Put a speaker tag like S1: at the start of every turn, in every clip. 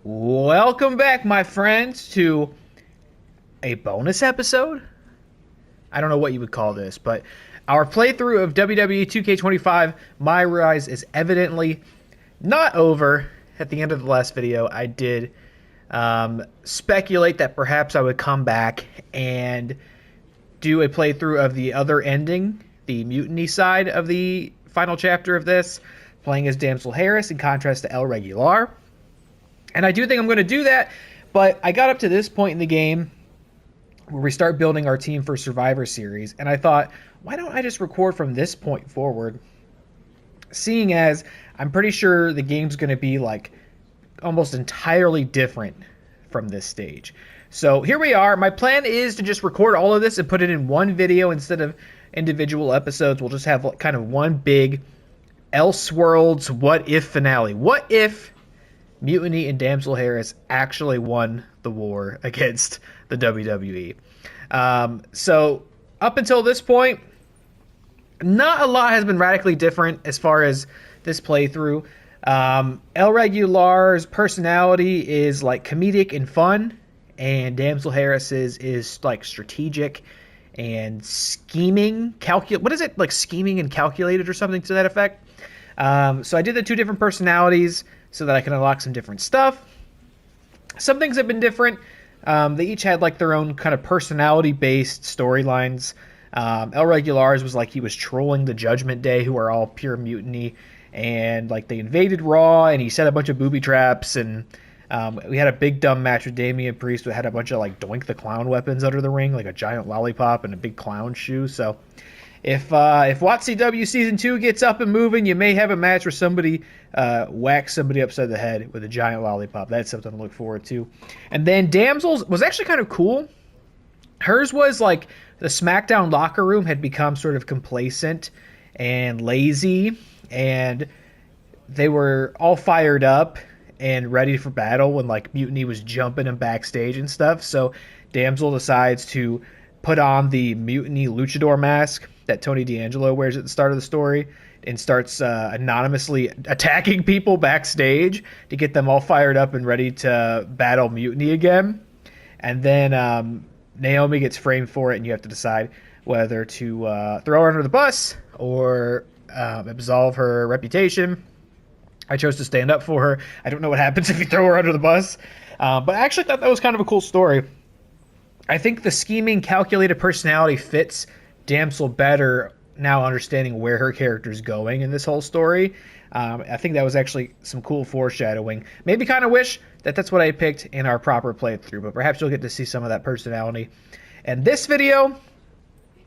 S1: Welcome back, my friends, to a bonus episode. I don't know what you would call this, but our playthrough of WWE 2K25 MyRise is evidently not over. At the end of the last video, I did speculate that perhaps I would come back and do a playthrough of the other ending, the Mutiny side of the final chapter of this, playing as Damsel Harris in contrast to El Regular. And I do think I'm going to do that, but I got up to this point in the game where we start building our team for Survivor Series, and I thought, why don't I just record from this point forward? Seeing as I'm pretty sure the game's going to be like almost entirely different from this stage. So here we are. My plan is to just record all of this and put it in one video instead of individual episodes. We'll just have kind of one big Elseworlds what if finale. What if Mutiny and Damsel Harris actually won the war against the WWE? So up until this point, not a lot has been radically different as far as this playthrough. El Regular's personality is like comedic and fun, and Damsel Harris's is like strategic and scheming. What is it, like scheming and calculated or something to that effect? So I did the two different personalities so that I can unlock some different stuff. Some things have been different. They each had like their own kind of personality-based storylines. El Regular's was like he was trolling the Judgment Day, who are all pure mutiny, and like they invaded Raw, and he set a bunch of booby traps, and we had a big dumb match with Damian Priest, who had a bunch of like Doink the Clown weapons under the ring, like a giant lollipop and a big clown shoe. So if WotCW Season 2 gets up and moving, you may have a match where somebody whacks somebody upside the head with a giant lollipop. That's something to look forward to. And then Damsel's was actually kind of cool. Hers was like the SmackDown locker room had become sort of complacent and lazy, and they were all fired up and ready for battle when like Mutiny was jumping them backstage and stuff. So Damsel decides to put on the Mutiny luchador mask that Tony D'Angelo wears at the start of the story and starts anonymously attacking people backstage to get them all fired up and ready to battle Mutiny again. And then Naomi gets framed for it, and you have to decide whether to throw her under the bus or absolve her reputation. I chose to stand up for her. I don't know what happens if you throw her under the bus, but I actually thought that was kind of a cool story. I think the scheming, calculated personality fits Damsel better now, understanding where her character's going in this whole story. I think that was actually some cool foreshadowing. Maybe kind of wish that that's what I picked in our proper playthrough, but perhaps you'll get to see some of that personality in this video.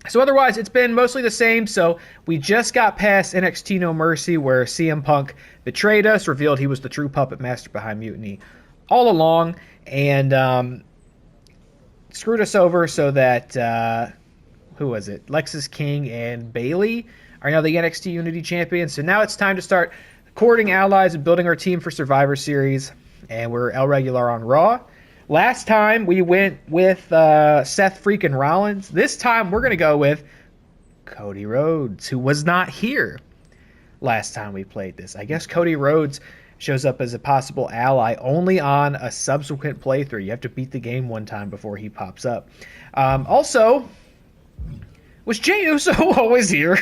S1: So otherwise, it's been mostly the same. So we just got past NXT No Mercy, where CM Punk betrayed us, revealed he was the true puppet master behind Mutiny all along, and screwed us over so that, who was it? Lexis King and Bayley are now the NXT Unity champions. So now it's time to start courting allies and building our team for Survivor Series. And we're El Regular on Raw. Last time we went with Seth freaking Rollins. This time we're going to go with Cody Rhodes, who was not here last time we played this. I guess Cody Rhodes shows up as a possible ally only on a subsequent playthrough. You have to beat the game one time before he pops up. Also, was Jey Uso always here?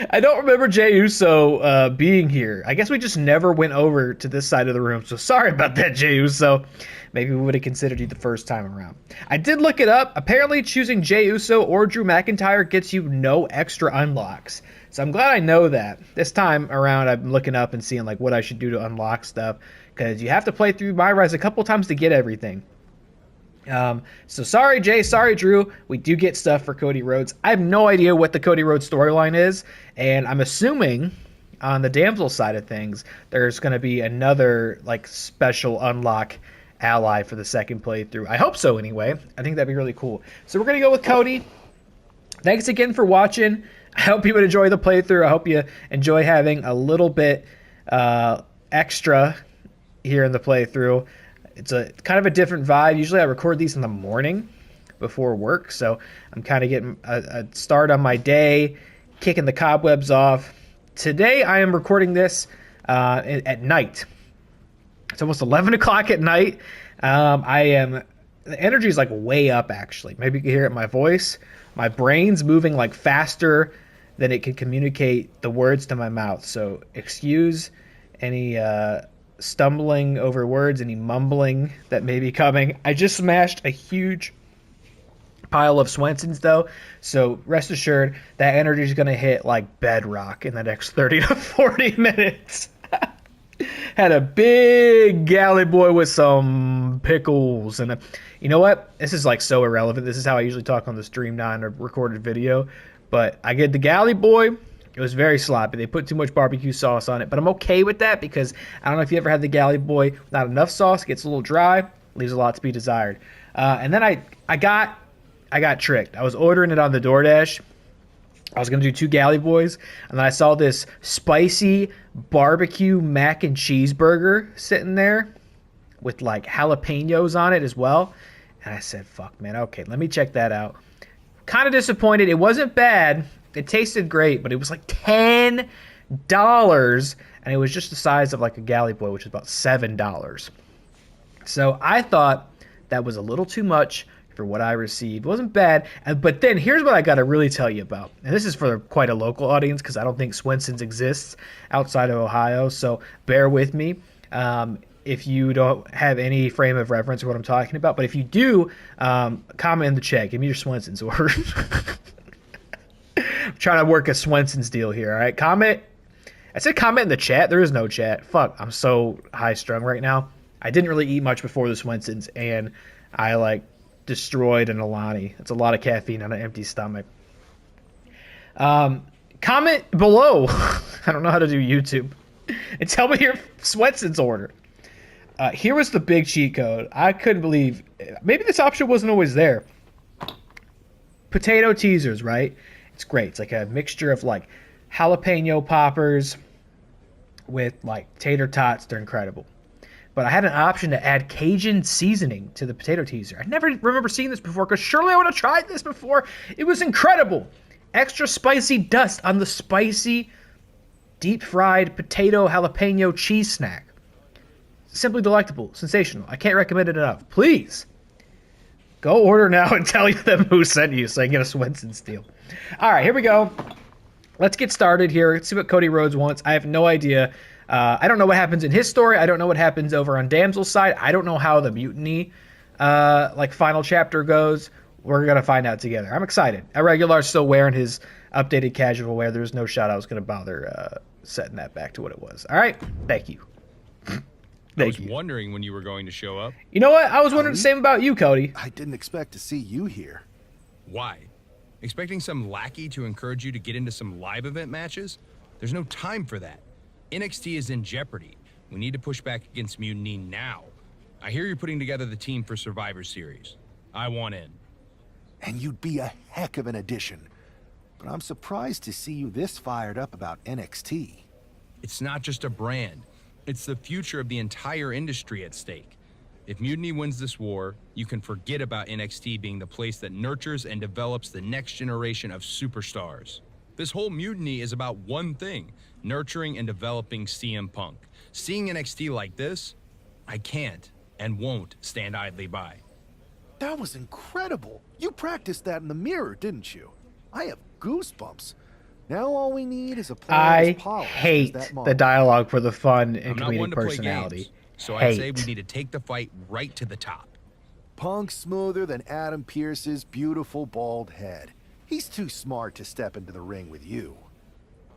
S1: I don't remember Jey Uso being here. I guess we just never went over to this side of the room, so sorry about that, Jey Uso. Maybe we would have considered you the first time around. I did look it up. Apparently, choosing Jey Uso or Drew McIntyre gets you no extra unlocks. So I'm glad I know that. This time around, I'm looking up and seeing like what I should do to unlock stuff, because you have to play through MyRise a couple times to get everything. So sorry, Jay. Sorry, Drew. We do get stuff for Cody Rhodes. I have no idea what the Cody Rhodes storyline is, and I'm assuming on the Damsel side of things, there's going to be another like special unlock ally for the second playthrough. I hope so anyway. I think that'd be really cool. So we're going to go with Cody. Thanks again for watching. I hope you would enjoy the playthrough. I hope you enjoy having a little bit extra here in the playthrough. It's a kind of a different vibe. Usually I record these in the morning before work, so I'm kind of getting a start on my day, kicking the cobwebs off. Today I am recording this at night. It's almost 11 o'clock at night. The energy is like way up actually. Maybe you can hear it in my voice. My brain's moving like faster than it can communicate the words to my mouth. So excuse any stumbling over words, any mumbling that may be coming. I just smashed a huge pile of Swensons though, so rest assured that energy is going to hit like bedrock in the next 30 to 40 minutes. Had a big galley boy with some pickles and you know what, this is like so irrelevant. This is how I usually talk on the stream, not in a recorded video, but I get the galley boy. It was very sloppy. They put too much barbecue sauce on it, but I'm okay with that because I don't know if you ever had the galley boy not enough sauce, gets a little dry, leaves a lot to be desired. And then I got tricked. I was ordering it on the DoorDash. I was going to do 2 galley boys, and then I saw this spicy barbecue mac and cheese burger sitting there with like jalapenos on it as well. And I said, fuck, man, okay, let me check that out. Kind of disappointed. It wasn't bad. It tasted great, but it was like $10, and it was just the size of like a galley boy, which is about $7. So I thought that was a little too much for what I received. It wasn't bad, but then here's what I got to really tell you about. And this is for quite a local audience because I don't think Swenson's exists outside of Ohio, so bear with me if you don't have any frame of reference for what I'm talking about. But if you do, comment in the chat. Give me your Swenson's order. I'm trying to work a Swenson's deal here, all right? Comment. I said comment in the chat. There is no chat. Fuck, I'm so high-strung right now. I didn't really eat much before the Swenson's, and I, like, destroyed an Alani. It's a lot of caffeine on an empty stomach. Comment below. I don't know how to do YouTube. And tell me your Swenson's order. Here was the big cheat code. I couldn't believe... Maybe this option wasn't always there. Potato teasers, right? It's great. It's like a mixture of like jalapeno poppers with like tater tots. They're incredible. But I had an option to add Cajun seasoning to the potato teaser. I never remember seeing this before because surely I would have tried this before. It was incredible. Extra spicy dust on the spicy deep fried potato jalapeno cheese snack. Simply delectable. Sensational. I can't recommend it enough. Please go order now and tell them who sent you so I can get a Swenson's deal. All right, here we go. Let's get started here. Let's see what Cody Rhodes wants. I have no idea. I don't know what happens in his story. I don't know what happens over on Damsel's side. I don't know how the Mutiny final chapter goes. We're going to find out together. I'm excited. Irregular's still wearing his updated casual wear. There's no shot I was going to bother setting that back to what it was. All right? Thank you.
S2: I was wondering when you were going to show up.
S1: You know what? I was wondering the same about you, Cody.
S3: I didn't expect to see you here.
S2: Why? Expecting some lackey to encourage you to get into some live event matches? There's no time for that. NXT is in jeopardy. We need to push back against Mutiny now. I hear you're putting together the team for Survivor Series. I want in.
S3: And you'd be a heck of an addition. But I'm surprised to see you this fired up about NXT.
S2: It's not just a brand. It's the future of the entire industry at stake. If Mutiny wins this war, you can forget about NXT being the place that nurtures and develops the next generation of superstars. This whole Mutiny is about one thing, nurturing and developing CM Punk. Seeing NXT like this, I can't and won't stand idly by.
S3: That was incredible. You practiced that in the mirror, didn't you? I have goosebumps. Now all we need is a
S1: I hate the dialogue for the fun and comedic personality.
S2: Games, so I'd say we need to take the fight right to the top.
S3: Punk's smoother than Adam Pearce's beautiful bald head. He's too smart to step into the ring with you.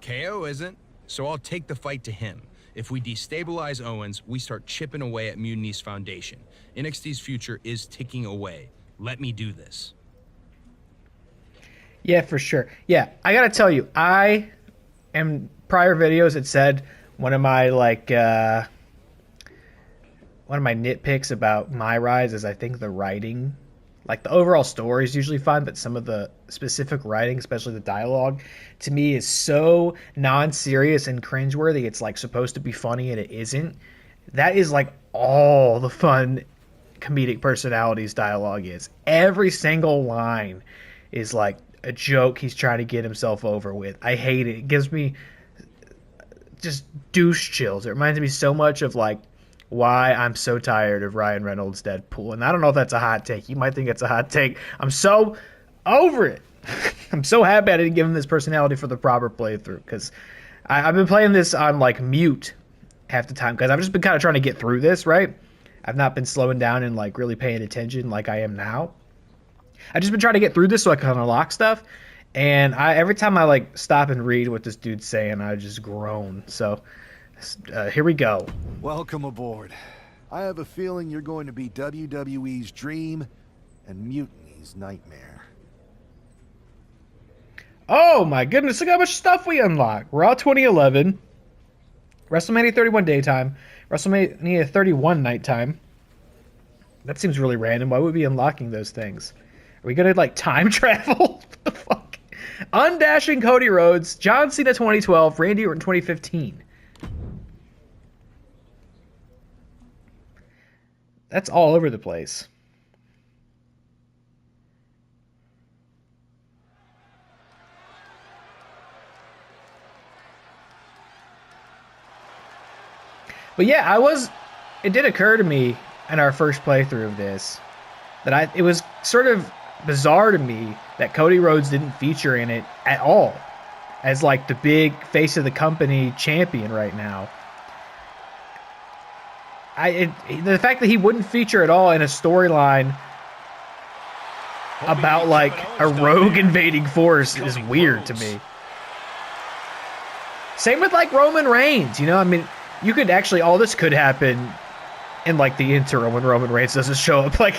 S2: KO isn't, so I'll take the fight to him. If we destabilize Owens, we start chipping away at Mutiny's foundation. NXT's future is ticking away. Let me do this.
S1: Yeah, for sure. Yeah, I gotta tell you, I am prior videos it said one of my nitpicks about MyRise is I think the writing, like the overall story is usually fine, but some of the specific writing, especially the dialogue, to me is so non-serious and cringeworthy. It's like supposed to be funny and it isn't. That is like all the fun comedic personalities dialogue is. Every single line is like a joke he's trying to get himself over with. I hate it. It gives me just douche chills. It reminds me so much of like why I'm so tired of Ryan Reynolds' Deadpool. And I don't know if that's a hot take. You might think it's a hot take. I'm so over it. I'm so happy I didn't give him this personality for the proper playthrough, because I've been playing this on like mute half the time because I've just been kind of trying to get through this, right? I've not been slowing down and like really paying attention like I am now. I've just been trying to get through this so I can unlock stuff. And every time I like stop and read what this dude's saying, I just groan. So here we go.
S3: Welcome aboard. I have a feeling you're going to be WWE's dream and Mutiny's nightmare.
S1: Oh my goodness, look how much stuff we unlock. Raw 2011, WrestleMania 31 daytime, WrestleMania 31 nighttime. That seems really random. Why would we be unlocking those things? Are we gonna like time travel? What the fuck? Undashing Cody Rhodes, John Cena 2012, Randy Orton 2015. That's all over the place. But yeah, it did occur to me in our first playthrough of this that it was sort of bizarre to me that Cody Rhodes didn't feature in it at all as like the big face of the company champion right now. The fact that he wouldn't feature at all in a storyline about like a rogue invading force is weird to me. Same with like Roman Reigns, you know, I mean, you could actually, all this could happen in like the interim when Roman Reigns doesn't show up. Like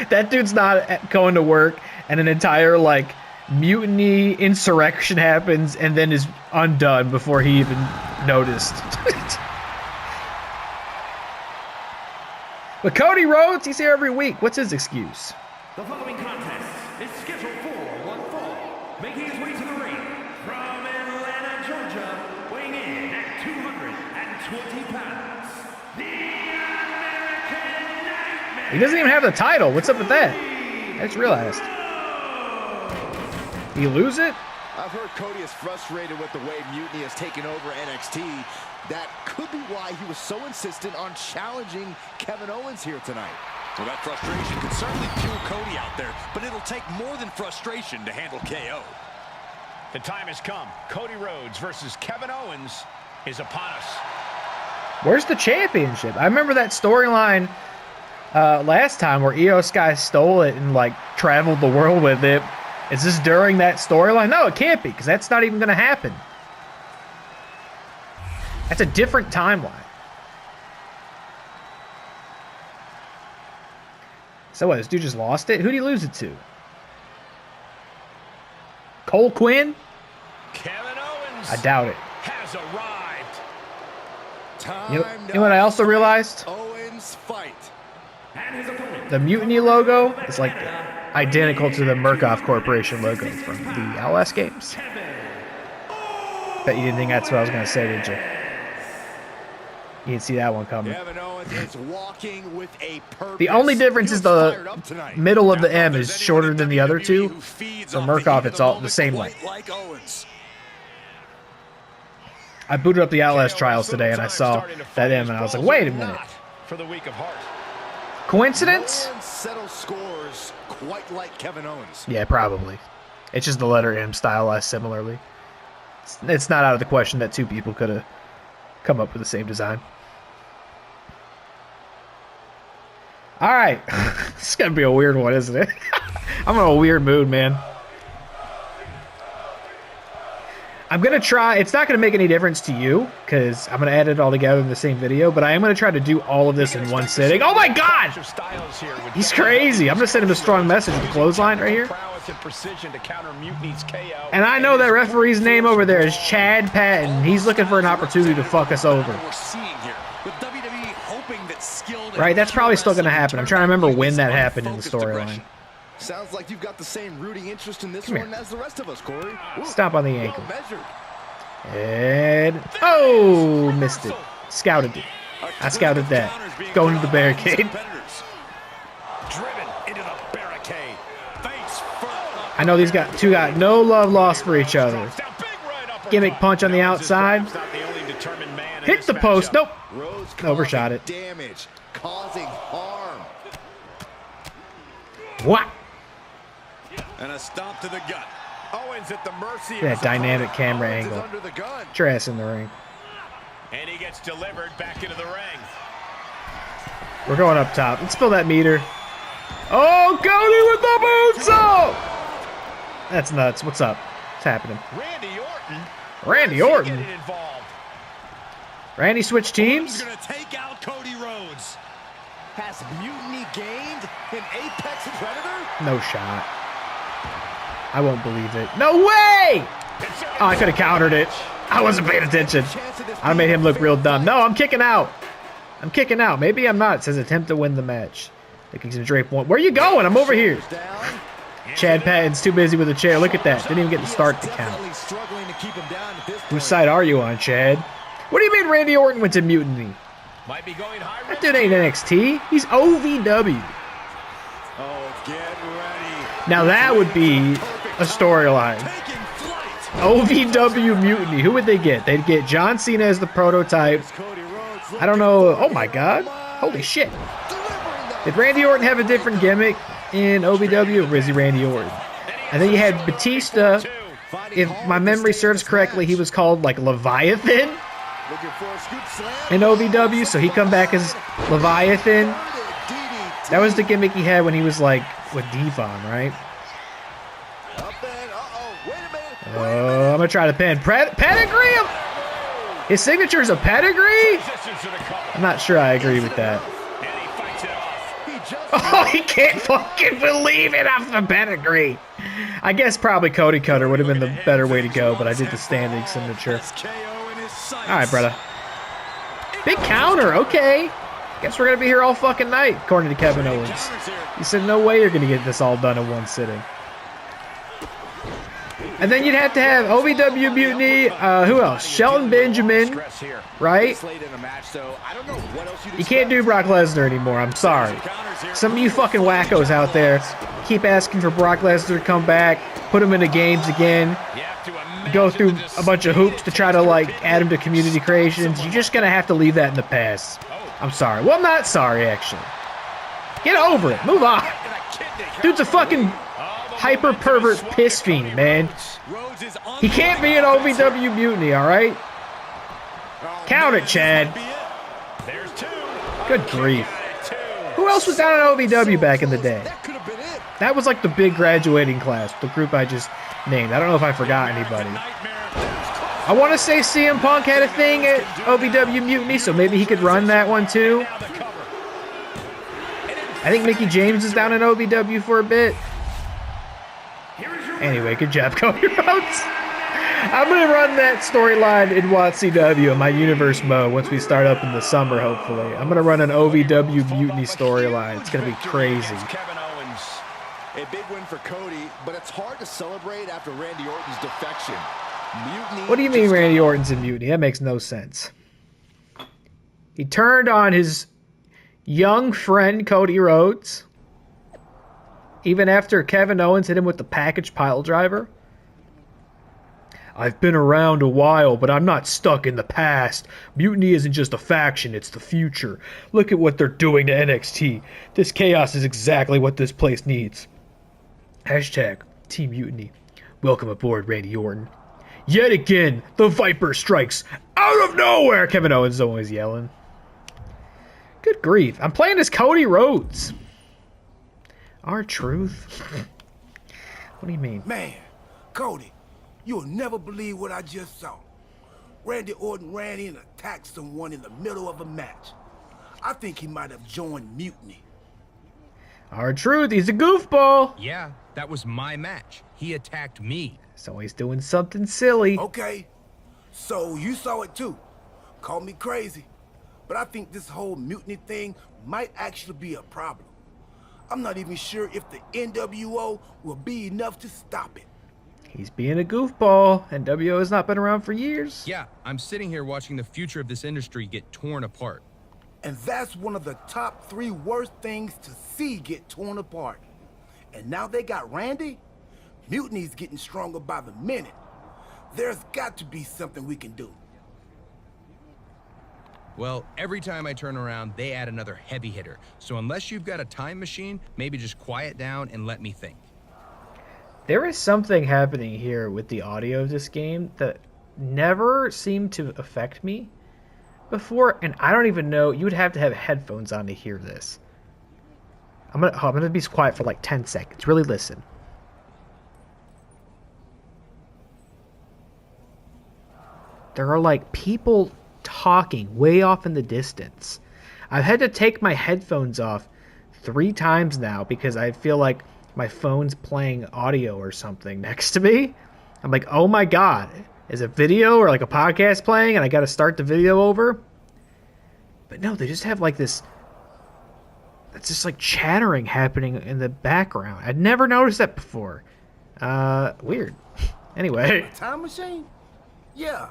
S1: that dude's not going to work and an entire like mutiny insurrection happens and then is undone before he even noticed. But Cody Rhodes, he's here every week. What's his excuse?
S4: The following contest is scheduled for one fall, making his way to the ring from Atlanta, Georgia, weighing in at 220 pounds, the American Nightmare.
S1: He doesn't even have the title. What's up with that? I just realized. Did he lose it?
S5: I've heard Cody is frustrated with the way Mutiny has taken over NXT. That could be why he was so insistent on challenging Kevin Owens here tonight.
S6: Well, that frustration could certainly fuel Cody out there, but it'll take more than frustration to handle KO.
S4: The time has come. Cody Rhodes versus Kevin Owens is upon us.
S1: Where's the championship? I remember that storyline last time where Io Sky stole it and like traveled the world with it. Is this during that storyline? No, it can't be, because that's not even going to happen. That's a different timeline. So what, this dude just lost it? Who'd he lose it to? Cole Quinn?
S4: Kevin Owens
S1: I doubt it.
S4: has arrived.
S1: You know what I also realized?
S5: Owens fight.
S4: And his opponent,
S1: The Mutiny logo is like identical to the Murkoff Corporation logo from the LS games. Bet you didn't think that's what I was going to say, did you? You didn't see that one coming.
S5: Kevin Owens is walking with a purpose.
S1: The only difference is the middle of the M is shorter than the other two. For Murkoff, it's all the same length.
S6: Like Owens.
S1: I booted up the LS trials today and I saw that M and I was like, wait a minute.
S4: for the weak of heart.
S1: Coincidence?
S5: No one settles scores quite like Kevin Owens.
S1: Yeah, probably. It's just the letter M stylized similarly. It's not out of the question that two people could have come up with the same design. All right. This is going to be a weird one, isn't it? I'm in a weird mood, man. I'm going to try. It's not going to make any difference to you because I'm going to edit it all together in the same video, but I am going to try to do all of this in one sitting. Oh, my God! He's crazy. I'm going to send him a strong message with the clothesline right here. And I know that referee's name over there is Chad Patton. He's looking for an opportunity to fuck us over. Right, that's probably still going to happen. I'm trying to remember when that happened in the storyline.
S5: Sounds like you've got the same rooting interest in this one as the rest of us, Corey.
S1: Stomp on the ankle. And oh, missed it. Scouted it. I scouted that. Going to the barricade. I know these two got no love lost for each other. Gimmick punch on the outside. Hit the post. Nope.
S5: Rhodes
S1: Overshot
S5: causing
S1: it.
S5: damage, causing harm.
S1: What?
S6: And a stomp to the gut.
S5: Owens at the mercy of
S1: That
S5: his
S1: dynamic
S5: opponent.
S1: camera
S5: Owens is
S1: angle.
S5: under the gun.
S1: Get your ass in the ring.
S6: And he gets delivered back into the ring.
S1: We're going up top. Let's fill that meter. Oh, Cody with the boots up! That's nuts. What's up? What's happening?
S6: Randy Orton.
S1: Randy
S6: Where's he
S1: Orton?
S6: getting involved?
S1: Randy switched
S6: He's
S1: teams?
S6: going to take out Cody Rhodes.
S5: Has Mutiny gained an Apex Predator?
S1: No shot. I won't believe it. No way! Oh, I could have countered it. I wasn't paying attention. I made him look real dumb. No, I'm kicking out. I'm kicking out. Maybe I'm not. It says attempt to win the match. Like he's gonna drape one. Where are you going? I'm over here. Chad Patton's too busy with the chair. Look at that. Didn't even get to start the count. Whose side are you on, Chad? What do you mean Randy Orton went to Mutiny?
S6: Might be going high.
S1: That dude ain't NXT. He's OVW.
S5: Oh, get ready.
S1: Now that would be a storyline.
S6: Taking flight.
S1: OVW Mutiny. Who would they get? They'd get John Cena as the prototype.
S5: Cody Rhodes
S1: I don't know. Oh my God. Holy shit. Did Randy Orton have a different gimmick in OVW, or is he Randy Orton? I think he had Batista. If my memory serves correctly, he was called like Leviathan in OVW, so he come back as Leviathan. That was the gimmick he had when he was like with Devon, right? Oh, I'm gonna try to pin. Pedigree him! His signature is a pedigree? I'm not sure I agree with that. Oh, he can't fucking believe it off the pedigree. I guess probably Cody Cutter would have been the better way to go, but I did the standing signature. Alright, brother. Big counter, okay. Guess we're gonna be here all fucking night, according to Kevin Owens. He said, no way you're gonna get this all done in one sitting. And then you'd have to have OVW Mutiny, who else? Shelton Benjamin, right? You can't do Brock Lesnar anymore, I'm sorry. Some of you fucking wackos out there keep asking for Brock Lesnar to come back, put him into games again, go through a bunch of hoops to try to like add him to community creations. You're just gonna have to leave that in the past. I'm sorry. Well, I'm not sorry, actually. Get over it. Move on. Dude's a fucking hyper pervert piss fiend, man. He can't be an OVW Mutiny, alright? Count it, Chad. Good grief. Who else was down at OVW back in the day? That was like the big graduating class, the group I just named. I don't know if I forgot anybody. I want to say CM Punk had a thing at OVW Mutiny, so maybe he could run that one too. I think Mickey James is down in OVW for a bit. Anyway, good job, Cody Rhodes. I'm going to run that storyline in WotCW in my universe mode once we start up in the summer, hopefully. I'm going to run an OVW Mutiny storyline. It's going to be crazy.
S5: Kevin Owens, a big win for Cody, but it's hard to celebrate after Randy Orton's defection. Mutiny.
S1: What do you mean Randy Orton's in Mutiny? That makes no sense. He turned on his young friend Cody Rhodes, even after Kevin Owens hit him with the package pile driver. I've been around a while, but I'm not stuck in the past. Mutiny isn't just a faction, it's the future. Look at what they're doing to NXT. This chaos is exactly what this place needs. Hashtag Team Mutiny. Welcome aboard, Randy Orton. Yet again, the Viper strikes out of nowhere! Kevin Owens is always yelling. Good grief. I'm playing as Cody Rhodes. R-Truth? What do you mean?
S7: Man, Cody, you'll never believe what I just saw. Randy Orton ran in and attacked someone in the middle of a match. I think he might have joined Mutiny.
S1: R-Truth, he's a goofball.
S2: Yeah, that was my match. He attacked me.
S1: So he's doing something silly.
S7: Okay, so you saw it too. Call me crazy, but I think this whole Mutiny thing might actually be a problem. I'm not even sure if the NWO will be enough to stop it.
S1: He's being a goofball, and WO has not been around for years.
S2: Yeah, I'm sitting here watching the future of this industry get torn apart.
S7: And that's one of the top 3 worst things to see get torn apart. And now they got Randy? Mutiny's getting stronger by the minute. There's got to be something we can do.
S2: Well, every time I turn around, they add another heavy hitter. So unless you've got a time machine, maybe just quiet down and let me think.
S1: There is something happening here with the audio of this game that never seemed to affect me before, and I don't even know. You would have to have headphones on to hear this. I'm gonna be quiet for like 10 seconds. Really listen. There are like people talking way off in the distance. I've had to take my headphones off 3 times now because I feel like my phone's playing audio or something next to me. I'm like, oh my god, is a video or like a podcast playing and I gotta start the video over? But no, they just have like this, it's just like chattering happening in the background. I'd never noticed that before. Weird. Anyway.
S7: A time machine? Yeah,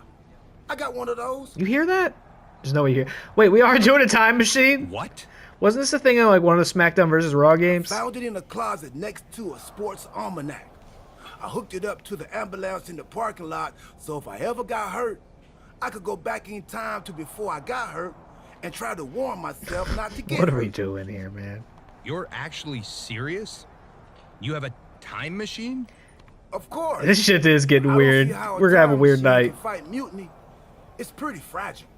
S7: I got one of those.
S1: You hear that? There's no way you hear. Wait, we are doing a time machine?
S2: What?
S1: Wasn't this a thing on like one of the SmackDown versus Raw games?
S7: Found it in a closet next to a sports almanac. I hooked it up to the ambulance in the parking lot, so if I ever got hurt, I could go back in time to before I got hurt and try to warn myself not to get
S1: What are
S7: hurt.
S1: we doing here, man?
S2: You're actually serious? You have a time machine?
S7: Of course.
S1: This shit is getting
S7: I don't
S1: weird.
S7: see how
S1: We're gonna have a
S7: time
S1: weird
S7: machine
S1: night.
S7: can fight mutiny. It's pretty fragile.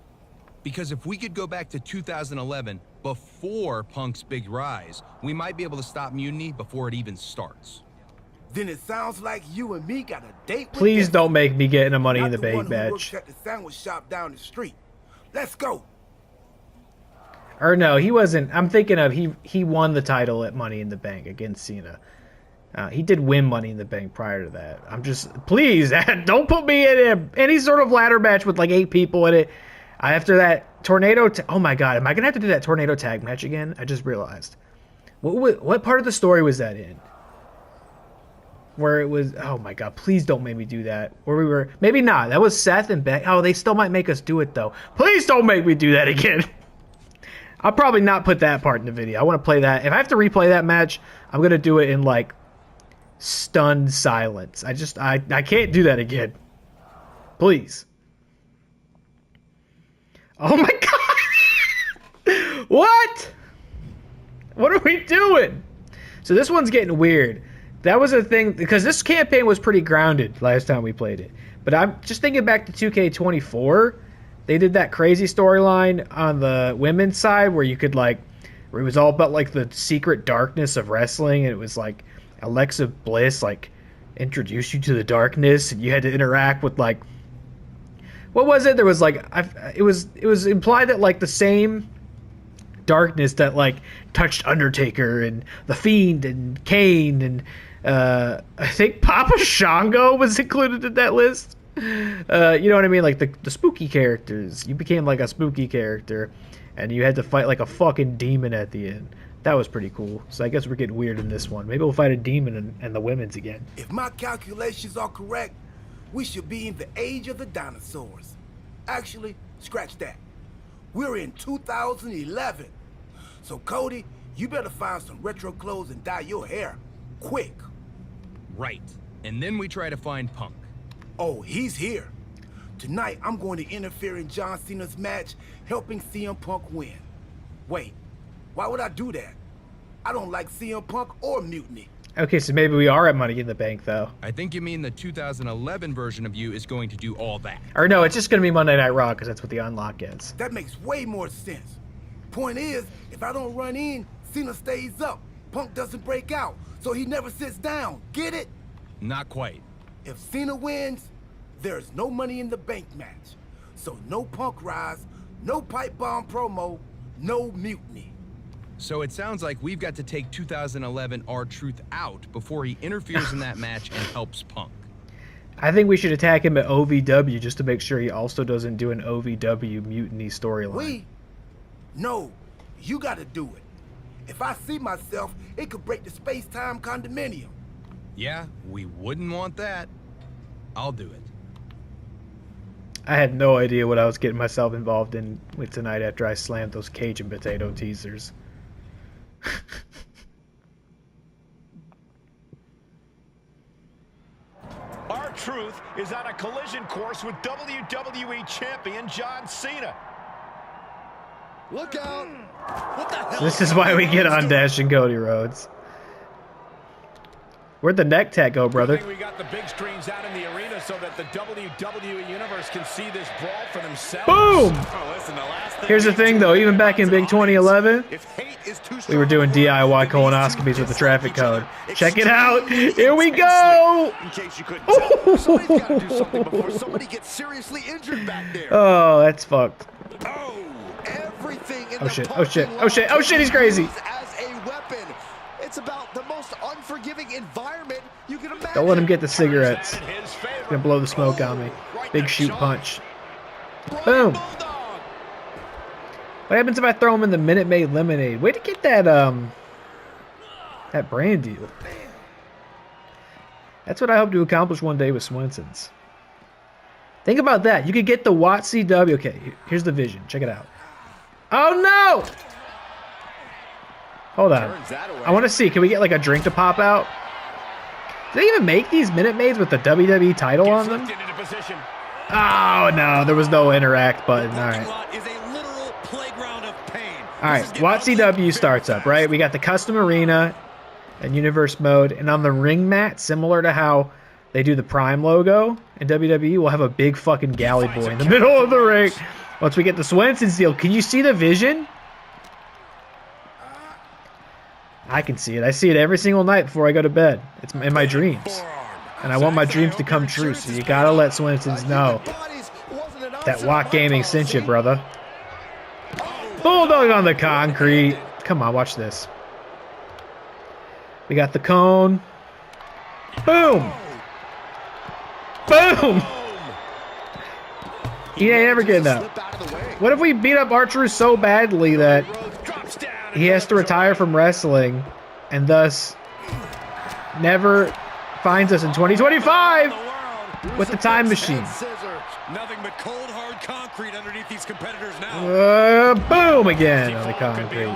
S2: Because if we could go back to 2011, before Punk's big rise, we might be able to stop Mutiny before it even starts.
S7: Then it sounds like you and me got a date with
S1: Please
S7: Destiny.
S1: don't make me get in a Money in
S7: Not
S1: the
S7: one
S1: Bank
S7: who
S1: match.
S7: works at the sandwich shop down the street. Let's go.
S1: Or no, he wasn't. I'm thinking of he won the title at Money in the Bank against Cena. He did win Money in the Bank prior to that. I'm just, please, don't put me in any sort of ladder match with like 8 people in it. After that tornado, oh my god, am I gonna have to do that tornado tag match again? I just realized. What part of the story was that in? Where it was, oh my god, please don't make me do that. Where we were, maybe not. That was Seth and Beck. Oh, they still might make us do it though. Please don't make me do that again. I'll probably not put that part in the video. I want to play that. If I have to replay that match, I'm gonna do it in like stunned silence. I can't do that again. Please. Oh my god! What? What are we doing? So this one's getting weird. That was a thing, because this campaign was pretty grounded last time we played it. But I'm just thinking back to 2K24. They did that crazy storyline on the women's side where you could like, where it was all about like the secret darkness of wrestling, and it was like Alexa Bliss like introduced you to the darkness, and you had to interact with like, what was it? There was like, it was implied that like the same darkness that like touched Undertaker and The Fiend and Kane and I think Papa Shango was included in that list. You know what I mean? Like the spooky characters. You became like a spooky character, and you had to fight like a fucking demon at the end. That was pretty cool. So I guess we're getting weird in this one. Maybe we'll fight a demon and the women's again.
S7: If my calculations are correct, we should be in the age of the dinosaurs. Actually, scratch that. We're in 2011. So Cody, you better find some retro clothes and dye your hair. Quick.
S2: Right. And then we try to find Punk.
S7: Oh, he's here. Tonight, I'm going to interfere in John Cena's match, helping CM Punk win. Wait, why would I do that? I don't like CM Punk or Mutiny.
S1: Okay, so maybe we are at Money in the Bank, though.
S2: I think you mean the 2011 version of you is going to do all that.
S1: Or no, it's just going to be Monday Night Raw, because that's what the unlock is.
S7: That makes way more sense. Point is, if I don't run in, Cena stays up. Punk doesn't break out, so he never sits down. Get it?
S2: Not quite.
S7: If Cena wins, there's no Money in the Bank match. So no Punk rise, no pipe bomb promo, no Mutiny.
S2: So it sounds like we've got to take 2011 R-Truth out before he interferes in that match and helps Punk.
S1: I think we should attack him at OVW just to make sure he also doesn't do an OVW Mutiny storyline.
S7: No, you gotta do it. If I see myself, it could break the space-time condominium.
S2: Yeah, we wouldn't want that. I'll do it.
S1: I had no idea what I was getting myself involved in with tonight after I slammed those Cajun potato teasers.
S6: R-Truth is on a collision course with WWE Champion John Cena.
S5: Look out. What the hell?
S1: This is why we get on Dash and Cody Rhodes. Where'd the neck tag go, brother?
S6: Good thing we got the big screens out in the arena so that the WWE Universe can see this brawl for themselves.
S1: Boom!
S6: Oh, listen,
S1: Here's the thing, though. Even back in Big 2011,
S6: if hate is too
S1: we were doing DIY colonoscopies with the traffic code. Check it out. Here we go.
S5: In case you couldn't tell, somebody's got to do something before somebody gets seriously injured back there.
S1: Oh, that's fucked.
S5: Oh, everything in
S1: Oh
S5: the
S1: shit, oh shit,
S5: parking
S1: oh shit, oh
S5: lot
S1: shit, he's crazy.
S5: is as a weapon. It's about the most unforgiving environment you can imagine.
S1: Don't let him get the cigarettes. He's gonna blow the smoke on me. Big shoot punch. Boom. What happens if I throw him in the Minute Maid lemonade? Way to get that that brand deal. That's what I hope to accomplish one day with Swenson's. Think about that. You could get the Watt CW. Okay, here's the vision. Check it out. Oh no! Hold on. I want to see. Can we get like a drink to pop out? Do they even make these Minute Maids with the WWE title on them? Oh no, there was no interact button. All right. All right, Watt CW starts up, right? We got the custom arena and universe mode, and on the ring mat, similar to how they do the Prime logo in WWE, we'll have a big fucking galley boy in the middle of the ring. Once we get the Swenson's deal, can you see the vision? I can see it. I see it every single night before I go to bed. It's in my dreams. And I want my dreams to come true, so you gotta let Swenson's know that Watt Gaming sent you, brother. Bulldog on the concrete. Come on, watch this. We got the cone. Boom! Boom! He ain't ever getting up. What if we beat up R-Truth so badly that he has to retire from wrestling and thus never finds us in 2025 with the time machine?
S6: Nothing but cold hard concrete underneath these competitors now.
S1: Boom again on the concrete.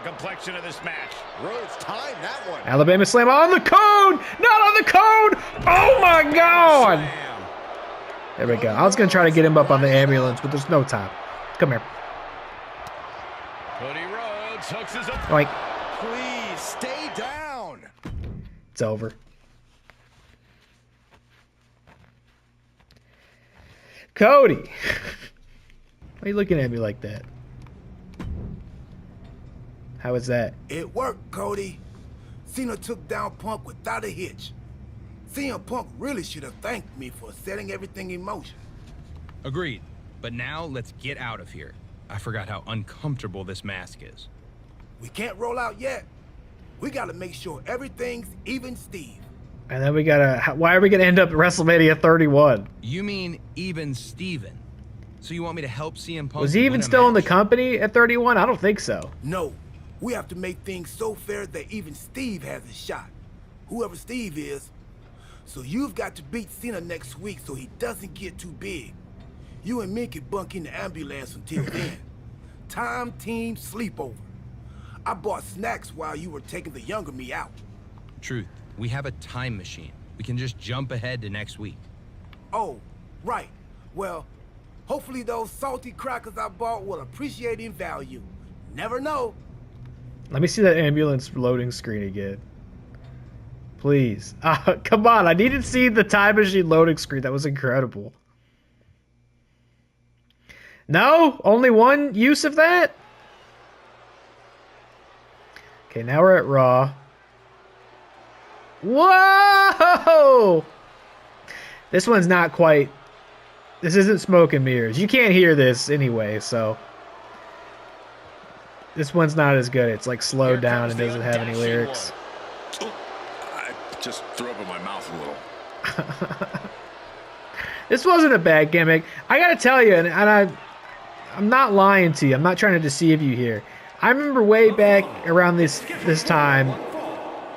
S6: Complexion of this match.
S5: Rhodes timed that one.
S1: Alabama Slam on the cone! Not on the cone! Oh my god! There we go. I was going to try to get him up on the ambulance, but there's no time. Come here.
S6: Cody Rhodes hooks his up.
S1: Like,
S5: Please stay down.
S1: it's over. Cody! Why are you looking at me like that? How was that?
S7: It worked, Cody. Cena took down Punk without a hitch. CM Punk really should have thanked me for setting everything in motion.
S2: Agreed. But now let's get out of here. I forgot how uncomfortable this mask is.
S7: We can't roll out yet. We gotta make sure everything's even Steve.
S1: And then we gotta... Why are we gonna end up at WrestleMania 31?
S2: You mean even Steven? So you want me to help CM Punk?
S1: Was he even
S2: win a
S1: still in the
S2: match?
S1: company at 31? I don't think so.
S7: No, we have to make things so fair that even Steve has a shot. Whoever Steve is. So you've got to beat Cena next week so he doesn't get too big. You and me can bunk in the ambulance until then. Time team sleepover. I bought snacks while you were taking the younger me out.
S2: Truth. We have a time machine. We can just jump ahead to next week.
S7: Oh, right. Well, hopefully those salty crackers I bought will appreciate in value. Never know.
S1: Let me see that ambulance loading screen again. Please. Come on. I need to see the time machine loading screen. That was incredible. No? Only one use of that? Okay, now we're at Raw. Whoa! This one's not quite... This isn't smoke and mirrors. You can't hear this anyway, so... This one's not as good. It's like slowed down and doesn't have any lyrics.
S6: I just threw up in my mouth a little.
S1: This wasn't a bad gimmick. I gotta tell you, and I'm not lying to you. I'm not trying to deceive you here. I remember way back around this time,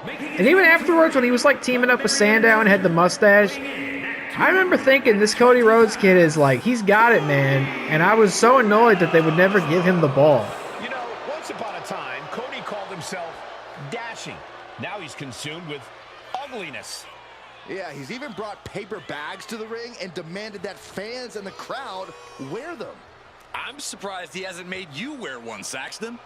S1: and even afterwards when he was like teaming up with Sandow and had the mustache, I remember thinking this Cody Rhodes kid is like, he's got it, man. And I was so annoyed that they would never give him the ball.
S6: You know, once upon a time, Cody called himself dashing. Now he's consumed with ugliness.
S5: Yeah, he's even brought paper bags to the ring and demanded that fans and the crowd wear them.
S8: I'm surprised he hasn't made you wear one, Saxton.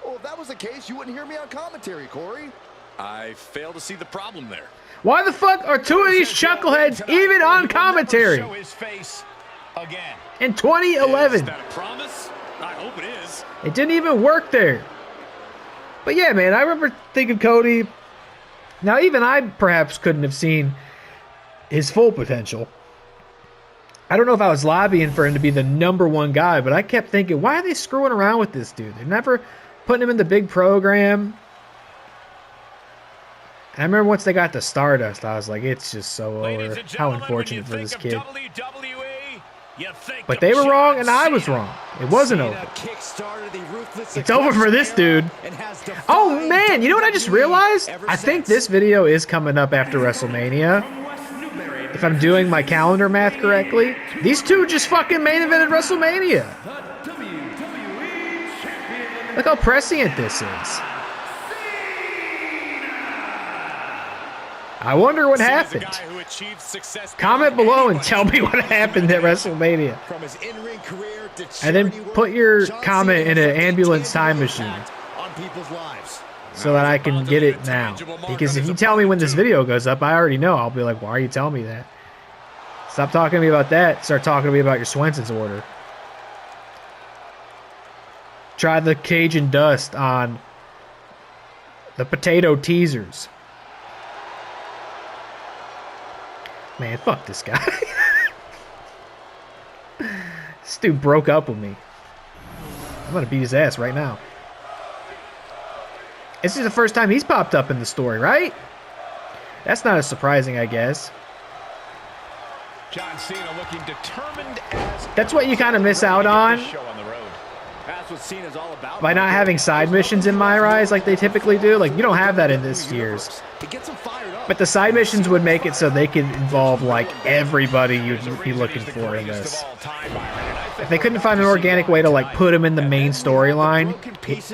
S5: Well, if that was the case, you wouldn't hear me on commentary, Corey.
S8: I fail to see the problem there.
S1: Why the fuck are two of these chuckleheads even on commentary?
S6: Show his face again.
S1: In 2011.
S8: Is that a promise? I hope it is.
S1: It didn't even work there. But yeah, man, I remember thinking Cody. Now, even I perhaps couldn't have seen his full potential. I don't know if I was lobbying for him to be the #1 guy, but I kept thinking, why are they screwing around with this dude? They're never putting him in the big program. And I remember once they got to Stardust, I was like, it's just so over. How unfortunate for this kid. But they were wrong, and I was wrong. It wasn't over. It's over for this dude. Oh, man, you know what I just realized? I think this video is coming up after WrestleMania. If I'm doing my calendar math correctly. These two just fucking main evented WrestleMania. Look how prescient this is. I wonder what happened. Comment below and tell me what happened at WrestleMania. And then put your comment in an ambulance time machine so that I can get it now. Because if you tell me when this video goes up, I already know. I'll be like, why are you telling me that? Stop talking to me about that. Start talking to me about your Swenson's order. Try the Cajun dust on the potato teasers. Man, fuck this guy. This dude broke up with me. I'm gonna beat his ass right now. This is the first time he's popped up in the story, right? That's not as surprising, I guess.
S6: John Cena looking determined as
S1: That's what you kind of miss out on by not having side missions in MyRise like they typically do. Like, you don't have that in this year's. But the side missions would make it so they could involve, like, everybody you'd be looking for in this. If they couldn't find an organic way to, like, put them in the main storyline,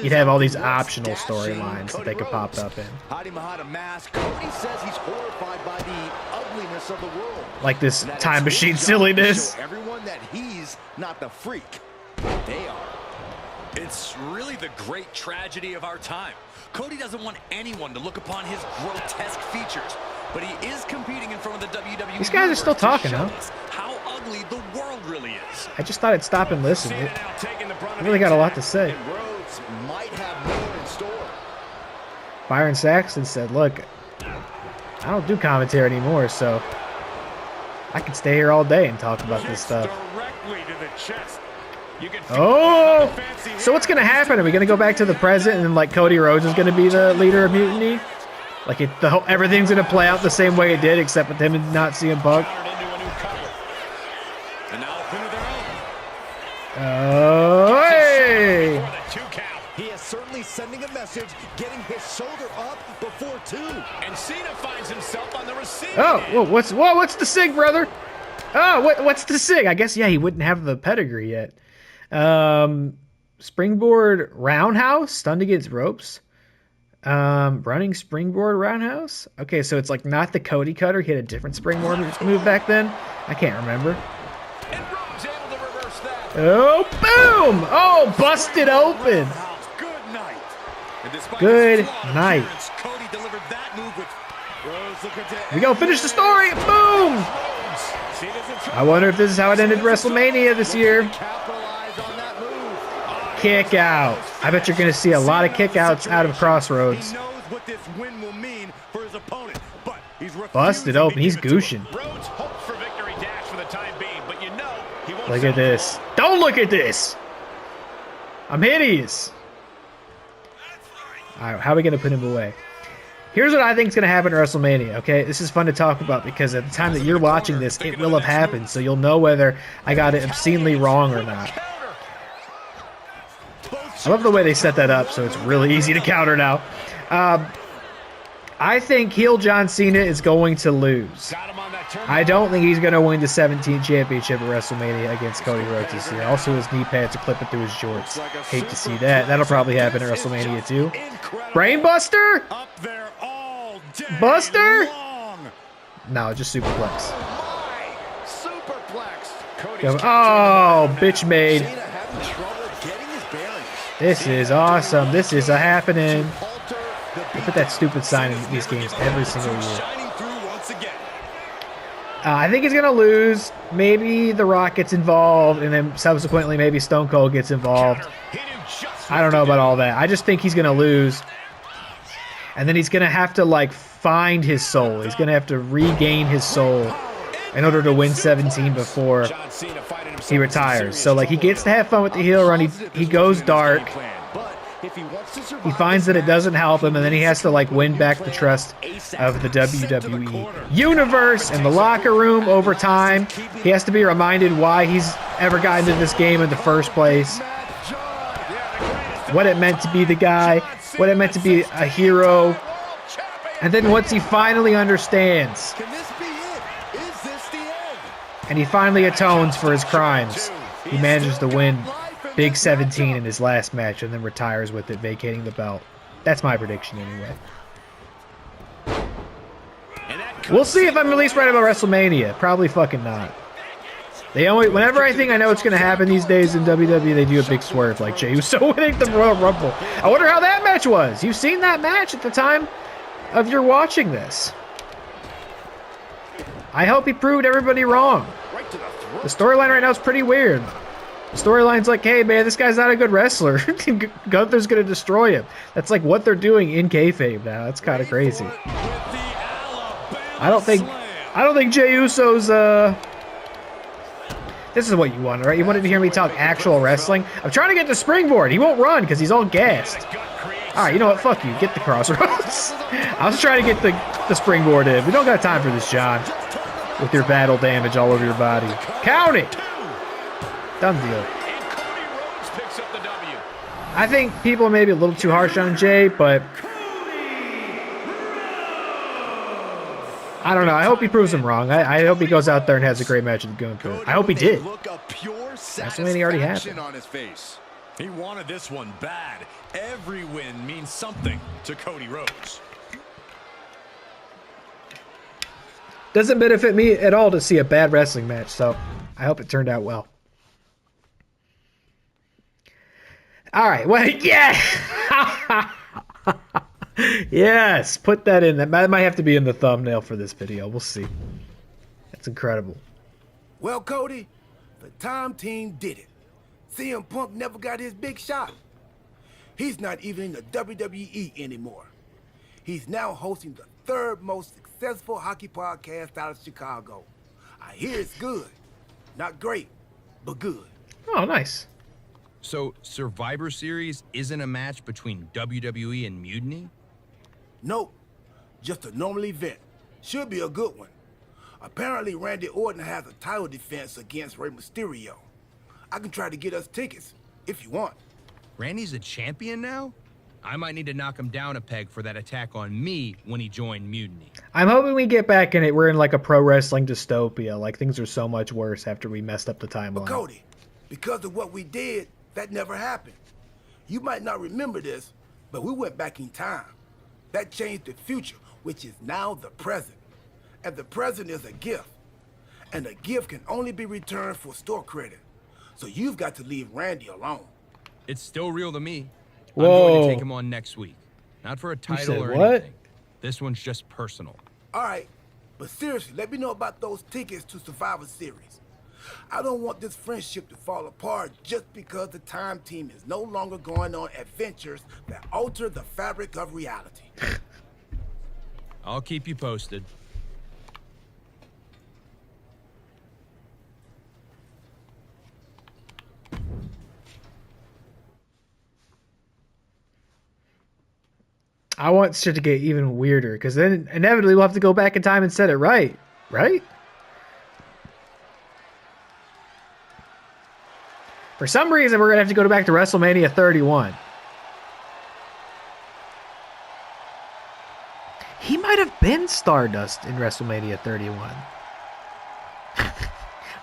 S1: you'd have all these optional storylines that they could pop up in. Like this time machine silliness.
S5: Everyone that he's not the freak. They are.
S8: It's really the great tragedy of our time. Cody doesn't want anyone to look upon his grotesque features, but he is competing in front of the WWE.
S1: These guys are still talking, huh?
S8: How ugly the world really is.
S1: I just thought I'd stop and listen. It really got a lot to say.
S5: Rhodes might have more in store.
S1: Byron Saxton said, look, I don't do commentary anymore, so I can stay here all day and talk about this stuff. Oh! So what's going to happen? Are we going to go back to the present and, like, Cody Rhodes is going to be the leader of Mutiny? Like, everything's going to play out the same way it did, except with him and not CM Punk? Oh, hey!
S5: He is certainly sending a message, getting his shoulder up before two.
S6: And Cena finds himself on the receiving
S1: Oh, what's the sig, brother? Oh, what's the sig? I guess, yeah, he wouldn't have the pedigree yet. Springboard roundhouse, stunned against ropes. Running springboard roundhouse. Okay, so it's like not the Cody Cutter. He had a different springboard move back then. I can't remember.
S6: And Rhodes able to reverse that.
S1: Oh, boom! Oh, busted open.
S6: Good night. And despite
S1: Good
S6: his flawed
S1: night.
S6: appearance, Cody delivered that move with
S5: Rhodes looking to
S1: We go finish the story. Boom! I wonder if this is how it ended WrestleMania this year.
S5: capitalize on that move.
S1: Kick out. I bet you're going to see a lot of kick outs out of Crossroads.
S5: He knows what this win will mean for his opponent, but he's
S1: Busted open. He's gooshing.
S6: Rhodes hopes for victory dash for the time being, but you know he won't.
S1: Look at this. Don't look at this. I'm hideous. All right, how are we going to put him away? Here's what I think is going to happen at WrestleMania, okay? This is fun to talk about because at the time that you're watching this, it will have happened, so you'll know whether I got it obscenely wrong or not. I love the way they set that up, so it's really easy to counter now. I think heel John Cena is going to lose. I don't think he's going to win the 17th championship at WrestleMania against Cody Rhodes this year. Also, his knee pads are clipping through his shorts. Hate to see that. That'll probably happen at WrestleMania too. Brainbuster? Buster? No, just superplex.
S5: superplex.
S1: Oh, bitch made. This is awesome. This is a happening. They put that stupid sign in these games every single year. I think he's going to lose. Maybe The Rock gets involved, and then subsequently maybe Stone Cold gets involved. I don't know about all that. I just think he's going to lose. And then he's going to have to, like, find his soul. He's going to have to regain his soul in order to win 17 before he retires. So, like, he gets to have fun with the heel run. He goes dark. He finds that it doesn't help him, and then he has to, like, win back the trust of the WWE Universe and the locker room over time. He has to be reminded why he's ever gotten into this game in the first place. What it meant to be the guy. What it meant to be a hero. And then once he finally understands, and he finally atones for his crimes, he manages to win Big 17 in his last match and then retires with it, vacating the belt. That's my prediction anyway. We'll see if I'm at least right about WrestleMania. Probably fucking not. Whenever I think I know what's going to happen these days in WWE, they do a big swerve like Jey Uso winning the Royal Rumble. I wonder how that match was. You've seen that match at the time of your watching this. I hope he proved everybody wrong. The storyline right now is pretty weird. The storyline's like, hey man, this guy's not a good wrestler. Gunther's gonna destroy him. That's like what they're doing in kayfabe now. That's kind of crazy. I don't think Jey Uso's This is what you wanted, right? You wanted to hear me talk actual wrestling. I'm trying to get the springboard. He won't run because he's all gassed. All right, you know what? Fuck you. Get the crossroads. I was trying to get the springboard in. We don't got time for this, John. With your battle damage all over your body. Count it. Done deal. I think people may be a little too harsh on Jay, but I don't know. I hope he proves him wrong. I hope he goes out there and has a great match with Gunther. I hope he did. WrestleMania already happened.
S8: He wanted this one bad. Every win means something to Cody Rhodes.
S1: Doesn't benefit me at all to see a bad wrestling match, so I hope it turned out well. All right, well, yeah. Yes, put that in. That might have to be in the thumbnail for this video. We'll see. That's incredible.
S7: Well, Cody, the Time Team did it. CM Punk never got his big shot. He's not even in the WWE anymore. He's now hosting the third most successful hockey podcast out of Chicago. I hear it's good. Not great, but good.
S1: Oh, nice.
S2: So, Survivor Series isn't a match between WWE and Mutiny?
S7: Nope. Just a normal event. Should be a good one. Apparently, Randy Orton has a title defense against Rey Mysterio. I can try to get us tickets, if you want.
S2: Randy's a champion now? I might need to knock him down a peg for that attack on me when he joined Mutiny.
S1: I'm hoping we get back in it. We're in like a pro wrestling dystopia. Like things are so much worse after we messed up the timeline.
S7: But Cody, because of what we did, that never happened. You might not remember this, but we went back in time. That changed the future, which is now the present. And the present is a gift. And a gift can only be returned for store credit. So you've got to leave Randy alone.
S2: It's still real to me.
S1: Whoa.
S2: I'm going to take him on next week. Not for a title or
S1: what?
S2: anything. This one's just personal.
S7: All right, but seriously, let me know about those tickets to Survivor Series. I don't want this friendship to fall apart just because the Time Team is no longer going on adventures that alter the fabric of reality.
S2: I'll keep you posted.
S1: I want shit to get even weirder because then inevitably we'll have to go back in time and set it right. Right? For some reason, we're going to have to go back to WrestleMania 31. He might have been Stardust in WrestleMania 31.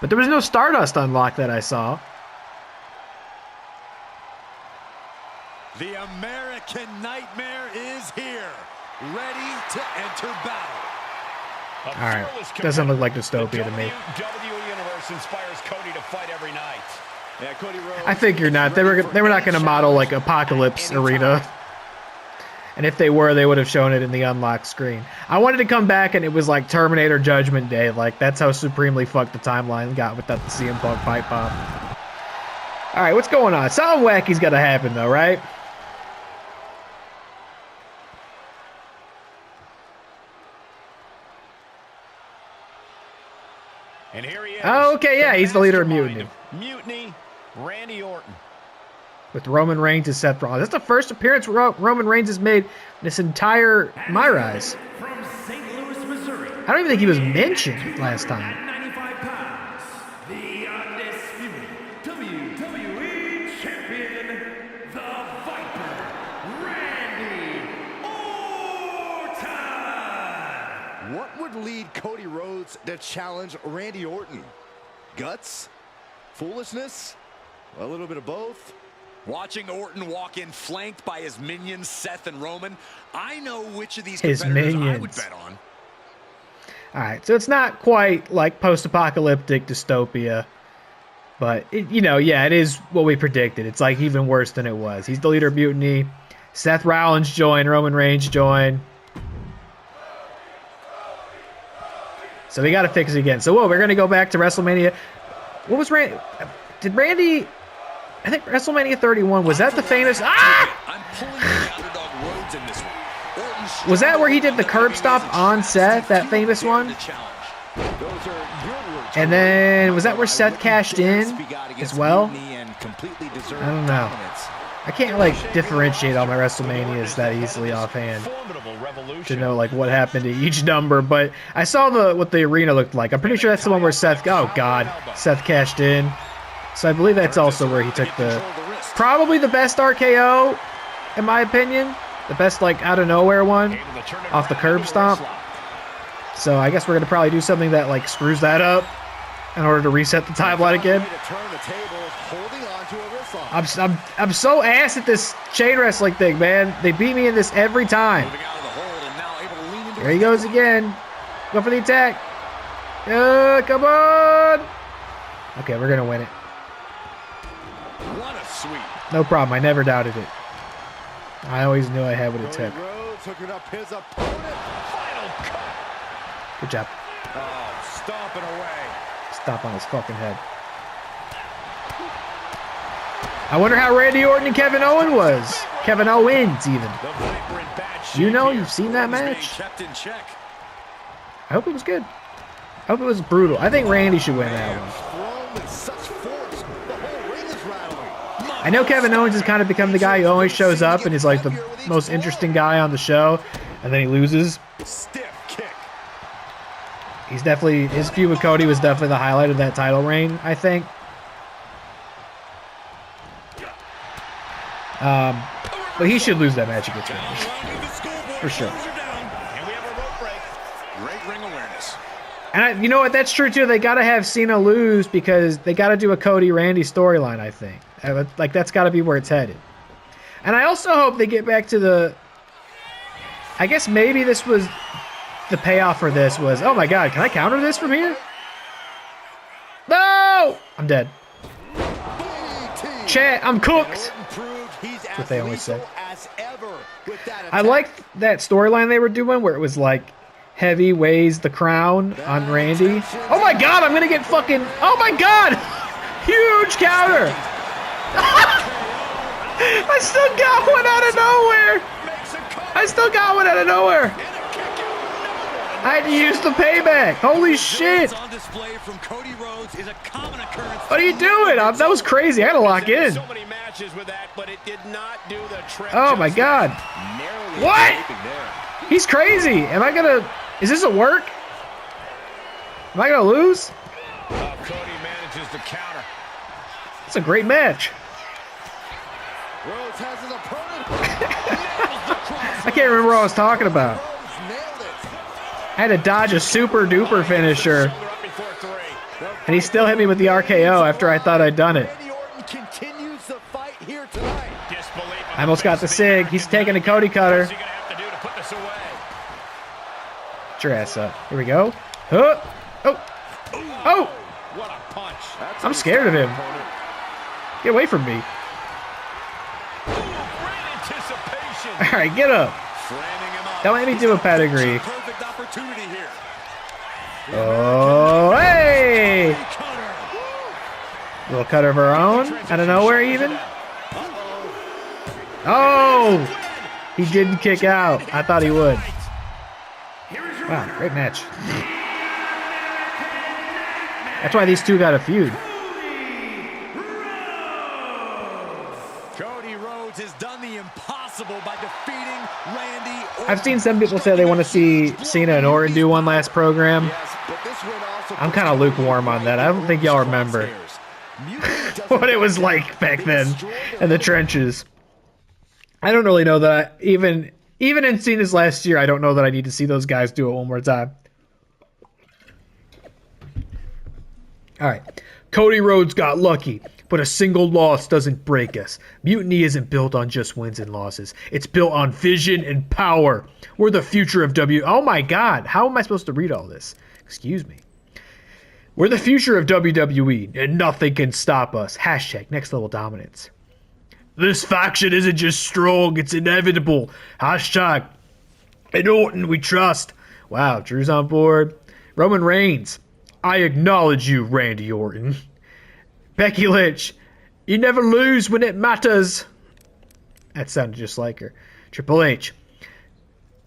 S1: But there was no Stardust unlock that I saw.
S8: The American Nightmare is here, ready to enter battle.
S1: All right, doesn't look like dystopia to me.
S6: WWE Universe inspires Cody to fight every night.
S5: Yeah, Cody Rhodes.
S1: I figure not. They were not going to model like Apocalypse Arena. And if they were, they would have shown it in the unlocked screen. I wanted to come back and it was like Terminator Judgment Day. Like, that's how supremely fucked the timeline got with that CM Punk pipe pop. All right, what's going on? Something wacky's got to happen, though, right?
S6: And here he is.
S1: Oh, okay, yeah, he's the leader of Mutiny.
S6: Mutiny, Randy Orton.
S1: With Roman Reigns and Seth Rollins. That's the first appearance Roman Reigns has made in this entire MyRise.
S4: From St. Louis, Missouri.
S1: I don't even think he was mentioned last time.
S4: At 95 pounds, the undisputed WWE Champion, the Viper, Randy Orton.
S5: What would lead Cody Rhodes to challenge Randy Orton? Guts? Foolishness? A little bit of both?
S8: Watching Orton walk in flanked by his minions, Seth and Roman, I know which of these
S1: His
S8: competitors I
S1: minions.
S8: would bet on.
S1: All right, so it's not quite like post-apocalyptic dystopia, but you know, yeah, it is what we predicted. It's like even worse than it was. He's the leader of Mutiny. Seth Rollins joined, Roman Reigns joined. So we got to fix it again. So whoa, we're gonna go back to WrestleMania. What was Randy? Did Randy? I think WrestleMania 31 was that the famous? Ah!
S8: I'm pulling the underdog Rhodes in this one. Orton's
S1: Was that where he did the curb stomp on Seth? That famous one? And then was that where Seth cashed in as well? I don't know. I can't like differentiate all my WrestleManias that easily offhand to know like what happened to each number, but I saw what the arena looked like. I'm pretty sure that's the one where Seth. Oh God, Seth cashed in. So I believe that's also where he took probably the best RKO, in my opinion. The best, like, out of nowhere one off the curb stomp. So I guess we're going to probably do something that, like, screws that up in order to reset the timeline again. I'm so ass at this chain wrestling thing, man. They beat me in this every time. There he goes again. Go for the attack. Come on. Okay, we're going to win it.
S8: What a sweep.
S1: No problem. I never doubted it. I always knew I had what it took. Good job.
S6: Oh, stomping away.
S1: Stop on his fucking head. I wonder how Randy Orton and Kevin Owens was. Kevin Owens, even. You know, you've seen that match.
S8: Kept in check.
S1: I hope it was good. I hope it was brutal. I think Randy should win that one. I know Kevin Owens has kind of become the guy who always shows up and is like the most interesting guy on the show, and then he loses.
S6: Stiff kick.
S1: He's definitely, his feud with Cody was definitely the highlight of that title reign, I think. But he should lose that match against Randy. For sure.
S6: And we have a rope break.
S8: Great ring awareness.
S1: And you know what? That's true, too. They got to have Cena lose because they got to do a Cody-Randy storyline, I think. Like, that's got to be where it's headed. And I also hope they get back to the... I guess maybe this was... The payoff for this was... Oh, my God. Can I counter this from here? No! I'm dead. Chat, I'm cooked. That's what they always say. I liked that storyline they were doing where it was like... Heavy weighs the crown on Randy. Oh my God, I'm gonna get fucking... Oh my God! Huge counter! I still got one out of nowhere! I had to use the payback. Holy shit! What are you doing? That was crazy. I had to lock in. Oh my God. What? He's crazy. Am I gonna... Is this a work? Am I gonna lose?
S6: Cody manages to counter.
S1: It's a great match.
S5: Rhodes has his opponent.
S1: I can't remember what I was talking about. I had to dodge a super duper finisher. And he still hit me with the RKO after I thought I'd done it. I almost got the SIG. He's taking a Cody cutter. Get your ass up. Here we go. Oh! Oh!
S6: What a punch.
S1: I'm scared of him. Get away from me.
S6: Ooh, great anticipation.
S1: All right, get up.
S8: Framing him up.
S1: Don't let me do a pedigree.
S8: Perfect opportunity here.
S1: Oh, hey! Little cutter of our own. Out of nowhere, even. Oh! He didn't kick out. I thought he would. Wow, great match. That's why these two got a feud.
S8: Cody Rhodes has done the impossible by defeating Randy Orton.
S1: I've seen some people say they want to see Cena and Orton do one last program.
S5: Yes, but this win also
S1: I'm kind of lukewarm on that. I don't think y'all remember what it was like back then in the trenches. I don't really know that even in Cena's last year, I don't know that I need to see those guys do it one more time. All right. Cody Rhodes got lucky, but a single loss doesn't break us. Mutiny isn't built on just wins and losses. It's built on vision and power. We're the future of Oh my God. How am I supposed to read all this? Excuse me. We're the future of WWE, and nothing can stop us. Hashtag next level dominance. This faction isn't just strong, it's inevitable. Hashtag in Orton we trust. Wow, Drew's on board. Roman Reigns. I acknowledge you, Randy Orton. Becky Lynch. You never lose when it matters. That sounded just like her. Triple H.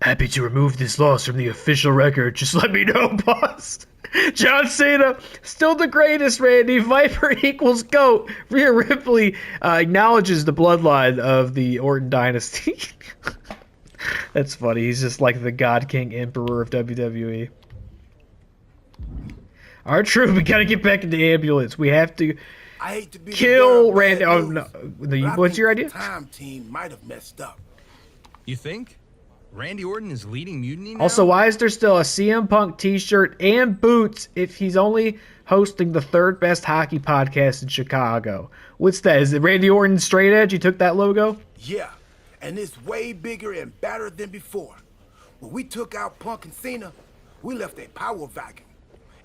S1: Happy to remove this loss from the official record. Just let me know, boss. John Cena, still the greatest, Randy. Viper equals GOAT. Rhea Ripley acknowledges the bloodline of the Orton dynasty. That's funny. He's just like the God King Emperor of WWE. R-Truth, we gotta get back in the ambulance. We have to
S7: I hate to be
S1: kill
S7: the bearer
S1: Randy.
S7: of
S1: Oh,
S7: bad
S1: no.
S7: news, but I
S1: What's
S7: think
S1: your
S7: the
S1: idea?
S7: Time team might have messed up.
S2: You think? Randy Orton is leading Mutiny now?
S1: Also, why is there still a CM Punk t-shirt and boots if he's only hosting the third best hockey podcast in Chicago? What's that? Is it Randy Orton straight edge? You took that logo?
S7: Yeah, and it's way bigger and badder than before. When we took out Punk and Cena, we left a power vacuum.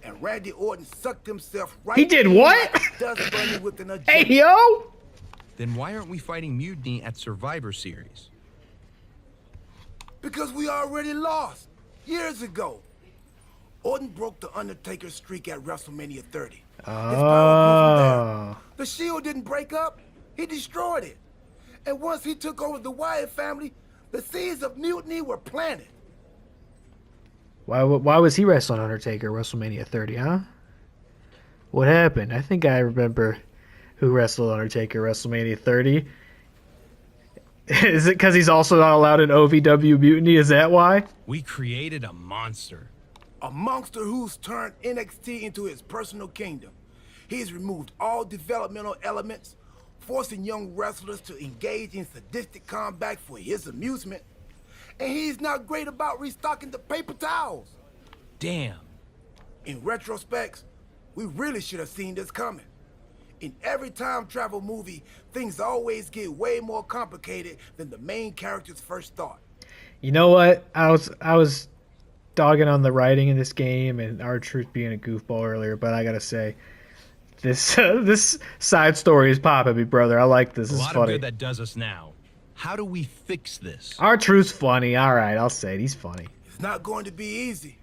S7: And Randy Orton sucked himself right
S1: He did
S7: in
S1: what?
S7: like a dust bunny with an agenda.
S1: Hey, yo!
S2: Then why aren't we fighting Mutiny at Survivor Series?
S7: Because we already lost years ago. Orton broke the Undertaker streak at WrestleMania 30. His power grew from there. The Shield didn't break up, he destroyed it. And once he took over the Wyatt family, the seeds of mutiny were planted.
S1: Why was he wrestling Undertaker at WrestleMania 30, huh? What happened? I think I remember who wrestled Undertaker at WrestleMania 30. Is it because he's also not allowed in OVW Mutiny? Is that why?
S2: We created a monster.
S7: A monster who's turned NXT into his personal kingdom. He's removed all developmental elements, forcing young wrestlers to engage in sadistic combat for his amusement. And he's not great about restocking the paper towels.
S2: Damn.
S7: In retrospect, we really should have seen this coming. In every time travel movie, things always get way more complicated than the main characters first thought.
S1: You know what? I was dogging on the writing in this game and R-Truth being a goofball earlier, but I gotta say, this side story is popping me, brother. I like this. This is
S2: A lot
S1: funny.
S2: of good that does us now. How do we fix this?
S1: R-Truth's funny. All right, I'll say it. He's funny.
S7: It's not going to be easy.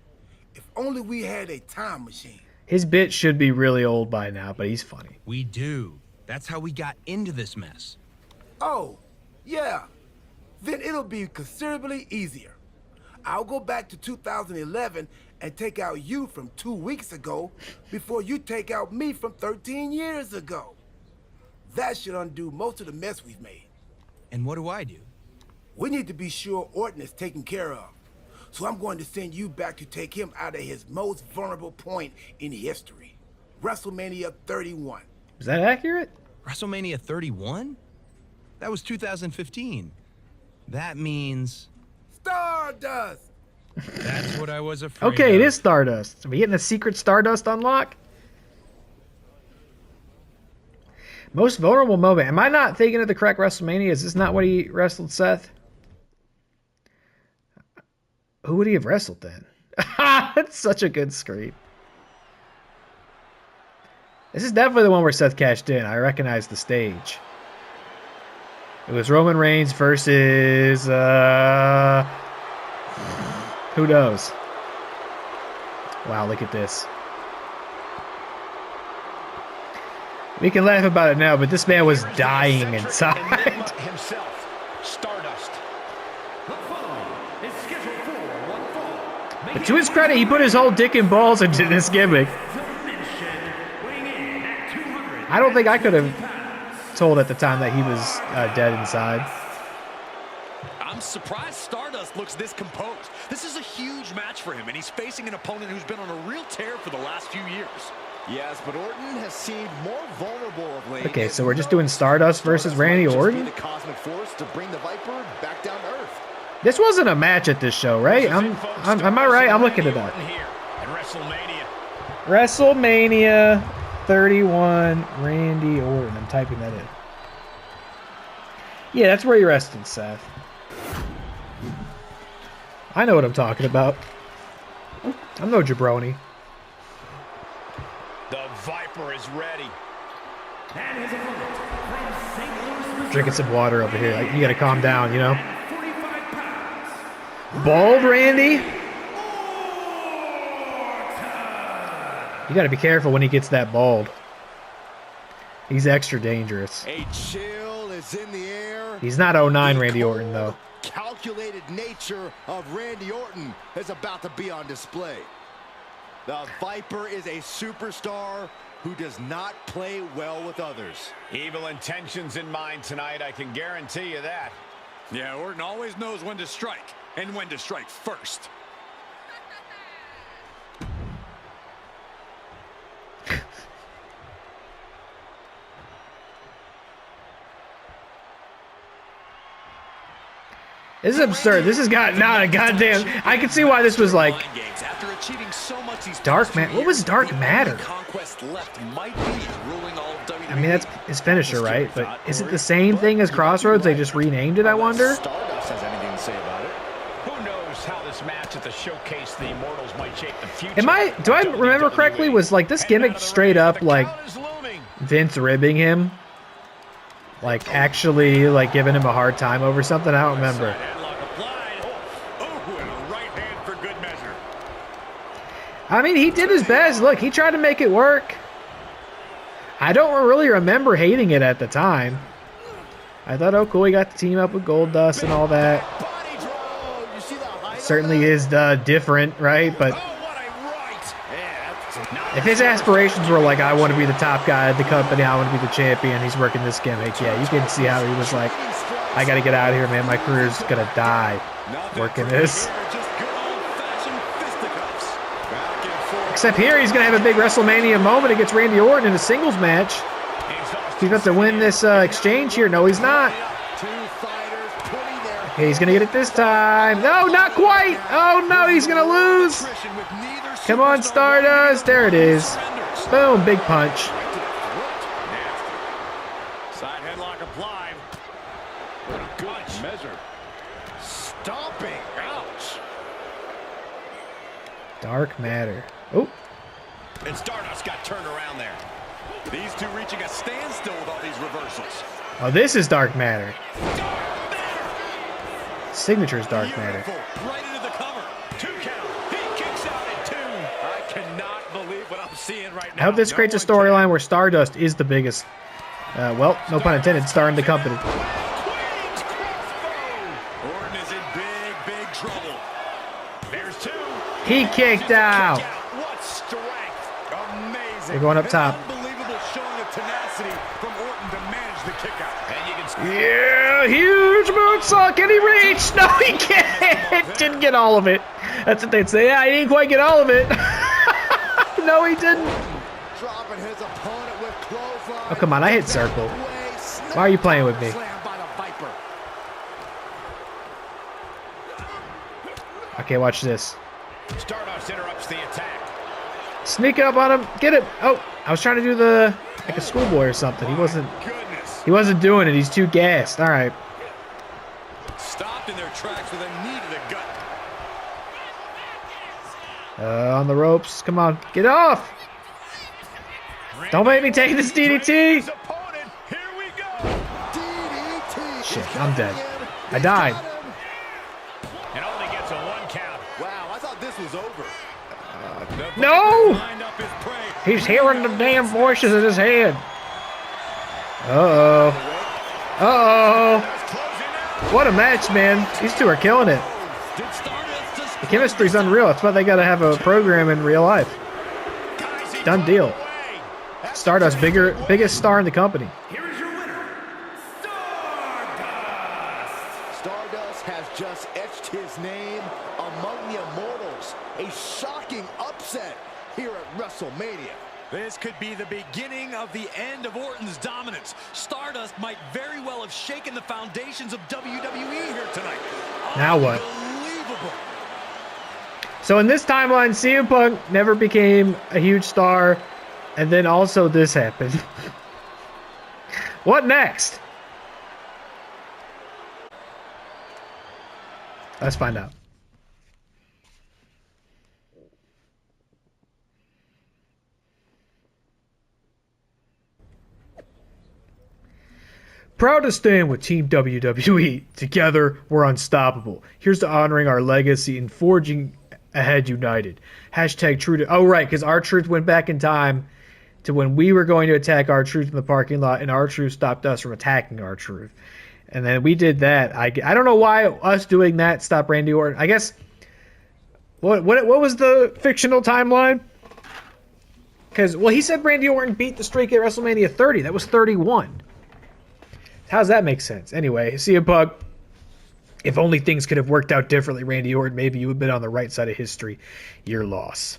S7: If only we had a time machine.
S1: His bit should be really old by now, but he's funny.
S2: We do. That's how we got into this mess.
S7: Oh, yeah. Then it'll be considerably easier. I'll go back to 2011 and take out you from 2 weeks ago before you take out me from 13 years ago. That should undo most of the mess we've made.
S2: And what do I do?
S7: We need to be sure Orton is taken care of. So I'm going to send you back to take him out of his most vulnerable point in history. WrestleMania 31.
S1: Is that accurate?
S2: WrestleMania 31? That was 2015. That means...
S7: Stardust!
S2: That's what I was afraid
S1: Okay, it
S2: of.
S1: is Stardust. Are we getting a secret Stardust unlock? Most vulnerable moment. Am I not thinking of the correct WrestleMania? Is this not what he wrestled Seth? Who would he have wrestled then? It's such a good scream. This is definitely the one where Seth cashed in. I recognize the stage. It was Roman Reigns versus... who knows? Wow, look at this. We can laugh about it now, but this man was dying inside.
S6: Himself, Stardust.
S1: But to his credit, he put his whole dick and balls into this gimmick. I don't think I could have told at the time that he was dead inside.
S8: I'm surprised Stardust looks this composed. This is a huge match for him, and he's facing an opponent who's been on a real tear for the last few years.
S5: Yes, but Orton has seemed more vulnerable of late.
S1: Okay, so we're just doing Stardust versus Randy Orton?
S5: The cosmic force to bring the Viper back down to earth.
S1: This wasn't a match at this show, right? Am I right? I'm looking it up. WrestleMania 31, Randy Orton. I'm typing that in. Yeah, that's where he rested, Seth. I know what I'm talking about. I'm no jabroni.
S6: The Viper is ready.
S1: Drinking some water over here. You gotta calm down, you know? Bald Randy? You gotta be careful when he gets that bald. He's extra dangerous.
S5: A chill is in the air.
S1: He's not 09 Randy Orton, though.
S5: Calculated nature of Randy Orton is about to be on display. The Viper is a superstar who does not play well with others.
S6: Evil intentions in mind tonight, I can guarantee you that.
S8: Yeah, Orton always knows when to strike, and when to strike first.
S1: This is absurd. This has got not a goddamn... I can see why this was like... Dark Matter. What was Dark Matter? I mean, that's his finisher, right? But is it the same thing as Crossroads? They just renamed it, I wonder?
S5: Stardust has anything to say about it.
S6: Who knows how this match at the showcase the Immortals might shape the future.
S1: Do I remember correctly? Was like this gimmick straight up like Vince ribbing him? Like actually like giving him a hard time over something? I don't remember. I mean, he did his best. Look, he tried to make it work. I don't really remember hating it at the time. I thought, oh, cool, he got to team up with Goldust and all that. Certainly is different, right? But if his aspirations were like, I want to be the top guy at the company, I want to be the champion, he's working this gimmick, yeah, you can see how he was like, I got to get out of here, man. My career's going to die working this. Except here, he's going to have a big WrestleMania moment against Randy Orton in a singles match. He's about to win this exchange here. No, he's not. Okay, he's going to get it this time. No, not quite. Oh, no, he's going to lose. Come on, Stardust. There it is. Boom, big punch.
S6: Side headlock applied. Good measure.
S5: Stomping. Ouch.
S1: Dark Matter. Oh.
S8: And Stardust got turned around there. These two reaching a standstill with all these reversals.
S1: Oh, this is Dark Matter. Signature's Dark Matter.
S8: Right into the cover. 2 count. He kicks out at 2. I cannot believe what I'm seeing right now.
S1: I hope this creates a storyline where Stardust is the biggest, well, no pun intended, star in the company.
S8: Orton is in big trouble.
S6: There's 2.
S1: He kicked out.
S6: What strength. Amazing.
S1: They're going up top.
S8: Unbelievable showing of tenacity from Orton to manage the kick out. And you can
S1: Yeah, huge moonsault. Can he reach? No, he can't. Didn't get all of it. That's what they'd say. Yeah, he didn't quite get all of it. No, he didn't.
S5: Dropping his opponent with clothesline.
S1: Oh, come on. I hit circle. Why are you playing with me? Okay, watch this.
S6: Stardust interrupts the attack.
S1: Sneak up on him. Get it. Oh, I was trying to do the like a schoolboy or something. He wasn't doing it. He's too gassed. All right.
S8: Stopped in their tracks with a knee to the gut.
S1: On the ropes. Come on. Get off. Don't make me take this DDT.
S6: His opponent. Here we go.
S5: DDT.
S1: Shit, I'm dead. I died.
S6: And only gets a 1 count.
S5: Wow, I thought this was over.
S1: No!
S6: Lined up his prey.
S1: He's hearing the damn voices in his head. Uh-oh. Uh-oh. What a match, man. These two are killing it. The chemistry's unreal. That's why they got to have a program in real life. Done deal. Stardust, biggest star in the company.
S4: Here is your winner, Stardust.
S5: Stardust has just etched his name among the immortals. A shocking upset here at WrestleMania.
S8: This could be the beginning of the end of Orton's dominance. Stardust might very well have shaken the foundations of WWE here tonight.
S1: Now what?
S8: Unbelievable.
S1: So in this timeline, CM Punk never became a huge star, and then also this happened. What next? Let's find out. Proud to stand with Team WWE. Together, we're unstoppable. Here's to honoring our legacy and forging ahead united. Hashtag true to... Oh, right, because R-Truth went back in time to when we were going to attack R-Truth in the parking lot, and R-Truth stopped us from attacking R-Truth. And then we did that. I don't know why us doing that stopped Randy Orton. I guess... What was the fictional timeline? Because, well, he said Randy Orton beat the streak at WrestleMania 30. That was 31. How does that make sense? Anyway, CM Punk, if only things could have worked out differently, Randy Orton, maybe you would have been on the right side of history. Your loss.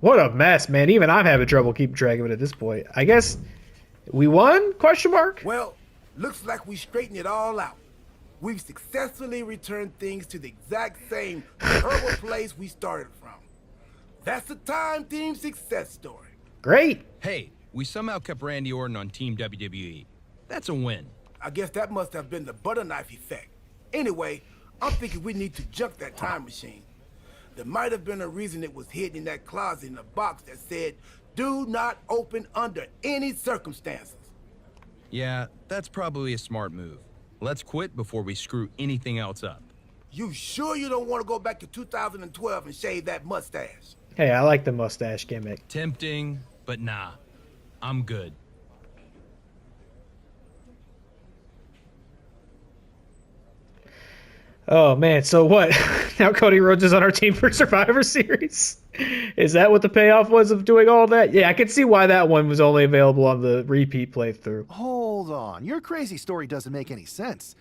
S1: What a mess, man. Even I'm having trouble keeping track of it at this point. I guess we won? Question mark?
S7: Well, looks like we straightened it all out. We've successfully returned things to the exact same terrible place we started from. That's the Time Team success story.
S1: Great.
S2: Hey, we somehow kept Randy Orton on Team WWE. That's a win.
S7: I guess that must have been the butter knife effect. Anyway, I'm thinking we need to junk that time machine. There might have been a reason it was hidden in that closet in a box that said, "Do not open under any circumstances."
S2: Yeah, that's probably a smart move. Let's quit before we screw anything else up.
S7: You sure you don't want to go back to 2012 and shave that mustache?
S1: Hey, I like the mustache gimmick.
S2: Tempting, but nah. I'm good.
S1: Oh, man. So what? Now Cody Rhodes is on our team for Survivor Series? Is that what the payoff was of doing all that? Yeah, I could see why that one was only available on the repeat playthrough.
S3: Hold on. Your crazy story doesn't make any sense.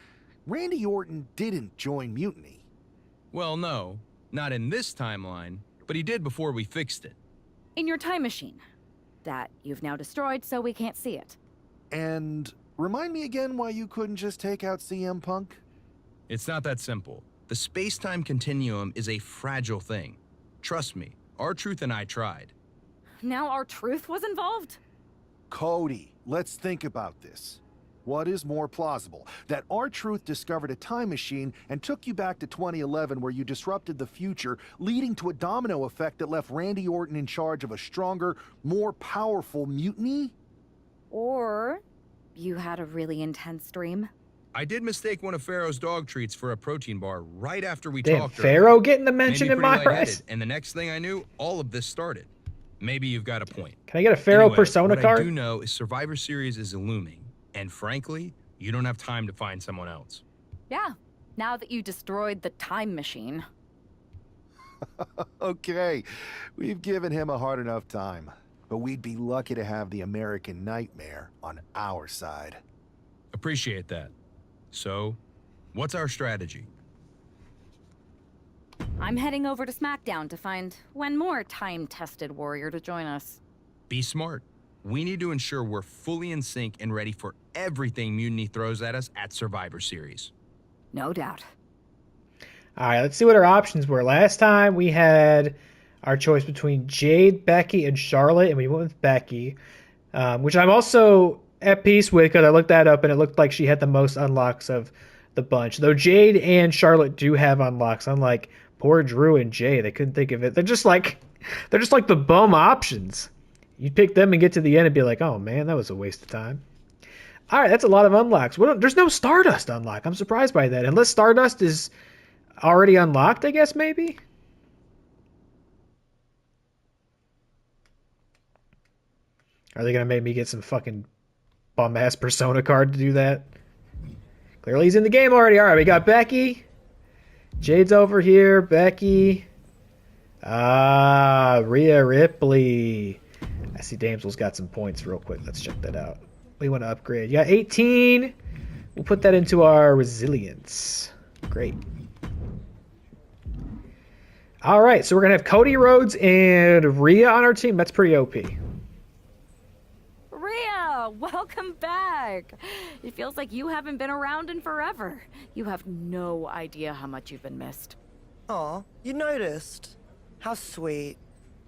S3: Randy Orton didn't join Mutiny.
S2: Well, no. Not in this timeline, but he did before we fixed it.
S9: In your time machine. That you've now destroyed so we can't see it.
S3: And remind me again why you couldn't just take out CM Punk?
S2: It's not that simple. The space-time continuum is a fragile thing. Trust me, R-Truth and I tried.
S9: Now R-Truth was involved?
S3: Cody, let's think about this. What is more plausible? That R-Truth discovered a time machine and took you back to 2011 where you disrupted the future, leading to a domino effect that left Randy Orton in charge of a stronger, more powerful mutiny?
S9: Or you had a really intense dream?
S2: I did mistake one of Pharaoh's dog treats for a protein bar right after we
S1: Damn,
S2: talked.
S1: Pharaoh getting the mention in
S2: MyRise.
S1: MyRise?
S2: And the next thing I knew, all of this started. Maybe you've got a point.
S1: Can I get a Pharaoh
S2: Anyway,
S1: persona
S2: what
S1: card?
S2: I do know is Survivor Series is looming. And frankly, you don't have time to find someone else.
S9: Yeah, now that you destroyed the time machine.
S3: Okay, we've given him a hard enough time. But we'd be lucky to have the American Nightmare on our side.
S2: Appreciate that. So, what's our strategy?
S9: I'm heading over to SmackDown to find one more time-tested warrior to join us.
S2: Be smart. We need to ensure we're fully in sync and ready for everything Mutiny throws at us at Survivor Series.
S9: No doubt.
S1: All right, let's see what our options were. Last time we had our choice between Jade, Becky, and Charlotte, and we went with Becky, which I'm also at peace with because I looked that up and it looked like she had the most unlocks of the bunch. Though Jade and Charlotte do have unlocks, unlike poor Drew and Jay. They couldn't think of it. They're just like the bum options You'd pick them and get to the end and be like, oh man, that was a waste of time. All right, that's a lot of unlocks. There's no Stardust unlock. I'm surprised by that. Unless Stardust is already unlocked, I guess, maybe? Are they going to make me get some fucking bum-ass Persona card to do that? Clearly he's in the game already. All right, we got Becky. Jade's over here. Becky. Rhea Ripley. I see Damsel's got some points real quick. Let's check that out. We want to upgrade. You got 18. We'll put that into our resilience. Great. All right, so we're going to have Cody Rhodes and Rhea on our team. That's pretty OP.
S9: Rhea, welcome back. It feels like you haven't been around in forever. You have no idea how much you've been missed.
S10: Aw, you noticed? How sweet.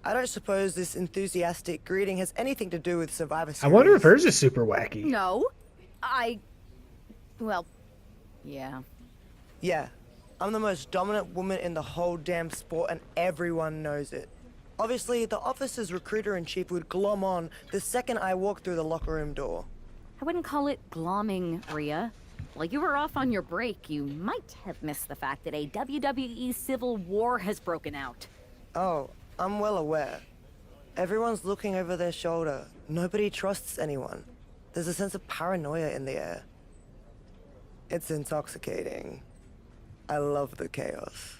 S10: I don't suppose this enthusiastic greeting has anything to do with Survivor Series.
S1: I wonder if hers is super wacky.
S9: No, well, yeah.
S10: Yeah, I'm the most dominant woman in the whole damn sport and everyone knows it. Obviously, the office's recruiter-in-chief would glom on the second I walk through the locker room door.
S9: I wouldn't call it glomming, Rhea. While you were off on your break, you might have missed the fact that a WWE civil war has broken out.
S10: Oh, I'm well aware. Everyone's looking over their shoulder. Nobody trusts anyone. There's a sense of paranoia in the air. It's intoxicating. I love the chaos.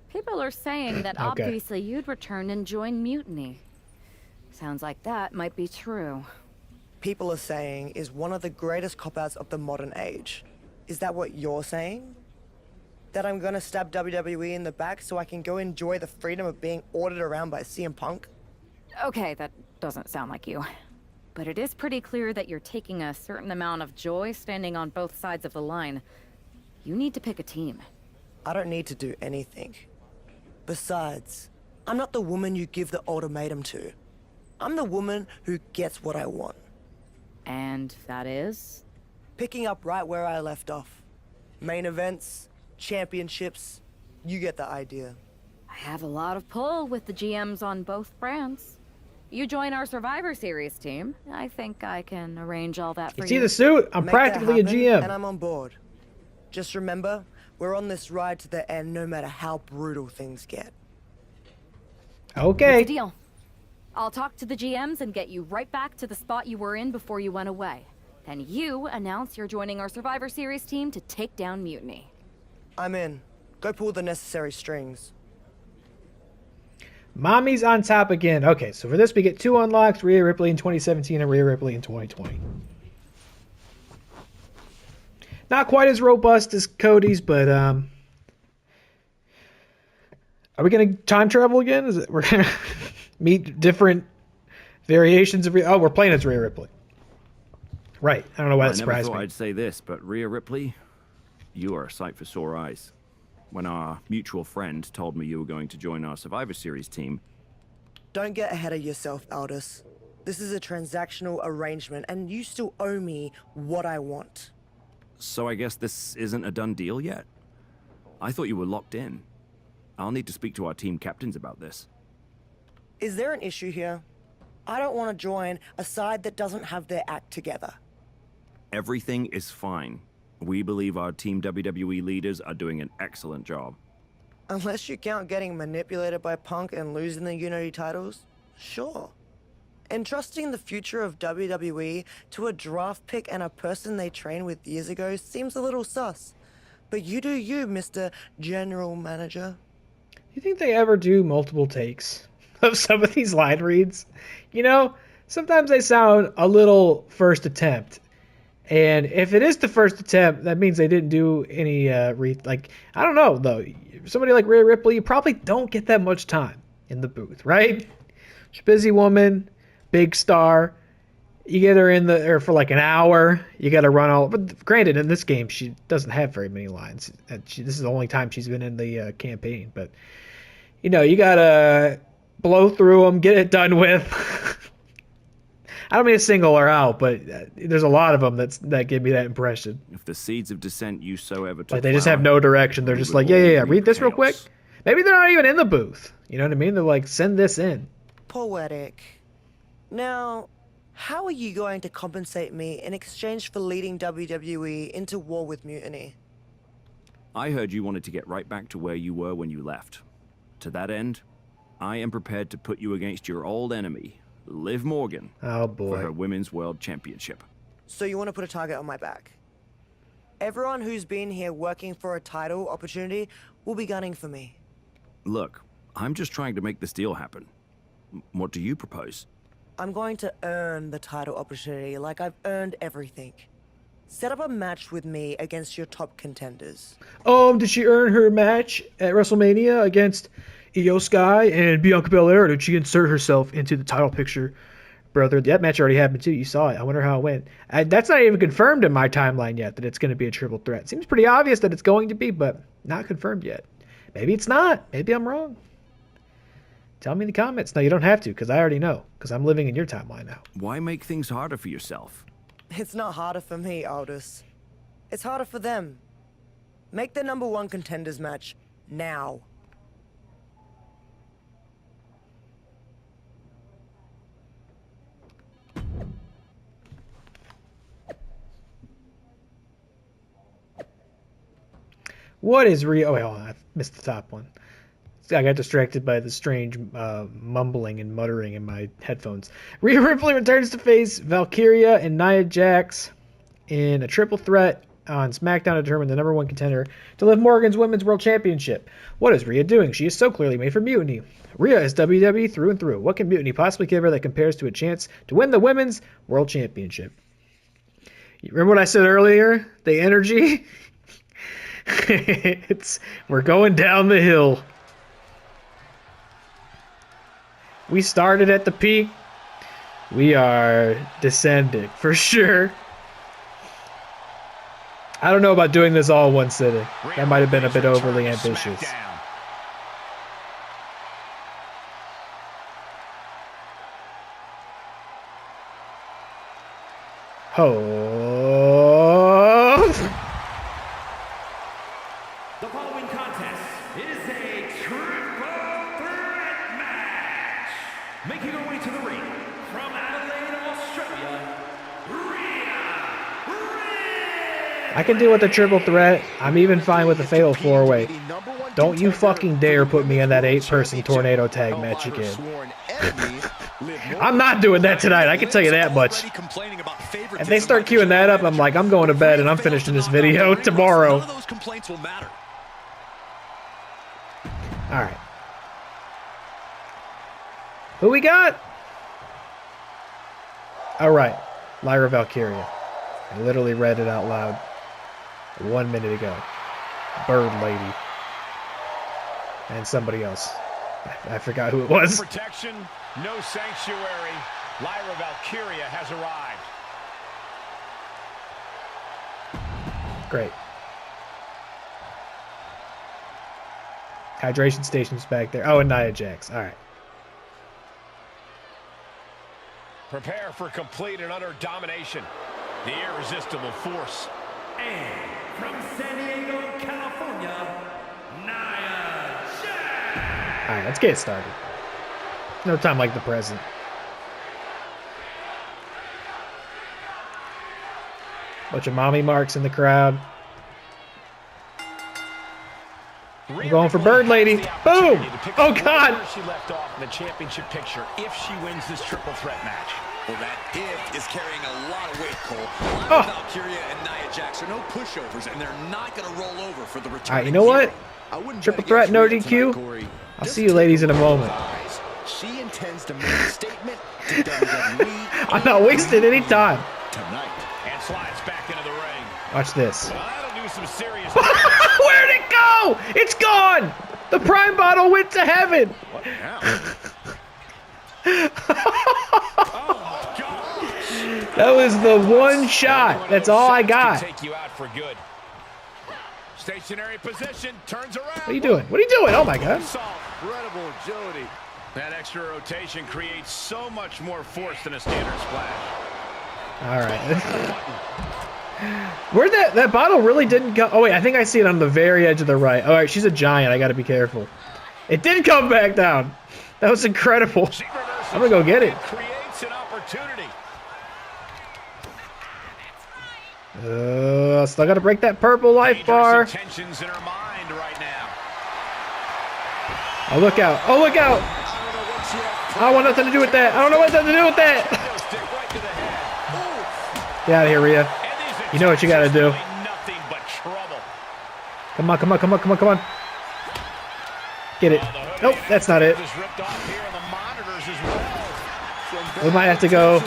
S9: People are saying that obviously you'd return and join Mutiny. Sounds like that might be true.
S10: People are saying is one of the greatest cop-outs of the modern age. Is that what you're saying? That I'm gonna stab WWE in the back so I can go enjoy the freedom of being ordered around by CM Punk?
S9: Okay, that doesn't sound like you. But it is pretty clear that you're taking a certain amount of joy standing on both sides of the line. You need to pick a team.
S10: I don't need to do anything. Besides, I'm not the woman you give the ultimatum to. I'm the woman who gets what I want.
S9: And that is?
S10: Picking up right where I left off. Main events, championships, you get the idea.
S9: I have a lot of pull with the GMs on both brands. You join our Survivor Series team. I think I can arrange all that for you.
S1: You see the suit? I'm practically a GM.
S10: And I'm on board. Just remember, we're on this ride to the end no matter how brutal things get.
S1: Okay.
S9: What's the deal? I'll talk to the GMs and get you right back to the spot you were in before you went away. Then you announce you're joining our Survivor Series team to take down Mutiny.
S10: I'm in. Go pull the necessary strings.
S1: Mommy's on top again. Okay, so for this we get 2 unlocks, Rhea Ripley in 2017 and Rhea Ripley in 2020. Not quite as robust as Cody's, but are we going to time travel again? Is it we're going to meet different variations of Rhea? Oh, we're playing as Rhea Ripley. Right. I don't know why that surprised me.
S11: I never thought I'd say this, but Rhea Ripley, you are a sight for sore eyes. When our mutual friend told me you were going to join our Survivor Series team.
S10: Don't get ahead of yourself, Aldous. This is a transactional arrangement, and you still owe me what I want.
S11: So I guess this isn't a done deal yet? I thought you were locked in. I'll need to speak to our team captains about this.
S10: Is there an issue here? I don't want to join a side that doesn't have their act together.
S11: Everything is fine. We believe our Team WWE leaders are doing an excellent job.
S10: Unless you count getting manipulated by Punk and losing the Unity titles, sure. Entrusting the future of WWE to a draft pick and a person they trained with years ago seems a little sus. But you do you, Mr. General Manager.
S1: Do you think they ever do multiple takes of some of these line reads? You know, sometimes they sound a little first attempt. And if it is the first attempt, that means they didn't do any like, I don't know though. Somebody like Rhea Ripley, you probably don't get that much time in the booth, right? She's a busy woman, big star. You get her in there for like an hour. You got to run all. But granted, in this game, she doesn't have very many lines. This is the only time she's been in the campaign. But you know, you got to blow through them, get it done with. I don't mean to single her out, but there's a lot of them that give me that impression.
S11: If the seeds of dissent you so ever took,
S1: like they just have no direction. They're just like, yeah. Read this real quick. Maybe they're not even in the booth. You know what I mean? They're like, send this in.
S10: Poetic. Now, how are you going to compensate me in exchange for leading WWE into war with Mutiny?
S11: I heard you wanted to get right back to where you were when you left. To that end, I am prepared to put you against your old enemy, Liv Morgan,
S1: Oh
S11: for her
S1: boy.
S11: Women's World Championship.
S10: So you want to put a target on my back? Everyone who's been here working for a title opportunity will be gunning for me.
S11: Look, I'm just trying to make this deal happen. What do you propose?
S10: I'm going to earn the title opportunity like I've earned everything. Set up a match with me against your top contenders.
S1: Did she earn her match at WrestleMania against Io Sky and Bianca Belair? Or did she insert herself into the title picture? Brother, that match already happened too. You saw it. I wonder how it went. That's not even confirmed in my timeline yet that it's going to be a triple threat. Seems pretty obvious that it's going to be, but not confirmed yet. Maybe it's not. Maybe I'm wrong. Tell me in the comments. No, you don't have to, because I already know, because I'm living in your timeline now.
S11: Why make things harder for yourself?
S10: It's not harder for me, Aldous. It's harder for them. Make the #1 contenders match now.
S1: What is Rhea? Oh, wait, hold on. I missed the top one. I got distracted by the strange mumbling and muttering in my headphones. Rhea Ripley returns to face Valkyria and Nia Jax in a triple threat on SmackDown to determine the #1 contender to Liv Morgan's Women's World Championship. What is Rhea doing? She is so clearly made for Mutiny. Rhea is WWE through and through. What can Mutiny possibly give her that compares to a chance to win the Women's World Championship? You remember what I said earlier? The energy? We're going down the hill. We started at the peak. We are descending for sure. I don't know about doing this all in one sitting. That might have been a bit overly ambitious. Oh.
S4: The following contest is a triple threat match. Making her way to the ring from Adelaide, Australia, Rhea Ripley.
S1: I can deal with the triple threat. I'm even fine with the fatal 4-way. Don't you fucking dare put me in that 8-person tornado tag match again. I'm not doing that tonight, I can tell you that much. If they start queuing that up, I'm like, I'm going to bed and I'm finishing this video tomorrow. Alright. Who we got? Alright. Lyra Valkyria. I literally read it out loud 1 minute ago. Bird Lady. And somebody else. I forgot who it was.
S6: Protection, no sanctuary. Lyra Valkyria has arrived.
S1: Great. Hydration station's back there. Oh, and Nia Jax. All right.
S6: Prepare for complete and utter domination. The irresistible force.
S4: And from San Diego, California, Nia Jax.
S1: All right, let's get it started. No time like the present. Bunch of mommy marks in the crowd. I'm going for Bird Lady. Boom! Oh, God!
S6: She left off in the championship picture if she wins this triple threat match.
S8: Well, that if is carrying a lot of weight, Cole. Lyra Valkyria and Nia Jax are no pushovers, and they're not going to roll over for the return.
S1: All right, you know what? Triple threat, no DQ. I'll see you ladies in a moment.
S5: She intends to make a statement to WWE.
S1: I'm not wasting any time.
S5: Tonight.
S6: And slides back into the ring.
S1: Watch this.
S6: Well, that'll do some serious
S1: Where'd it go? It's gone! The Prime bottle went to heaven!
S6: What now?
S1: That was the one shot. That's all I got.
S6: Take you out for good. Stationary position, turns around.
S1: What are you doing? What are you doing? Oh my God.
S6: Incredible agility. That extra rotation creates so much more force than a standard splash.
S1: All right. Where'd that bottle really didn't go? Oh wait, I think I see it on the very edge of the right. All right, she's a giant. I got to be careful. It did come back down. That was incredible. I'm gonna go get it.
S6: Creates an opportunity.
S1: Still gotta break that purple life bar.
S6: Intentions in her mind right now.
S1: Oh, look out. Oh, look out. I don't want nothing to do with that. I don't know what to do with that. Get out of here, Rhea. You know what you gotta do.
S6: Nothing but trouble.
S1: Come on, come on, come on, come on, come on. Get it. Nope, that's not it. We might have to go.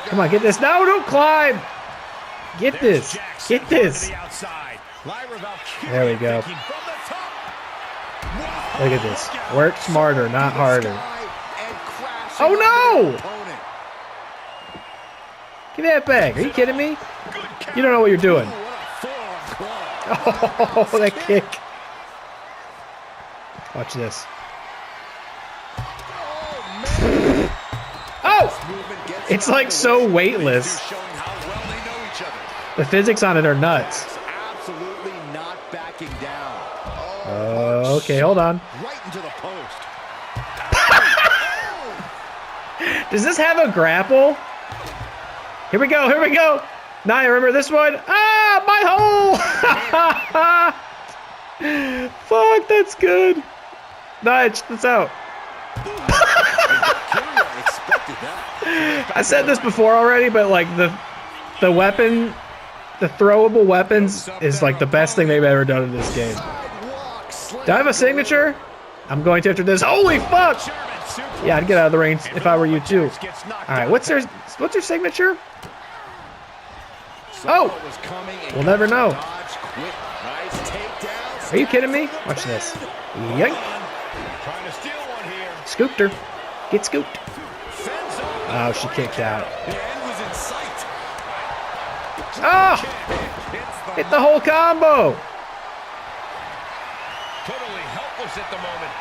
S1: Come on, get this. No, don't climb. Get this. Get this. There we go. Look at this. Work smarter, not harder. Oh no! Give me that bag. Are you kidding me? You don't know what you're doing. Oh, that kick. Watch this. Oh! It's like so weightless. The physics on it are nuts.
S5: Absolutely not backing down.
S1: Okay, hold on.
S5: Right into the post.
S1: Does this have a grapple? Here we go, here we go. Nia, remember this one? Ah, my hole! Fuck, that's good. Nia, check this out. I said this before already, but like the weapon, the throwable weapons is like the best thing they've ever done in this game. Do I have a signature? I'm going to after this. Holy fuck! Yeah, I'd get out of the ring if I were you too. All right, what's her signature? Oh, we'll never know. Are you kidding me? Watch this. Yank. Scooped her. Get scooped. Oh, she kicked out. Oh! Hit the whole combo.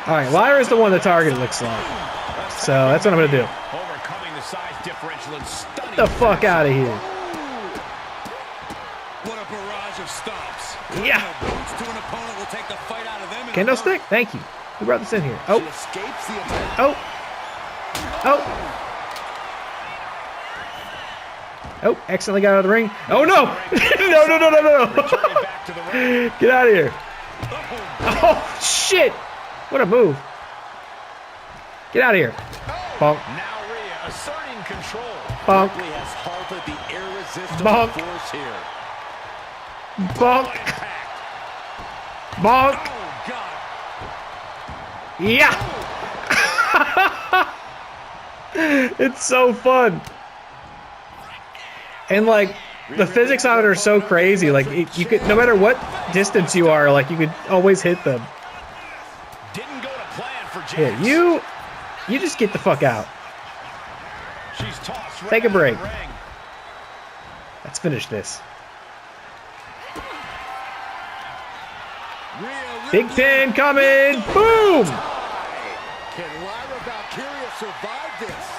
S1: All right, Lyra's the one the target looks like. So that's what I'm gonna do. Get the fuck out of here.
S8: What a barrage of stomps.
S1: Yeah. Kendo stick? Thank you. Who brought this in here? Oh. Oh. Oh. Oh, accidentally got out of the ring. Oh no! No, no, no, no, no. Get out of here. Oh shit! What a move. Get out of here. Bonk.
S6: Now Rhea asserting control.
S1: Bonk.
S5: Has halted the irresistible
S1: Bonk.
S5: force here.
S1: Bonk. Bonk. Yeah. It's so fun. And like the physics on it are so crazy. Like you could, no matter what distance you are, like you could always hit them.
S6: Didn't go to plan for Jax.
S1: Here, you just get the fuck out.
S6: She's tossed right
S1: Take a
S6: out of
S1: break.
S6: the ring.
S1: Let's finish this. Big pin coming. Boom.
S5: Can Lyra Valkyria survive this?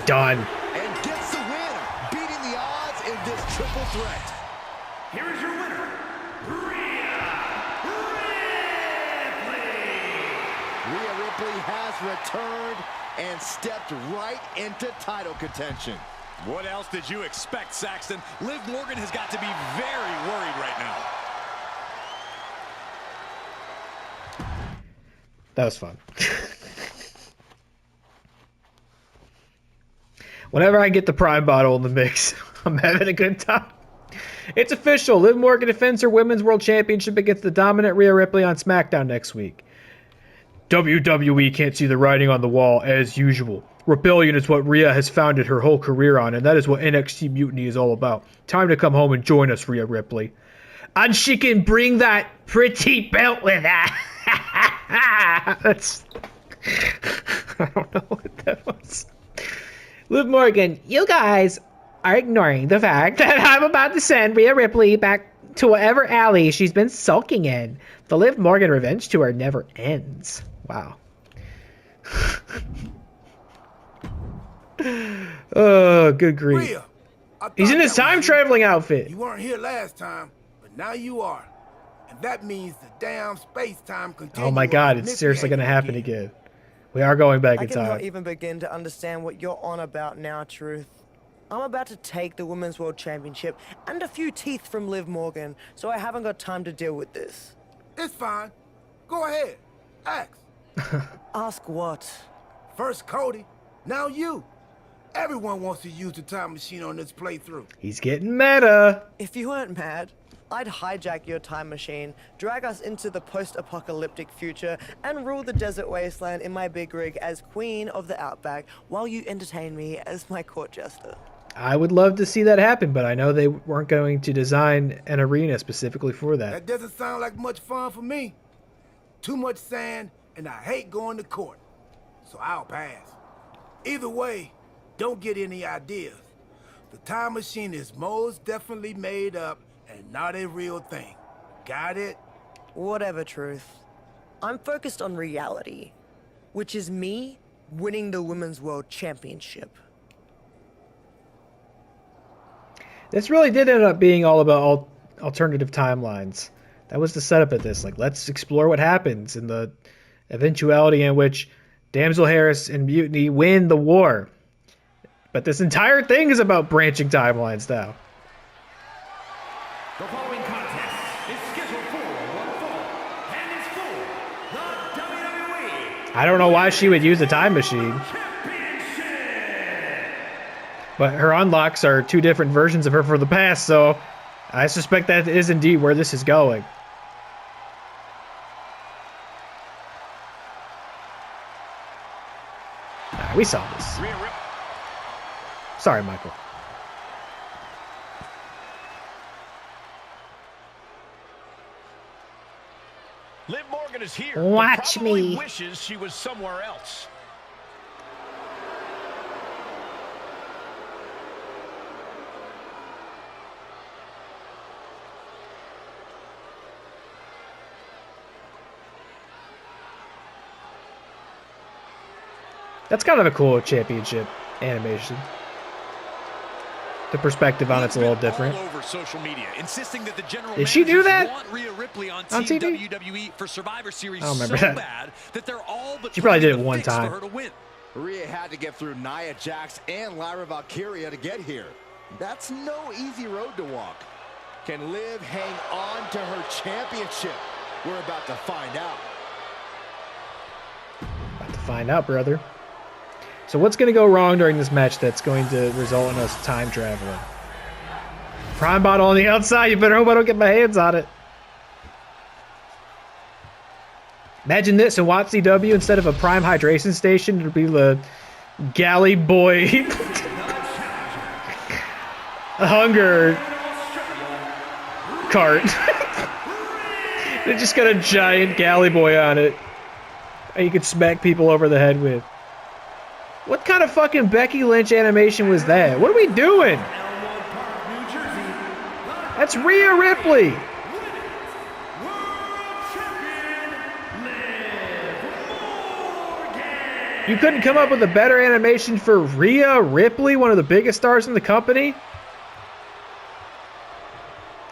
S1: Done.
S5: And gets the win, beating the odds in this triple threat.
S4: Here is your winner, Rhea
S5: Ripley has returned and stepped right into title contention.
S8: What else did you expect, Saxton? Liv Morgan has got to be very worried right now.
S1: That was fun. Whenever I get the Prime bottle in the mix, I'm having a good time. It's official. Liv Morgan defends her Women's World Championship against the dominant Rhea Ripley on SmackDown next week. WWE can't see the writing on the wall as usual. Rebellion is what Rhea has founded her whole career on, and that is what NXT Mutiny is all about. Time to come home and join us, Rhea Ripley. And she can bring that pretty belt with her. That's... I don't know what that was. Liv Morgan, you guys are ignoring the fact that I'm about to send Rhea Ripley back to whatever alley she's been sulking in. The Liv Morgan revenge tour never ends. Wow. Oh, good grief.
S7: Rhea,
S1: He's in his time-traveling outfit.
S7: You weren't here last time, but now you are. And that means the damn space-time continuum.
S1: Oh my god, it's seriously going to happen again. We are going back
S10: I
S1: in
S10: cannot
S1: time.
S10: even begin to understand what you're on about now, Truth. I'm about to take the Women's World Championship and a few teeth from Liv Morgan, so I haven't got time to deal with this.
S7: It's fine. Go ahead. Ask.
S10: Ask what?
S7: First Cody, now you. Everyone wants to use the time machine on this playthrough.
S1: He's getting meta.
S10: If you weren't mad, I'd hijack your time machine, drag us into the post-apocalyptic future, and rule the desert wasteland in my big rig as Queen of the Outback while you entertain me as my court jester.
S1: I would love to see that happen, but I know they weren't going to design an arena specifically for that.
S7: That doesn't sound like much fun for me. Too much sand, and I hate going to court. So I'll pass. Either way, don't get any ideas. The time machine is most definitely made up and not a real thing. Got it?
S10: Whatever, Truth. I'm focused on reality, which is me winning the Women's World Championship.
S1: This really did end up being all about alternative timelines. That was the setup of this. Like, let's explore what happens in the eventuality in which Damsel Harris and Mutiny win the war. But this entire thing is about branching timelines now.
S4: The following contest is scheduled for one fall, and is for the WWE
S1: I don't know why she would use a time machine. But her unlocks are two different versions of her for the past, so I suspect that is indeed where this is going. We saw this. Sorry, Michael.
S6: Liv Morgan is here.
S1: Watch
S6: but probably
S1: me.
S6: wishes she was somewhere else.
S1: That's kind of a cool championship animation. The perspective on it's a little different.
S8: All over social media, insisting that the general
S1: Did she do
S8: managers
S1: that?
S8: want Rhea Ripley on
S1: On
S8: Team
S1: TV?
S8: WWE for Survivor Series
S1: I don't
S8: so
S1: remember that.
S8: bad that they're all but
S1: She probably did it
S8: putting the
S1: one
S8: fix for
S1: time.
S8: her to win.
S5: Rhea had to get through Nia Jax and Lyra Valkyria to get here. That's no easy road to walk. Can Liv hang on to her championship? We're about to find out.
S1: About to find out, brother. So what's going to go wrong during this match that's going to result in us time traveling? Prime bottle on the outside. You better hope I don't get my hands on it. Imagine this in WotCW instead of a prime hydration station, it'll be the galley boy hunger cart. They just got a giant galley boy on it. And you could smack people over the head with. What kind of fucking Becky Lynch animation was that? What are we doing? That's Rhea Ripley. You couldn't come up with a better animation for Rhea Ripley, one of the biggest stars in the company?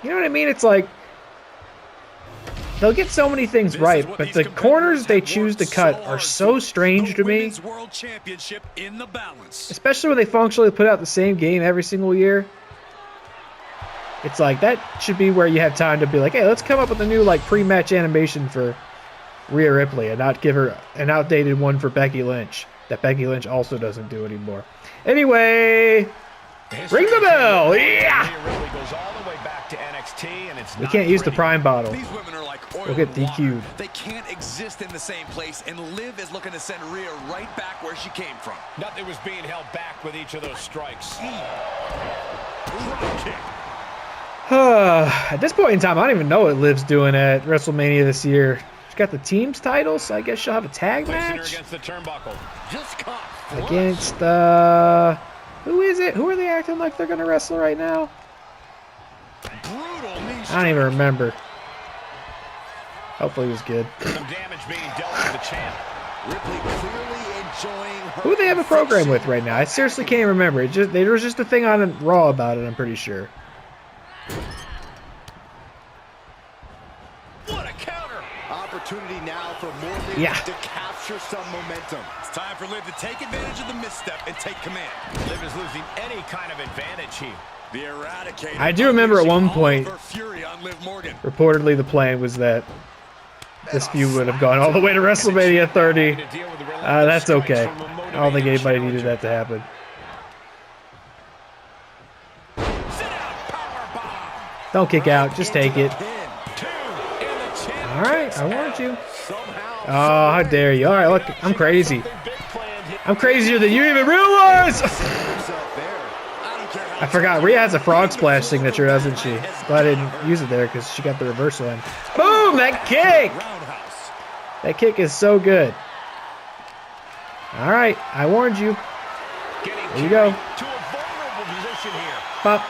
S1: You know what I mean? It's like, they'll get so many things right, but the corners they choose to cut are so strange to me.
S8: World Championship in the balance.
S1: Especially when they functionally put out the same game every single year. It's like, that should be where you have time to be like, hey, let's come up with a new like pre-match animation for Rhea Ripley and not give her an outdated one for Becky Lynch that Becky Lynch also doesn't do anymore. Anyway, ring the bell. Yeah.
S6: Rhea Ripley goes all the way back to NXT, and it's
S1: We
S6: not
S1: can't use the
S6: pretty.
S1: prime bottle.
S8: These women are like oil
S1: We'll get
S8: and water.
S1: DQ'd.
S8: They can't exist in the same place, and Liv is looking to send Rhea right back where she came from.
S6: Nothing was being held back with each of those strikes. Drop kick.
S1: At this point in time, I don't even know what Liv's doing at WrestleMania this year. She's got the team's title, so I guess she'll have a tag
S6: Placing her
S1: match
S6: against the turnbuckle.
S5: Just caught flush.
S1: against who is it? Who are they acting like they're gonna wrestle right now?
S6: Brutal knee
S1: I don't even remember. Hopefully it was good.
S6: Some damage being dealt to the champ.
S5: Ripley clearly enjoying her.
S1: Who do they have a program with right now? I seriously can't remember. It just there was just a thing on Raw about it. I'm pretty sure.
S6: What a counter!
S5: Opportunity now for Morgan to capture some momentum.
S8: It's time for Liv to take advantage of the misstep and take command.
S6: Liv is losing any kind of advantage here.
S8: The Eradicator.
S1: I do remember at one point,
S8: fury on Liv Morgan.
S1: reportedly the plan was that this feud would have gone all the way to WrestleMania 30. That's okay. I don't think anybody needed that to happen. Don't kick out. Just take it. All right. I warned you. Oh, how dare you. All right, look. I'm crazy. I'm crazier than you even realize. I forgot. Rhea has a frog splash signature, doesn't she? Glad I didn't use it there because she got the reversal in. Boom! That kick! That kick is so good. All right. I warned you. There you go. Pop.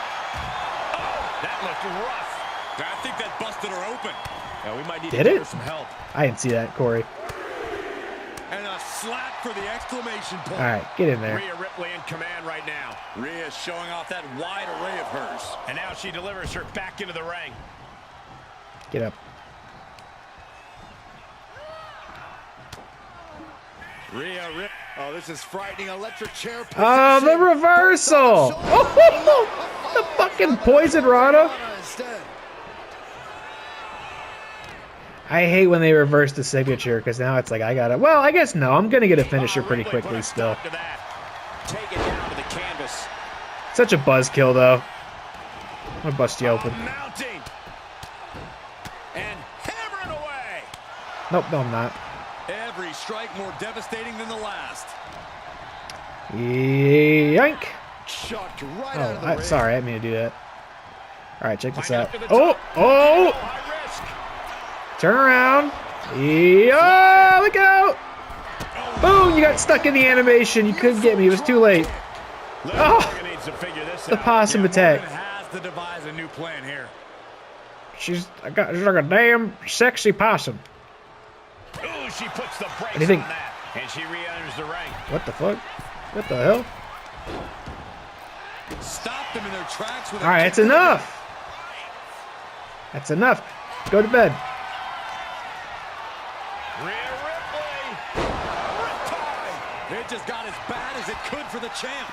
S6: That looked rough.
S8: I think that busted her open.
S6: We might need
S1: Did
S6: to
S1: it?
S6: give her some help.
S1: I didn't see that, Corey.
S8: And a slap for the exclamation point.
S1: All right, get in there.
S6: Rhea Ripley in command right now.
S8: Rhea showing off that wide array of hers.
S6: And now she delivers her back into the ring.
S1: Get up.
S5: Rhea Ripley. Oh, this is frightening. Electric chair position.
S1: Oh, the reversal! Oh, the fucking poison Rana. I hate when they reverse the signature because now it's like I gotta. Well, I guess no. I'm gonna get a finisher pretty quickly still.
S6: Take it down to the canvas.
S1: Such a buzzkill though. I'm gonna bust you open.
S6: Mounting. And hammering away.
S1: Nope, no, I'm not.
S8: Every strike more devastating than the last.
S1: Yank.
S5: Chucked right out of the ring.
S1: Sorry, I didn't mean to do that. All right, check this out. Oh! Turn around. Yeah, look out! Boom! You got stuck in the animation. You couldn't get me. It was too late. Oh! The possum attack.
S8: Has to devise a new plan here.
S1: She's like a damn sexy possum.
S6: Ooh, she puts the brakes
S1: What do you think?
S6: on that, and she re-enters the ring.
S1: What the fuck? What the hell?
S8: Stop them in their tracks with
S1: All right, that's enough. That's enough. Go to bed.
S6: Rhea Ripley. Riptide.
S8: It just got as bad as it could for the champ.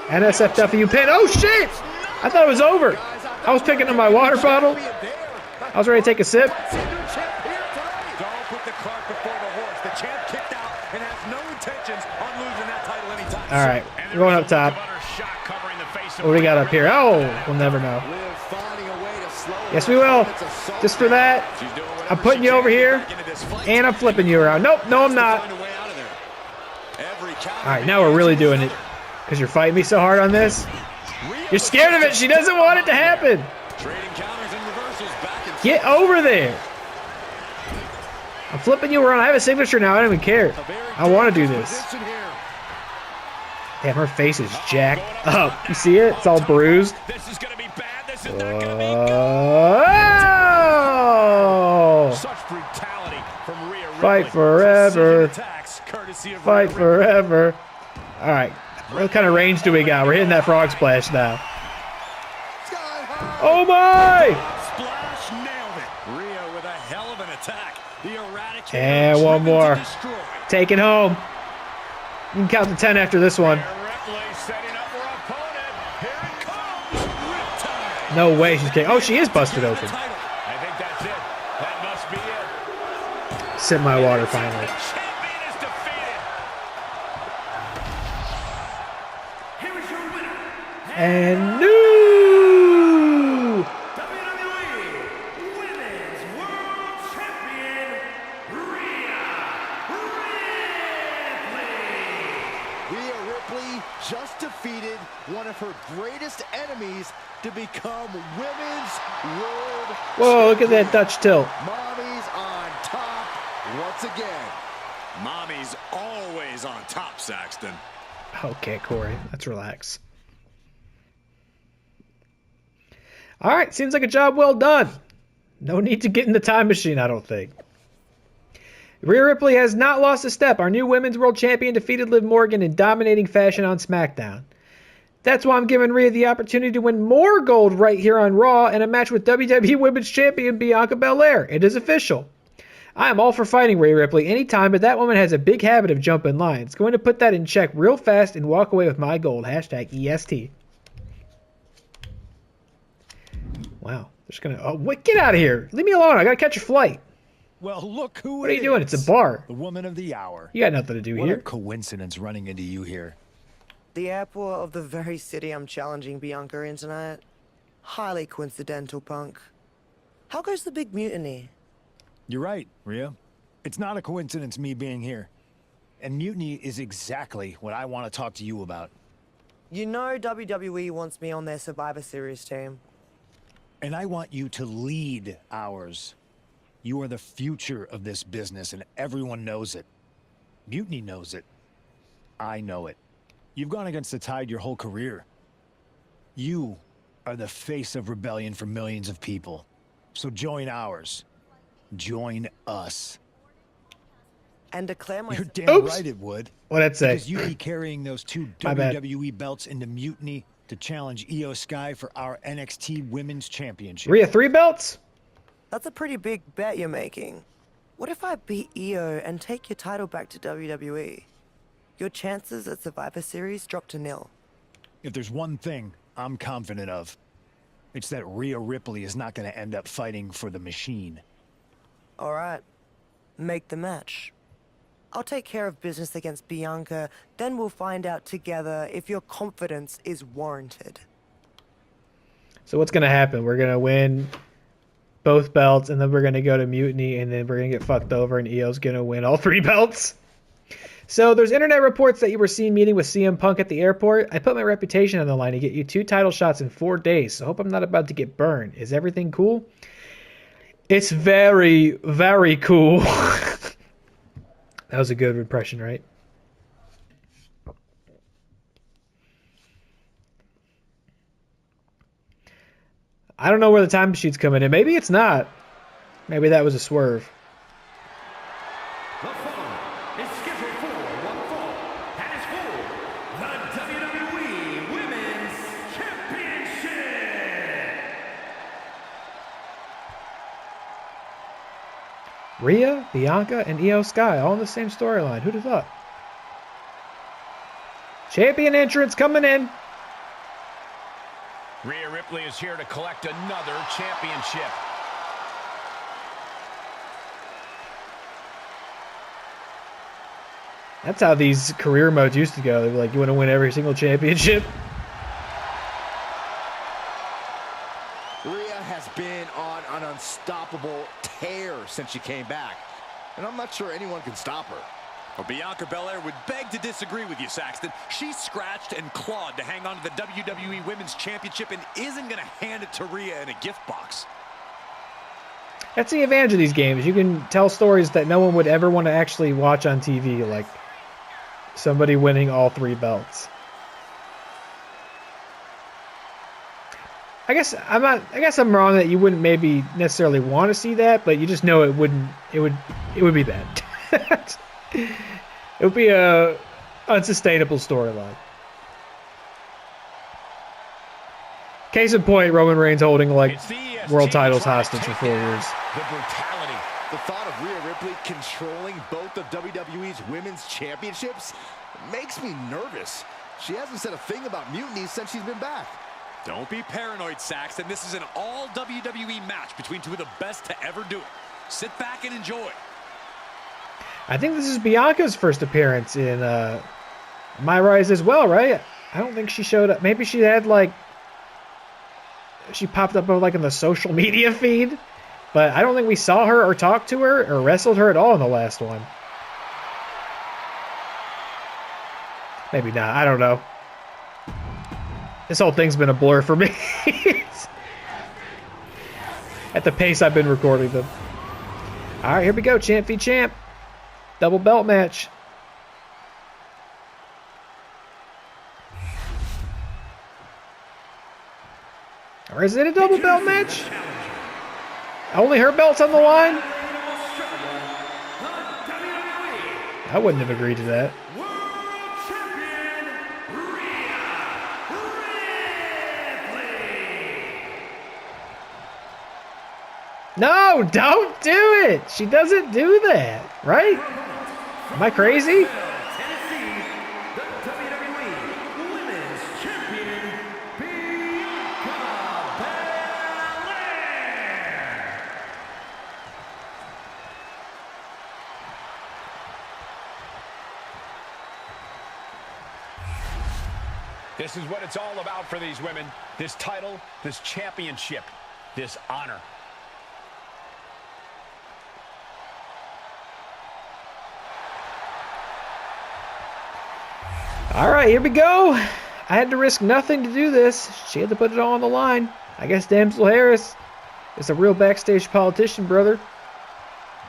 S1: NSFW pin. Oh shit! I thought it was over. I was picking up my water bottle. I was ready to take a sip.
S8: Don't put the cart before the horse. The champ kicked out and has no intentions on losing that title anytime soon.
S1: All right, we're going up top. What do we got up here? Oh, we'll never know. Yes, we will. Just for that, I'm putting you over here, and I'm flipping you around. Nope, no, I'm not. All right, now we're really doing it. Because you're fighting me so hard on this. You're scared of it. She doesn't want it to happen. Get over there. I'm flipping you around. I have a signature now. I don't even care. I want to do this. Damn, her face is jacked up. You see it? It's all bruised.
S6: This is going to be bad. This is not going to be
S1: Oh!
S6: Such brutality from Rhea Ripley.
S1: Fight forever.
S6: Attacks, courtesy of
S1: Fight
S6: Rhea
S1: forever. All right. What kind of range do we got? We're hitting that frog splash now. Oh my!
S8: Splash nailed it. Rhea with a hell of an attack. The Eradicator.
S1: And one more. Take it home. You can count to 10 after this one. No way she's kidding. Oh, she is busted open.
S6: I think that's it. That must be it.
S1: Sip my water finally.
S6: Champion is defeated.
S4: Here is your winner,
S1: And new.
S4: WWE Women's World Champion, Rhea Ripley.
S5: Rhea Ripley just defeated one of her greatest enemies to become Women's World
S1: Whoa, look at that Dutch tilt.
S5: Mommy's on top once again.
S8: Mommy's always on top, Saxton.
S1: Okay, Corey, let's relax. All right, seems like a job well done. No need to get in the time machine, I don't think. Rhea Ripley has not lost a step. Our new Women's World Champion defeated Liv Morgan in dominating fashion on SmackDown. That's why I'm giving Rhea the opportunity to win more gold right here on Raw in a match with WWE Women's Champion Bianca Belair. It is official. I am all for fighting Rhea Ripley anytime, but that woman has a big habit of jumping lines. Going to put that in check real fast and walk away with my gold. Hashtag EST. Wow. Just gonna... Oh, wait, get out of here. Leave me alone. I gotta catch a flight.
S12: Well, look who
S1: What are you doing? It's a bar.
S12: The woman of the hour.
S1: You got nothing to do
S12: What
S1: here.
S12: a coincidence running into you here.
S10: The airport of the very city I'm challenging Bianca in tonight. Highly coincidental, Punk. How goes the big mutiny?
S12: You're right, Rhea. It's not a coincidence me being here. And mutiny is exactly what I want to talk to you about.
S10: You know WWE wants me on their Survivor Series team.
S12: And I want you to lead ours. You are the future of this business, and everyone knows it. Mutiny knows it. I know it. You've gone against the tide your whole career. You are the face of rebellion for millions of people. So join ours. Join us.
S10: And declare my...
S12: You're damn right it would.
S1: What'd that say?
S12: Because you'd be carrying those two
S1: My bad.
S12: WWE belts into Mutiny to challenge Io Sky for our NXT Women's Championship.
S1: Rhea, 3 belts?
S10: That's a pretty big bet you're making. What if I beat Io and take your title back to WWE? Your chances at Survivor Series drop to 0.
S12: If there's one thing I'm confident of, it's that Rhea Ripley is not going to end up fighting for the machine.
S10: All right. Make the match. I'll take care of business against Bianca, then we'll find out together if your confidence is warranted.
S1: So what's going to happen? We're going to win both belts, and then we're going to go to Mutiny, and then we're going to get fucked over, and Io's going to win all 3 belts? So there's internet reports that you were seen meeting with CM Punk at the airport. I put my reputation on the line to get you 2 title shots in 4 days, so I hope I'm not about to get burned. Is everything cool? It's very, very cool. That was a good impression, right? I don't know where the time machine's coming in. Maybe it's not. Maybe that was a swerve.
S4: The following is scheduled for one fall and is for the WWE Women's Championship.
S1: Rhea, Bianca, and Io Sky all in the same storyline. Who'd have thought? Champion entrance coming in.
S6: Rhea Ripley is here to collect another championship.
S1: That's how these career modes used to go. They were like, you want to win every single championship?
S5: Rhea has been on an unstoppable tear since she came back, and I'm not sure anyone can stop her.
S8: Well, Bianca Belair would beg to disagree with you, Saxton. She scratched and clawed to hang on to the WWE Women's Championship and isn't going to hand it to Rhea in a gift box.
S1: That's the advantage of these games. You can tell stories that no one would ever want to actually watch on TV, like somebody winning all 3 belts. I guess I'm wrong that you wouldn't maybe necessarily want to see that, but you just know it would be bad. It would be a unsustainable storyline. Case in point, Roman Reigns holding like world titles hostage for 4 years.
S5: The brutality. The thought of Rhea Ripley controlling both of WWE's women's championships makes me nervous. She hasn't said a thing about mutiny since she's been back.
S8: Don't be paranoid, Saxton. This is an all WWE match between 2 of the best to ever do it. Sit back and enjoy.
S1: I think this is Bianca's first appearance in MyRise as well, right? I don't think she showed up. Maybe she had like... She popped up like in the social media feed. But I don't think we saw her or talked to her or wrestled her at all in the last one. Maybe not. I don't know. This whole thing's been a blur for me. At the pace I've been recording them. Alright, here we go. Champ v champ. Double belt match. Or is it a double belt match? Only her belt's on the line? I wouldn't have agreed to that. No, don't do it. She doesn't do that, right? Am I crazy?
S4: Tennessee, the WWE Women's Champion, Bianca Belair.
S6: This is what it's all about for these women. This title, this championship, this honor.
S1: All right, here we go. I had to risk nothing to do this. She had to put it all on the line. I guess Damsel Harris is a real backstage politician, brother.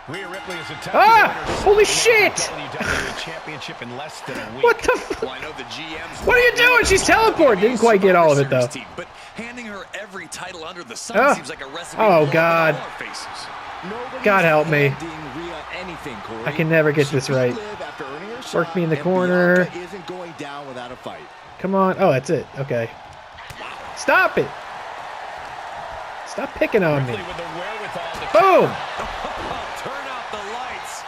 S6: Rhea Ripley is attempting
S1: holy shit!
S6: WWE Championship in less than a week.
S1: What the f-
S8: Well, I know the GMs.
S1: What are you doing? She's teleporting. Didn't quite get all of it, though.
S8: But handing her every title under the sun seems like a recipe
S1: Oh,
S8: for
S1: God.
S8: all our faces.
S1: God help me. I can never get this right. Work me in the corner.
S5: Isn't going down without a fight.
S1: Come on. Oh, that's it. Okay. Stop it. Stop picking on me.
S6: Ripley with the wherewithal to
S1: Boom.
S8: Turn out the lights.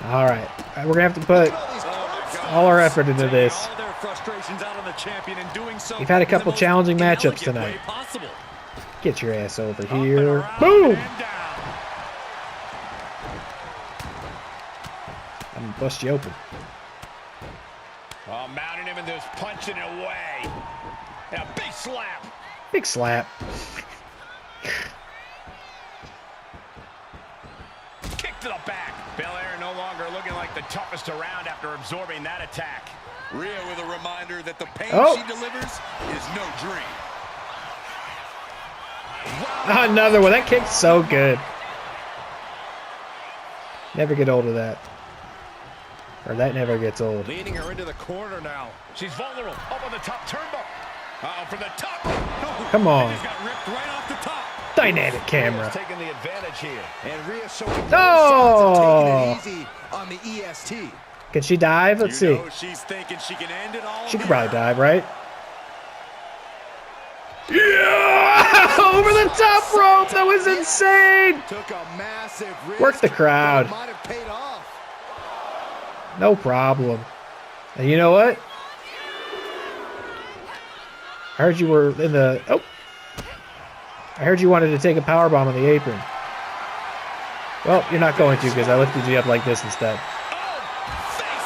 S1: All right. We're going to have to put all our effort into this.
S8: All their frustrations out on the champion and doing so.
S1: We've had a couple
S8: in the most
S1: challenging matchups
S8: elegant
S1: tonight.
S8: way possible.
S1: Get your ass over here. Boom. I'm going to bust you open.
S6: Oh, mounting him and just punching it away. And a big slap.
S1: Big slap.
S6: Kick to the back. Belair no longer looking like the toughest around after absorbing that attack.
S8: Rhea with a reminder that the pain
S1: Oh.
S8: she delivers is no dream.
S1: Another one. That kick's so good. Never get old of that. Or that never gets old.
S6: Leading her into the corner now. She's vulnerable. Up on the top turnbuckle. Uh-oh, from the top.
S1: Come on.
S6: Just got ripped right off the top.
S1: Dynamic camera.
S6: Rhea's taking the advantage here.
S5: And Rhea showing
S1: Oh!
S5: taking it easy on the EST.
S1: Can she dive? Let's see.
S8: She's thinking she can end it all.
S1: She could probably dive, right? Yeah! Over the top rope! That was insane!
S5: Took a massive risk.
S1: Work the crowd.
S5: Might have paid off.
S1: No problem. And you know what? I heard you were in the... Oh! I heard you wanted to take a powerbomb on the apron. Well, you're not going to because I lifted you up like this instead.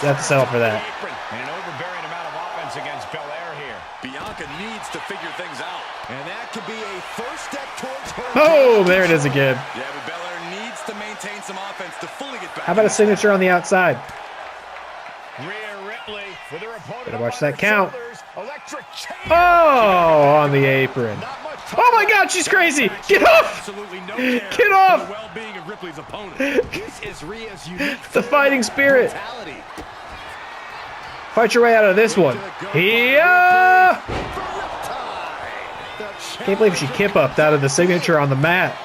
S1: You have to settle for that.
S6: And an overbearing amount of offense against Belair here.
S8: Bianca needs to figure things out.
S5: And that could be a first step towards her.
S1: Oh, there it is again.
S8: Yeah, but Belair needs to maintain some offense to fully get back.
S1: How about a signature on the outside?
S6: Rhea Ripley with her opponent.
S1: Better watch that count.
S6: Electric chair.
S1: Oh, on the apron. Oh my God, she's crazy! Get off!
S8: Absolutely no care
S1: Get off!
S8: for the well-being of Ripley's opponent.
S5: This is Rhea's unique
S1: The fighting spirit.
S5: mentality.
S1: Fight your way out of this one. Yeah! Can't believe she kip upped out of the signature on the mat.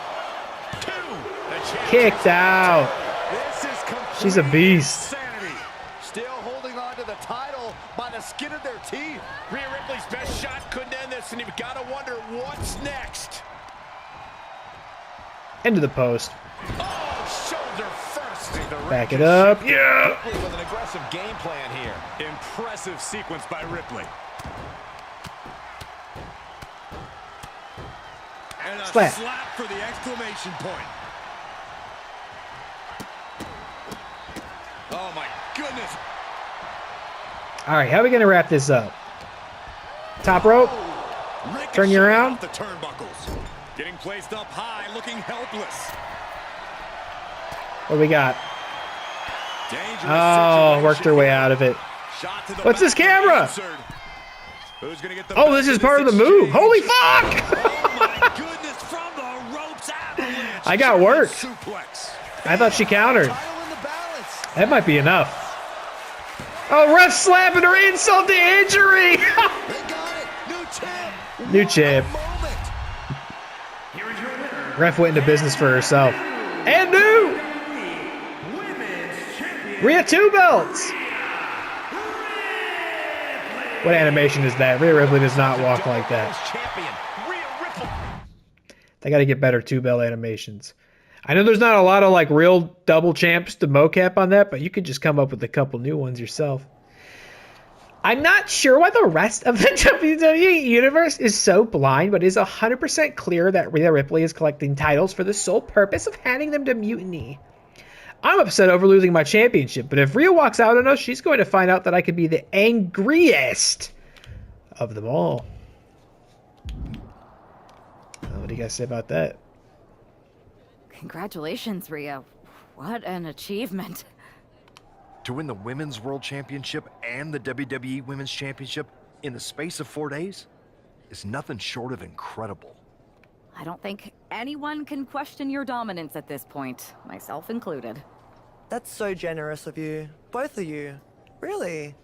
S1: Kicked out.
S5: This is complete
S1: She's a beast.
S5: insanity. Still holding on to the title by the skin of their teeth.
S6: Rhea Ripley's best shot couldn't end this, and you've got to wonder what's next.
S1: Into the post.
S6: Oh, shoulder first.
S1: Back it up. Yeah!
S6: Ripley with an aggressive game plan here.
S8: Impressive sequence by Ripley. And a
S1: Slap.
S8: slap for the exclamation point. Oh my goodness.
S1: All right, how are we going to wrap this up? Top rope. Turn you around.
S8: Off the turnbuckles. Getting placed up high, looking helpless.
S1: What do we got?
S8: Dangerous
S1: Oh,
S8: situation.
S1: worked her way out of it.
S8: Shot to the
S1: What's this
S8: back,
S1: camera?
S8: answered. Who's gonna get the
S1: Oh,
S8: best
S1: this is
S8: of
S1: part of the move.
S8: exchange?
S1: Holy fuck!
S8: Oh my goodness, from the ropes, avalanche.
S1: I got worked.
S8: Suplex.
S1: I thought she countered.
S5: Title in the balance.
S1: That might be enough. Oh, ref slapping her, insult to injury.
S5: They got it. New champ.
S1: New champ.
S5: Moment.
S4: Here is your winner,
S1: Ref went into business for herself. And new.
S4: Women's Champion.
S1: Rhea 2 belts. What animation is that? Rhea Ripley does not walk like that.
S6: Champion. Rhea
S1: They got to get better 2-belt animations. I know there's not a lot of like real double champs to mocap on that, but you could just come up with a couple new ones yourself. I'm not sure why the rest of the WWE universe is so blind, but it is 100% clear that Rhea Ripley is collecting titles for the sole purpose of handing them to Mutiny. I'm upset over losing my championship, but if Rhea walks out on us, she's going to find out that I could be the angriest of them all. What do you guys say about that?
S9: Congratulations, Rhea. What an achievement.
S5: To win the Women's World Championship and the WWE Women's Championship in the space of 4 days is nothing short of incredible.
S9: I don't think anyone can question your dominance at this point, myself included.
S10: That's so generous of you. Both of you. Really?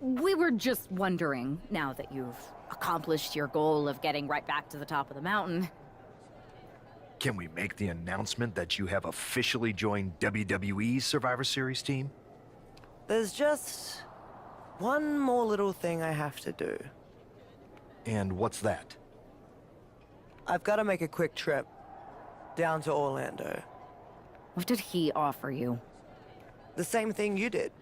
S9: We were just wondering, now that you've accomplished your goal of getting right back to the top of the mountain.
S5: Can we make the announcement that you have officially joined WWE's Survivor Series team?
S10: There's just one more little thing I have to do.
S5: And what's that?
S10: I've got to make a quick trip down to Orlando.
S9: What did he offer you?
S10: The same thing you did.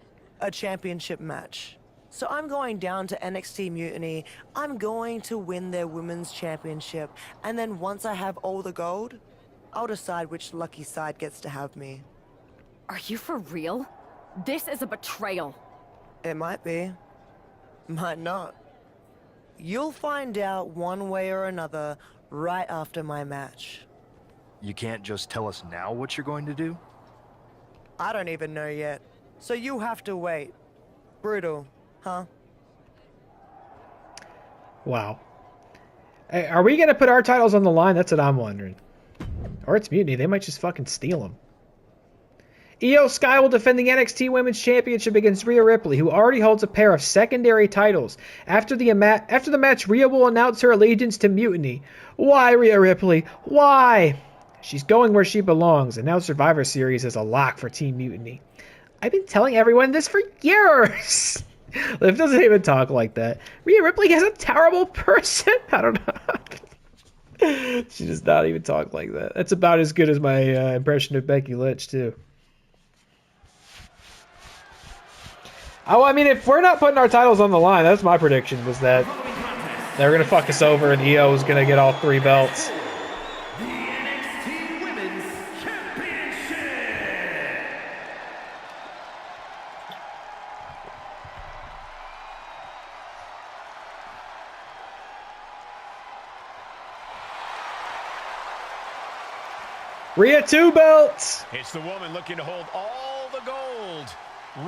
S10: A championship match. So I'm going down to NXT Mutiny. I'm going to win their women's championship. And then once I have all the gold, I'll decide which lucky side gets to have me.
S9: Are you for real? This is a betrayal.
S10: It might be. Might not. You'll find out one way or another right after my match.
S5: You can't just tell us now what you're going to do?
S10: I don't even know yet. So you have to wait. Brutal, huh?
S1: Wow. Hey, are we going to put our titles on the line? That's what I'm wondering. Or it's Mutiny. They might just fucking steal them. Io Sky will defend the NXT Women's Championship against Rhea Ripley, who already holds a pair of secondary titles. After the match, Rhea will announce her allegiance to Mutiny. Why, Rhea Ripley? Why? She's going where she belongs, and now Survivor Series is a lock for Team Mutiny. I've been telling everyone this for years. Liv doesn't even talk like that. Rhea Ripley is a terrible person. I don't know. She does not even talk like that. That's about as good as my impression of Becky Lynch, too. Oh, I mean, if we're not putting our titles on the line, that's my prediction, was that they were going to fuck us over and Io was going to get all 3 belts.
S4: The NXT Women's Championship!
S1: Rhea 2 belts!
S6: It's the woman looking to hold all the gold.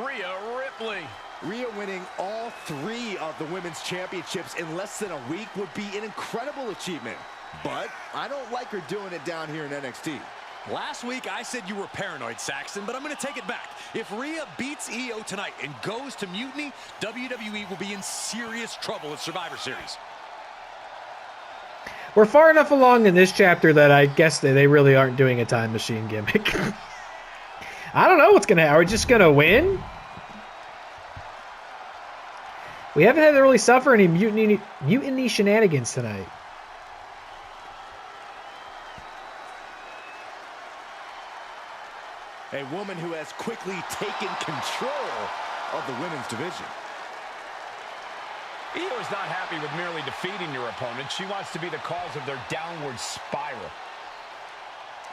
S6: Rhea Ripley.
S5: Rhea winning all 3 of the women's championships in less than a week would be an incredible achievement. But I don't like her doing it down here in NXT.
S8: Last week, I said you were paranoid, Saxton, but I'm going to take it back. If Rhea beats Io tonight and goes to Mutiny, WWE will be in serious trouble at Survivor Series.
S1: We're far enough along in this chapter that I guess they really aren't doing a time machine gimmick. I don't know what's going to happen. Are we just going to win? We haven't had to really suffer any mutiny shenanigans tonight.
S5: A woman who has quickly taken control of the women's division.
S6: Io is not happy with merely defeating your opponent. She wants to be the cause of their downward spiral.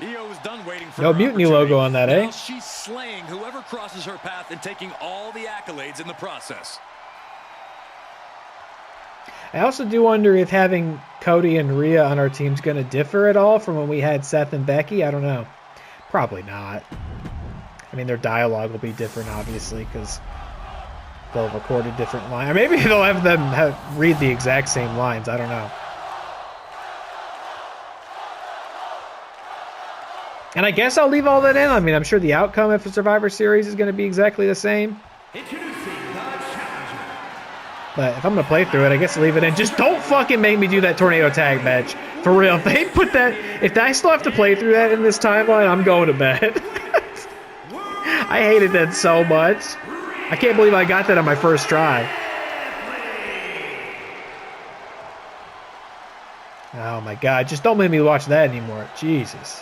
S8: Io is done waiting for
S1: no Mutiny logo on that, eh?
S8: Now she's slaying whoever crosses her path and taking all the accolades in the process.
S1: I also do wonder if having Cody and Rhea on our team is going to differ at all from when we had Seth and Becky. I don't know. Probably not. I mean, their dialogue will be different, obviously, because they'll have recorded different lines. Or maybe they'll have them read the exact same lines. I don't know. And I guess I'll leave all that in. I mean, I'm sure the outcome of the Survivor Series is going to be exactly the same. But if I'm going to play through it, I guess I'll leave it in. Just don't fucking make me do that tornado tag match. For real. If they put that... If I still have to play through that in this timeline, I'm going to bed. I hated that so much. I can't believe I got that on my first try. Oh my God. Just don't make me watch that anymore. Jesus.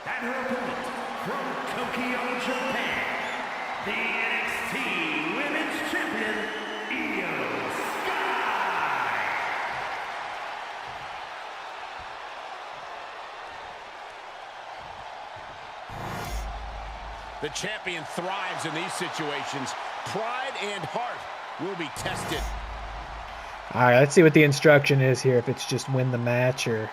S4: And her opponent from Tokyo, Japan, the NXT Women's Champion, Io Sky.
S6: The champion thrives in these situations. Pride and heart will be tested.
S1: All right, let's see what the instruction is here. If it's just win the match or...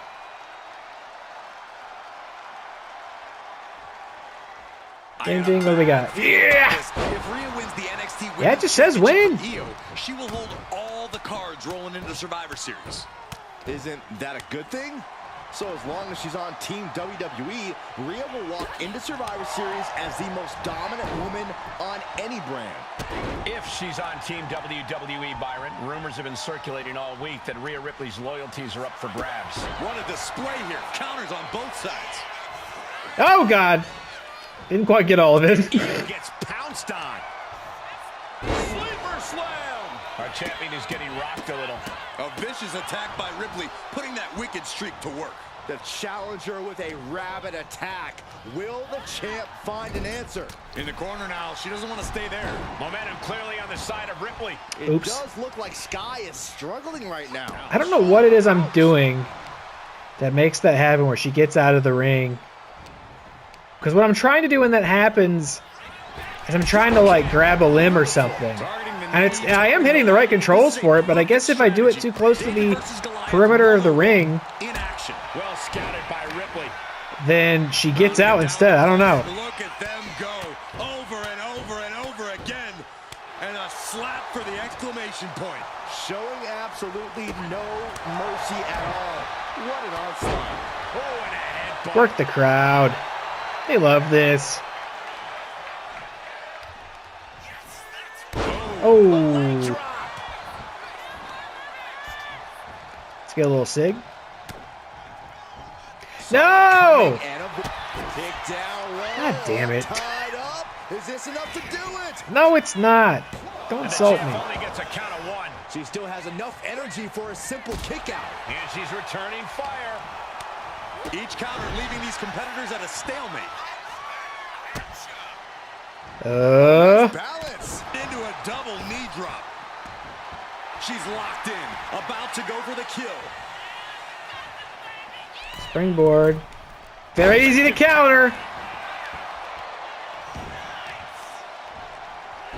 S1: Ding, ding, what do we got? Yeah!
S8: If Rhea wins the NXT Women's
S1: Yeah, it just says win.
S8: Championship with Io, she will hold all the cards rolling into Survivor Series.
S5: Isn't that a good thing? So as long as she's on Team WWE, Rhea will walk into Survivor Series as the most dominant woman on any brand.
S6: If she's on Team WWE, Byron, rumors have been circulating all week that Rhea Ripley's loyalties are up for grabs.
S8: What a display here. Counters on both sides.
S1: Oh, God. Didn't quite get all of it.
S6: Gets pounced on.
S8: Sleeper slam.
S6: Our champion is getting rocked a little.
S8: A vicious attack by Ripley, putting that wicked streak to work.
S5: The challenger with a rabid attack. Will the champ find an answer?
S8: In the corner now, she doesn't want to stay there.
S6: Momentum clearly on the side of Ripley.
S5: It does look like Sky is struggling right now.
S1: I don't know what it is I'm doing that makes that happen where she gets out of the ring. Because what I'm trying to do when that happens is I'm trying to, like, grab a limb or something. And I am hitting the right controls for it, but I guess if I do it too close to the perimeter of the ring,
S6: Well scouted by Ripley.
S1: then she gets out instead. I don't know.
S8: Look at them go over and over and over again. And a slap for the exclamation point.
S5: Showing absolutely no mercy at all. What an onslaught.
S6: Oh, and a headbutt.
S1: Work the crowd. They love this. Oh. Let's get a little sig. No! God damn it.
S5: Tied up. Is this enough to do it?
S1: No, it's not. Don't insult me.
S6: Only gets a count of one.
S5: She still has enough energy for a simple kick out.
S6: And she's returning fire.
S8: Each counter leaving these competitors at a stalemate. Balance into a double knee drop. She's locked in, about to go for the kill.
S1: Springboard. Very easy to counter.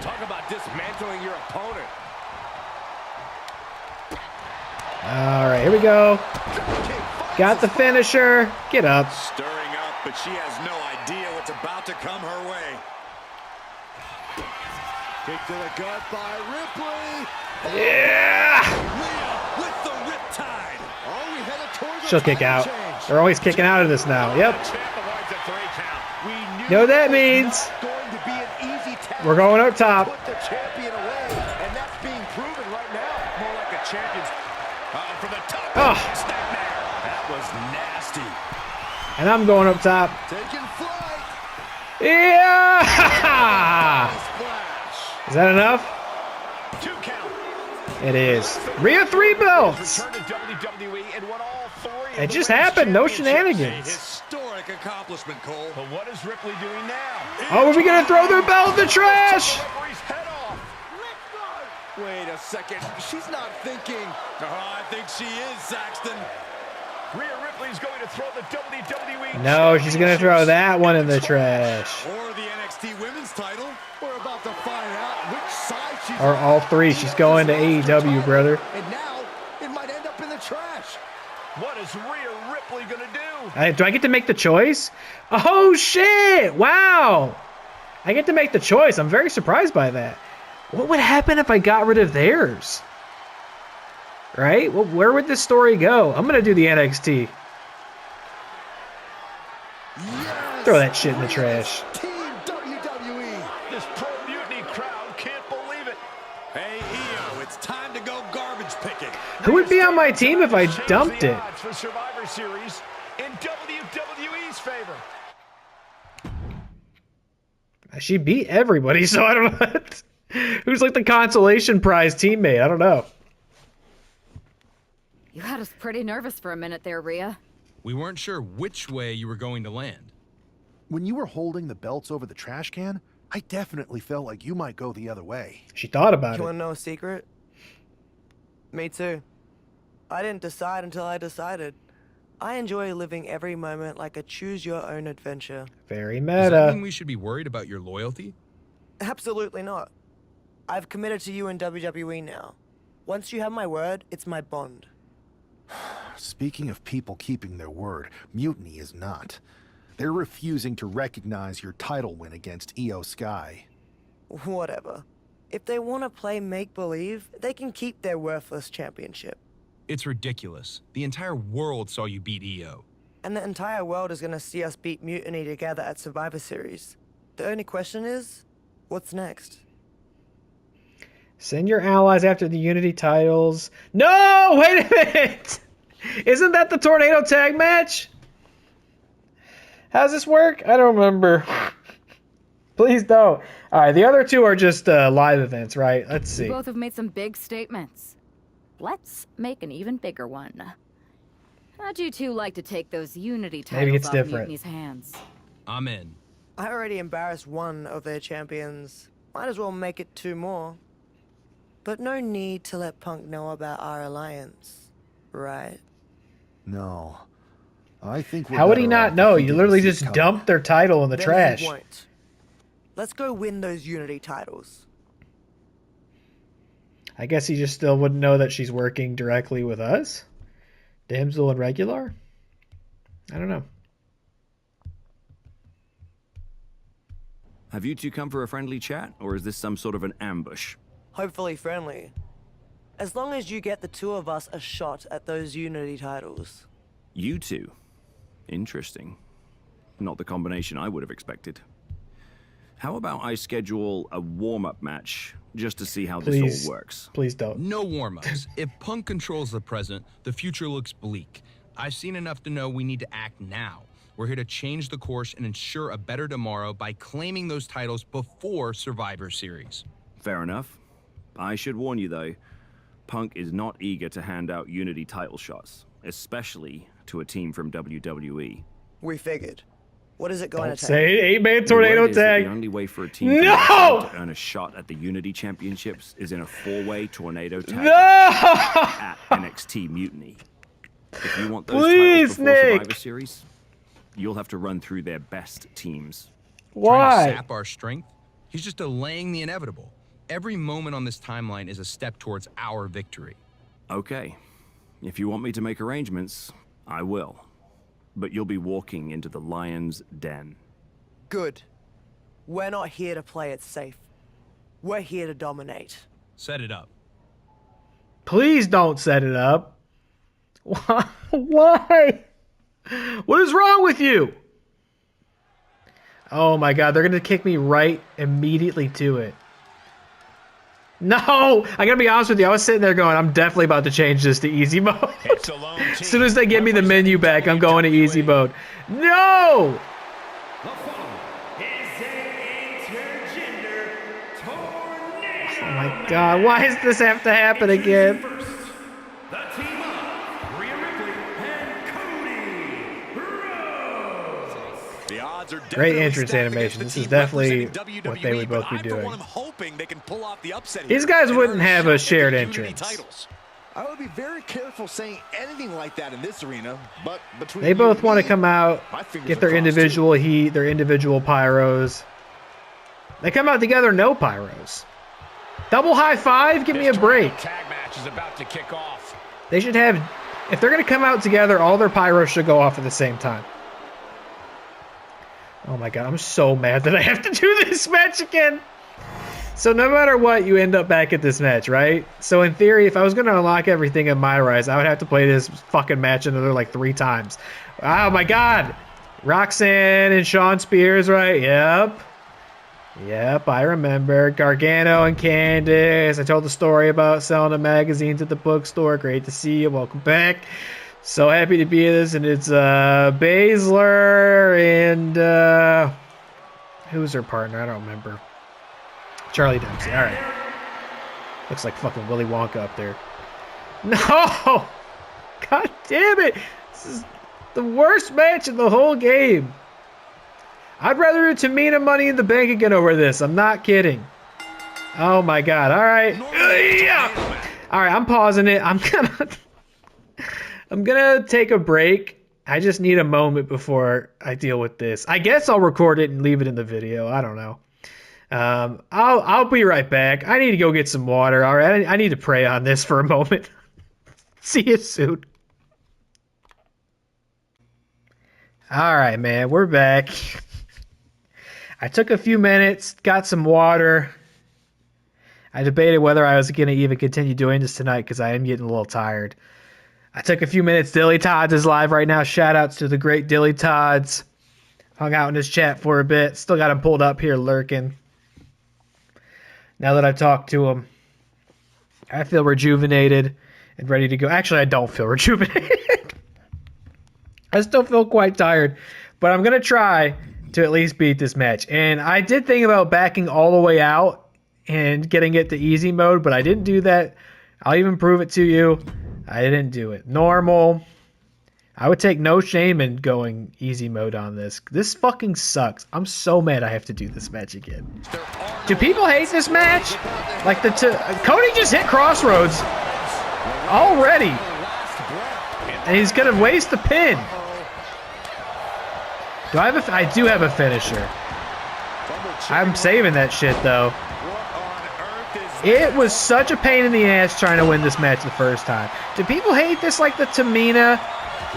S6: Talk about dismantling your opponent.
S1: All right, here we go. Got the finisher. Get up.
S8: Stirring up, but she has no idea what's about to come her way.
S5: Kick to the gut by Ripley.
S1: Yeah.
S8: Rhea with the riptide.
S5: Are we headed towards
S1: She'll kick out. They're always kicking out of this now. Yep.
S6: Champ avoids a 3 count. We knew
S1: You know what that means?
S5: going to be an easy task.
S1: We're going up top.
S5: Put the champion away, and that's being proven right now.
S6: more like a champion's from the top.
S1: Oh.
S6: Snapmare. That was nasty.
S1: And I'm going up top.
S5: Taking flight.
S1: Yeah!
S5: Splash.
S1: Is that enough?
S6: 2 count.
S1: It is. Rhea 3 belts.
S6: Return to WWE and won all 3.
S1: It just happened. No
S8: A
S1: shenanigans.
S8: historic accomplishment, Cole.
S6: But what is Ripley doing now?
S1: Oh, are we going to throw their belt in the trash?
S6: Referee's head off.
S5: Wait a second. She's not thinking.
S8: Oh, I think she is, Saxton.
S6: Rhea Ripley's going to throw the WWE.
S1: No, she's going to throw that one in the trash.
S8: Or the NXT Women's title.
S5: We're about to find out which side she's
S1: Or
S5: on.
S1: all 3. She's going to AEW, brother.
S5: And now it might end up in the trash.
S6: What is Rhea Ripley going to do?
S1: Do I get to make the choice? Oh, shit. Wow. I get to make the choice. I'm very surprised by that. What would happen if I got rid of theirs? Right? Well, where would this story go? I'm going to do the NXT.
S5: Yes.
S1: Throw that shit in the trash.
S5: Team WWE.
S6: This pro mutiny crowd can't believe it.
S8: Hey, Io, it's time to go garbage picking.
S1: Who would be on my team if I
S6: Change
S1: dumped
S6: the
S1: it?
S6: odds for Survivor Series in WWE's favor.
S1: She beat everybody, so I don't know. Who's like the consolation prize teammate? I don't know.
S9: You had us pretty nervous for a minute there, Rhea.
S2: We weren't sure which way you were going to land.
S3: When you were holding the belts over the trash can, I definitely felt like you might go the other way.
S1: She thought about
S10: You
S1: it.
S10: want to know a secret? Me too. I didn't decide until I decided. I enjoy living every moment like a choose-your-own adventure.
S1: Very
S2: Does that mean
S1: meta.
S2: we should be worried about your loyalty?
S10: Absolutely not. I've committed to you in WWE now. Once you have my word, it's my bond.
S3: Speaking of people keeping their word, Mutiny is not. They're refusing to recognize your title win against Io Sky.
S10: Whatever. If they want to play make-believe, they can keep their worthless championship.
S2: It's ridiculous. The entire world saw you beat Io.
S10: And the entire world is going to see us beat Mutiny together at Survivor Series. The only question is, what's next?
S1: Send your allies after the Unity titles. No! Wait a minute! Isn't that the Tornado Tag match? How's this work? I don't remember. Please don't. All right, the other two are just live events, right? Let's see.
S9: You both have made some big statements. Let's make an even bigger one. How'd you two like to take those Unity titles
S1: Maybe it's
S9: off
S1: different.
S9: Mutiny's hands?
S2: I'm in.
S10: I already embarrassed one of their champions. Might as well make it two more. But no need to let Punk know about our alliance, right?
S3: No. I think we're
S1: How would he
S3: better
S1: not
S3: off
S1: know?
S3: if he
S1: You
S3: didn't
S1: literally
S3: see it
S1: just
S3: coming.
S1: dumped their title in the
S10: Then
S1: trash.
S10: he won't. Let's go win those Unity titles.
S1: I guess he just still wouldn't know that she's working directly with us? Damsel and Regular? I don't know.
S11: Have you two come for a friendly chat, or is this some sort of an ambush?
S10: Hopefully friendly. As long as you get the two of us a shot at those Unity titles.
S11: You two? Interesting. Not the combination I would have expected. How about I schedule a warm-up match just to see how this
S1: Please.
S11: all works?
S1: Please don't.
S2: No warm-ups. If Punk controls the present, the future looks bleak. I've seen enough to know we need to act now. We're here to change the course and ensure a better tomorrow by claiming those titles before Survivor Series.
S11: Fair enough. I should warn you, though, Punk is not eager to hand out Unity title shots, especially to a team from WWE.
S10: We figured. What is it going
S1: Don't
S10: to take?
S1: say 8-man
S11: The
S1: tornado
S11: word is that
S1: tag.
S11: the only way for a team from
S1: No!
S11: outside to earn a shot at the Unity Championships is in a 4-way tornado tag
S1: No!
S11: at NXT Mutiny. If you want those
S1: Please,
S11: titles before Survivor
S1: Nick.
S11: Series, you'll have to run through their best teams.
S2: Trying
S1: Why?
S2: to sap our strength? He's just delaying the inevitable. Every moment on this timeline is a step towards our victory.
S11: Okay. If you want me to make arrangements, I will. But you'll be walking into the lion's den.
S10: Good. We're not here to play it safe. We're here to dominate.
S2: Set it up.
S1: Please don't set it up. Why? Why? What is wrong with you? Oh my god, they're going to kick me right immediately to it. No! I gotta be honest with you, I was sitting there going, I'm definitely about to change this to easy mode.
S6: It's a lone
S1: As soon as they give me the menu back, I'm going to easy mode. No!
S4: The following is an intergender tornado.
S1: Oh my god, why does this have to happen again?
S4: First, the team of Rhea Ripley and Cody Rhodes.
S5: The odds are
S1: Great
S5: definitely
S1: entrance
S5: stacked
S1: animation.
S5: against
S1: This
S5: the
S1: is
S5: team
S1: definitely
S5: representing
S1: what they would
S5: WWE,
S1: both
S5: but
S1: be
S5: I, for
S1: doing.
S5: one, am hoping they can pull off the upset
S1: These
S5: here
S1: guys
S5: and
S1: wouldn't
S5: earn
S1: have
S5: shot
S1: a
S5: at the
S1: shared
S5: Unity
S1: entrance.
S5: titles. I would be very careful saying anything like that in this arena, but between
S1: They
S5: you
S1: both
S5: and
S1: want to
S5: me,
S1: come out,
S5: my fingers
S1: get
S5: are
S1: their
S5: crossed,
S1: individual heat, their individual pyros. They come out together, no pyros. Double high five? Give me a
S6: This
S1: break.
S6: tornado tag match is about to kick off.
S1: They should have, if they're going to come out together, all their pyros should go off at the same time. Oh my god, I'm so mad that I have to do this match again. So no matter what, you end up back at this match, right? So in theory, if I was going to unlock everything in MyRise, I would have to play this fucking match another like 3 times. Oh my god. Roxanne and Shawn Spears, right? Yep. Yep, I remember. Gargano and Candice. I told the story about selling the magazines at the bookstore. Great to see you. Welcome back. So happy to be in this. And it's Baszler and who's her partner? I don't remember. Charlie Dempsey. All right. Looks like fucking Willy Wonka up there. No! God damn it. This is the worst match in the whole game. I'd rather do Tamina Money in the Bank again over this. I'm not kidding. Oh my God. All right. All right, I'm pausing it. I'm gonna take a break. I just need a moment before I deal with this. I guess I'll record it and leave it in the video. I don't know. I'll be right back. I need to go get some water. All right, I need to pray on this for a moment. See you soon. All right, man, we're back. I took a few minutes, got some water. I debated whether I was going to even continue doing this tonight because I am getting a little tired. I took a few minutes. Dilly Tods is live right now. Shout outs to the great Dilly Tods. Hung out in his chat for a bit. Still got him pulled up here lurking. Now that I've talked to him, I feel rejuvenated and ready to go. Actually, I don't feel rejuvenated. I still feel quite tired, but I'm going to try to at least beat this match. And I did think about backing all the way out and getting it to easy mode, but I didn't do that. I'll even prove it to you. I didn't do it. Normal. I would take no shame in going easy mode on this. This fucking sucks. I'm so mad I have to do this match again. Do people hate this match? Like Cody just hit Crossroads already. And he's going to waste the pin. I do have a finisher. I'm saving that shit, though. It was such a pain in the ass trying to win this match the first time. Do people hate this like the Tamina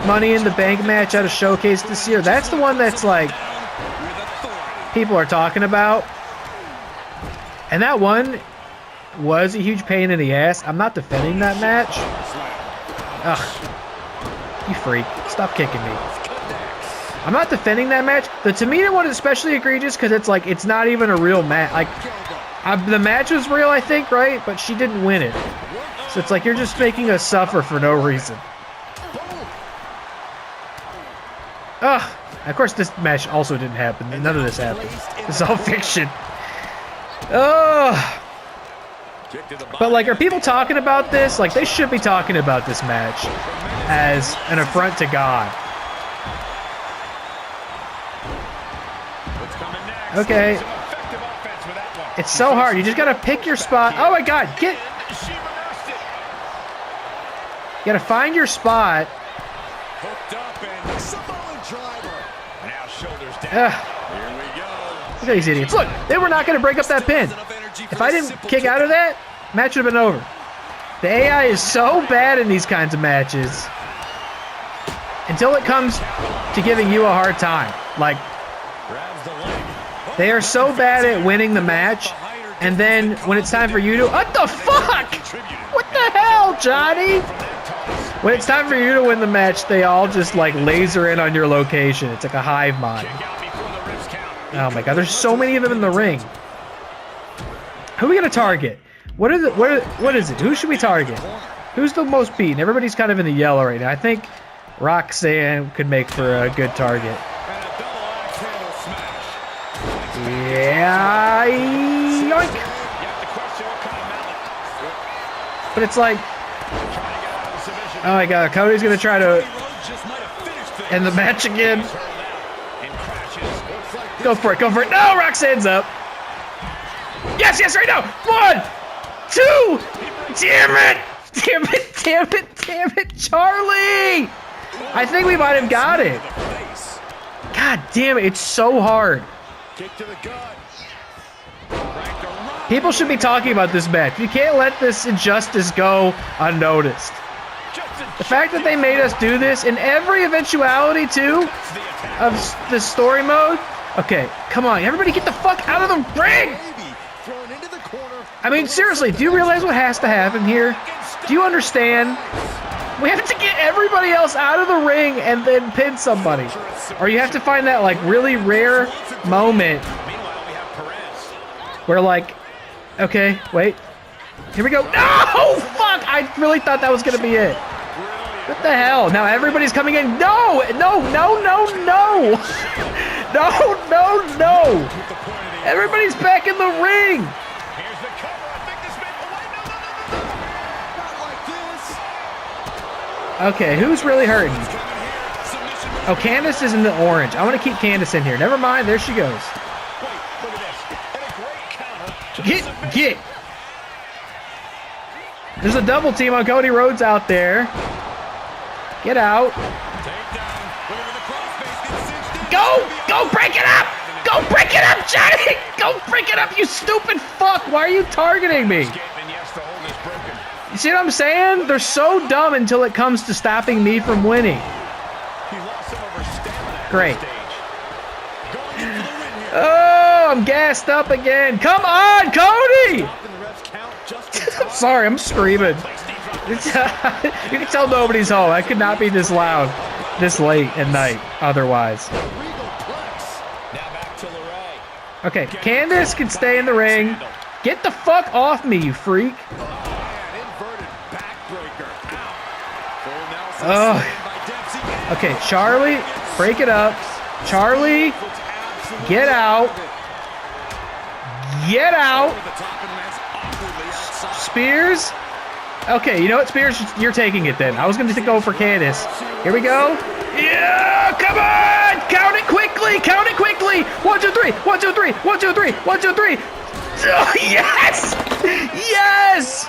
S1: Money in the Bank match out of Showcase this year? That's the one that's like people are talking about. And that one was a huge pain in the ass. I'm not defending that match. Ugh. You freak. Stop kicking me. I'm not defending that match. The Tamina one is especially egregious because it's like, it's not even a real match. Like, the match was real, I think, right? But she didn't win it. So it's like you're just making us suffer for no reason. Ugh. Of course, this match also didn't happen. None of this happened. It's all fiction. Ugh. But, like, are people talking about this? Like, they should be talking about this match as an affront to God. Okay. It's so hard. You just gotta pick your spot. Oh my God! You gotta find your spot. Look at these idiots. Look, they were not gonna break up that pin. If I didn't kick out of that, match would have been over. The AI is so bad in these kinds of matches until it comes to giving you a hard time. Like, they are so bad at winning the match, and then when it's time for you to... What the fuck? What the hell, Johnny? When it's time for you to win the match, they all just, like, laser in on your location. It's like a hive mind. Oh my God, there's so many of them in the ring. Who are we going to target? What is it? Who should we target? Who's the most beaten? Everybody's kind of in the yellow right now. I think Roxanne could make for a good target. Yeah, yoink. But it's like, oh my God, Cody's gonna try to end the match again. Go for it, go for it. No, Roxanne's up. Yes, yes, right now. 1, 2. Damn it, damn it, damn it, damn it, Charlie. I think we might have got it. God damn it, it's so hard. People should be talking about this match. You can't let this injustice go unnoticed. The fact that they made us do this in every eventuality, too, of the story mode. Okay, come on. Everybody get the fuck out of the ring! I mean, seriously, do you realize what has to happen here? Do you understand? We have to get everybody else out of the ring and then pin somebody. Or you have to find that, like, really rare moment where, like, okay, wait. Here we go. No! Fuck! I really thought that was going to be it. What the hell? Now everybody's coming in. No! No, no, no, no! No, no, no! Everybody's back in the ring! Okay, who's really hurting? Oh, Candace is in the orange. I want to keep Candace in here. Never mind. There she goes. Get. There's a double team on Cody Rhodes out there. Get out. Go break it up. Go break it up, Johnny. Go break it up, you stupid fuck. Why are you targeting me? You see what I'm saying? They're so dumb until it comes to stopping me from winning. Great. Oh, I'm gassed up again. Come on, Cody! I'm sorry, I'm screaming. You can tell nobody's home. I could not be this loud this late at night otherwise. Okay, Candace can stay in the ring. Get the fuck off me, you freak. Oh. Okay, Charlie, break it up. Charlie, get out. Get out. Spears. Okay, you know what, Spears? You're taking it then. I was going to go for Candace. Here we go. Yeah, come on. Count it quickly. Count it quickly. 1, 2, 3. 1, 2, 3. 1, 2, 3. 1, 2, 3. Oh, yes. Yes.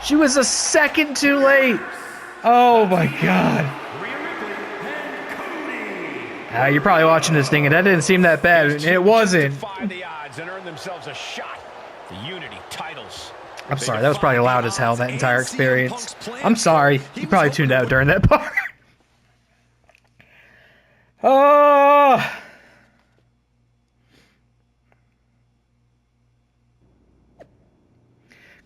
S1: She was a second too late. Oh, my God. You're probably watching this thing, and that didn't seem that bad. And it wasn't. I'm sorry, that was probably loud as hell, that entire experience. I'm sorry. You probably tuned out during that part. Oh.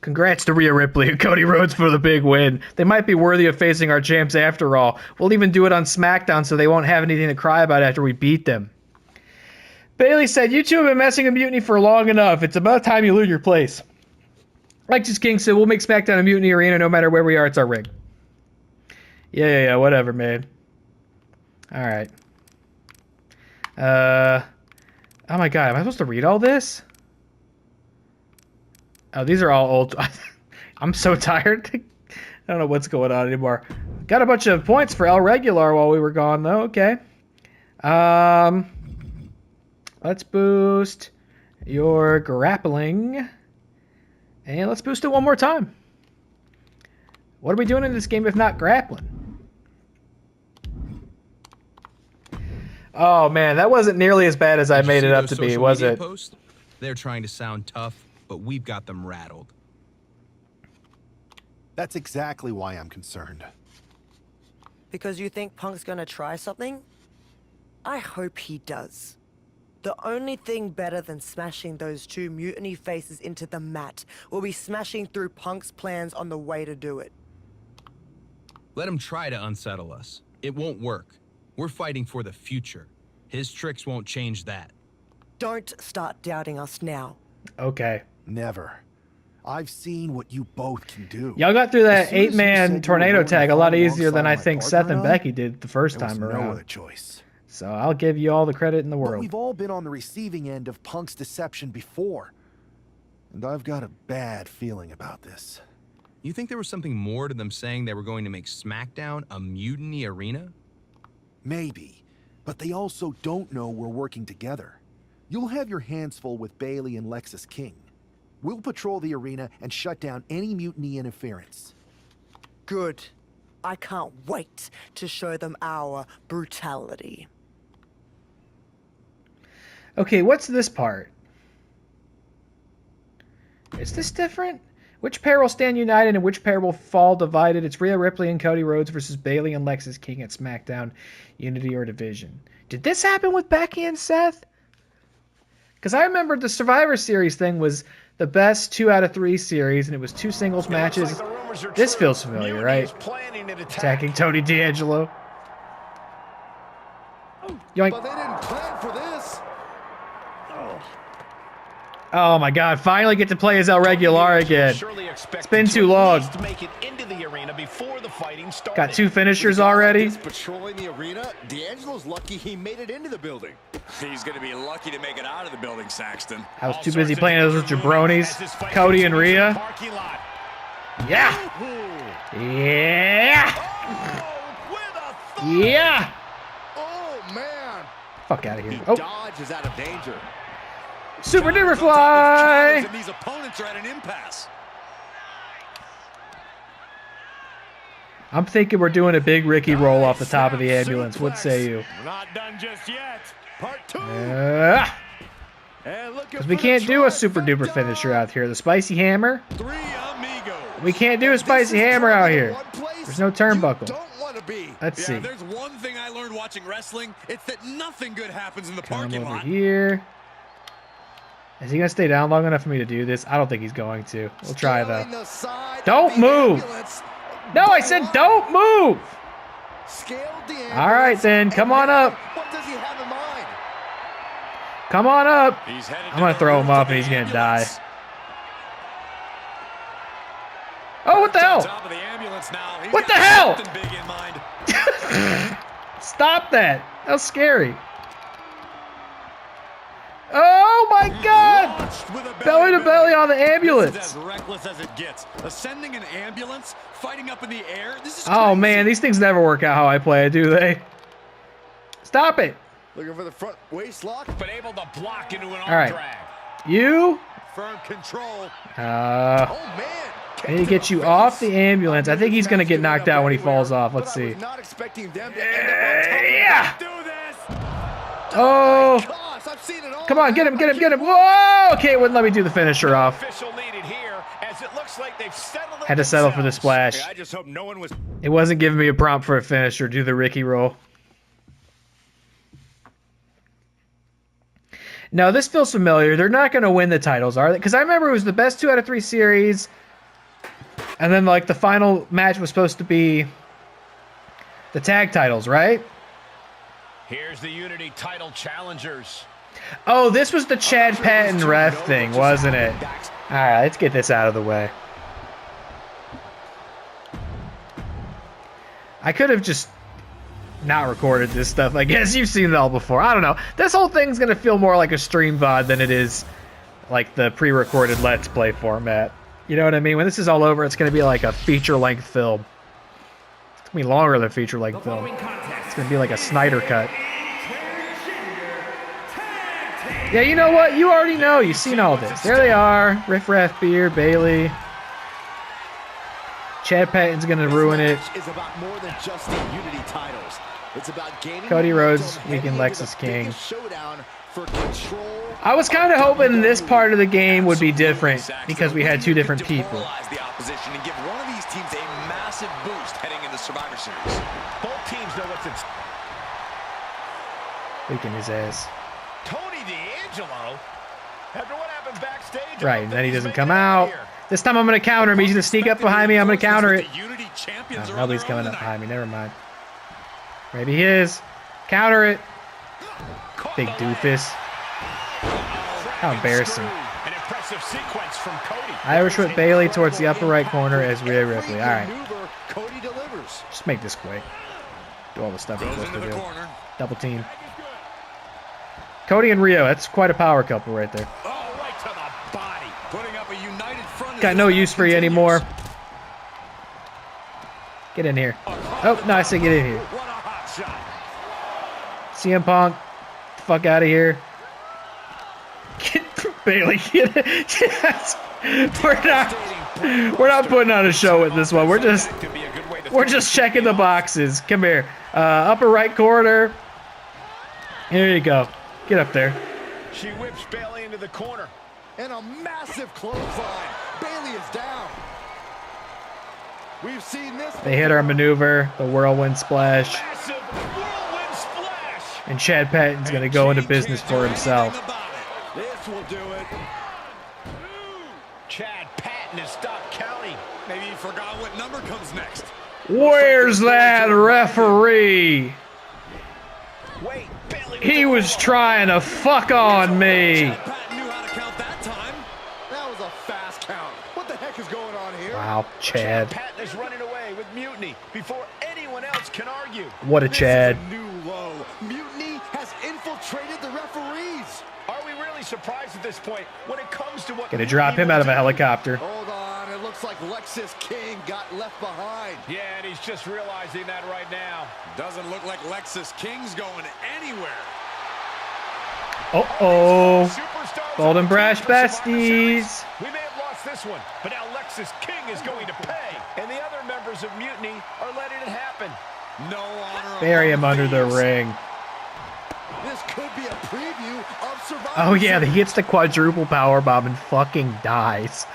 S1: Congrats to Rhea Ripley and Cody Rhodes for the big win. They might be worthy of facing our champs after all. We'll even do it on SmackDown so they won't have anything to cry about after we beat them. Bayley said, you two have been messing with Mutiny for long enough. It's about time you lose your place. Alexis King said, we'll make SmackDown a Mutiny Arena no matter where we are. It's our ring. Yeah, whatever, man. All right. Oh my God, am I supposed to read all this? Oh, these are all old. I'm so tired. I don't know what's going on anymore. Got a bunch of points for El Regular while we were gone, though. Okay. Let's boost your grappling. And let's boost it one more time. What are we doing in this game if not grappling? Oh, man, that wasn't nearly as bad as I made it up to be, was it?
S2: Posts? They're trying to sound tough, but we've got them rattled.
S3: That's exactly why I'm concerned.
S10: Because you think Punk's gonna try something? I hope he does. The only thing better than smashing those two Mutiny faces into the mat will be smashing through Punk's plans on the way to do it.
S2: Let him try to unsettle us. It won't work. We're fighting for the future. His tricks won't change that.
S10: Don't start doubting us now.
S1: Okay.
S3: Never. I've seen what you both can do.
S1: Y'all got through that 8-man tornado tag a lot easier than I think Seth and Becky did the first time around.
S3: No other choice.
S1: So I'll give you all the credit in the world.
S3: But we've all been on the receiving end of Punk's deception before. And I've got a bad feeling about this.
S2: You think there was something more to them saying they were going to make SmackDown a Mutiny Arena?
S3: Maybe. But they also don't know we're working together. You'll have your hands full with Bayley and Lexis King. We'll patrol the arena and shut down any mutiny interference.
S10: Good. I can't wait to show them our brutality.
S1: Okay, what's this part? Is this different? Which pair will stand united and which pair will fall divided? It's Rhea Ripley and Cody Rhodes versus Bayley and Lexis King at SmackDown, Unity or Division. Did this happen with Becky and Seth? Because I remember the Survivor Series thing was the best 2 out of 3 series, and it was 2 singles matches. This feels familiar, right? Attacking Tony D'Angelo. Yoink.
S5: But they didn't plan for this.
S1: Oh my God! Finally get to play as El Regular again. It's been too long. Got 2 finishers already.
S5: Patrolling the arena. D'Angelo's lucky he made it into the building.
S8: He's going to be lucky to make it out of the building, Saxton.
S1: I was too busy playing those with jabronis, Cody and Rhea. Yeah. Yeah. Yeah.
S5: Oh, man.
S1: Fuck out of here.
S5: He
S1: Oh.
S5: dodges out of danger.
S1: Super duper fly.
S8: And these opponents are at an impasse.
S1: I'm thinking we're doing a big Ricky roll off the top of the ambulance. What say you?
S6: Not done just yet. Part 2.
S1: Because we can't do a super duper finisher out here. The spicy hammer. We can't do a spicy hammer out here. There's no turnbuckle. Let's see.
S8: There's one thing I learned watching wrestling. It's that nothing good happens in the parking
S1: Come over
S8: lot.
S1: here. Is he going to stay down long enough for me to do this? I don't think he's going to. We'll try, though. Don't move. No, I said don't move. All right, then. Come on up.
S5: What does he have in mind?
S1: Come on up. I'm going to throw him up, and he's going to die. Oh, what the hell? What the hell? Stop that. That was scary. Oh my God! Belly to belly on the ambulance.
S8: As reckless as it gets. Ascending an ambulance, fighting up in the air. This is
S1: oh man, these things never work out how I play it, do they? Stop it!
S5: Looking for the front waist lock,
S6: but able to block into an
S1: arm drag. You?
S5: Firm control.
S1: I need to get you off the ambulance. I think he's gonna get knocked out when he falls off. Let's see.
S5: Not expecting them to end up on top.
S1: Yeah.
S6: Do this.
S1: Oh.
S5: Gosh, I've seen it all.
S1: Come on, get him, get him, get him. Whoa! Okay, it wouldn't let me do the finisher off.
S6: Official needed here, as it looks like they've settled it
S1: Had to settle for the
S6: themselves.
S1: splash.
S6: I just hope no one was.
S1: It wasn't giving me a prompt for a finisher. Do the Ricky roll. No, this feels familiar. They're not going to win the titles, are they? Because I remember it was the best 2 out of 3 series. And then, like, the final match was supposed to be the tag titles, right?
S6: Here's the Unity title challengers.
S1: Oh, this was the Chad Patton ref thing, wasn't it? All right, let's get this out of the way. I could have just not recorded this stuff. I guess you've seen it all before. I don't know. This whole thing's going to feel more like a stream VOD than it is like the pre-recorded Let's Play format. You know what I mean? When this is all over, it's going to be like a feature-length film. It's going to be longer than a feature-length film. It's going to be like a Snyder cut. Yeah, you know what? You already know. You've seen all this. There they are. Riff Raff Beer, Bailey. Chad Patton's going to ruin it.
S5: Is about more than just the Unity titles. It's about gaining
S1: Cody Rhodes, Weekend Lexus King.
S5: Showdown for control.
S1: I was kind of hoping this part of the game would be different because we had 2 different people.
S8: The opposition and give one of these teams a massive boost heading into Survivor Series.
S6: Both teams know what's at.
S1: Weaken his ass.
S6: Tony D'Angelo. After what happened backstage.
S1: Right, and then he doesn't come out. This time I'm going to counter him. He's going to sneak up behind me. I'm going to counter it. Oh, nobody's coming up behind me. Never mind. Maybe he is. Counter it. Big doofus. How embarrassing.
S6: An impressive sequence from Cody.
S1: Irish whip Bailey towards the upper right corner as Rhea Ripley. All right.
S5: Cody delivers.
S1: Just make this quick. Do all the stuff we're supposed to do. Double team. Cody and Rio. That's quite a power couple right there.
S6: Oh, right to the body.
S8: Putting up a united front.
S1: Got no use for you anymore. Get in here. Oh, no, I said get in here.
S6: What a hot shot.
S1: CM Punk. Get the fuck out of here. Get Bailey. Get it. Yes. We're not putting on a show with this one. We're just checking the boxes. Come here. Upper right corner. Here you go. Get up there.
S6: She whips Bailey into the corner.
S5: And a massive clothesline. Bailey is down. We've seen this.
S1: They hit our maneuver, the whirlwind splash.
S6: Massive whirlwind splash.
S1: And Chad Patton's going to go into business for himself.
S5: This will do it.
S6: Chad Patton has stopped counting.
S8: Maybe you forgot what number comes next.
S1: Where's that referee?
S6: Wait, Bailey.
S1: He was trying to fuck on me.
S8: Patton knew how to count that time.
S5: That was a fast count. What the heck is going on here?
S1: Wow, Chad.
S6: Patton is running away with Mutiny before anyone else can argue.
S1: What a Chad.
S5: This is a new low. Mutiny has infiltrated the referees.
S6: Are we really surprised at this point when it comes to what?
S1: Gonna drop him out of a helicopter.
S5: Hold on. It looks Looks like Lexus King got left behind.
S6: Yeah, and he's just realizing that right now.
S8: Doesn't look like Lexus King's going anywhere.
S1: Uh-oh.
S6: Superstars
S1: Bold
S6: on
S1: and
S6: the
S1: brash
S6: team for Survivor Series.
S1: besties.
S6: We may have lost this one, but now Lexus King is going to pay. And the other members of Mutiny are letting it happen.
S8: No honor.
S1: Bury him under the ring.
S5: This could be a preview of Survivor
S1: Oh yeah, he
S5: Series.
S1: hits the quadruple powerbomb and fucking dies.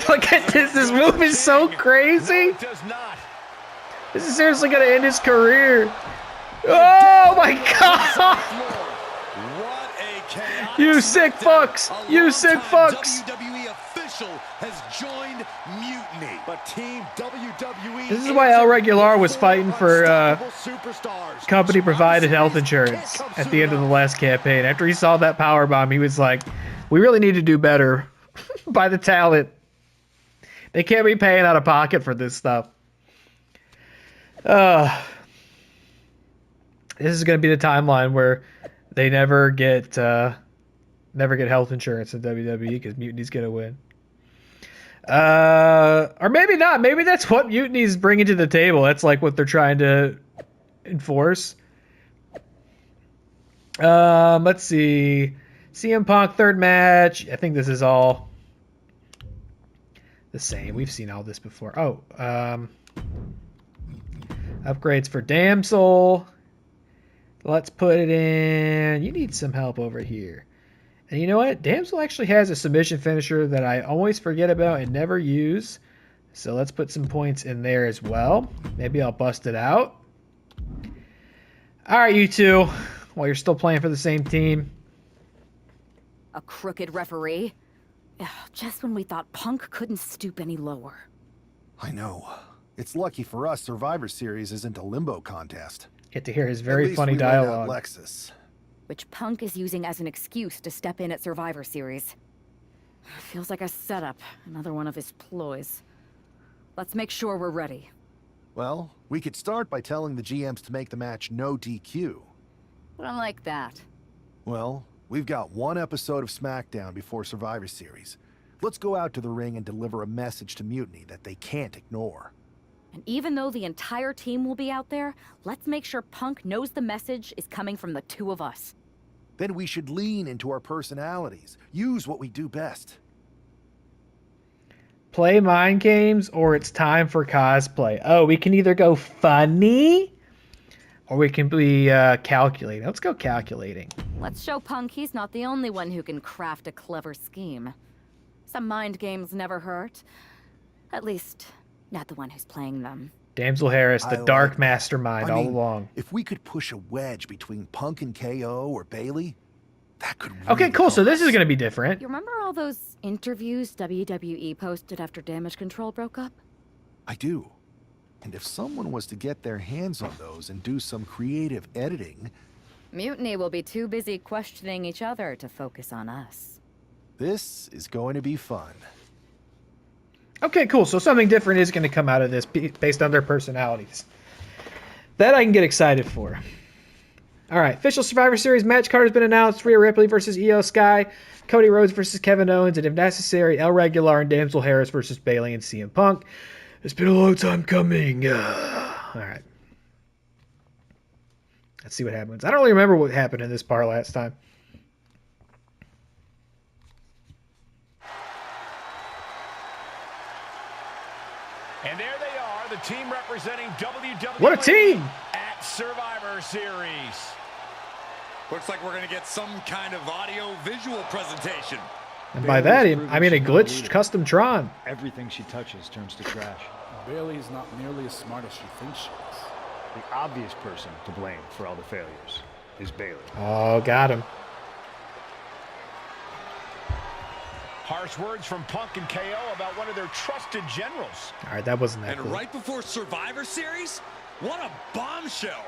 S1: Look at this. This move is so crazy.
S6: No, it does not.
S1: This is seriously gonna end his career. Oh my god!
S8: What a chaotic
S1: You sick
S8: SmackDown.
S1: fucks!
S8: A
S1: You sick
S8: longtime
S1: fucks!
S8: WWE official has joined Mutiny.
S5: But Team WWE.
S1: This is why El Regular was fighting for
S5: unstoppable superstars.
S1: company provided health
S5: Survivor Series
S1: insurance
S5: can't come
S1: at the end of the
S5: soon
S1: last campaign. After he saw that powerbomb, he was like, "We really need to do better by the talent. They can't be paying out of pocket for this stuff." This is going to be the timeline where they never get health insurance in WWE because Mutiny's going to win. Or maybe not. Maybe that's what Mutiny's bringing to the table. That's like what they're trying to enforce. Let's see. CM Punk third match. I think this is all the same. We've seen all this before. Oh, upgrades for Damsel. Let's put it in. You need some help over here. And you know what? Damsel actually has a submission finisher that I always forget about and never use. So let's put some points in there as well. Maybe I'll bust it out. All right, you two. While you're still playing for the same team.
S9: A crooked referee? Ugh, just when we thought Punk couldn't stoop any lower.
S3: I know. It's lucky for us Survivor Series isn't a limbo contest.
S1: Get to hear his
S3: At
S1: very
S3: least
S1: funny
S3: we laid out
S1: dialogue.
S3: Lexus.
S9: Which Punk is using as an excuse to step in at Survivor Series. Feels like a setup, another one of his ploys. Let's make sure we're ready.
S3: Well, we could start by telling the GMs to make the match no DQ.
S9: I like that.
S3: Well, we've got one episode of SmackDown before Survivor Series. Let's go out to the ring and deliver a message to Mutiny that they can't ignore.
S9: And even though the entire team will be out there, let's make sure Punk knows the message is coming from the two of us.
S3: Then we should lean into our personalities. Use what we do best.
S1: Play mind games or it's time for cosplay. Oh, we can either go funny or we can be calculating. Let's go calculating.
S9: Let's show Punk he's not the only one who can craft a clever scheme. Some mind games never hurt. At least, not the one who's playing them.
S1: Damsel Harris, the
S3: I
S1: dark
S3: like-
S1: mastermind all along.
S3: If we could push a wedge between Punk and KO or Bailey, that could really
S1: Okay, cool. So
S3: help
S1: this is
S3: us.
S1: going to be different.
S9: You remember all those interviews WWE posted after Damage Control broke up?
S3: I do. And if someone was to get their hands on those and do some creative editing,
S9: Mutiny will be too busy questioning each other to focus on us.
S3: this is going to be fun.
S1: Okay, cool. So something different is going to come out of this based on their personalities. That I can get excited for. All right, official Survivor Series match card has been announced. Rhea Ripley versus Io Sky, Cody Rhodes versus Kevin Owens, and if necessary, El Regular and Damsel Harris versus Bayley and CM Punk. It's been a long time coming. All right. Let's see what happens. I don't really remember what happened in this part last time.
S6: And there they are, the team representing WWE.
S1: What a team!
S6: At Survivor Series.
S8: Looks like we're going to get some kind of audio-visual presentation.
S1: And by that, I mean a glitched custom Tron.
S12: Everything she touches turns to trash.
S13: Bailey is not nearly as smart as she thinks she is.
S12: The obvious person to blame for all the failures is Bailey.
S1: Oh, got him.
S6: Harsh words from Punk and KO about one of their trusted generals.
S1: All right, that wasn't that
S8: And
S1: cool.
S8: right before Survivor Series? What a bombshell!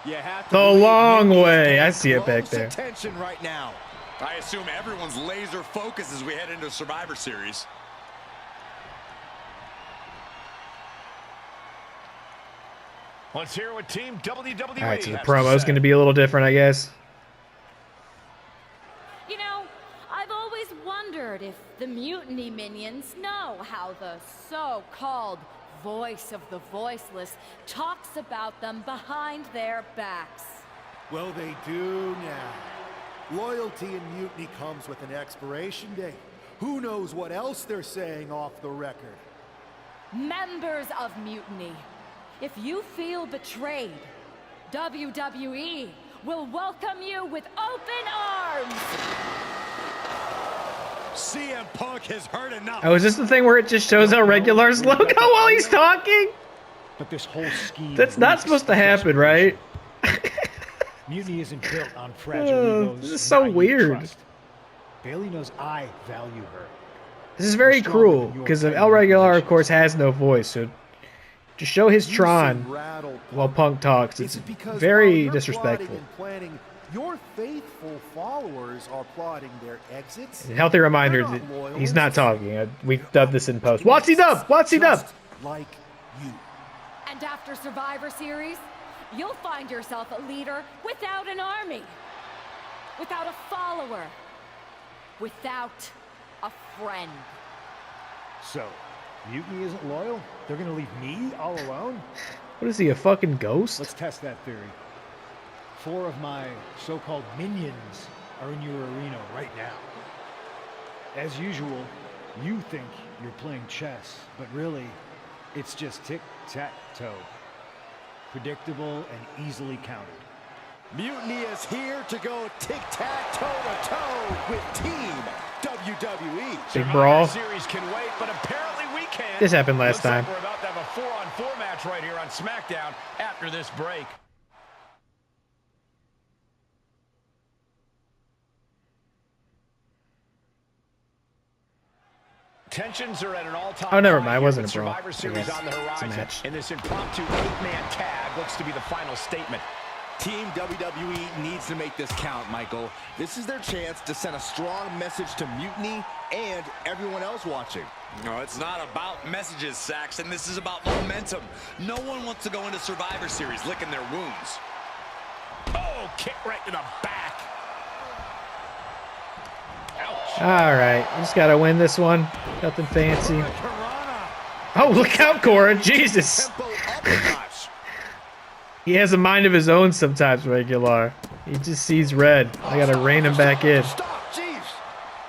S5: You have to
S1: The
S5: believe
S1: long
S5: Mutiny is
S1: way.
S5: paying
S1: I see it back
S5: close
S1: there.
S5: attention right now.
S8: I assume everyone's laser focused as we head into Survivor Series.
S6: Let's hear what Team WWE
S1: All right, so the
S6: has
S1: promo is
S6: say.
S1: going to be a little different, I guess.
S9: You know, I've always wondered if the Mutiny Minions know how the so-called voice of the voiceless talks about them behind their backs.
S3: Well, they do now. Loyalty in mutiny comes with an expiration date. Who knows what else they're saying off the record?
S9: Members of Mutiny, if you feel betrayed, WWE will welcome you with open arms.
S6: CM Punk has heard enough.
S1: Oh, is this the thing where it just shows El Regular's logo while he's talking?
S12: But this whole scheme.
S1: That's not supposed to happen, right?
S12: Mutiny isn't built on fragile egos.
S1: This is so
S12: naive
S1: weird.
S12: trust. Bailey knows I value her.
S1: This is very cruel, because El Regular, of course, has no voice, so to show his Tron while Punk talks, it's very disrespectful.
S3: Planning, your faithful followers are plotting their exits.
S1: A healthy reminder that he's not talking. We dubbed this in post. What's he dub? What's he dub?
S3: Like you.
S9: And after Survivor Series, you'll find yourself a leader without an army, without a follower, without a friend.
S12: So, Mutiny isn't loyal? They're gonna leave me all alone?
S1: What is he, a fucking ghost?
S12: Let's test that theory. 4 of my so-called minions are in your arena right now. As usual, you think you're playing chess, but really, it's just tic-tac-toe. Predictable and easily countered.
S5: Mutiny is here to go tic-tac-toe-to-toe with Team WWE.
S1: Big brawl.
S6: Series can wait, but apparently we can.
S1: This happened last time.
S6: We're about to have a 4-on-4 match right here on SmackDown after this break. Tensions are at an all-time
S1: Oh, never
S6: high
S1: mind. It
S6: here
S1: wasn't
S6: with
S1: a brawl.
S6: Survivor
S1: I
S6: Series
S1: guess.
S6: on the
S1: It's a
S6: horizon.
S1: match.
S6: And this impromptu 8-man tag looks to be the final statement.
S5: Team WWE needs to make this count, Michael. This is their chance to send a strong message to Mutiny and everyone else watching.
S8: No, it's not about messages, Saxon. This is about momentum. No one wants to go into Survivor Series licking their wounds.
S6: Oh, kick right to the back. Ouch.
S1: All right, we just gotta win this one. Nothing fancy. Oh, look out, Cora! Jesus.
S5: Tempo up a notch.
S1: He has a mind of his own sometimes, Regular. He just sees red. I gotta rein him back in.
S5: Stop, jeez.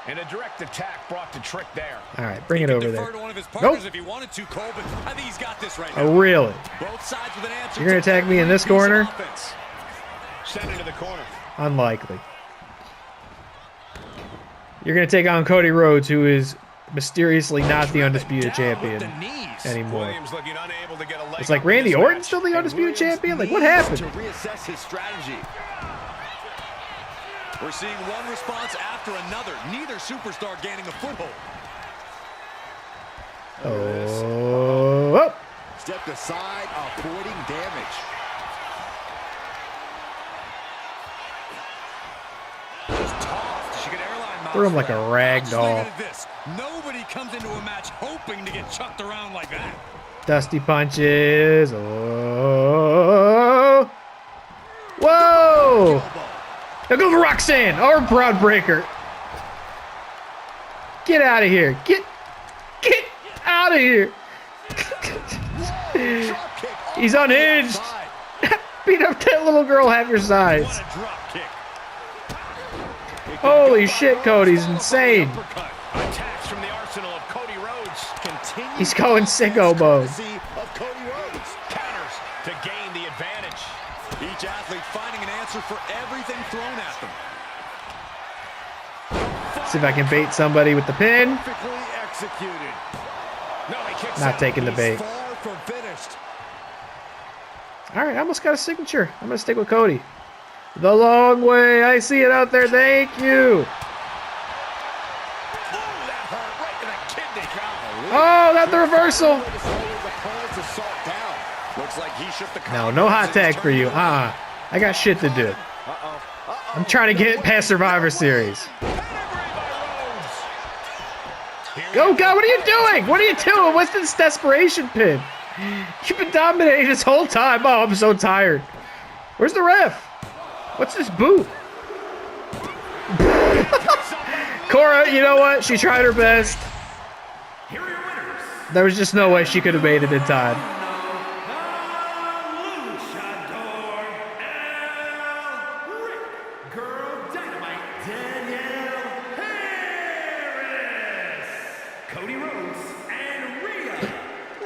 S6: And a direct attack brought to trick there.
S1: All right, bring it
S8: He
S1: over
S8: could
S1: there.
S8: defer to one of his partners
S1: Nope.
S8: if he wanted to, Cole, but I think he's got this right now.
S1: Oh, really?
S8: Both sides with an answer.
S1: You're gonna
S8: to
S1: attack me in this
S8: every piece of
S1: corner?
S8: offense.
S6: Send into the corner.
S1: Unlikely. You're gonna take on Cody Rhodes, who is mysteriously not the undisputed
S8: Down with
S1: champion
S8: the knees.
S1: anymore.
S6: Williams looking unable to get a leg
S1: It's like
S6: up in
S1: Randy
S6: this
S1: Orton's
S6: match.
S1: still the
S6: And
S1: undisputed
S6: Williams
S1: champion? Like, what
S5: Needs
S1: happened?
S5: to reassess his strategy.
S8: We're seeing one response after another. Neither superstar gaining a foothold.
S1: Oh.
S5: Stepped aside, avoiding damage.
S8: She could airline miles
S1: Threw him like a
S8: around.
S1: rag
S8: Just leave it
S1: doll.
S8: at this. Nobody comes into a match hoping to get chucked around like that.
S1: Dusty punches. Oh. Whoa. Now go for Roxanne or Broad Breaker. Get out of here. Get out of here. He's unhinged. Beat up that little girl half your size.
S6: What a drop kick.
S1: Holy shit, Cody's insane.
S6: Uppercut. Attacks from the arsenal of Cody Rhodes. Continue.
S1: He's going sicko mode.
S5: Courtesy of Cody Rhodes.
S6: Counters to gain the advantage.
S8: Each athlete finding an answer for everything thrown at them.
S1: See if I can bait somebody with the pin.
S5: Perfectly executed.
S6: No, he kicks
S1: Not
S6: out.
S1: taking the bait.
S5: Far from finished.
S1: All right, I almost got a signature. I'm going to stick with Cody. The long way. I see it out there. Thank you.
S6: Oh, that hurt right in the kidney.
S1: Oh, got the reversal.
S5: Way to slow his opponent's assault down.
S8: Looks like he shook the
S1: No hot tag for you. I got shit to do. I'm trying to get past Survivor Series. Oh, God, what are you doing? What are you doing? What's this desperation pin? You've been dominating this whole time. Oh, I'm so tired. Where's the ref? What's this boot? Cora, you know what? She tried her best. There was just no way she could have made it in time.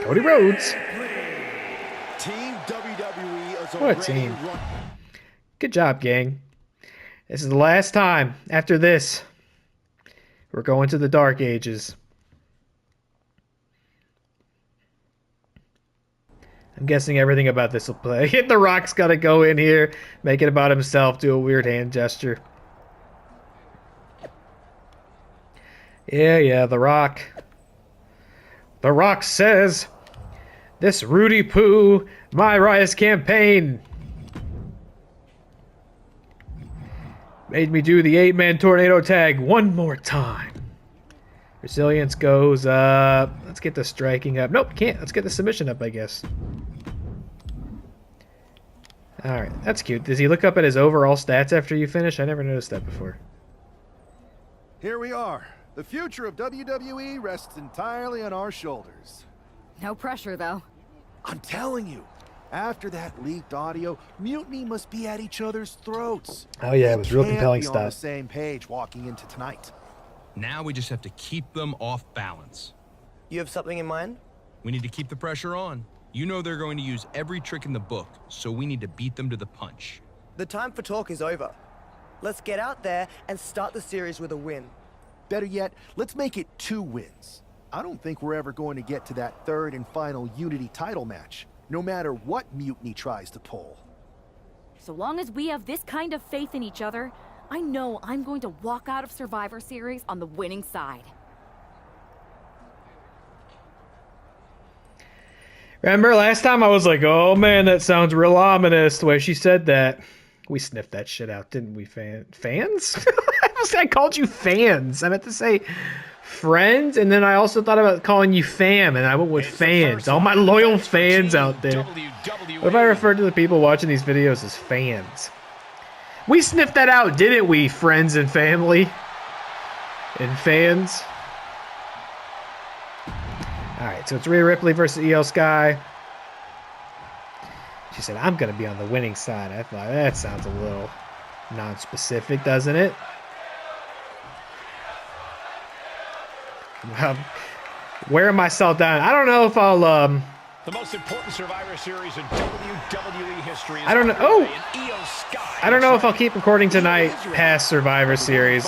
S1: Cody Rhodes.
S5: Team WWE is
S1: What a team. Good job, gang. This is the last time. After this, we're going to the Dark Ages. I'm guessing everything about this will play. The Rock's got to go in here, make it about himself, do a weird hand gesture. Yeah, The Rock. The Rock says, this Rudy Poo MyRise campaign made me do the 8-man tornado tag one more time. Resilience goes up. Let's get the striking up. Nope, can't. Let's get the submission up, I guess. Alright, that's cute. Does he look up at his overall stats after you finish? I never noticed that before.
S3: Here we are. The future of WWE rests entirely on our shoulders.
S9: No pressure, though.
S3: I'm telling you, after that leaked audio, Mutiny must be at each other's throats.
S1: Oh yeah, it was real compelling
S3: Can't be on the
S1: stuff.
S3: same page walking into tonight.
S2: Now we just have to keep them off balance.
S10: You have something in mind?
S2: We need to keep the pressure on. You know they're going to use every trick in the book, so we need to beat them to the punch.
S10: The time for talk is over. Let's get out there and start the series with a win.
S3: Better yet, let's make it 2 wins. I don't think we're ever going to get to that 3rd and final Unity title match, no matter what Mutiny tries to pull.
S9: So long as we have this kind of faith in each other, I know I'm going to walk out of Survivor Series on the winning side.
S1: Remember last time I was like, oh man, that sounds real ominous the way she said that. We sniffed that shit out, didn't we, fans? I called you fans. I meant to say friends, and then I also thought about calling you fam, and I went with fans. All my loyal fans out there. What if I referred to the people watching these videos as fans? We sniffed that out, didn't we, friends and family? And fans? Alright, so it's Rhea Ripley versus EO Sky. She said, I'm going to be on the winning side. I thought, that sounds a little non-specific, doesn't it? Wearing myself down. I don't know if I'll,
S6: The most important Survivor Series in WWE history is
S1: I don't know. Oh! I don't know if I'll keep recording tonight past Survivor Series.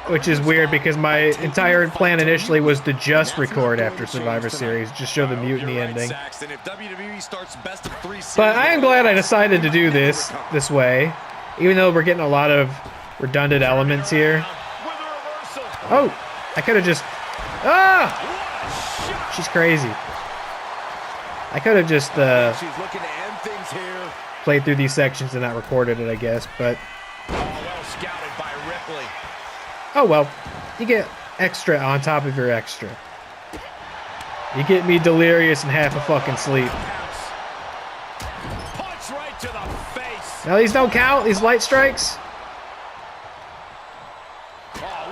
S1: Which is weird because my entire plan initially was to just record after Survivor Series, just show the Mutiny ending. But I am glad I decided to do this way, even though we're getting a lot of redundant elements here. Oh, I could have just... Ah! She's crazy. I could have just played through these sections and not recorded it, I guess, but... Oh well, you get extra on top of your extra. You get me delirious and half a fucking sleep. Now these don't count, these light strikes.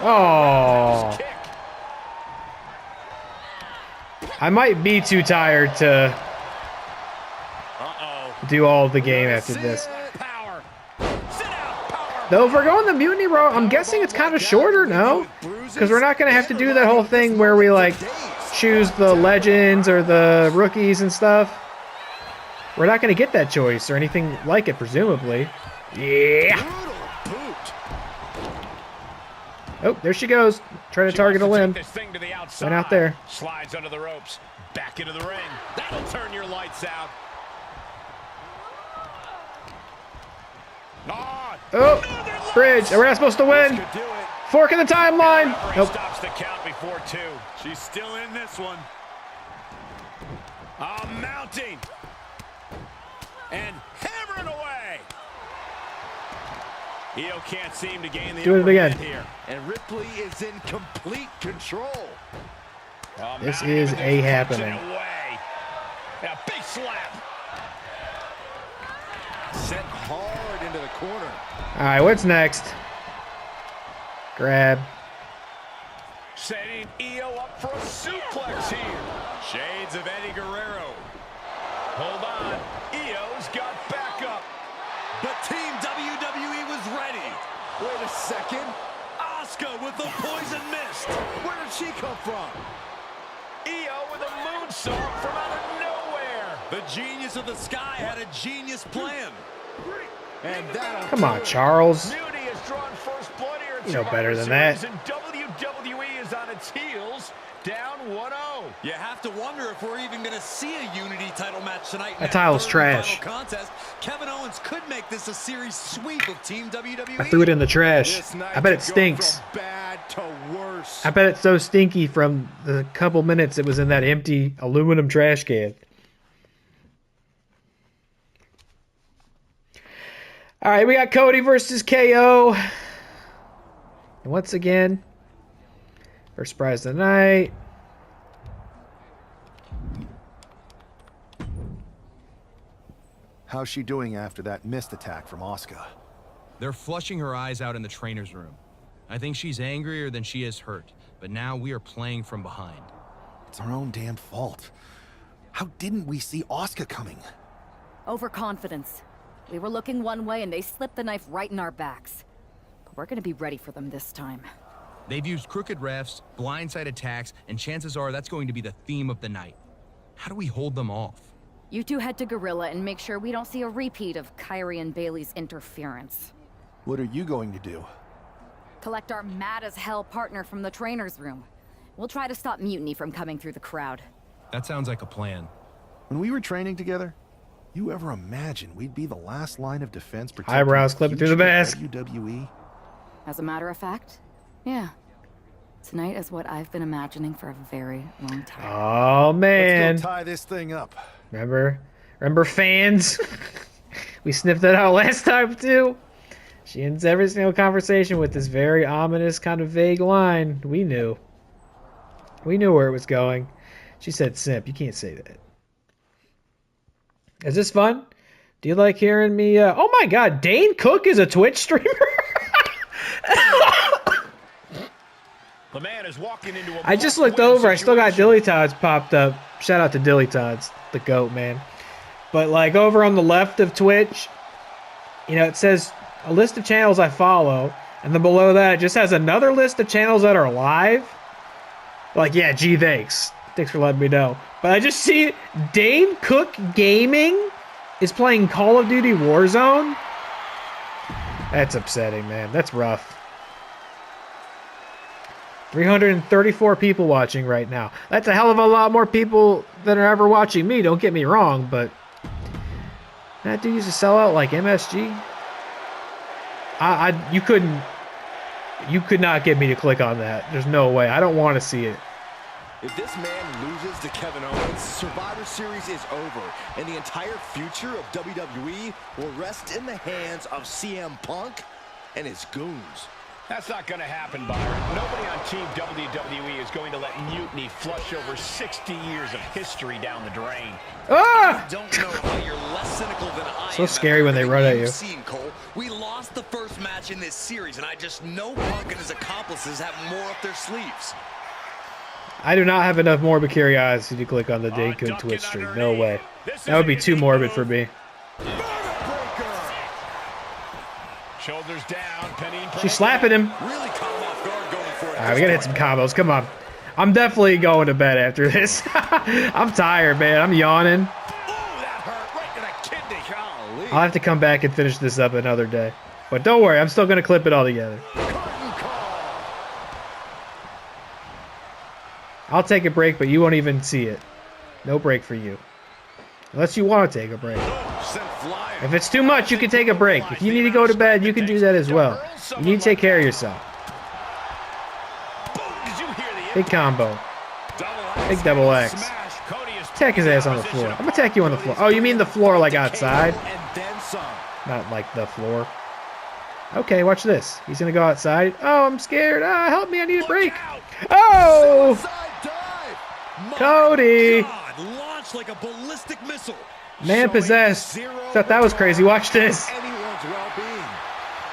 S1: Oh. I might be too tired to do all of the game after this. Though if we're going the Mutiny route, I'm guessing it's kind of shorter, no? Because we're not going to have to do that whole thing where we, like, choose the legends or the rookies and stuff. We're not going to get that choice or anything like it, presumably. Yeah! Oh, there she goes. Trying to target a limb. Went out there.
S6: Slides under the ropes. Back into the ring. That'll turn your lights out.
S1: Oh, bridge. We're not supposed to win. Fork in the timeline. Nope.
S6: Stops the count before 2. She's still in this one. Mounting. And hammering away. Io can't seem to gain the
S1: Do it again.
S6: here.
S5: And Ripley is in complete control.
S1: This is a happening.
S6: And a big slap.
S5: Sent hard into the corner.
S1: All right, what's next? Grab.
S6: Setting Io up for a suplex here.
S5: Shades of Eddie Guerrero.
S6: Hold on. Io's got backup.
S8: But Team WWE was ready.
S5: Wait a second.
S8: Asuka with the poison mist.
S5: Where did she come from?
S6: Io with a moonsault from out of nowhere.
S8: The genius of the sky had a genius plan.
S5: And that'll
S1: Come on, Charles.
S6: Mutiny has drawn first blood here.
S1: You know better than that.
S6: And WWE is on its heels, down 1-0.
S8: You have to wonder if we're even going to see a Unity title match tonight.
S1: That title's trash.
S8: Contest. Kevin Owens could make this a series sweep of Team WWE.
S1: I threw it in the trash. I bet it stinks.
S5: From bad to worse.
S1: I bet it's so stinky from the couple minutes it was in that empty aluminum trash can. All right, we got Cody versus KO. And once again, first prize of the night.
S3: How's she doing after that missed attack from Asuka?
S2: They're flushing her eyes out in the trainer's room. I think she's angrier than she is hurt, but now we are playing from behind.
S3: It's our own damn fault. How didn't we see Asuka coming?
S9: Overconfidence. We were looking one way and they slipped the knife right in our backs. But we're gonna be ready for them this time.
S2: They've used crooked refs, blindside attacks, and chances are that's going to be the theme of the night. How do we hold them off?
S9: You two head to Gorilla and make sure we don't see a repeat of Kyrie and Bailey's interference.
S3: What are you going to do?
S9: Collect our mad-as-hell partner from the trainer's room. We'll try to stop Mutiny from coming through the crowd.
S2: That sounds like a plan.
S3: When we were training together, you ever imagine we'd be the last line of defense protecting
S1: Eyebrows clipping through the mask.
S3: WWE?
S9: As a matter of fact, yeah. Tonight is what I've been imagining for a very long time.
S1: Oh, man.
S3: Let's go tie this thing up.
S1: Remember fans? We sniffed that out last time, too. She ends every single conversation with this very ominous, kind of vague line. We knew. We knew where it was going. She said simp. You can't say that. Is this fun? Do you like hearing me? Oh my god, Dane Cook is a Twitch streamer?
S6: The man is walking into a
S1: I just looked over. I still got Dilly Tots popped up. Shout out to Dilly Tots, the GOAT, man. But like over on the left of Twitch, you know, it says a list of channels I follow. And then below that, it just has another list of channels that are live. Like, yeah, gee, thanks. Thanks for letting me know. But I just see Dane Cook Gaming is playing Call of Duty Warzone. That's upsetting, man. That's rough. 334 people watching right now. That's a hell of a lot more people than are ever watching me. Don't get me wrong, but that dude used to sell out like MSG. You could not get me to click on that. There's no way. I don't want to see it.
S5: If this man loses to Kevin Owens, Survivor Series is over, and the entire future of WWE will rest in the hands of CM Punk and his goons.
S6: That's not going to happen, Byron. Nobody on Team WWE is going to let Mutiny flush over 60 years of history down the drain.
S1: Ah!
S8: I don't know how you're less cynical than I am.
S1: So scary when they run at you.
S8: Seen, Cole. We lost the first match in this series, and I just know Punk and his accomplices have more up their sleeves.
S1: I do not have enough morbid curiosity to click on the Dane Cook Twitch stream. No way. That would be too morbid for me.
S6: Shoulders down, penny.
S1: She's slapping him.
S8: Really caught him off guard going for it.
S1: All right, we gotta hit some combos. Come on. I'm definitely going to bed after this. I'm tired, man. I'm yawning.
S6: Ooh, that hurt right to the kidney. Golly.
S1: I'll have to come back and finish this up another day. But don't worry, I'm still gonna clip it all together. I'll take a break, but you won't even see it. No break for you. Unless you want to take a break. If it's too much, you can take a break. If you need to go to bed, you can do that as well. You need to take care of yourself. Big combo. Big double X. Attack his ass on the floor. I'm gonna attack you on the floor. Oh, you mean the floor like outside? Not like the floor. Okay, watch this. He's gonna go outside. Oh, I'm scared. Ah, help me, I need a break. Oh! Cody!
S8: launched like a ballistic missile.
S1: Man possessed. Thought that was crazy. Watch this.
S5: Anyone's well-being.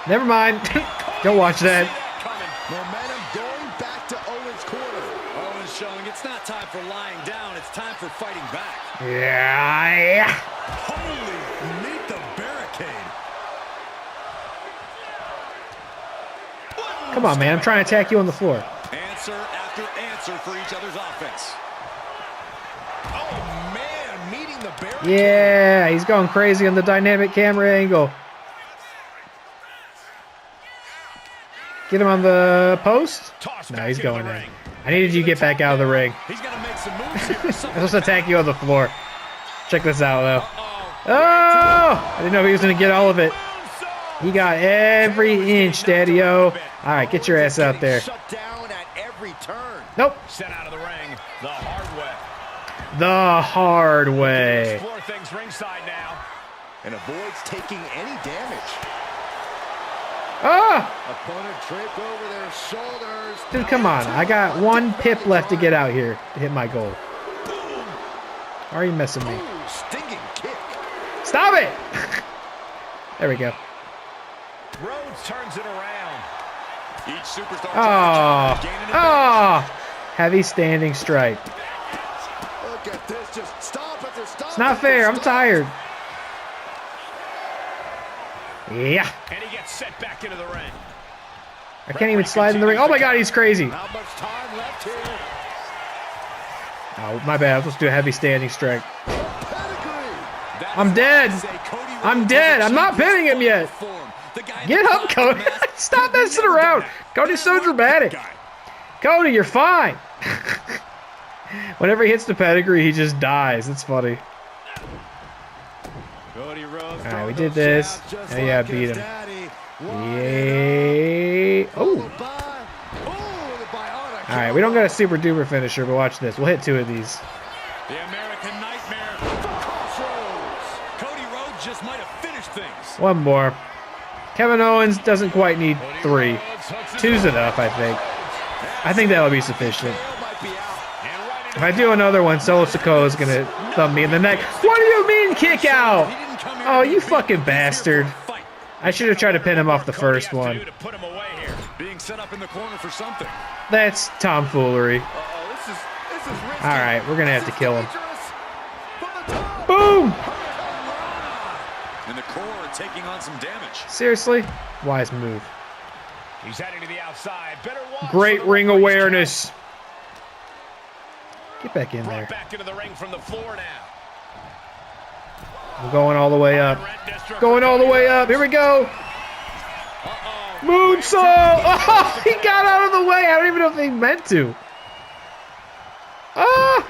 S1: Never mind. Don't watch that.
S5: Momentum going back to Owens' corner.
S8: Owens showing it's not time for lying down, it's time for fighting back.
S1: Yeah.
S8: Holy, meet the barricade.
S1: Come on, man. I'm trying to attack you on the floor.
S8: Answer after answer for each other's offense. Oh, man, meeting the barricade.
S1: Yeah, he's going crazy on the dynamic camera angle. Get him on the post. No, he's going in. I needed you to get back out of the ring.
S8: He's gonna make some moves here.
S1: I'm supposed to attack you on the floor. Check this out, though. Oh! I didn't know he was going to get all of it. He got every inch, Daddy-O. All right, get your ass out there.
S5: Shut down at every turn.
S1: Nope.
S6: Sent out of the ring the hard way.
S1: The hard way.
S6: Explore things ringside now.
S5: And avoids taking any damage.
S1: Ah!
S5: Opponent draped over their shoulders.
S1: Dude, come on. I got one pip left to get out here to hit my goal. Why are you messing me?
S5: Ooh, stinging kick.
S1: Stop it! There we go.
S6: Rhodes turns it around.
S8: Each superstar
S1: Oh! Heavy standing strike.
S5: Look at this. Just stop it. Stop.
S1: It's not fair. I'm tired. Yeah.
S6: And he gets set back into the ring.
S1: I can't even slide in the ring. Oh my god, he's crazy.
S5: How much time left here?
S1: Oh, my bad. I was supposed to do a heavy standing strike. I'm dead. I'm dead. I'm not pinning him yet. Get up, Cody. Stop messing around. Cody's so dramatic. Cody, you're fine. Whenever he hits the pedigree, he just dies. It's funny. Alright, we did this. Oh yeah, I beat him. Yeah. Oh. Alright, we don't got a super duper finisher, but watch this. We'll hit 2 of these.
S8: The American Nightmare. Cody Rhodes just might have finished things.
S1: One more. Kevin Owens doesn't quite need 3. 2's enough, I think. I think that'll be sufficient. If I do another one, Solo Sikoa is gonna thumb me in the neck. What do you mean kick out? Oh, you fucking bastard. I should have tried to pin him off the first one.
S8: Being set up in the corner for something.
S1: That's tomfoolery. Alright, we're gonna have to kill him. Boom!
S8: And the core taking on some damage.
S1: Seriously? Wise move.
S6: He's heading to the outside. Better watch.
S1: Great ring awareness. Get back in there.
S6: Back into the ring from the floor now.
S1: I'm going all the way up. Going all the way up. Here we go. Moonsault. Oh, he got out of the way. I don't even know if he meant to. Ah!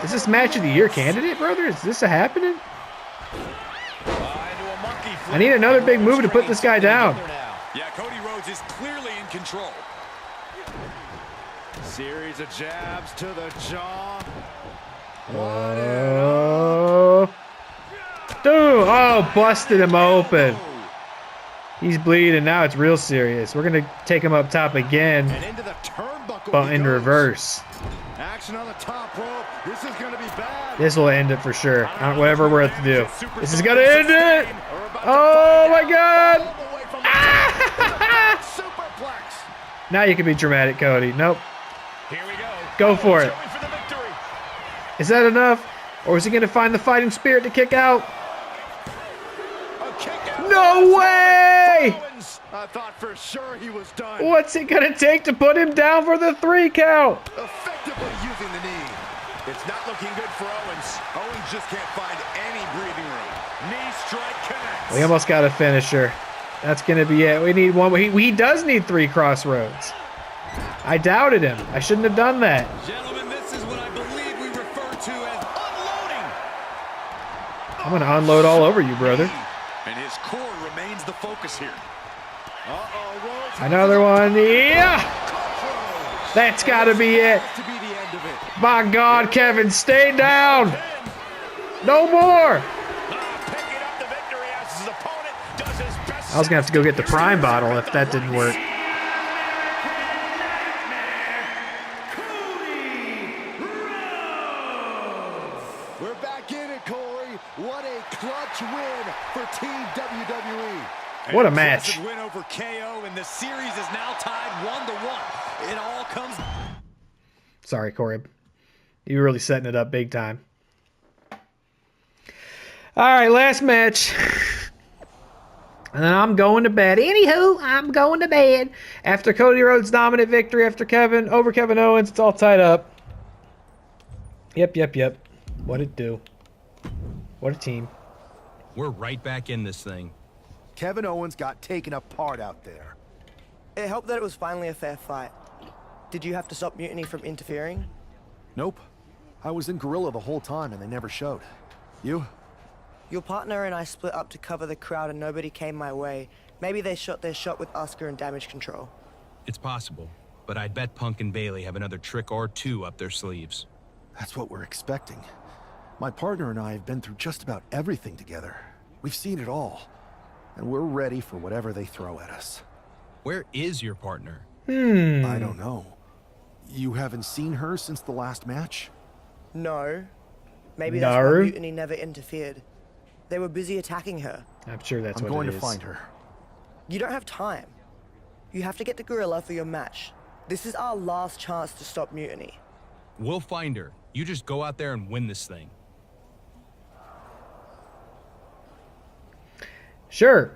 S1: Is this match of the year candidate, brother? Is this happening? I need another big move to put this guy down.
S8: Yeah, Cody Rhodes is clearly in control.
S5: Series of jabs to the jaw.
S1: Oh. Dude, oh, busted him open. He's bleeding. Now it's real serious. We're going to take him up top again, but in reverse.
S5: Action on the top rope. This is going to be bad.
S1: This will end it for sure. Whatever we're going to do. This is going to end it. Oh, my God. Ah! Now you can be dramatic, Cody. Nope.
S6: Here we go.
S1: Go for it. Is that enough? Or is he going to find the fighting spirit to kick out? No way!
S5: I thought for sure he was done.
S1: What's it going to take to put him down for the 3 count?
S5: Effectively using the knee. It's not looking good for Owens. Owens just can't find any breathing room. Knee strike connects.
S1: We almost got a finisher. That's going to be it. We need one. He does need 3 crossroads. I doubted him. I shouldn't have done that.
S8: Gentlemen, this is what I believe we refer to as unloading.
S1: I'm going to unload all over you, brother.
S8: And his core remains the focus here.
S1: Another one. Yeah! That's got to be it. My God, Kevin, stay down. No more. I was going to have to go get the Prime bottle if that didn't work.
S5: Huge win for Team WWE.
S1: What a match.
S8: Win over KO, and the series is now tied 1-1. It all comes...
S1: Sorry, Corey. You're really setting it up big time. All right, last match. And then I'm going to bed. Anywho, I'm going to bed. After Cody Rhodes' dominant victory over Kevin Owens, it's all tied up. Yep. What it do? What a team.
S2: We're right back in this thing.
S3: Kevin Owens got taken apart out there.
S10: It helped that it was finally a fair fight. Did you have to stop Mutiny from interfering?
S3: Nope. I was in Gorilla the whole time and they never showed. You?
S10: Your partner and I split up to cover the crowd and nobody came my way. Maybe they shot their shot with Asuka and Damage Control.
S2: It's possible, but I'd bet Punk and Bayley have another trick or two up their sleeves.
S3: That's what we're expecting. My partner and I have been through just about everything together. We've seen it all. And we're ready for whatever they throw at us.
S2: Where is your partner?
S3: I don't know. You haven't seen her since the last match?
S10: No. Maybe that's why Mutiny never interfered. They were busy attacking her.
S1: I'm sure that's what it is.
S3: I'm going to find her.
S10: You don't have time. You have to get to Gorilla for your match. This is our last chance to stop Mutiny.
S2: We'll find her. You just go out there and win this thing.
S1: Sure.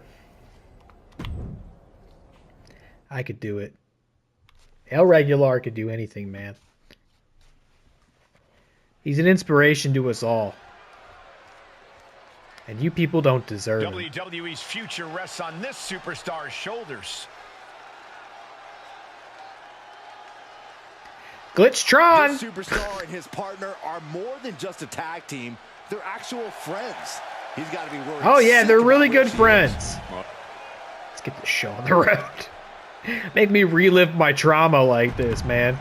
S1: I could do it. El Regular could do anything, man. He's an inspiration to us all. And you people don't deserve him.
S6: WWE's future rests on this superstar's shoulders.
S1: Glitchtron!
S5: This superstar and his partner are more than just a tag team. They're actual friends. He's got to be worried.
S1: Oh yeah, they're really good friends. Let's get this show on the road. Make me relive my trauma like this, man.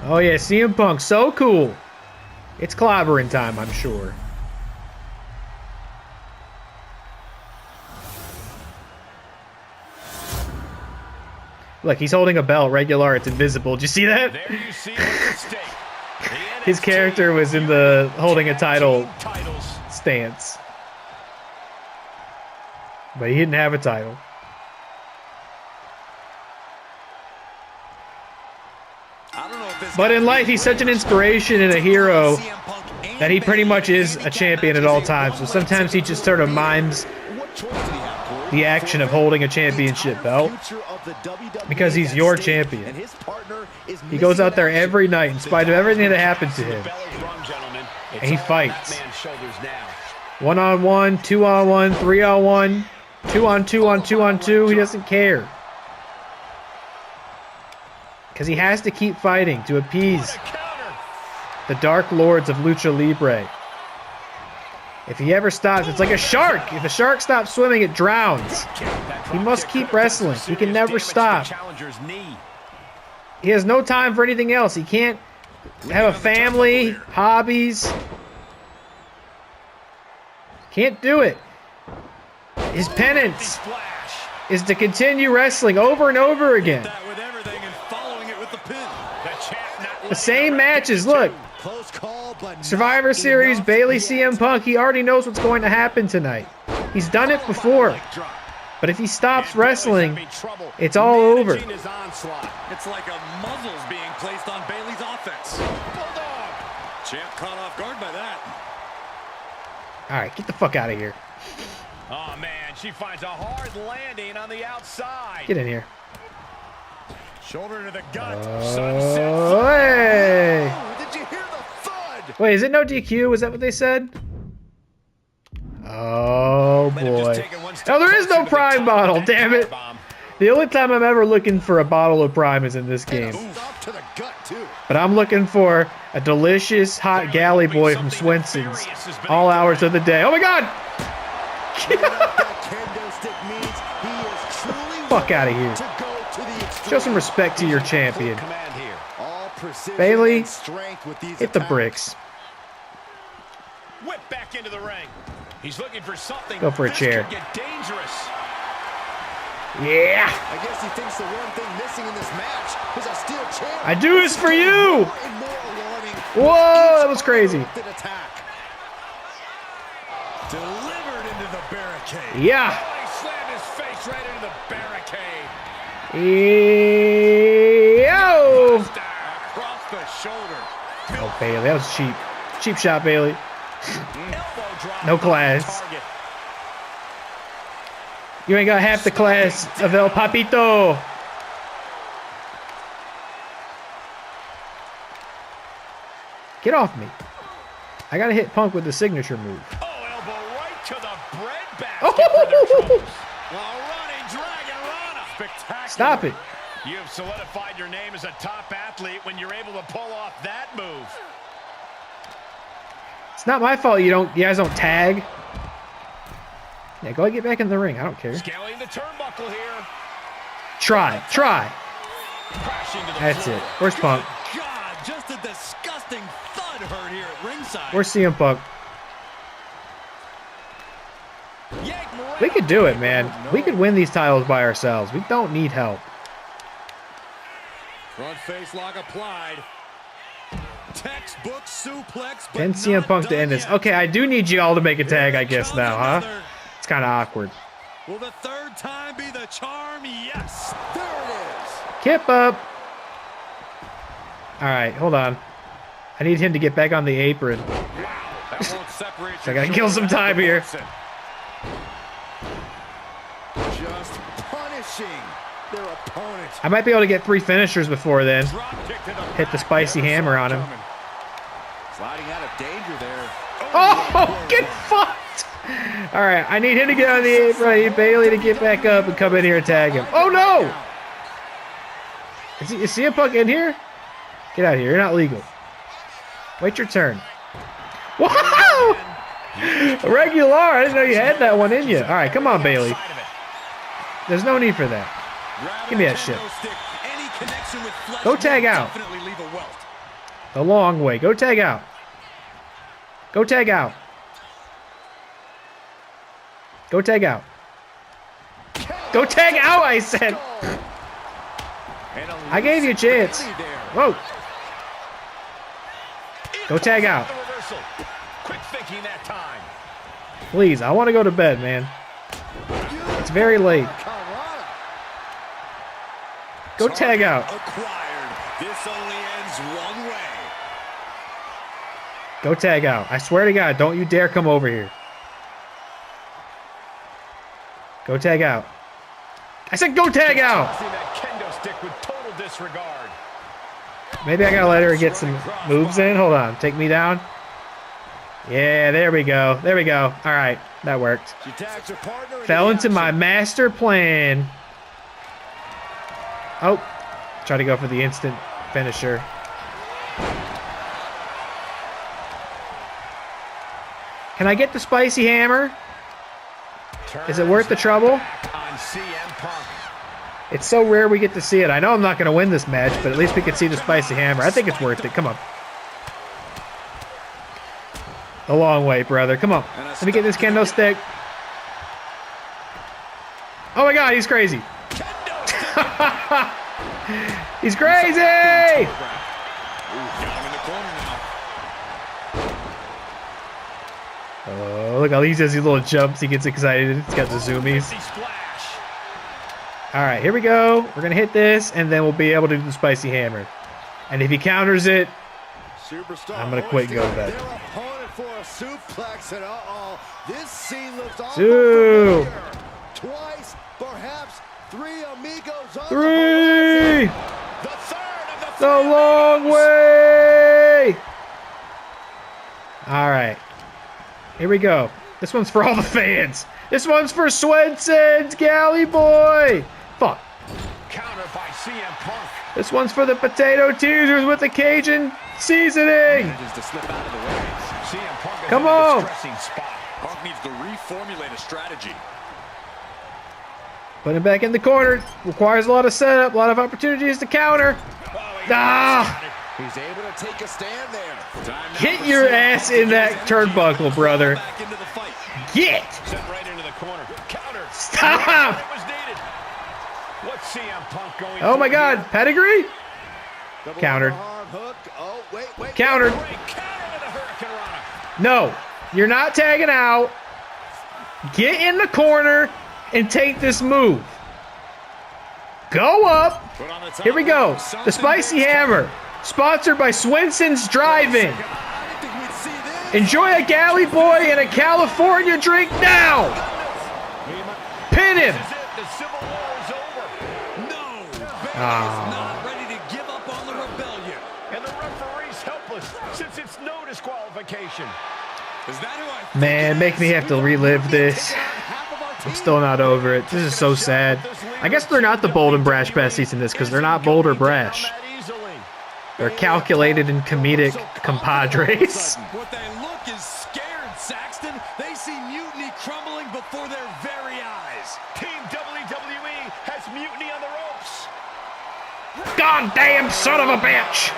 S1: Oh yeah, CM Punk, so cool. It's clobbering time, I'm sure. Look, he's holding a belt. Regular, it's invisible. Did you see that?
S6: There you see what's at stake.
S1: His character was in the holding a title stance. But he didn't have a title. But in life, he's such an inspiration and a hero that he pretty much is a champion at all times. So sometimes he just sort of mimes the action of holding a championship belt because he's your champion. He goes out there every night in spite of everything that happens to him. And he fights. 1-on-1, 2-on-1, 3-on-1, 2-on-2 on 2-on-2. He doesn't care. Because he has to keep fighting to appease the Dark Lords of Lucha Libre. If he ever stops, it's like a shark. If a shark stops swimming, it drowns. He must keep wrestling. He can never stop. He has no time for anything else. He can't have a family, hobbies. Can't do it. His penance is to continue wrestling over and over again. The same matches, look. Survivor Series, Bayley, CM Punk, he already knows what's going to happen tonight. He's done it before. But if he stops wrestling, it's all over.
S8: It's like a muzzle's being placed on Bayley's offense. Bulldog. Champ caught off guard by that.
S1: All right, get the fuck out of here.
S6: Oh, man, she finds a hard landing on the outside.
S1: Get in here.
S6: Shoulder to the gut.
S1: Oh, hey.
S5: Did you hear the thud?
S1: Wait, is it no DQ? Is that what they said? Oh, boy. No, there is no Prime bottle, damn it. The only time I'm ever looking for a bottle of Prime is in this game. But I'm looking for a delicious hot galley boy from Swenson's all hours of the day. Oh, my God. Fuck out of here. Show some respect to your champion. Bayley, hit the bricks.
S6: Whip back into the ring. He's looking for something.
S1: Go for a chair.
S6: Could get dangerous.
S1: Yeah.
S5: I guess he thinks the one thing missing in this match is a steel chair.
S1: I do this for you.
S5: More and more alarming.
S1: Whoa, that was crazy.
S5: Attack. Delivered into the barricade.
S1: Yeah.
S6: Oh, he slammed his face right into the barricade.
S1: Yo.
S6: Across the shoulder.
S1: Oh, Bailey, that was cheap. Cheap shot, Bailey.
S6: Elbow drop.
S1: No class.
S6: Target.
S1: You ain't got half the class of El Papito. Get off me. I gotta hit Punk with the signature move.
S6: Oh, elbow right to the breadbasket for their troubles. Well, running Dragon Rana. Spectacular.
S1: Stop it.
S6: You have solidified your name as a top athlete when you're able to pull off that move.
S1: It's not my fault you guys don't tag. Yeah, go ahead, get back in the ring. I don't care.
S6: Scaling the turnbuckle here.
S1: Try.
S6: Crashing to the
S1: That's
S6: floor.
S1: it. Where's Punk?
S8: God, just a disgusting thud heard here at ringside.
S1: Where's CM Punk?
S6: Yank right
S1: We could
S6: off
S1: do
S6: the
S1: it, man.
S6: apron.
S1: We could win these titles by ourselves. We don't need help.
S8: Front face lock applied. Textbook suplex.
S1: Can CM Punk to end this. Okay, I do need you all to make a tag, I guess, now, huh? It's kind of awkward.
S8: Will the third time be the charm? Yes.
S5: There it is.
S1: Kip up. All right, hold on. I need him to get back on the apron.
S6: That won't separate
S1: So I gotta kill some time here.
S5: Just punishing their opponent.
S1: I might be able to get 3 finishers before then. Hit the spicy hammer on him.
S5: Sliding out of danger there.
S1: Oh, get fucked! All right, I need him to get on the apron. I need Bailey to get back up and come in here and tag him. Oh no! Is CM Punk in here? Get out of here. You're not legal. Wait your turn. Wow! Regular. I didn't know you had that one in you. All right, come on, Bailey. There's no need for that. Give me that shit. Go tag out. The long way. Go tag out. Go tag out. Go tag out. Go tag out, I said. I gave you a chance. Whoa. Go tag out.
S6: Quick thinking that time.
S1: Please, I want to go to bed, man. It's very late. Go tag out.
S8: Acquired. This only ends one way.
S1: Go tag out. I swear to God, don't you dare come over here. Go tag out. I said go tag out.
S6: Tossing that kendo stick with total disregard.
S1: Maybe I gotta let her get some moves in. Hold on. Take me down. Yeah, there we go. There we go. All right. That worked.
S5: She tags her partner
S1: Fell into my master plan. Oh. Try to go for the instant finisher. Can I get the spicy hammer? Is it worth the trouble?
S6: On CM Punk.
S1: It's so rare we get to see it. I know I'm not going to win this match, but at least we can see the spicy hammer. I think it's worth it. Come on. The long way, brother. Come on. Let me get this kendo stick. Oh my God, he's crazy. He's crazy! Oh, look how he does these little jumps. He gets excited. He's got the zoomies. All right, here we go. We're going to hit this, and then we'll be able to do the spicy hammer. And if he counters it, I'm going to quit and go to bed.
S5: For a suplex, and this scene looks awful
S1: Two.
S5: familiar. Twice, perhaps 3 amigos on
S1: 3!
S6: The third of
S1: The long way! All right. Here we go. This one's for all the fans. This one's for Swenson's Galley Boy. Fuck.
S6: counter by CM Punk.
S1: This one's for the potato teasers with the Cajun seasoning.
S8: To slip out of the way.
S6: CM Punk is
S1: Come
S6: in a
S1: on.
S6: distressing spot.
S8: Punk needs to reformulate a strategy.
S1: Put him back in the corner. Requires a lot of setup, a lot of opportunities to counter.
S5: He's able to take a stand there.
S1: Hit your ass in that turnbuckle, brother. Get!
S6: Sent right into the corner. Counter.
S1: Stop!
S6: That was needed. What's CM Punk going
S1: Oh my
S6: for
S1: God,
S6: here?
S1: pedigree?
S5: Double
S1: Countered.
S5: underarm hook. Oh, wait.
S1: Countered.
S6: Great counter to the Hurricane Rana.
S1: No, you're not tagging out. Get in the corner and take this move. Go up.
S6: Put on the top
S1: Here we go.
S6: rope. Something
S1: The Spicy
S6: big's
S1: Hammer, sponsored by Swenson's Drive-In.
S5: I didn't think we'd see this.
S1: Enjoy a Galley Boy and a California drink now. Pin him.
S6: This is it. The Civil War is over.
S8: No! Bayley
S1: Ah.
S8: is not ready to give up on the rebellion.
S6: And the referee's helpless since it's no disqualification.
S8: Is that who I think
S1: Man,
S8: it
S1: make
S8: is?
S1: me have to relive this. I'm still not over it. This is so sad. I guess they're not the bold and brash besties in this because they're not bold or brash. They're calculated and comedic compadres.
S8: What they look is scared, Saxton. They see Mutiny crumbling before their very eyes.
S6: Team WWE has Mutiny on the ropes.
S1: Goddamn son of a bitch!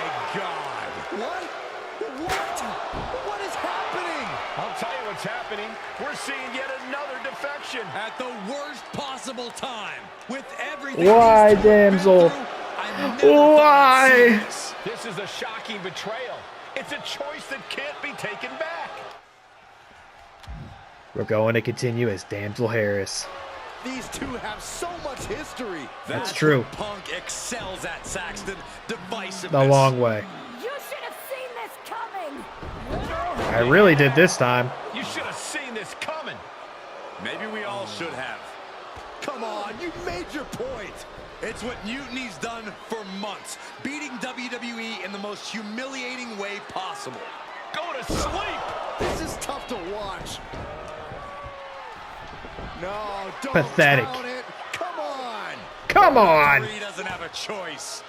S5: What is happening?
S6: I'll tell you what's happening. We're seeing yet another defection.
S8: At the worst possible time. With everything
S1: Why,
S8: these two have been
S1: damsel?
S8: through, I never thought I'd see
S1: Why?
S8: this.
S6: This is a shocking betrayal. It's a choice that can't be taken back.
S1: We're going to continue as Damsel Harris.
S5: These two have so much history.
S1: That's true.
S8: what Punk excels at, Saxton. Divisiveness.
S1: The long way.
S9: You should have seen this coming!
S1: I really did this time.
S6: You should have seen this coming.
S8: Maybe we all should have.
S5: Come on, you made your point.
S8: It's what Mutiny's done for months, beating WWE in the most humiliating way possible.
S6: Go to sleep.
S5: This is tough to watch. No, don't
S1: Pathetic.
S5: count it. Come on.
S1: Come on!
S8: He doesn't have a choice.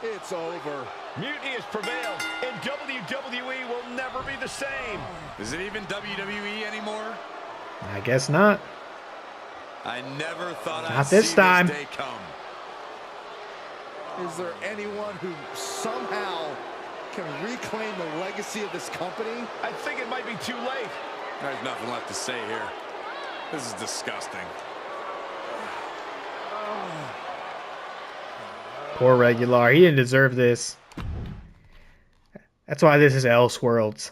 S5: It's over.
S6: Mutiny has prevailed, and WWE will never be the same.
S8: Is it even WWE anymore?
S1: I guess not.
S8: I never thought
S1: Not
S8: I'd
S1: this
S8: see
S1: time.
S8: this day come.
S5: Is there anyone who somehow can reclaim the legacy of this company?
S6: I think it might be too late.
S8: There's nothing left to say here. This is disgusting.
S1: Poor Regular. He didn't deserve this. That's why this is Elseworlds.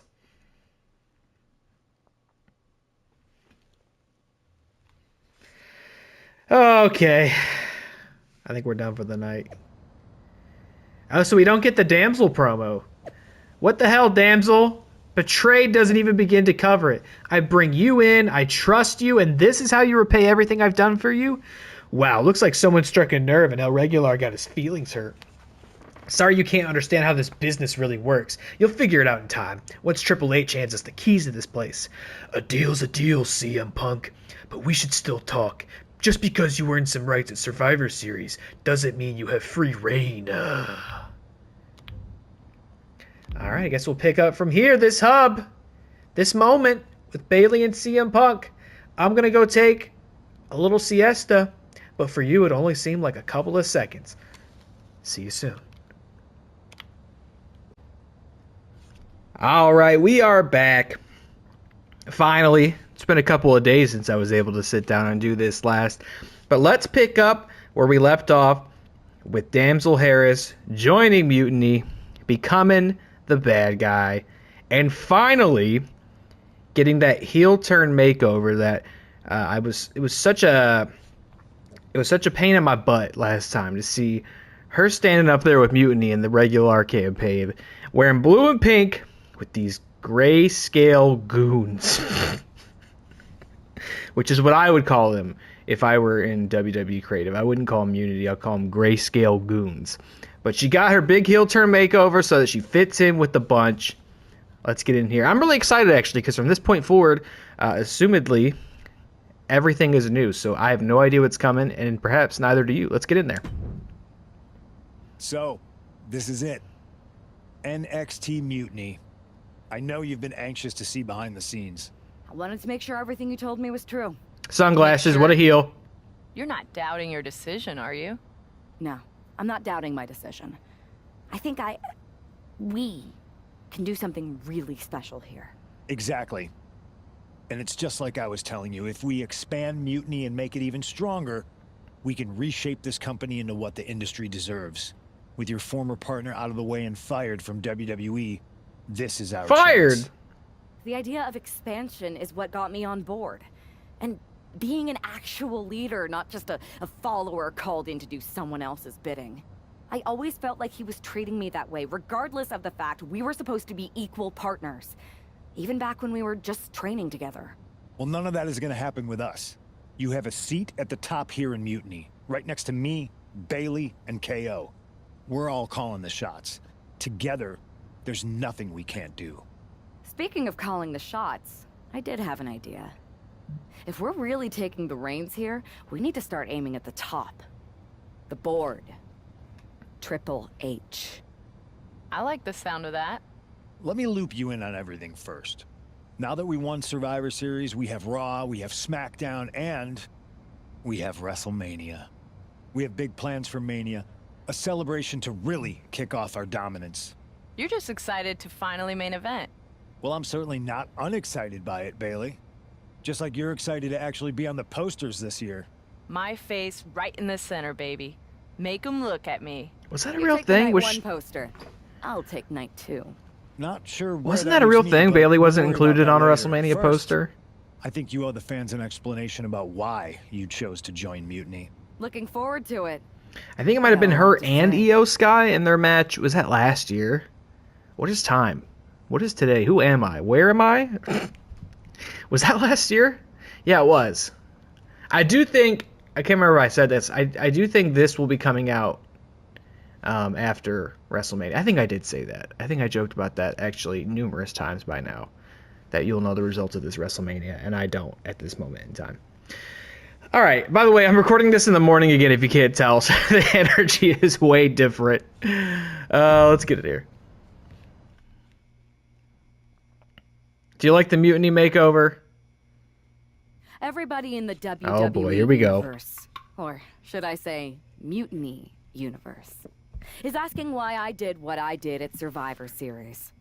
S1: Okay. I think we're done for the night. Oh, so we don't get the Damsel promo. What the hell, Damsel? Betrayed doesn't even begin to cover it. I bring you in, I trust you, and this is how you repay everything I've done for you? Wow, looks like someone struck a nerve and El Regular got his feelings hurt. Sorry you can't understand how this business really works. You'll figure it out in time, once Triple H hands us the keys to this place. A deal's a deal, CM Punk, but we should still talk. Just because you earned some rights at Survivor Series doesn't mean you have free reign. Alright, I guess we'll pick up from here, this hub, this moment with Bayley and CM Punk. I'm going to go take a little siesta, but for you it only seemed like a couple of seconds. See you soon. Alright, we are back. Finally, it's been a couple of days since I was able to sit down and do this last. But let's pick up where we left off with Damsel Harris joining Mutiny, becoming the bad guy, and finally getting that heel turn makeover that it was such a pain in my butt last time to see her standing up there with Mutiny in the regular campaign, wearing blue and pink with these grayscale goons, which is what I would call them if I were in WWE Creative. I wouldn't call them Mutiny, I'll call them grayscale goons. But she got her big heel turn makeover so that she fits in with the bunch. Let's get in here. I'm really excited, actually, because from this point forward, assumedly, everything is new. So I have no idea what's coming, and perhaps neither do you. Let's get in there.
S12: So, this is it. NXT Mutiny. I know you've been anxious to see behind the scenes.
S9: I wanted to make sure everything you told me was true.
S1: Sunglasses, what a heel.
S14: You're not doubting your decision, are you?
S9: No, I'm not doubting my decision. I think we can do something really special here.
S12: Exactly. And it's just like I was telling you, if we expand Mutiny and make it even stronger, we can reshape this company into what the industry deserves. With your former partner out of the way and fired from WWE, this is our chance.
S9: The idea of expansion is what got me on board. And being an actual leader, not just a follower called in to do someone else's bidding. I always felt like he was treating me that way, regardless of the fact we were supposed to be equal partners. Even back when we were just training together.
S12: Well, none of that is going to happen with us. You have a seat at the top here in Mutiny, right next to me, Bailey, and KO. We're all calling the shots. Together, there's nothing we can't do.
S9: Speaking of calling the shots, I did have an idea. If we're really taking the reins here, we need to start aiming at the top. The board. Triple H.
S14: I like the sound of that.
S12: Let me loop you in on everything first. Now that we won Survivor Series, we have Raw, we have SmackDown, and we have WrestleMania. We have big plans for Mania, a celebration to really kick off our dominance.
S14: You're just excited to finally main event.
S12: Well, I'm certainly not unexcited by it, Bailey. Just like you're excited to actually be on the posters this year.
S14: My face right in the center, baby. Make them look at me.
S1: Was that a real thing?
S9: Was one poster. I'll take night 2.
S12: Not sure.
S1: Wasn't that a real thing? Bailey wasn't included on a WrestleMania poster?
S12: I think you owe the fans an explanation about why you chose to join Mutiny.
S9: Looking forward to it.
S1: I think it might have been her and Io Sky in their match. Was that last year? What is time? What is today? Who am I? Where am I? Was that last year? Yeah, it was. I do think, I can't remember if I said this, I do think this will be coming out after WrestleMania. I think I did say that. I think I joked about that actually numerous times by now, that you'll know the results of this WrestleMania, and I don't at this moment in time. All right, by the way, I'm recording this in the morning again, if you can't tell, so the energy is way different. Let's get it here. Do you like the Mutiny makeover?
S9: Everybody in the WWE
S1: oh boy, here we
S9: universe, or should I say, Mutiny universe, is asking why I did what I did at Survivor Series.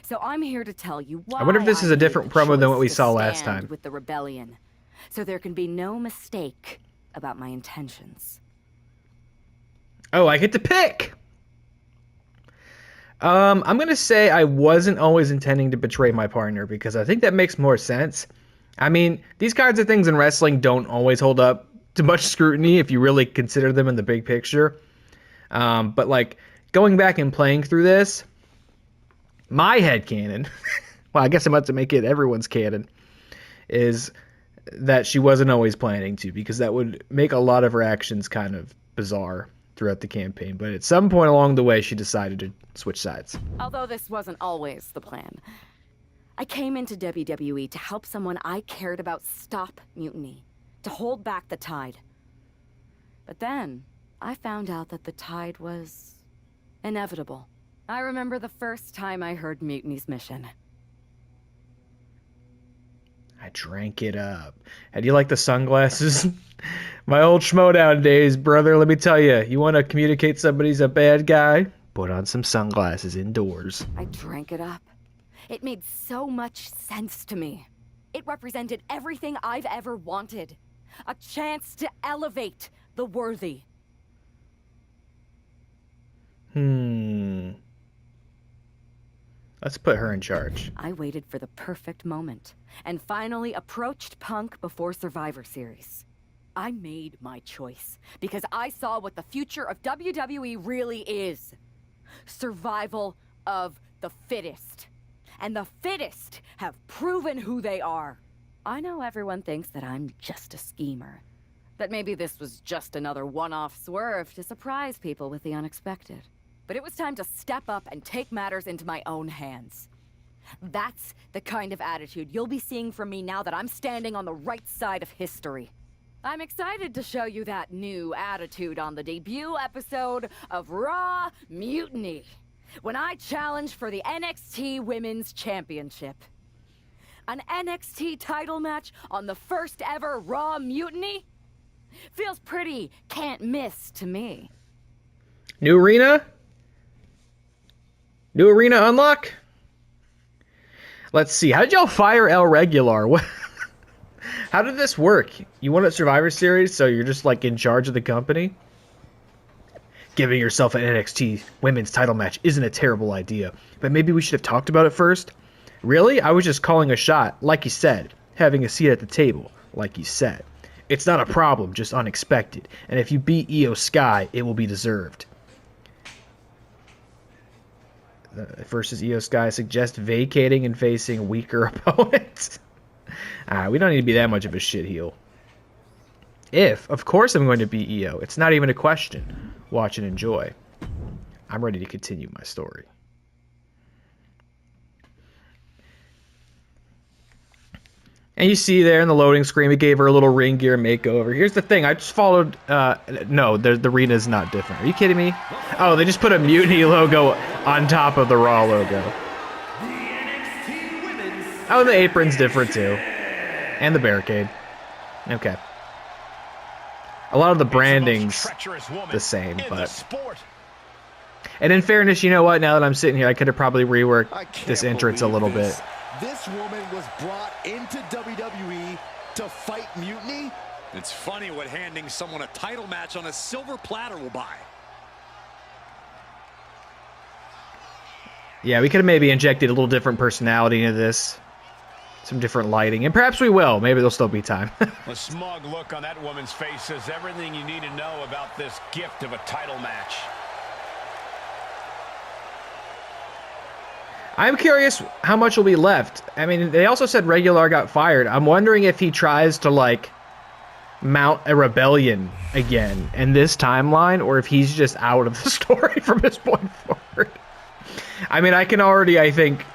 S9: So I'm here to tell you why.
S1: I wonder if this is a different promo than what we saw last time.
S9: With the rebellion, so there can be no mistake about my intentions.
S1: Oh, I get to pick. I'm going to say I wasn't always intending to betray my partner, because I think that makes more sense. I mean, these kinds of things in wrestling don't always hold up to much scrutiny if you really consider them in the big picture. But like going back and playing through this, my headcanon, well, I guess I'm about to make it everyone's canon, is that she wasn't always planning to, because that would make a lot of her actions kind of bizarre throughout the campaign. But at some point along the way, she decided to switch sides.
S9: Although this wasn't always the plan. I came into WWE to help someone I cared about stop mutiny, to hold back the tide. But then, I found out that the tide was inevitable. I remember the first time I heard Mutiny's mission.
S1: I drank it up. How do you like the sunglasses? My old Schmodown days, brother. Let me tell you, you want to communicate somebody's a bad guy? Put on some sunglasses indoors.
S9: I drank it up. It made so much sense to me. It represented everything I've ever wanted. A chance to elevate the worthy.
S1: Let's put her in charge.
S9: I waited for the perfect moment and finally approached Punk before Survivor Series. I made my choice because I saw what the future of WWE really is. Survival of the fittest. And the fittest have proven who they are. I know everyone thinks that I'm just a schemer. That maybe this was just another one-off swerve to surprise people with the unexpected. But it was time to step up and take matters into my own hands. That's the kind of attitude you'll be seeing from me now that I'm standing on the right side of history. I'm excited to show you that new attitude on the debut episode of Raw Mutiny, when I challenge for the NXT Women's Championship. An NXT title match on the first ever Raw Mutiny? Feels pretty can't miss to me.
S1: New arena? New arena unlock? Let's see. How did y'all fire El Regular? What? How did this work? You won at Survivor Series, so you're just like in charge of the company? Giving yourself an NXT women's title match isn't a terrible idea, but maybe we should have talked about it first. Really? I was just calling a shot, like you said. Having a seat at the table, like you said. It's not a problem, just unexpected. And if you beat Io Sky, it will be deserved. Versus Io Sky, suggest vacating and facing weaker opponents. We don't need to be that much of a shit heel. Of course I'm going to beat Io. It's not even a question. Watch and enjoy. I'm ready to continue my story. And you see there in the loading screen, we gave her a little ring gear makeover. Here's the thing, I just followed, no, the arena is not different. Are you kidding me? Oh, they just put a Mutiny logo on top of the Raw logo. Oh, and the apron's different too. And the barricade. Okay. A lot of the branding's the same, but... And in fairness, you know what? Now that I'm sitting here, I could have probably reworked this entrance a little bit.
S5: This woman was brought into WWE to fight Mutiny?
S8: It's funny what handing someone a title match on a silver platter will buy.
S1: Yeah, we could have maybe injected a little different personality into this. Some different lighting. And perhaps we will. Maybe there'll still be time.
S6: The smug look on that woman's face says everything you need to know about this gift of a title match.
S1: I'm curious how much will be left. I mean, they also said Regular got fired. I'm wondering if he tries to, like, mount a rebellion again in this timeline, or if he's just out of the story from this point forward. I mean, I can already, I think,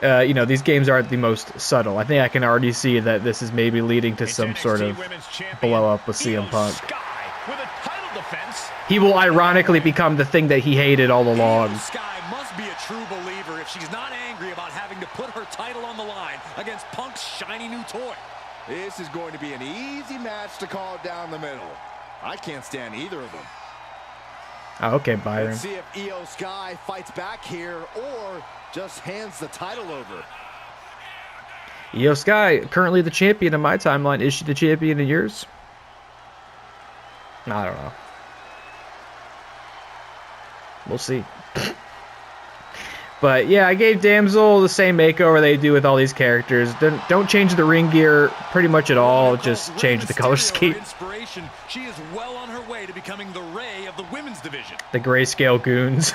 S1: you know, these games aren't the most subtle. I think I can already see that this is maybe leading to some sort of blow-up with CM Punk. He will ironically become the thing that he hated all along.
S8: Be a true believer if she's not angry about having to put her title on the line against Punk's shiny new toy.
S5: This is going to be an easy match to call down the middle. I can't stand either of them.
S1: Oh, okay, Byron.
S5: Let's see if Io Sky fights back here or just hands the title over.
S1: Io Sky, currently the champion in my timeline. Is she the champion in yours? I don't know. We'll see. But yeah, I gave Damsel the same makeover they do with all these characters. Don't change the ring gear pretty much at all. Just change the color scheme.
S8: She is well on her way to becoming the Ray of the women's division.
S1: The grayscale goons.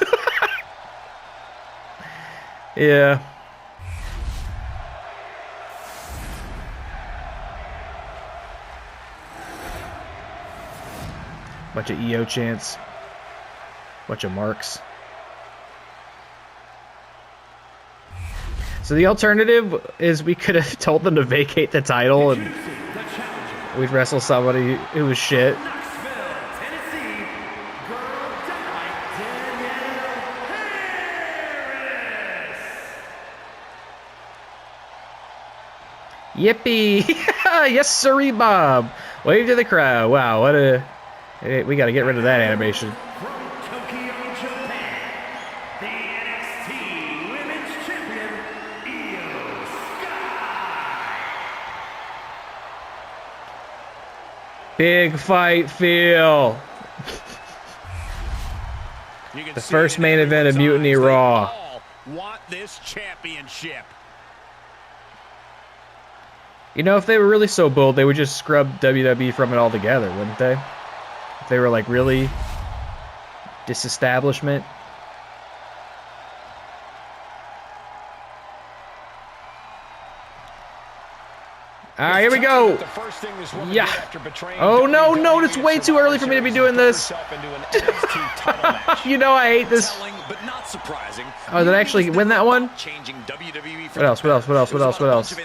S1: Yeah. Bunch of EO chants. Bunch of marks. So the alternative is we could have told them to vacate the title and we'd wrestle somebody who was shit. Yippee! Yes, sirree, Bob. Wave to the crowd. Wow, what a... We got to get rid of that animation. Big fight feel. The first main event of Mutiny Raw.
S6: Want this championship.
S1: You know, if they were really so bold, they would just scrub WWE from it altogether, wouldn't they? If they were like really disestablishment. Alright, here we go. Yeah. Oh no, no, it's way too early for me to be doing this. You know I hate this. Oh, did I actually win that one? What else? What else? What else? What else? What else?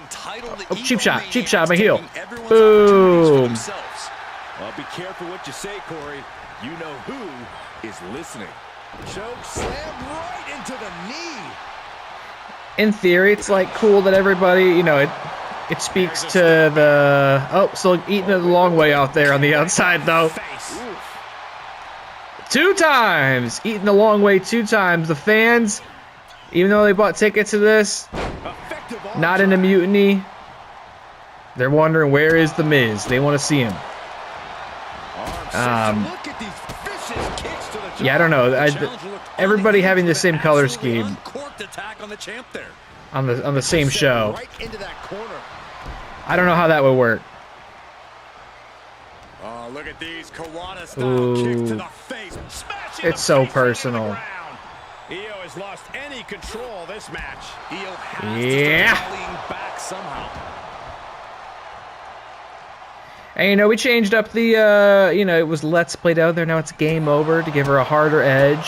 S1: Oh, cheap shot. Cheap shot. My heel. Boom.
S5: Well, be careful what you say, Corey. You know who is listening. Choke slam right into the knee.
S1: In theory, it's like cool that everybody, you know, it speaks to the... Oh, still eating it the long way out there on the outside, though. 2 times! Eating the long way 2 times. The fans, even though they bought tickets to this, not in a mutiny. They're wondering, where is The Miz? They want to see him. Yeah, I don't know. Everybody having the same color scheme on the same show. I don't know how that would work.
S6: Oh, look at these Kawada style kicks to the face.
S1: It's so personal.
S6: Io has lost any control this match. Io has
S1: to start
S6: rallying back somehow.
S1: And, you know, we changed up the, you know, it was Let's Play down there. Now it's Game Over to give her a harder edge.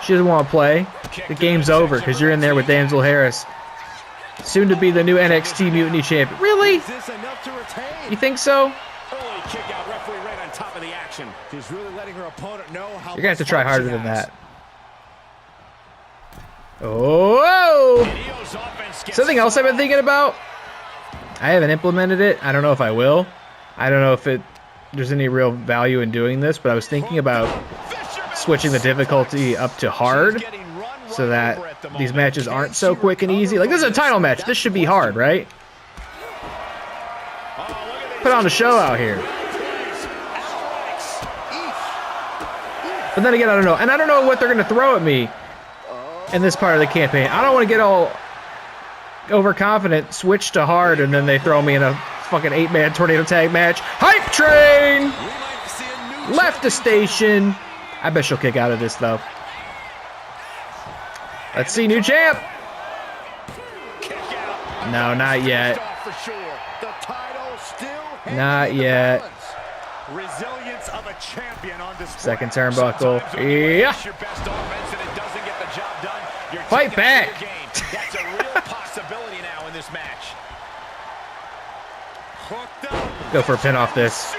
S1: She doesn't want to play. The game's over because you're in there with Damsel Harris. Soon to be the new NXT Mutiny champion. Really? You think so?
S6: Kick out, referee right on top of the action. She's really letting her opponent know how
S1: You're going to have to try harder than that. Oh! Something else I've been thinking about. I haven't implemented it. I don't know if I will. I don't know if there's any real value in doing this, but I was thinking about switching the difficulty up to hard so that these matches aren't so quick and easy. Like, this is a title match. This should be hard, right? Put on a show out here. But then again, I don't know. And I don't know what they're going to throw at me in this part of the campaign. I don't want to get all overconfident, switch to hard, and then they throw me in a fucking 8-man tornado tag match. Hype train! Left the station. I bet she'll kick out of this, though. Let's see, new champ. No, not yet. Not yet.
S6: Resilience of a champion on display.
S1: Second turnbuckle. Yeah. Fight back.
S6: That's a real possibility now in this match.
S1: Go for a pin off this.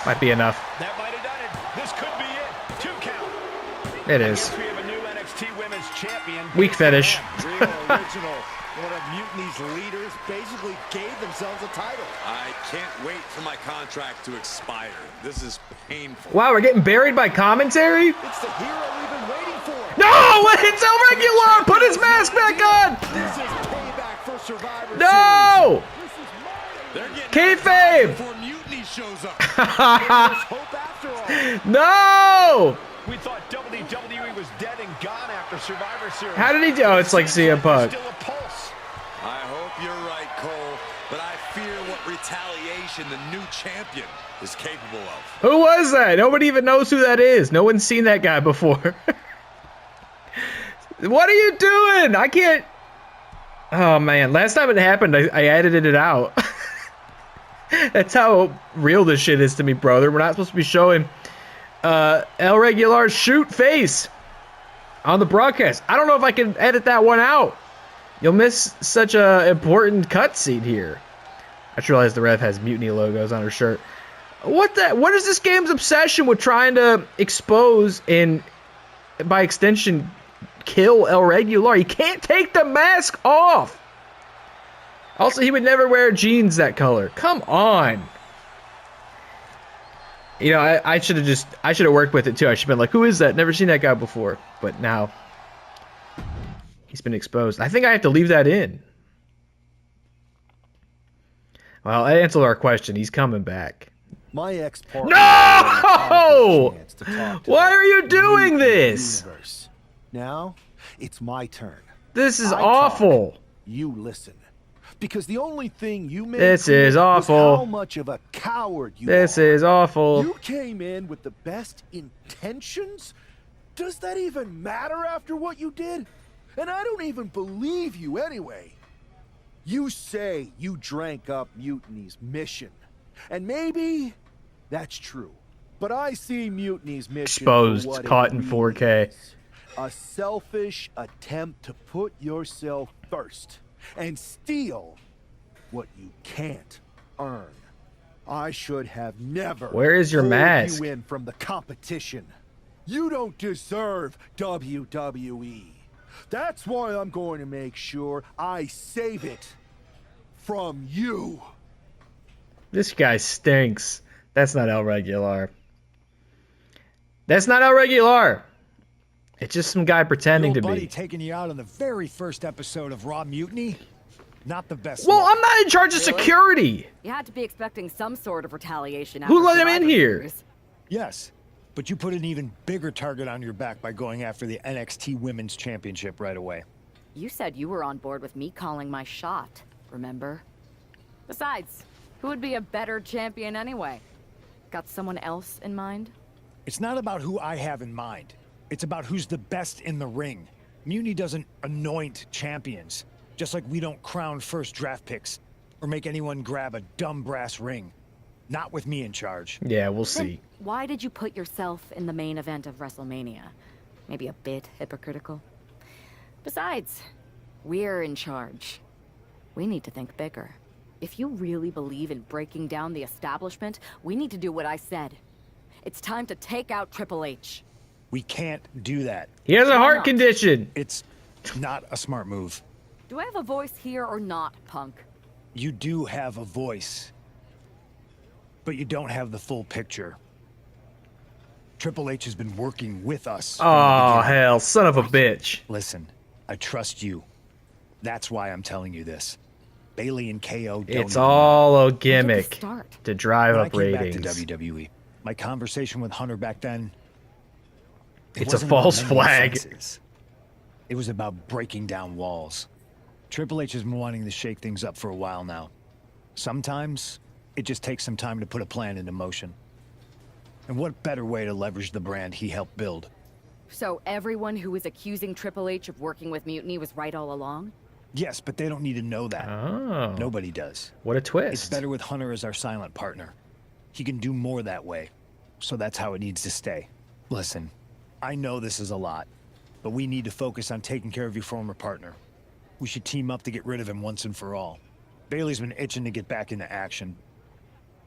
S1: Might be enough.
S6: That might have done it. This could be it. 2 count.
S1: It is.
S6: We have a new NXT Women's Champion.
S1: Weak finish.
S5: Real original. One of Mutiny's leaders basically gave themselves a title.
S8: I can't wait for my contract to expire. This is painful.
S1: Wow, we're getting buried by commentary?
S5: It's the hero we've been waiting for.
S1: No! It's El Regular! Put his mask back on!
S5: This is payback for Survivor
S1: No! Kayfabe!
S8: Before Mutiny shows up.
S1: No!
S6: We thought WWE was dead and gone after Survivor Series.
S1: How did he do? Oh, it's like CM Punk.
S6: Still a pulse.
S8: I hope you're right, Cole, but I fear what retaliation the new champion is capable of.
S1: Who was that? Nobody even knows who that is. No one's seen that guy before. What are you doing? I can't. Oh, man. Last time it happened, I edited it out. That's how real this shit is to me, brother. We're not supposed to be showing El Regular's shoot face on the broadcast. I don't know if I can edit that one out. You'll miss such a important cutscene here. I just realized the ref has Mutiny logos on her shirt. What is this game's obsession with trying to expose and, by extension, kill El Regular? He can't take the mask off. Also, he would never wear jeans that color. Come on. You know, I should have worked with it too. I should have been like, who is that? Never seen that guy before. But now he's been exposed. I think I have to leave that in. Well, that answered our question. He's coming back.
S3: My ex-partner.
S1: No! Why are you doing this?
S3: Universe. Now, it's my turn.
S1: This is
S3: I
S1: awful.
S3: Talk, you listen. Because the only thing you made
S1: This is awful.
S3: was how much of a coward you
S1: This
S3: are.
S1: is awful.
S3: You came in with the best intentions? Does that even matter after what you did? And I don't even believe you anyway. You say you drank up Mutiny's mission. And maybe that's true. But I see Mutiny's mission
S1: Exposed,
S3: for what
S1: caught
S3: it
S1: in
S3: really
S1: 4K.
S3: is. A selfish attempt to put yourself first and steal what you can't earn. I should have never
S1: Where is your
S3: pulled
S1: mask?
S3: you in from the competition. You don't deserve WWE. That's why I'm going to make sure I save it from you.
S1: This guy stinks. That's not El Regular. That's not El Regular. It's just some guy pretending to
S12: Your buddy
S1: be.
S12: taking you out on the very first episode of Raw Mutiny? Not the best.
S1: Well,
S12: look.
S1: I'm not in charge of security.
S9: You had to be expecting some sort of retaliation.
S1: Who
S9: after
S1: let him in
S9: Survivor
S1: here?
S9: Series.
S12: Yes, but you put an even bigger target on your back by going after the NXT Women's Championship right away.
S9: You said you were on board with me calling my shot, remember? Besides, who would be a better champion anyway? Got someone else in mind?
S12: It's not about who I have in mind. It's about who's the best in the ring. Mutiny doesn't anoint champions, just like we don't crown first draft picks or make anyone grab a dumb brass ring. Not with me in charge.
S1: Yeah, we'll see.
S9: Why did you put yourself in the main event of WrestleMania? Maybe a bit hypocritical. Besides, we're in charge. We need to think bigger. If you really believe in breaking down the establishment, we need to do what I said. It's time to take out Triple H.
S12: We can't do that.
S1: He has a
S9: Why
S1: heart
S9: not?
S1: condition.
S12: It's not a smart move.
S9: Do I have a voice here or not, Punk?
S12: You do have a voice, but you don't have the full picture. Triple H has been working with us. from the
S1: Oh,
S12: beginning.
S1: hell, son of a bitch.
S12: Listen, I trust you. That's why I'm telling you this. Bailey and KO don't
S1: It's
S12: even
S1: all a
S9: Get
S1: gimmick
S9: the start.
S1: to drive
S12: When I
S1: up
S12: came
S1: ratings.
S12: back to WWE, my conversation with Hunter back then, it
S1: It's a
S12: wasn't about
S1: false
S12: mending
S1: flag.
S12: fences. It was about breaking down walls. Triple H has been wanting to shake things up for a while now. Sometimes it just takes some time to put a plan into motion. And what better way to leverage the brand he helped build?
S9: So everyone who was accusing Triple H of working with Mutiny was right all along?
S12: Yes, but they don't need to know that.
S1: Oh.
S12: Nobody does.
S1: What a twist.
S12: It's better with Hunter as our silent partner. He can do more that way. So that's how it needs to stay. Listen, I know this is a lot, but we need to focus on taking care of your former partner. We should team up to get rid of him once and for all. Bailey's been itching to get back into action.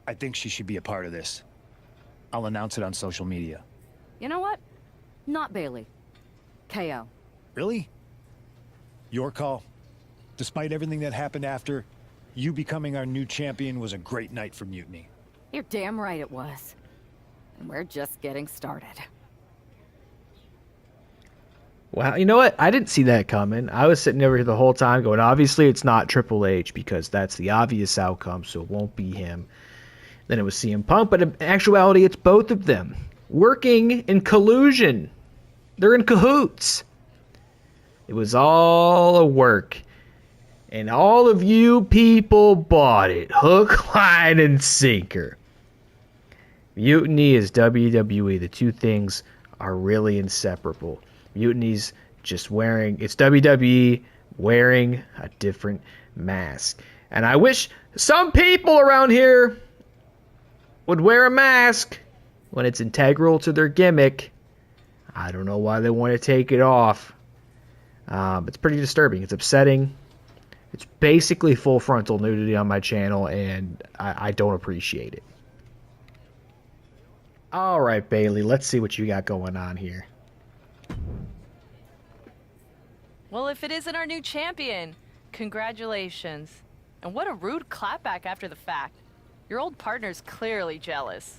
S12: I think she should be a part of this. I'll announce it on social media.
S9: You know what? Not Bailey. KO.
S12: Really? Your call? Despite everything that happened after, you becoming our new champion was a great night for Mutiny.
S9: You're damn right it was. And we're just getting started.
S1: Wow, you know what? I didn't see that coming. I was sitting over here the whole time going, obviously it's not Triple H because that's the obvious outcome, so it won't be him. Then it was CM Punk, but in actuality it's both of them. Working in collusion. They're in cahoots. It was all a work. And all of you people bought it. Hook, line, and sinker. Mutiny is WWE. The two things are really inseparable. Mutiny's just it's WWE wearing a different mask. And I wish some people around here would wear a mask when it's integral to their gimmick. I don't know why they want to take it off. It's pretty disturbing. It's upsetting. It's basically full frontal nudity on my channel, and I don't appreciate it. All right, Bailey, let's see what you got going on here.
S14: Well, if it isn't our new champion, congratulations. And what a rude clapback after the fact. Your old partner's clearly jealous.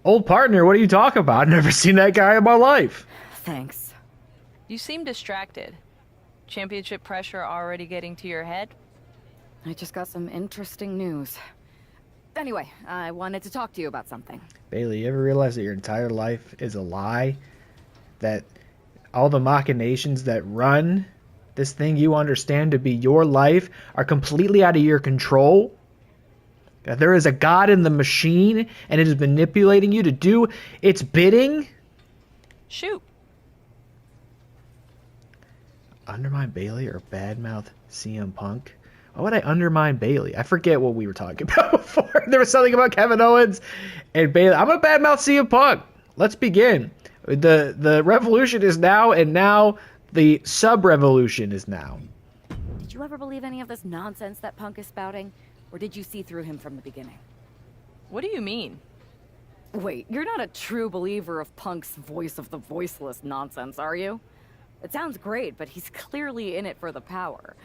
S1: Old partner, what are you talking about? I've never seen that guy in my life.
S9: Thanks.
S14: You seem distracted. Championship pressure already getting to your head?
S9: I just got some interesting news. Anyway, I wanted to talk to you about something.
S1: Bailey, you ever realize that your entire life is a lie? That all the machinations that run this thing you understand to be your life are completely out of your control? That there is a god in the machine and it is manipulating you to do its bidding?
S14: Shoot.
S1: Undermine Bailey or badmouth CM Punk? Why would I undermine Bailey? I forget what we were talking about before. There was something about Kevin Owens and Bailey. I'm gonna badmouth CM Punk. Let's begin. The revolution is now, and now the sub-revolution is now.
S9: Did you ever believe any of this nonsense that Punk is spouting? Or did you see through him from the beginning?
S14: What do you mean?
S9: Wait, you're not a true believer of Punk's voice of the voiceless nonsense, are you? It sounds great, but he's clearly in it for the power.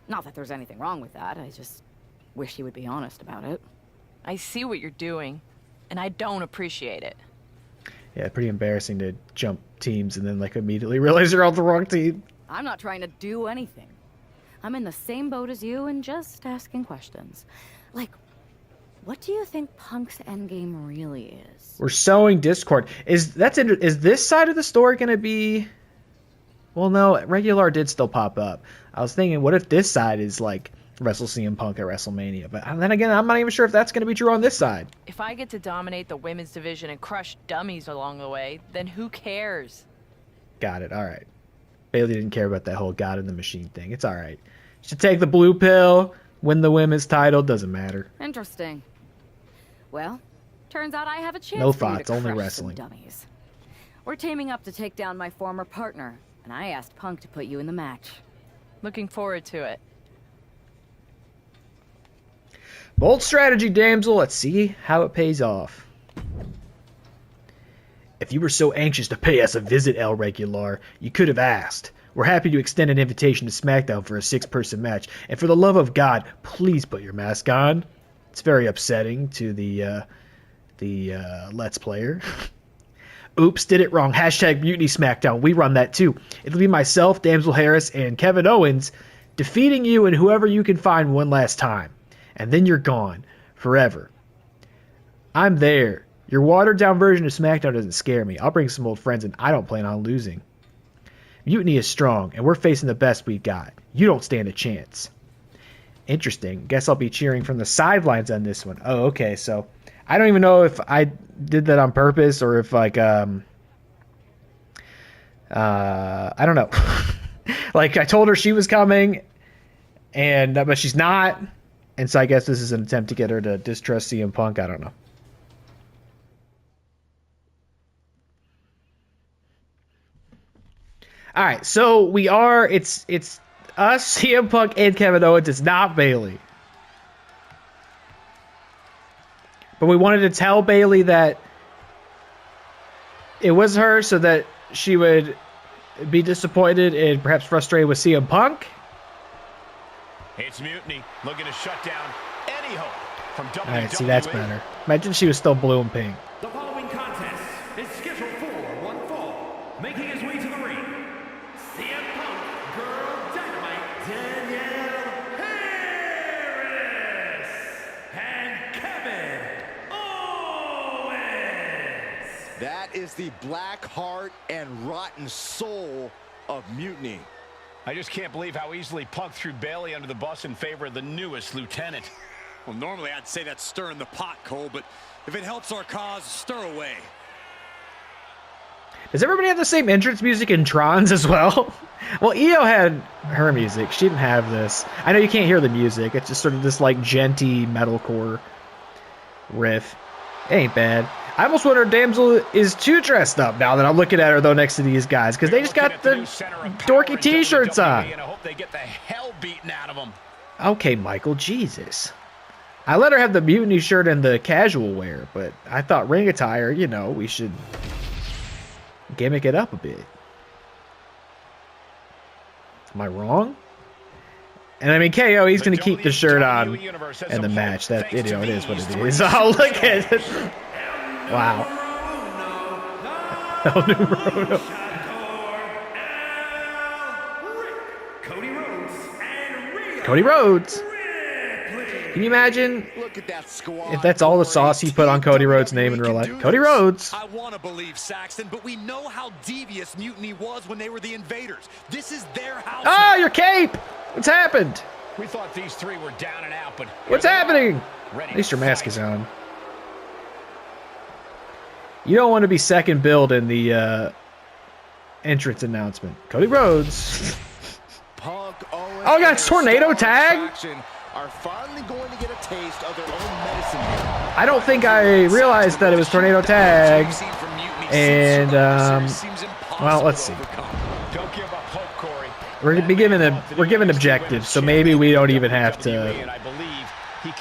S9: Not that there's anything wrong with that, I just wish he would be honest about it.
S14: I see what you're doing, and I don't appreciate it.
S1: Yeah, pretty embarrassing to jump teams and then like immediately realize you're on the wrong team.
S9: I'm not trying to do anything. I'm in the same boat as you and just asking questions. Like, what do you think Punk's endgame really is?
S1: We're sowing discord. Is this side of the story going to be... Well, no, Regular did still pop up. I was thinking, what if this side is like wrestle CM Punk at WrestleMania? But then again, I'm not even sure if that's going to be true on this side.
S14: If I get to dominate the women's division and crush dummies along the way, then who cares?
S1: Got it. All right. Bailey didn't care about that whole God in the Machine thing. It's all right. Should take the blue pill, win the women's title, doesn't matter.
S9: Interesting. Well, turns out I have a chance
S1: No
S9: for you
S1: thoughts,
S9: to
S1: only
S9: crush
S1: wrestling.
S9: some dummies. We're teaming up to take down my former partner, and I asked Punk to put you in the match.
S14: Looking forward to it.
S1: Bold strategy, damsel. Let's see how it pays off. If you were so anxious to pay us a visit, El Regular, you could have asked. We're happy to extend an invitation to SmackDown for a 6-person match, and for the love of God, please put your mask on. It's very upsetting to the Let's Player. Oops, did it wrong. Hashtag Mutiny SmackDown. We run that too. It'll be myself, Damsel Harris, and Kevin Owens defeating you and whoever you can find one last time. And then you're gone. Forever. I'm there. Your watered-down version of SmackDown doesn't scare me. I'll bring some old friends, and I don't plan on losing. Mutiny is strong, and we're facing the best we've got. You don't stand a chance. Interesting. Guess I'll be cheering from the sidelines on this one. Oh, okay. So I don't even know if I did that on purpose or if like I don't know. Like I told her she was coming, and but she's not, and so I guess this is an attempt to get her to distrust CM Punk. I don't know. All right, so we are. It's us, CM Punk, and Kevin Owens. It's not Bailey. But we wanted to tell Bailey that it was her so that she would be disappointed and perhaps frustrated with CM Punk.
S6: It's Mutiny looking to shut down any hope from WWE.
S1: All right, see, that's better. Imagine she was still blue and pink.
S4: The following contest is scheduled for one fall. Making his way to the ring, CM Punk, Girl Dynamite, Danielle Harris, and Kevin Owens.
S5: That is the black heart and rotten soul of Mutiny.
S6: I just can't believe how easily Punk threw Bailey under the bus in favor of the newest lieutenant.
S8: Well, normally I'd say that's stirring the pot, Cole, but if it helps our cause, stir away.
S1: Does everybody have the same entrance music in Tron's as well? Well, Io had her music. She didn't have this. I know you can't hear the music. It's just sort of this like genty metalcore riff. It ain't bad. I almost wonder if Damsel is too dressed up now that I'm looking at her though next to these guys because they just got the dorky t-shirts on.
S6: And I hope they get the hell beaten out of them.
S1: Okay, Michael, Jesus. I let her have the Mutiny shirt and the casual wear, but I thought ring attire, you know, we should gimmick it up a bit. Am I wrong? And I mean, KO, he's going to keep the shirt on in the match. That, you know, it is what it is. Oh, look at it. Wow. El Numero Uno. Cody Rhodes. Can you imagine if that's all the sauce he put on Cody Rhodes' name in real life? Cody Rhodes.
S8: I want to believe, Saxton, but we know how devious Mutiny was when they were the invaders. This is their house.
S1: Ah, your cape! What's happened?
S6: We thought these three were down and out, but
S1: what's happening? At least your mask is on. You don't want to be second billed in the entrance announcement. Cody Rhodes.
S5: Punk, Owens,
S1: oh, got tornado tag?
S5: Are finally going to get a taste of their own medicine here.
S1: I don't think I realized that it was tornado tag. And well, let's see.
S6: Don't give up hope, Corey.
S1: We're given objectives, so maybe we don't even have to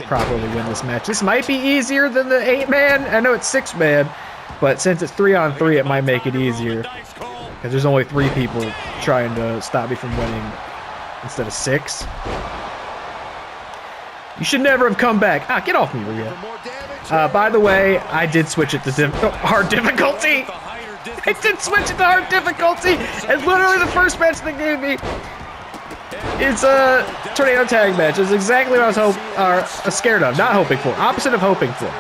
S1: properly win this match. This might be easier than the 8-man. I know it's 6-man, but since it's 3-on-3, it might make it easier because there's only 3 people trying to stop me from winning instead of 6. You should never have come back. Ah, get off me, Rhea. By the way, I did switch it to hard difficulty. I did switch it to hard difficulty. It's literally the first match they gave me. It's a tornado tag match. It's exactly what I was scared of. Not hoping for. Opposite of hoping for.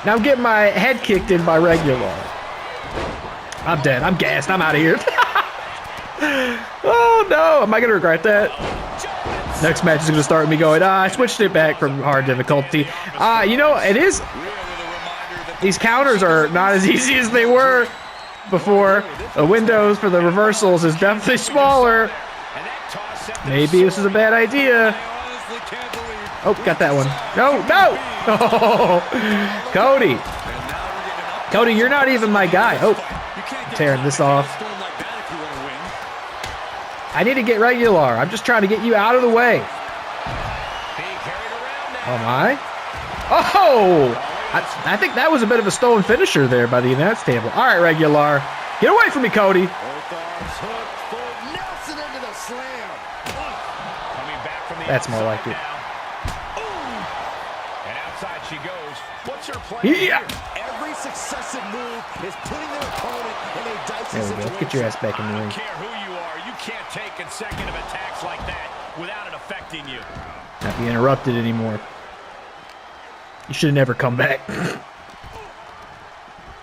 S1: Now I'm getting my head kicked in by Regular. I'm dead. I'm gassed. I'm out of here. Oh no. Am I going to regret that? Next match is going to start with me going, I switched it back from hard difficulty. You know, it is. These counters are not as easy as they were before. The windows for the reversals is definitely smaller. Maybe this is a bad idea. Oh, got that one. No, no. Oh, Cody. Cody, you're not even my guy. Oh, tearing this off. I need to get Regular. I'm just trying to get you out of the way. Oh, my. Oh, I think that was a bit of a stolen finisher there by the announce table. All right, Regular. Get away from me, Cody. That's more like it.
S6: And outside she goes. What's her plan?
S1: Yeah.
S5: Every successive move is putting their opponent in a dicey
S1: There we go. Get your ass back in the ring.
S6: I don't care who you are. You can't take consecutive attacks like that without it affecting you.
S1: Not be interrupted anymore. You should have never come back.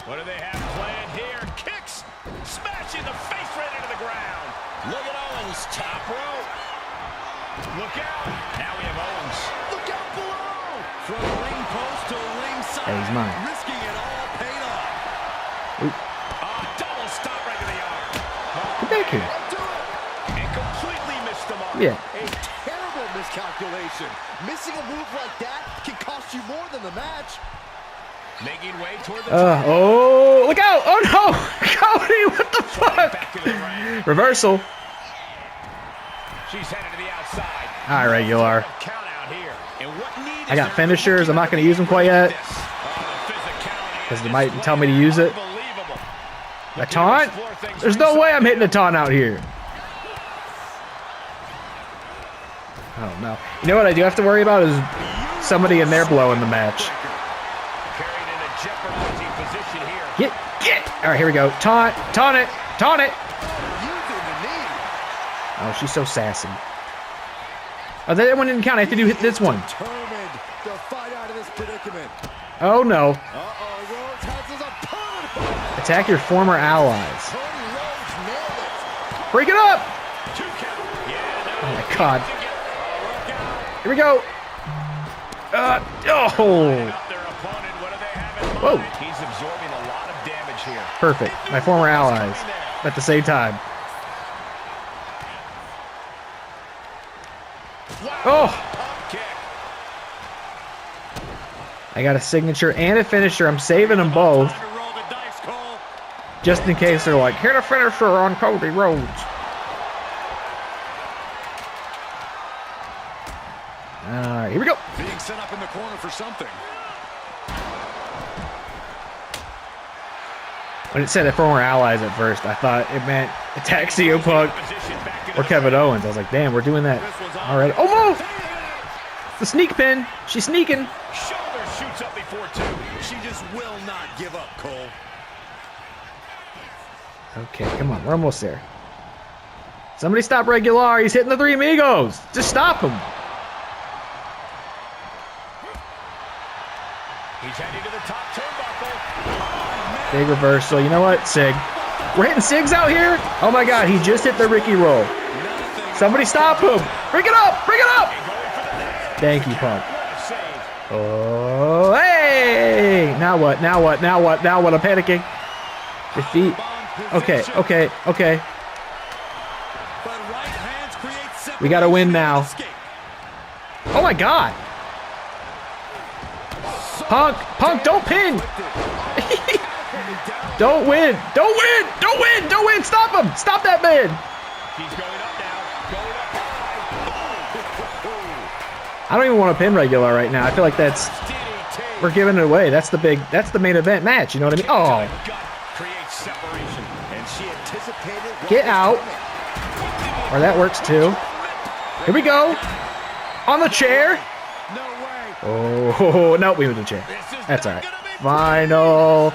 S6: What do they have planned here? Kicks! Smashing the face right into the ground. Look at Owens. Top rope. Look out. Now we have Owens. Look out below. From ring post to ringside.
S1: Hey, he's mine.
S6: Risking it all paid off.
S1: Oop.
S6: Double stop right to the arm.
S1: Get back here.
S6: And completely missed the mark.
S1: Yeah.
S5: A terrible miscalculation. Missing a move like that can cost you more than the match.
S6: Making way toward the top.
S1: Oh, look out. Oh, no. Cody, what the fuck? Reversal.
S6: She's headed to the outside.
S1: All right, Regular.
S6: Count out here. And what need
S1: I got finishers. I'm not going to use them quite yet. Because they might tell me to use it. A taunt? There's no way I'm hitting a taunt out here. Oh, no. You know what I do have to worry about is somebody in there blowing the match. Get. All right, here we go. Taunt it. Oh, she's so sassy. Oh, that one didn't count. I have to do this one. Oh, no. Attack your former allies. Break it up. Oh, my God. Here we go. Oh. Whoa.
S6: He's absorbing a lot of damage here.
S1: Perfect. My former allies at the same time. Oh. I got a signature and a finisher. I'm saving them both. Just in case they're like, hit a finisher on Cody Rhodes. Alright, here we go.
S6: Being set up in the corner for something.
S1: When it said a former allies at first, I thought it meant attack CM Punk or Kevin Owens. I was like, damn, we're doing that already. Oh, no! The sneak pin. She's sneaking.
S6: Shoulder shoots up before two. She just will not give up, Cole.
S1: Okay, come on. We're almost there. Somebody stop Regular. He's hitting the Three Amigos. Just stop him.
S6: He's heading to the top turnbuckle.
S1: Big reversal. You know what? Sig. We're hitting Sigs out here? Oh, my God. He just hit the Ricky roll. Somebody stop him. Bring it up. Bring it up. Thank you, Punk. Oh, hey. Now what? Now what? Now what? Now what? I'm panicking. Defeat. Okay. We got to win now. Oh, my God. Punk, don't pin. Don't win. Stop him. Stop that man. I don't even want to pin Regular right now. I feel like we're giving it away. That's the main event match. You know what I mean? Oh. Get out. Or that works too. Here we go. On the chair. Oh, no, we moved the chair. That's all right. Final.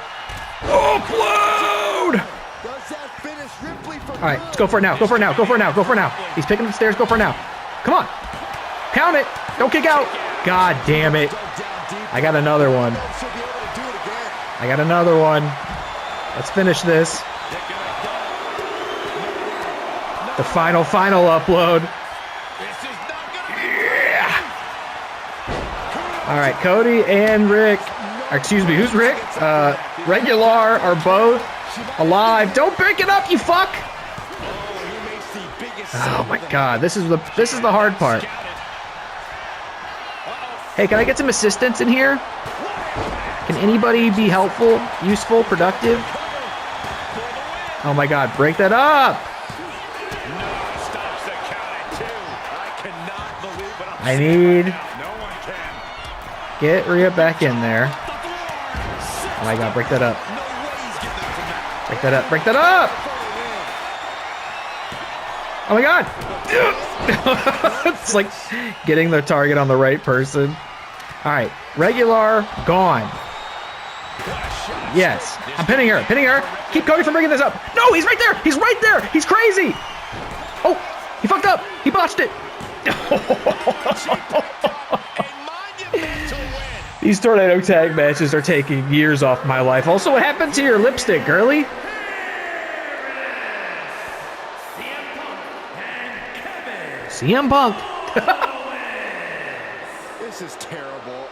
S1: Upload!
S5: Does that finish Ripley for
S1: All right, let's go for it now. Go for it now. Go for it now. Go for it now. He's picking up the stairs. Go for it now. Come on. Count it. Don't kick out. God damn it. I got another one. I got another one. Let's finish this. The final upload. Yeah. All right, Cody and Rick. Excuse me, who's Rick? Regular are both alive. Don't break it up, you fuck! Oh my god, this is the hard part. Hey, can I get some assistance in here? Can anybody be helpful, useful, productive? Oh my god, break that up! I need... Get Rhea back in there. Oh my god, break that up. Break that up, break that up! Oh my god! It's like getting the target on the right person. Alright, Regular, gone. Yes, I'm pinning her, pinning her. Keep Cody from bringing this up. No, he's right there! He's right there! He's crazy! Oh, he fucked up! He botched it! These tornado tag matches are taking years off my life. Also, what happened to your lipstick, girly? CM Punk.
S5: This is terrible.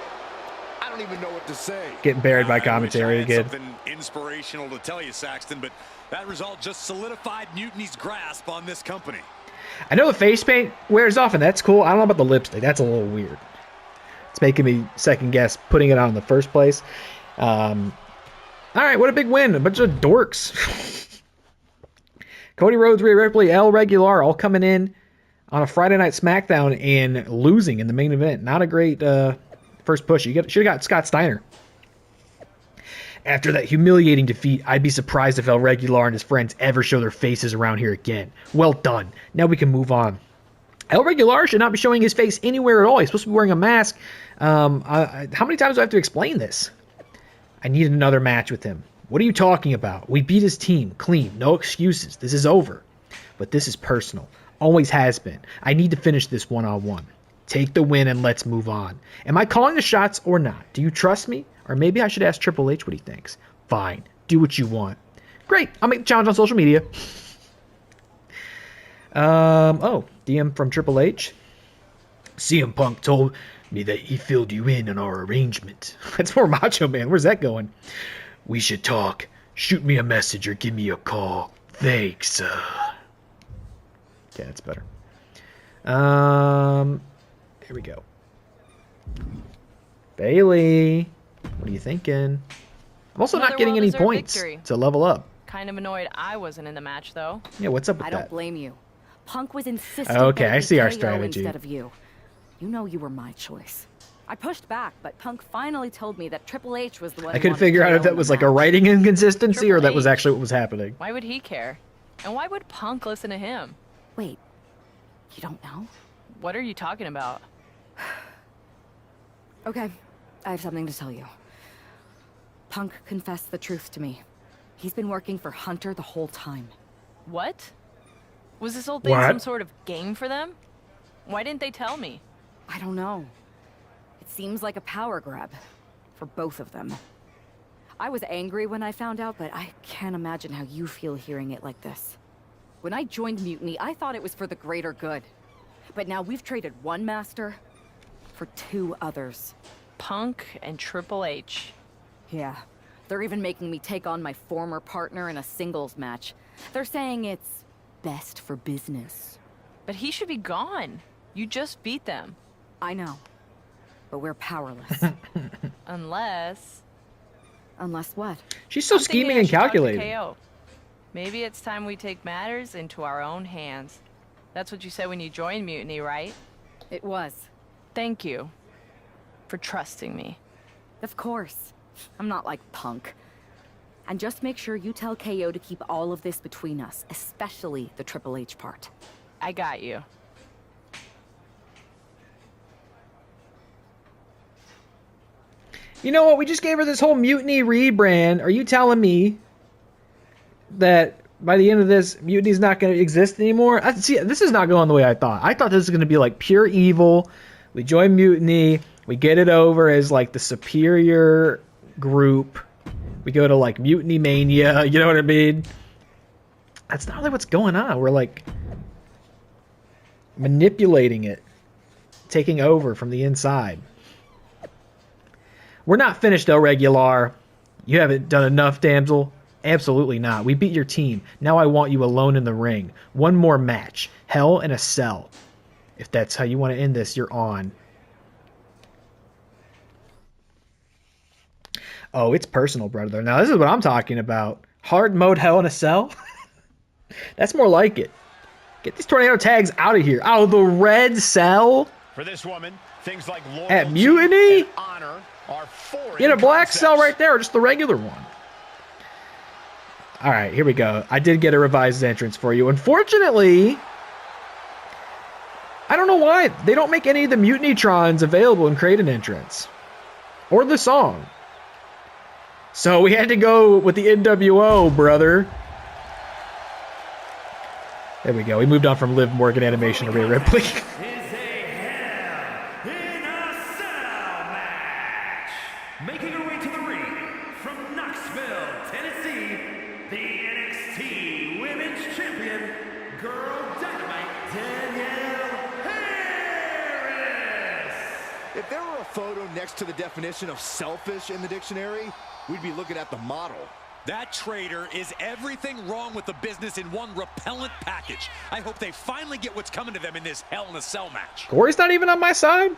S5: I don't even know what to say.
S1: Getting buried by commentary again.
S8: Something inspirational to tell you, Saxton, but that result just solidified Mutiny's grasp on this company.
S1: I know the face paint wears off, and that's cool. I don't know about the lipstick. That's a little weird. It's making me second guess putting it on in the first place. All right, what a big win. A bunch of dorks. Cody Rhodes, Rhea Ripley, El Regular all coming in on a Friday Night SmackDown and losing in the main event. Not a great first push. You should have got Scott Steiner. After that humiliating defeat, I'd be surprised if El Regular and his friends ever show their faces around here again. Well done. Now we can move on. El Regular should not be showing his face anywhere at all. He's supposed to be wearing a mask. How many times do I have to explain this? I need another match with him. What are you talking about? We beat his team clean. No excuses. This is over. But this is personal. Always has been. I need to finish this one-on-one. Take the win and let's move on. Am I calling the shots or not? Do you trust me? Or maybe I should ask Triple H what he thinks. Fine. Do what you want. Great. I'll make the challenge on social media. Oh, DM from Triple H. CM Punk told me that he filled you in on our arrangement. That's more Macho Man. Where's that going? We should talk. Shoot me a message or give me a call. Thanks. Okay, that's better. Here we go. Bailey, what are you thinking? I'm also not getting any points to level up.
S14: Kind of annoyed I wasn't in the match, though.
S1: Yeah, what's up with that?
S9: I don't blame you. Punk was insistent
S1: okay,
S9: that
S1: I see our
S9: KO
S1: strategy.
S9: Instead of you. You know you were my choice. I pushed back, but Punk finally told me that Triple H was the one.
S1: I couldn't figure out if that was like a writing inconsistency or that was actually what was happening.
S14: Why would he care? And why would Punk listen to him?
S9: Wait, you don't know?
S14: What are you talking about?
S9: Okay, I have something to tell you. Punk confessed the truth to me. He's been working for Hunter the whole time.
S14: What? Was this whole thing some sort of game for them? Why didn't they tell me?
S9: I don't know. It seems like a power grab for both of them. I was angry when I found out, but I can't imagine how you feel hearing it like this. When I joined Mutiny, I thought it was for the greater good. But now we've traded one master for two others.
S14: Punk and Triple H.
S9: Yeah. They're even making me take on my former partner in a singles match. They're saying it's best for business.
S14: But he should be gone. You just beat them.
S9: I know. But we're powerless.
S14: Unless
S9: what?
S1: She's so scheming and calculating.
S14: KO. Maybe it's time we take matters into our own hands. That's what you said when you joined Mutiny, right?
S9: It was.
S14: Thank you for trusting me.
S9: Of course. I'm not like Punk. And just make sure you tell KO to keep all of this between us, especially the Triple H part.
S14: I got you.
S1: You know what? We just gave her this whole Mutiny rebrand. Are you telling me that by the end of this, Mutiny's not going to exist anymore. See, this is not going the way I thought. I thought this was going to be like pure evil. We join Mutiny. We get it over as like the superior group. We go to like MutinyMania. You know what I mean? That's not really what's going on. We're like manipulating it, taking over from the inside. We're not finished, El Regular. You haven't done enough, damsel. Absolutely not. We beat your team. Now I want you alone in the ring. One more match. Hell in a Cell. If that's how you want to end this, you're on. Oh, it's personal, brother. Now, this is what I'm talking about. Hard mode Hell in a Cell? That's more like it. Get these tornado tags out of here. Out of the red cell?
S6: For this woman, things like
S1: at Mutiny?
S6: Honor are foreign
S1: in a black
S6: concepts.
S1: cell right there, or just the regular one. All right, here we go. I did get a revised entrance for you. Unfortunately, I don't know why. They don't make any of the Mutinytrons available and create an entrance. Or the song. So we had to go with the NWO, brother. There we go. We moved on from Liv Morgan animation to Rhea Ripley.
S4: Making her way to the ring from Knoxville, Tennessee, the NXT Women's Champion, Girl Dynamite, Danielle Harris.
S5: If there were a photo next to the definition of selfish in the dictionary, we'd be looking at the model.
S8: That traitor is everything wrong with the business in one repellent package. I hope they finally get what's coming to them in this Hell in a Cell match.
S1: Corey's not even on my side?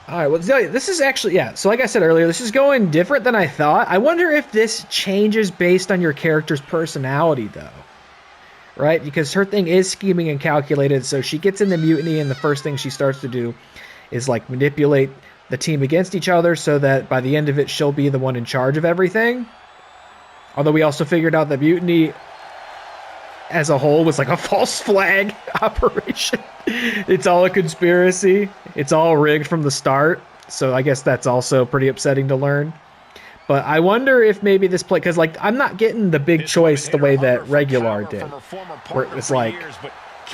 S1: Alright, well, this is actually, yeah, so like I said earlier, this is going different than I thought. I wonder if this changes based on your character's personality, though. Right? Because her thing is scheming and calculated, so she gets in the Mutiny, and the first thing she starts to do is, like, manipulate the team against each other so that by the end of it, she'll be the one in charge of everything. Although we also figured out that Mutiny as a whole was like a false flag operation. It's all a conspiracy. It's all rigged from the start. So I guess that's also pretty upsetting to learn. But I wonder if maybe this play, because like I'm not getting the big choice the way that Regular did, where it's like,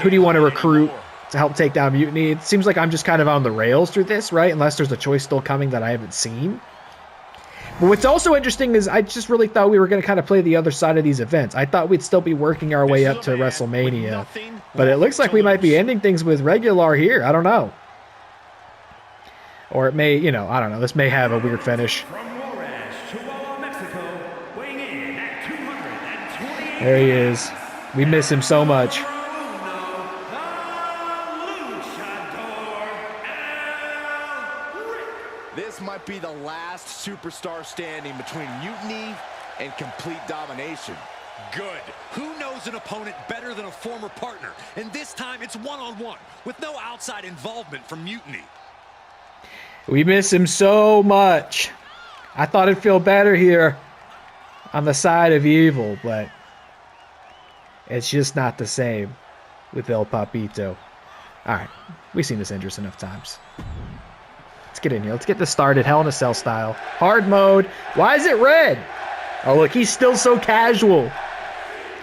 S1: who do you want to recruit to help take down Mutiny? It seems like I'm just kind of on the rails through this, right? Unless there's a choice still coming that I haven't seen. But what's also interesting is I just really thought we were going to kind of play the other side of these events. I thought we'd still be working our way up to WrestleMania. But it looks like we might be ending things with Regular here. I don't know. Or it may, you know, I don't know. This may have a weird finish. There he is. We miss him so much.
S5: This might be the last superstar standing between Mutiny and complete domination.
S8: Good. Who knows an opponent better than a former partner? And this time it's one-on-one with no outside involvement from Mutiny.
S1: We miss him so much. I thought it'd feel better here on the side of evil, but it's just not the same with El Papito. All right, we've seen this entrance enough times. Let's get in here. Let's get this started. Hell in a Cell style. Hard mode. Why is it red? Oh, look, he's still so casual.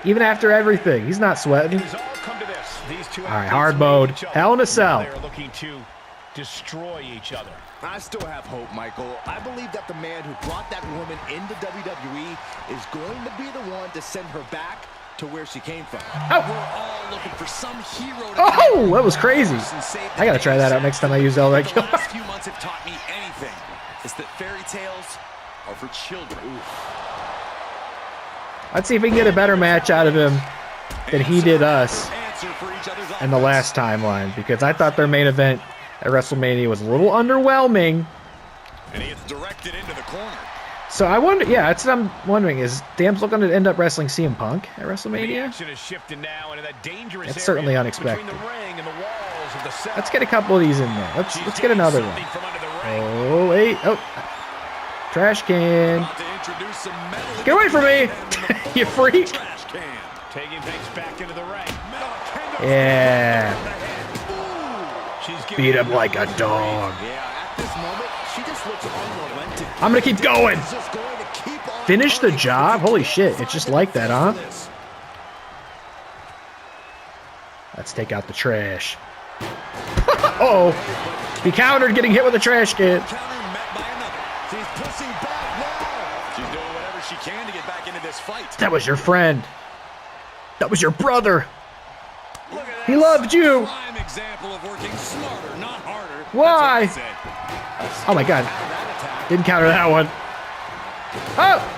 S1: Even after everything. He's not sweating. All right, hard mode. Hell in a Cell.
S6: They're looking to destroy each other.
S5: I still have hope, Michael. I believe that the man who brought that woman into WWE is going to be the one to send her back to where she came from.
S1: Oh.
S8: We're all looking for some hero to
S1: Oh, that was crazy. I gotta try that out next time I use El Regular.
S8: The last few months have taught me anything. It's that fairy tales are for children.
S1: Let's see if we can get a better match out of him than he did us in the last timeline, because I thought their main event at WrestleMania was a little underwhelming.
S6: And he gets directed into the corner.
S1: So I wonder, yeah, that's what I'm wondering, is Damsel going to end up wrestling CM Punk at WrestleMania? That's certainly unexpected. Let's get a couple of these in there. Let's get another one. Oh, wait. Oh. Trash can. Get away from me, you freak.
S6: Taking things back into the ring.
S1: Yeah. Beat him like a dog.
S5: Yeah, at this moment, she just looks unrelenting.
S1: I'm going to keep going. Finish the job? Holy shit, it's just like that, huh? Let's take out the trash. Uh-oh. He countered, getting hit with a trash can.
S6: She's pushing back now. She's doing whatever she can to get back into this fight.
S1: That was your friend. That was your brother. He loved you.
S6: Prime example of working smarter, not harder.
S1: Why? Oh my god. Didn't counter that one. Oh!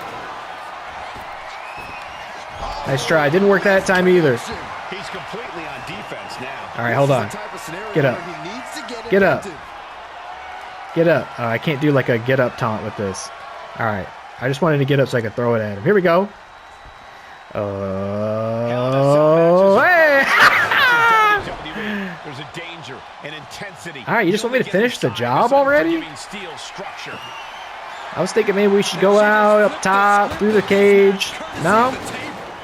S1: Nice try. Didn't work that time either.
S6: He's completely on defense now.
S1: All right, hold on. Get up. Get up. Get up. Oh, I can't do like a get up taunt with this. All right. I just wanted to get up so I could throw it at him. Here we go. Oh, hey!
S6: There's a danger and intensity.
S1: All right, you just want me to finish the job already? I was thinking maybe we should go out up top through the cage. No?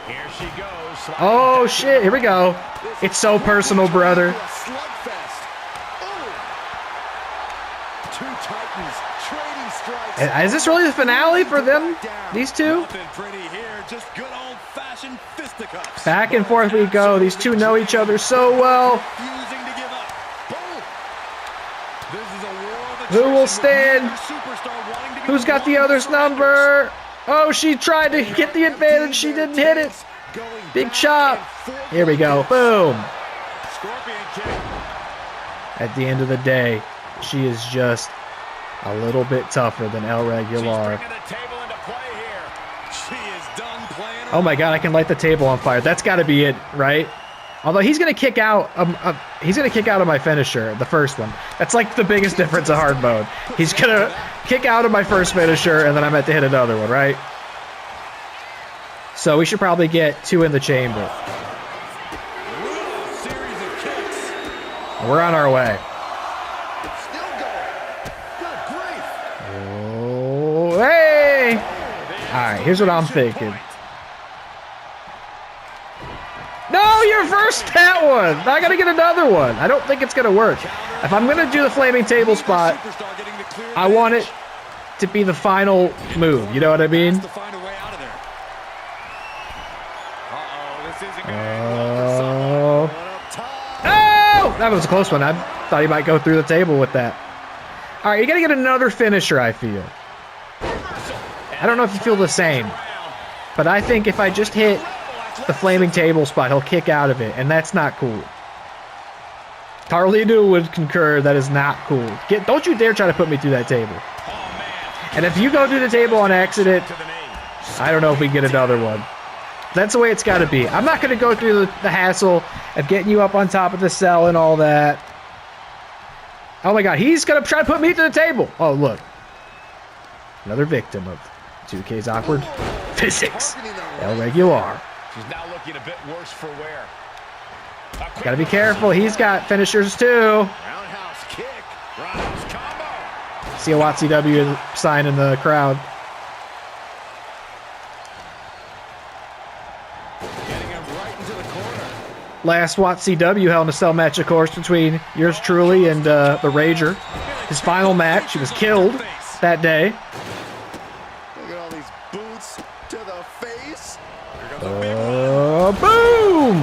S6: Here she goes.
S1: Oh shit, here we go. It's so personal, brother. Is this really the finale for them? These two? Back and forth we go. These two know each other so well. Who will stand? Who's got the other's number? Oh, she tried to get the advantage. She didn't hit it. Big chop. Here we go. Boom. At the end of the day, she is just a little bit tougher than El Regular. Oh my god, I can light the table on fire. That's got to be it, right? Although he's gonna kick out, of my finisher, the first one. That's like the biggest difference of hard mode. He's gonna kick out of my first finisher, and then I'm at to hit another one, right? So we should probably get 2 in the chamber. We're on our way. Oh, hey! All right, here's what I'm thinking. No, you reversed that one. I gotta get another one. I don't think it's gonna work. If I'm gonna do the flaming table spot, I want it to be the final move. You know what I mean? Oh, that was a close one. I thought he might go through the table with that. All right, you gotta get another finisher, I feel. I don't know if you feel the same, but I think if I just hit the flaming table spot, he'll kick out of it, and that's not cool. Carlito would concur that is not cool. Don't you dare try to put me through that table. And if you go through the table on accident, I don't know if we get another one. That's the way it's got to be. I'm not going to go through the hassle of getting you up on top of the cell and all that. Oh my god, he's going to try to put me through the table. Oh, look. Another victim of 2K's awkward physics. El Regular.
S6: She's now looking a bit worse for wear.
S1: Gotta be careful. He's got finishers too.
S6: Roundhouse kick. Roundhouse combo.
S1: See a WCW sign in the crowd.
S6: Getting him right into the corner.
S1: Last WCW Hell in a Cell match, of course, between yours truly and the Rager. His final match. He was killed that day.
S6: Look at all these boots to the face.
S1: Boom!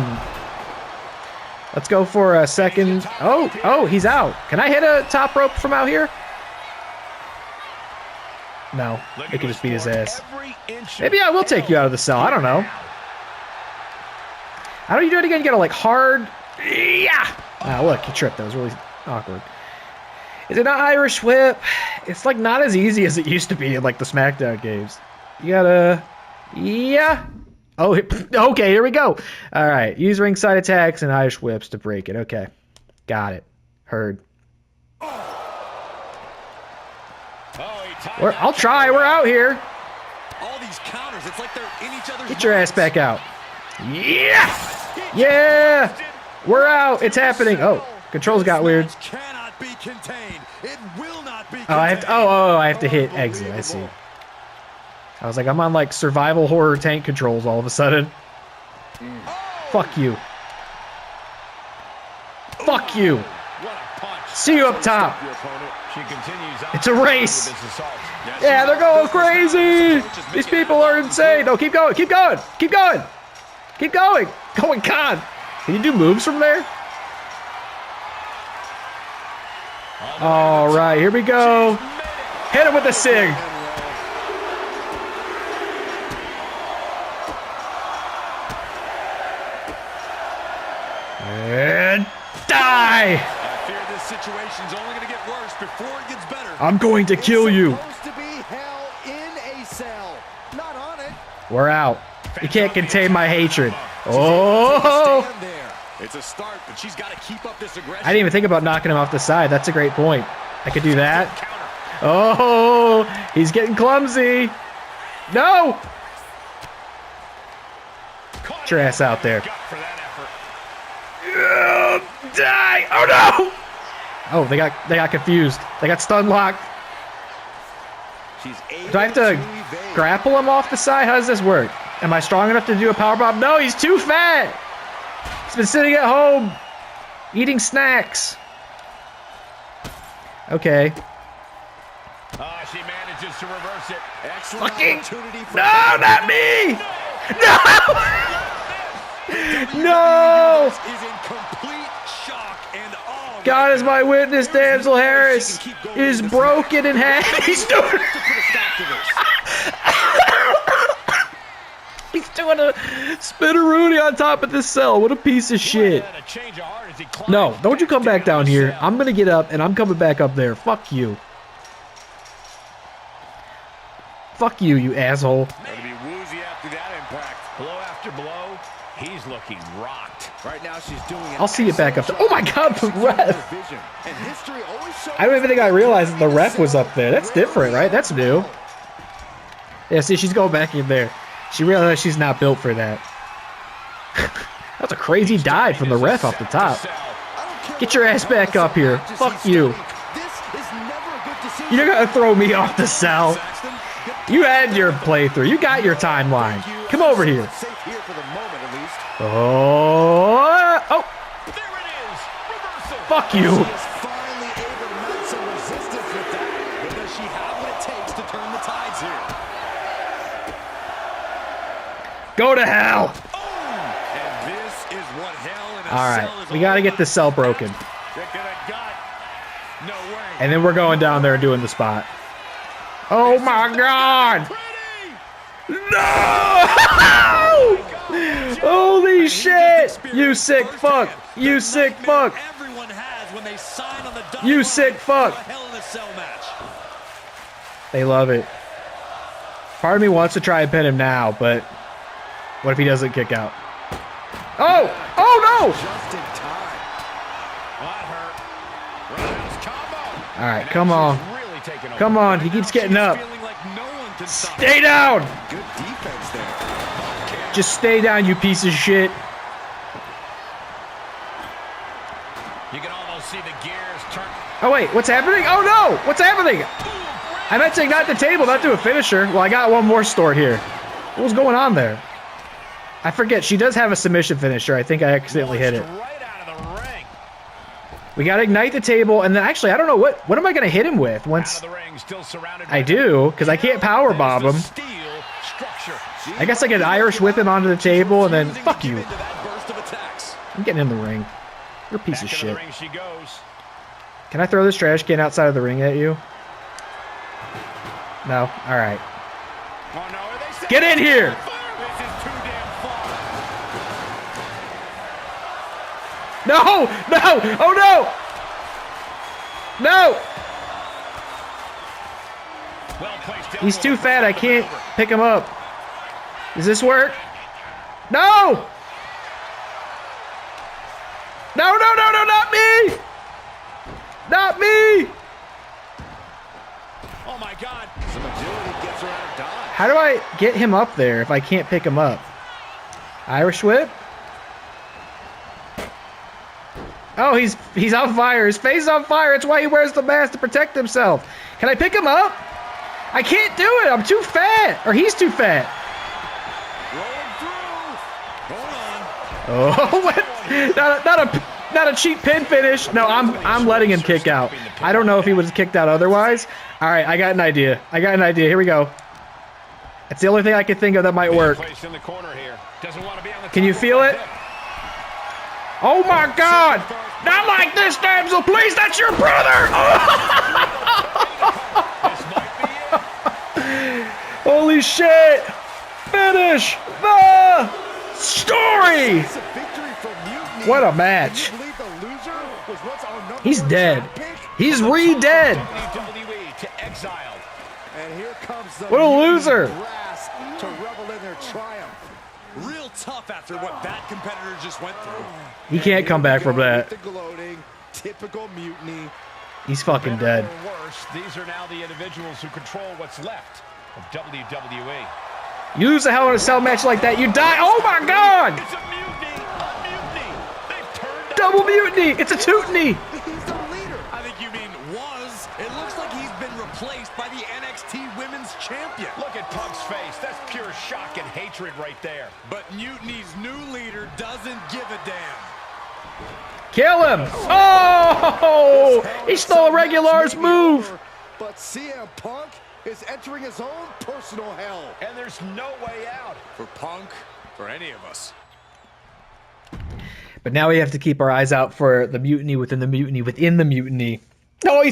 S1: Let's go for a second. Oh, he's out. Can I hit a top rope from out here? No, it could just beat his ass. Maybe I will take you out of the cell. I don't know. How do you do it again? You gotta like hard. Yeah! Ah, look, he tripped. That was really awkward. Is it an Irish whip? It's like not as easy as it used to be in like the SmackDown games. You gotta. Yeah! Oh, okay, here we go. All right, use ringside attacks and Irish whips to break it. Okay, got it. Heard. I'll try. We're out here.
S8: All these counters, it's like they're in each other's.
S1: Get your ass back out. Yeah! Yeah! We're out. It's happening. Oh, controls got weird.
S6: Cannot be contained. It will not be contained.
S1: Oh, I have to. Oh, I have to hit exit. I see. I was like, I'm on like survival horror tank controls all of a sudden. Fuck you. Fuck you.
S6: What a punch.
S1: See you up top.
S6: She continues on
S1: It's a race.
S6: with this assault.
S1: Yeah, they're going crazy. These people are insane. No, keep going. Keep going. Keep going. Keep going. Oh my God. Can you do moves from there? All right, here we go. Hit him with the SIG. And die.
S5: I fear this situation's only going to get worse before it gets better.
S1: I'm going to kill you.
S5: Supposed to be hell in a cell. Not on it.
S1: We're out. You can't contain my hatred. Oh!
S5: It's a start, but she's got to keep up this aggression.
S1: I didn't even think about knocking him off the side. That's a great point. I could do that. Oh, he's getting clumsy. No! Get your ass out there. Die! Oh no! Oh, they got confused. They got stun locked. Do I have to grapple him off the side? How does this work? Am I strong enough to do a powerbomb? No, he's too fat. He's been sitting at home eating snacks. Okay.
S6: She manages to reverse it.
S5: Excellent
S1: Fucking
S5: opportunity for
S1: no, not me! No! No!
S5: is in complete shock and awe.
S1: God is my witness, Damsel Harris is broken in half. He's doing He's doing a spinneroonie on top of this cell. What a piece of shit. No, don't you come back down here. I'm gonna get up and I'm coming back up there. Fuck you. Fuck you, you asshole.
S6: Going to be woozy after that impact. Blow after blow, he's looking rocked.
S5: Right now she's doing it.
S1: I'll see you back up there. Oh my God, the ref. I don't even think I realized that the ref was up there. That's different, right? That's new. Yeah, see, she's going back in there. She realized she's not built for that. That's a crazy dive from the ref off the top. Get your ass back up here. Fuck you. You're gonna throw me off the cell. You had your playthrough. You got your timeline. Come over here. Oh. Oh. Fuck you. Go to hell. All right, we got to get this cell broken. And then we're going down there and doing the spot. Oh my God! No! Holy shit! You sick fuck! You sick fuck! You sick fuck! They love it. Part of me wants to try and pin him now, but what if he doesn't kick out? Oh! Oh no! All right, come on. Come on, he keeps getting up. Stay down! Just stay down, you piece of shit.
S6: You can almost see the gears turn.
S1: Oh wait, what's happening? Oh no! What's happening? I meant to ignite the table, not do a finisher. Well, I got one more stored here. What was going on there? I forget, she does have a submission finisher. I think I accidentally hit it. We gotta ignite the table, and then actually, I don't know what am I gonna hit him with once I do, because I can't power bomb him. I guess I can Irish whip him onto the table, and then fuck you. I'm getting in the ring. You're a piece of shit. Can I throw this trash can outside of the ring at you? No. All right. Get in here. No! No! Oh no! No! He's too fat. I can't pick him up. Does this work? No! No, no, no, no, not me! Not me!
S5: Oh my God. Some agility gets her out of dodge.
S1: How do I get him up there if I can't pick him up? Irish whip? Oh, he's on fire. His face is on fire. That's why he wears the mask, to protect himself. Can I pick him up? I can't do it. I'm too fat. Or he's too fat.
S5: Rolling through. Hold on.
S1: Oh, what? not a cheap pin finish. No, I'm letting him kick out. I don't know if he would have kicked out otherwise. All right, I got an idea. Here we go. It's the only thing I can think of that might work. Can you feel it? Oh my God! Not like this, damsel, please. That's your brother. Holy shit! Finish the story. What a match. He's dead. He's re-dead. What a loser.
S5: To revel in their triumph.
S8: Real tough after what that competitor just went through.
S1: He can't come back from that.
S5: Typical mutiny.
S1: He's fucking dead.
S6: Worse, these are now the individuals who control what's left of WWE.
S1: You lose a Hell in a Cell match like that, you die. Oh my God!
S6: It's a mutiny! A mutiny! They've turned
S1: Double mutiny! It's a tootiny!
S8: He's the leader. I think you mean was. It looks like he's been replaced by the NXT Women's Champion.
S6: Look at Punk's face. That's pure shock and hatred right there.
S8: But Mutiny's new leader doesn't give a damn.
S1: Kill him! Oh! He stole a Regular's move!
S5: But CM Punk is entering his own personal hell.
S6: And there's no way out.
S8: For Punk, for any of us.
S1: But now we have to keep our eyes out for the mutiny within the mutiny within the mutiny. Oh,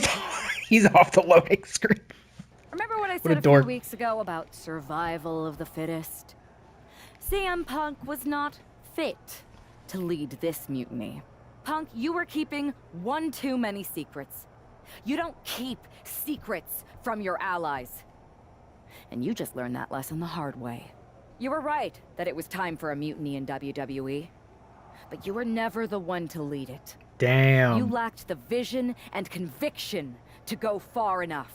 S1: he's off the loading screen.
S9: Remember what I said a few weeks ago about survival of the fittest? CM Punk was not fit to lead this mutiny. Punk, you were keeping one too many secrets. You don't keep secrets from your allies. And you just learned that lesson the hard way. You were right that it was time for a mutiny in WWE. But you were never the one to lead it.
S1: Damn.
S9: You lacked the vision and conviction to go far enough.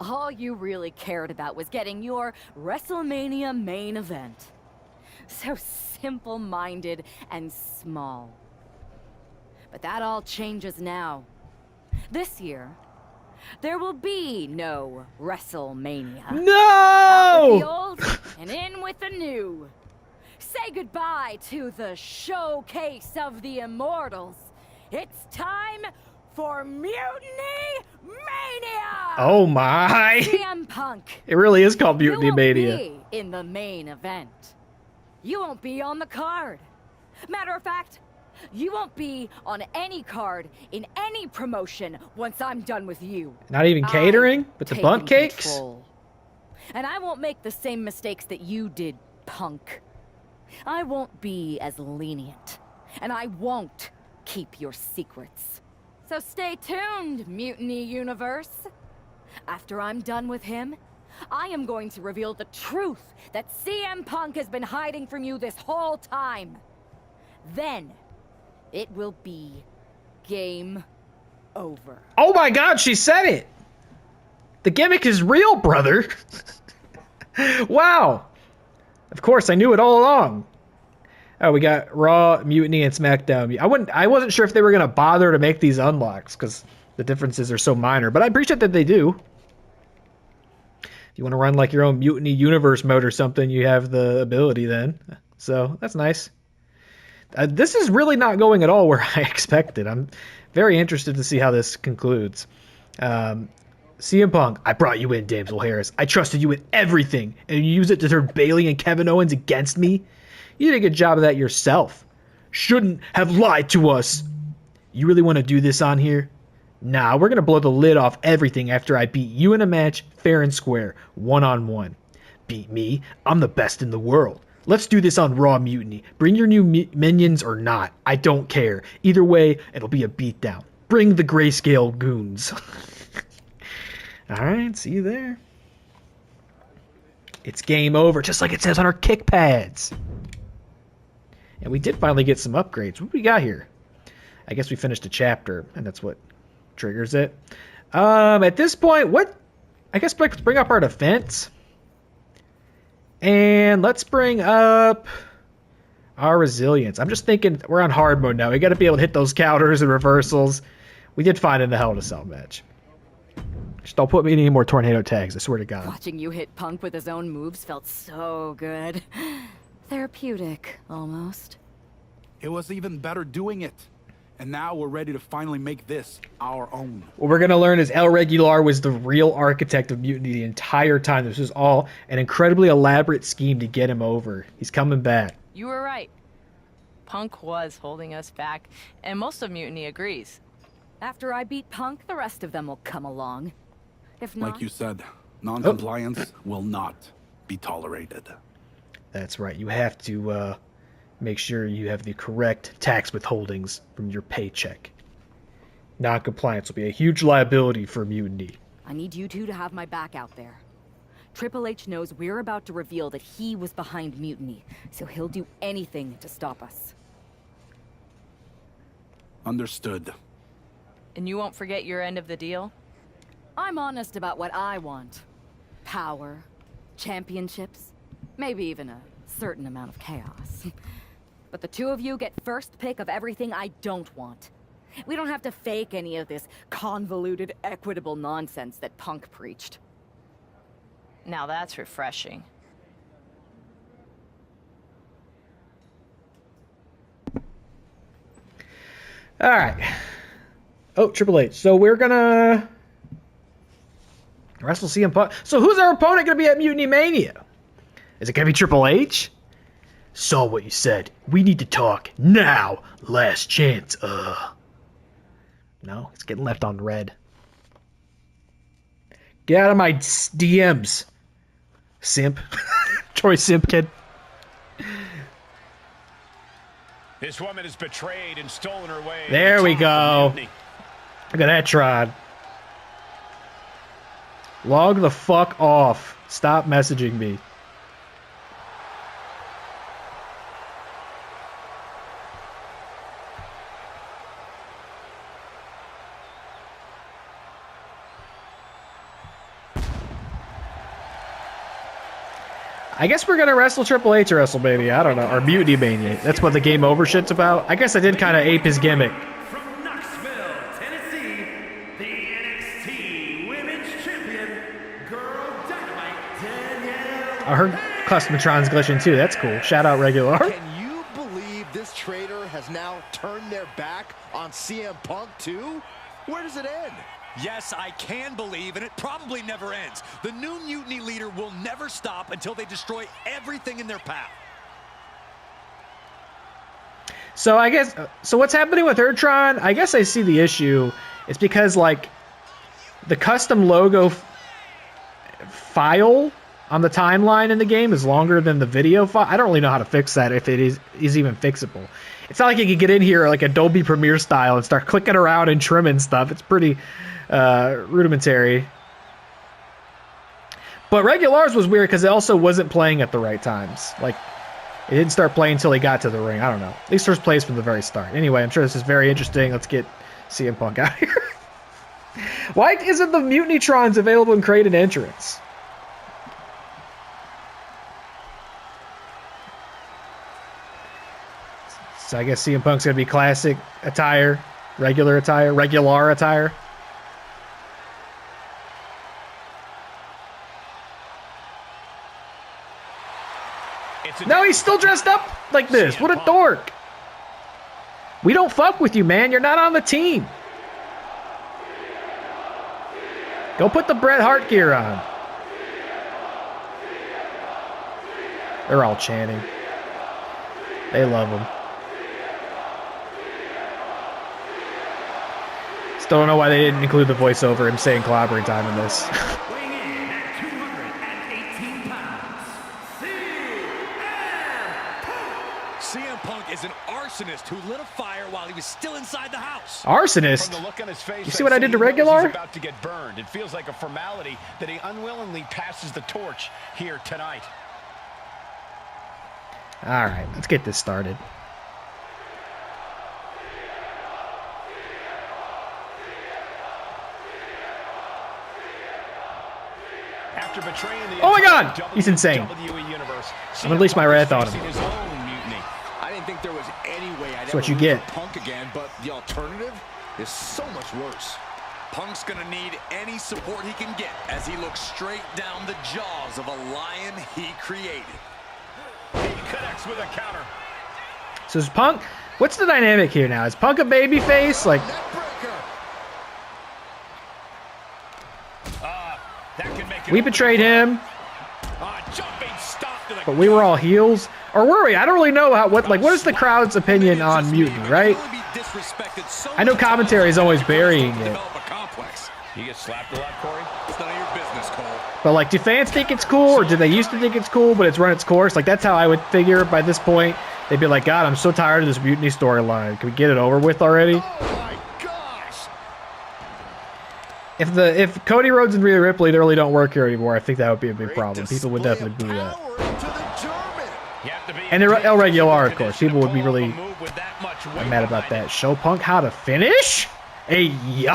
S9: All you really cared about was getting your WrestleMania main event. So simple-minded and small. But that all changes now. This year, there will be no WrestleMania.
S1: No!
S9: Out with the old and in with the new. Say goodbye to the showcase of the immortals. It's time for Mutiny Mania!
S1: Oh my!
S9: CM Punk.
S1: It really is called Mutiny Mania.
S9: You won't be in the main event. You won't be on the card. Matter of fact, you won't be on any card in any promotion once I'm done with you.
S1: Not even catering with the bunk cakes?
S9: Control. And I won't make the same mistakes that you did, Punk. I won't be as lenient. And I won't keep your secrets. So stay tuned, Mutiny Universe. After I'm done with him, I am going to reveal the truth that CM Punk has been hiding from you this whole time. Then, it will be game over.
S1: Oh my God, she said it! The gimmick is real, brother! Wow! Of course, I knew it all along. Oh, we got Raw, Mutiny, and SmackDown. I wasn't sure if they were gonna bother to make these unlocks because the differences are so minor, but I appreciate that they do. If you want to run like your own Mutiny Universe mode or something, you have the ability then. So that's nice. This is really not going at all where I expected. I'm very interested to see how this concludes. CM Punk, I brought you in, Damsel Harris. I trusted you with everything, and you use it to turn Bayley and Kevin Owens against me? You did a good job of that yourself. Shouldn't have lied to us. You really want to do this on here? Nah, we're going to blow the lid off everything after I beat you in a match fair and square, one-on-one. Beat me? I'm the best in the world. Let's do this on Raw Mutiny. Bring your new minions or not. I don't care. Either way, it'll be a beatdown. Bring the grayscale goons. Alright, see you there. It's game over, just like it says on our kick pads. And we did finally get some upgrades. What do we got here? I guess we finished a chapter, and that's what triggers it. At this point, I guess let's bring up our defense. And let's bring up our resilience. I'm just thinking we're on hard mode now. We got to be able to hit those counters and reversals. We did fine in the Hell in a Cell match. Just don't put me in any more tornado tags, I swear to God.
S9: Watching you hit Punk with his own moves felt so good. Therapeutic, almost.
S13: It was even better doing it. And now we're ready to finally make this our own.
S1: What we're going to learn is El Regular was the real architect of Mutiny the entire time. This was all an incredibly elaborate scheme to get him over. He's coming back.
S14: You were right. Punk was holding us back, and most of Mutiny agrees.
S9: After I beat Punk, the rest of them will come along. If not...
S13: Like you said, non-compliance will not be tolerated.
S1: That's right. You have to make sure you have the correct tax withholdings from your paycheck. Non-compliance will be a huge liability for Mutiny.
S9: I need you two to have my back out there. Triple H knows we're about to reveal that he was behind Mutiny, so he'll do anything to stop us.
S13: Understood.
S14: And you won't forget your end of the deal?
S9: I'm honest about what I want. Power, championships, maybe even a certain amount of chaos. But the two of you get first pick of everything I don't want. We don't have to fake any of this convoluted, equitable nonsense that Punk preached.
S14: Now that's refreshing.
S1: All right. Oh, Triple H. So we're gonna wrestle CM Punk. So who's our opponent gonna be at Mutiny Mania? Is it gonna be Triple H? Saw what you said. We need to talk now. Last chance. No, it's getting left on red. Get out of my DMs, simp. Troy Simpkin.
S6: This woman has betrayed and stolen her way.
S1: There we go. Look at that, Trod. Log the fuck off. Stop messaging me. I guess we're going to wrestle Triple H or WrestleMania. I don't know. Or Mutiny Mania. That's what the Game Over shit's about. I guess I did kind of ape his gimmick.
S4: From Knoxville, Tennessee, the NXT Women's Champion, Girl Dynamite, Danielle.
S1: I heard Customtron's glitching too. That's cool. Shout out Regular.
S5: Can you believe this traitor has now turned their back on CM Punk too? Where does it end?
S8: Yes, I can believe, and it probably never ends. The new Mutiny leader will never stop until they destroy everything in their path.
S1: So I guess, so what's happening with Urtron? I guess I see the issue. It's because like the custom logo file on the timeline in the game is longer than the video file. I don't really know how to fix that, if it is even fixable. It's not like you can get in here like Adobe Premiere style and start clicking around and trimming stuff. It's pretty rudimentary. But Regulars was weird because it also wasn't playing at the right times. Like, it didn't start playing until he got to the ring. I don't know. At least first plays from the very start. Anyway, I'm sure this is very interesting. Let's get CM Punk out here. Why isn't the Mutinytrons available in Create an Entrance? So I guess CM Punk's going to be classic attire, regular attire. No, he's still dressed up like this. What a dork. We don't fuck with you, man. You're not on the team. Go put the Bret Hart gear on. They're all chanting. They love him. Still don't know why they didn't include the voiceover him saying clobbering time in this.
S4: Weighing in at 218 pounds,
S8: CM Punk is an arsonist who lit a fire while he was still inside the house.
S1: Arsonist?
S6: From the look on his face,
S1: You see what I did to Regular?
S6: He's about to get burned. It feels like a formality that he unwillingly passes the torch here tonight.
S1: All right, let's get this started.
S6: After betraying the
S1: Oh my God, he's insane.
S6: WWE universe,
S1: I'm gonna release my wrath on him.
S6: his own mutiny.
S5: I didn't think there was any way I'd
S1: That's what
S5: ever
S1: you
S5: root
S1: get.
S5: for Punk again, but the alternative is so much worse.
S8: Punk's gonna need any support he can get as he looks straight down the jaws of a lion he created.
S6: He connects with a counter.
S1: So is Punk What's the dynamic here now? Is Punk a babyface? Like, we betrayed him, but we were all heels. Or were we? I don't really know what is the crowd's opinion on Mutiny, right? I know commentary is always burying it.
S6: You get slapped a lot, Corey. It's none of your business, Cole.
S1: But like, do fans think it's cool, or do they used to think it's cool, but it's run its course? Like, that's how I would figure by this point. They'd be like, God, I'm so tired of this Mutiny storyline. Can we get it over with already?
S5: Oh my gosh!
S1: If Cody Rhodes and Rhea Ripley really don't work here anymore, I think that would be a big problem. People would definitely boo that. And El Regular, of course. People would be really mad about that. Show Punk how to finish? Hey, yo.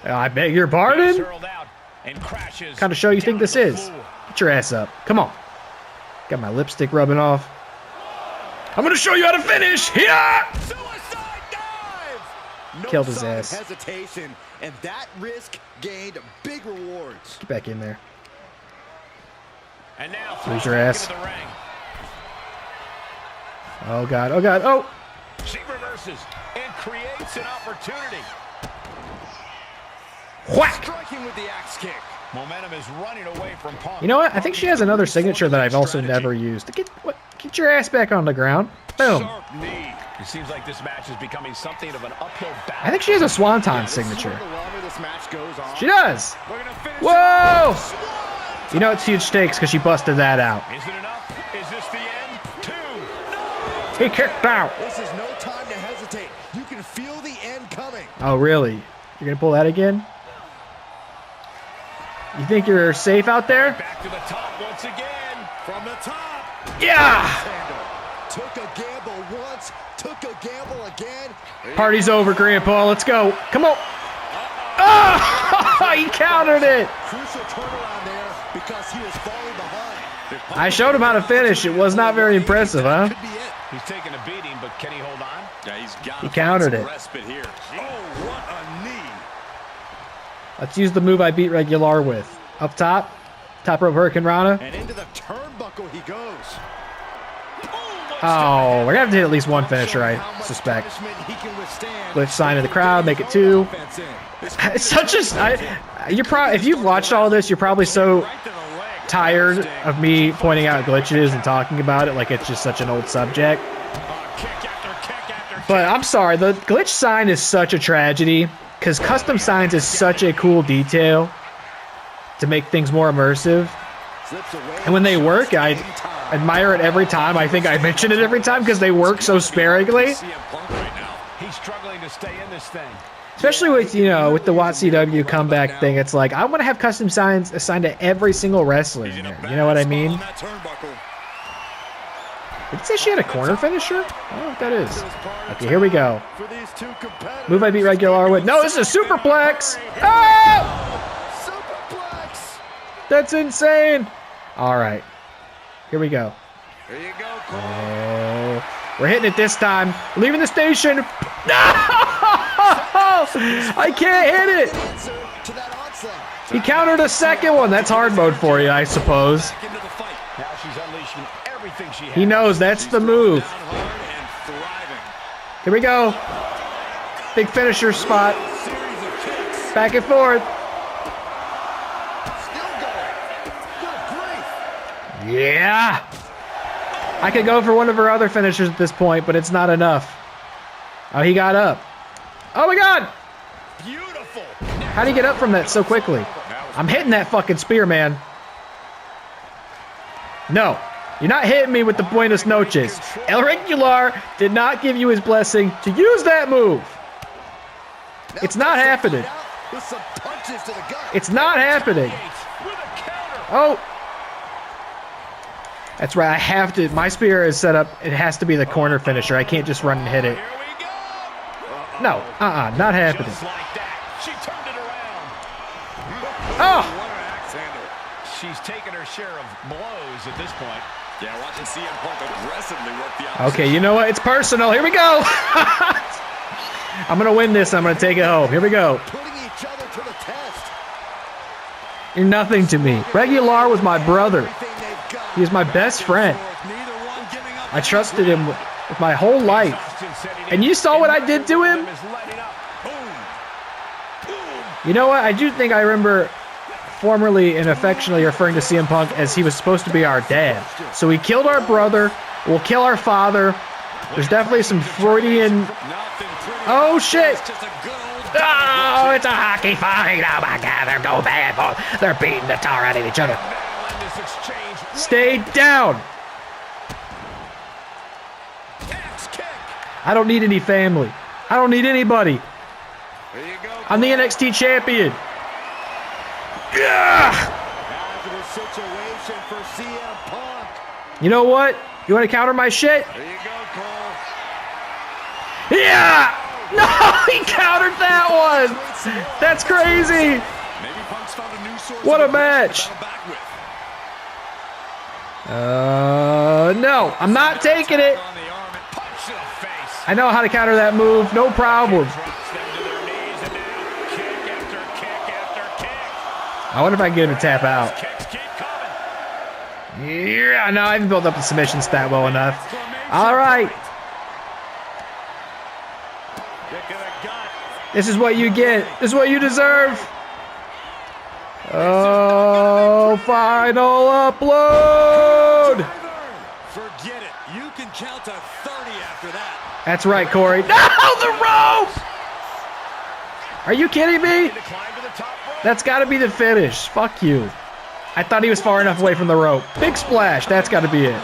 S1: I beg your pardon? Kind of show you think this is? Get your ass up. Come on. Got my lipstick rubbing off. I'm going to show you how to finish. Yeah!
S5: Suicide dive! No
S1: Killed his
S5: sign of
S1: ass.
S5: hesitation, and that risk gained big rewards.
S1: Get back in there.
S6: And now
S1: lose your ass. Oh, God. Oh, God. Oh!
S6: She reverses and creates an opportunity.
S1: Whack!
S6: Striking with the axe kick. Momentum is running away from Punk.
S1: You know what? I think she has another signature that I've also never used. Get your ass back on the ground. Boom.
S6: Sharp knee. It seems like this match is becoming something of an uphill battle.
S1: I think she has a Swanton signature.
S5: This match goes on.
S1: She does. Whoa! You know it's huge stakes because she busted that out.
S6: Is it enough? Is this the end? 2.
S1: He kicked out.
S5: This is no time to hesitate. You can feel the end coming.
S1: Oh, really? You're gonna pull that again? You think you're safe out there?
S6: Back to the top once again. From the top.
S1: Yeah!
S5: Took a gamble once, took a gamble again.
S1: Party's over, Grandpa. Let's go. Come on. Oh! He countered it.
S5: Crucial turnaround there because he was falling behind.
S1: I showed him how to finish. It was not very impressive, huh?
S6: He's taking a beating, but can he hold on? Yeah,
S1: He countered it.
S6: Respite here. Oh, what a knee.
S1: Let's use the move I beat Regular with. Up top. Top rope Hurricane Rana.
S5: And into the turnbuckle he goes.
S1: Oh, we're gonna have to hit at least one finisher, I suspect. Glitch sign of the crowd, make it 2. It's such a. If you've watched all of this, you're probably so tired of me pointing out glitches and talking about it like it's just such an old subject. But I'm sorry, the glitch sign is such a tragedy because custom signs is such a cool detail to make things more immersive. And when they work, I admire it every time. I think I mention it every time because they work so sparingly.
S6: He's struggling to stay in this thing.
S1: Especially with, with the WCW comeback thing, it's like, I want to have custom signs assigned to every single wrestler in there. You know what I mean? Did it say she had a corner finisher? I don't know what that is. Okay, here we go. Move I beat Regular with. No, this is a superplex! Oh! That's insane! Alright. Here we go.
S5: Here you go, Cole.
S1: Oh, we're hitting it this time. Leaving the station. No! I can't hit it. He countered a second one. That's hard mode for you, I suppose. He knows that's the move. Here we go. Big finisher spot. Back and forth. Yeah. I could go for one of her other finishers at this point, but it's not enough. Oh, he got up. Oh my God!
S6: Beautiful.
S1: How'd he get up from that so quickly? I'm hitting that fucking spear, man. No, you're not hitting me with the Buenos Noches. El Regular did not give you his blessing to use that move. It's not happening. It's not happening. Oh. That's right, I have to. My spear is set up. It has to be the corner finisher. I can't just run and hit it. No, not happening. Oh!
S6: She's taken her share of blows at this point.
S8: Yeah, watching CM Punk aggressively work the opposition.
S1: Okay, you know what? It's personal. Here we go. I'm gonna win this. I'm gonna take it home. Here we go. You're nothing to me. Regular was my brother. He was my best friend. I trusted him with my whole life. And you saw what I did to him? You know what? I do think I remember formerly and affectionately referring to CM Punk as he was supposed to be our dad. So he killed our brother. We'll kill our father. There's definitely some Freudian... Oh, shit! Oh, it's a hockey fight. Oh, my God. They're going bad, boy. They're beating the tar out of each other. Stay down. I don't need any family. I don't need anybody. I'm the NXT champion. Yeah. You know what? You want to counter my shit?
S5: There you go, Cole.
S1: Yeah! No, he countered that one. That's crazy. What a match. No, I'm not taking it. I know how to counter that move, no problem. I wonder if I can get him to tap out. Yeah, no, I haven't built up the submission stat well enough. All right. This is what you get. This is what you deserve. Oh, final upload.
S5: Forget it. You can count to 30 after that.
S1: That's right, Corey. No, the rope! Are you kidding me? That's got to be the finish. Fuck you. I thought he was far enough away from the rope. Big splash. That's got to be it.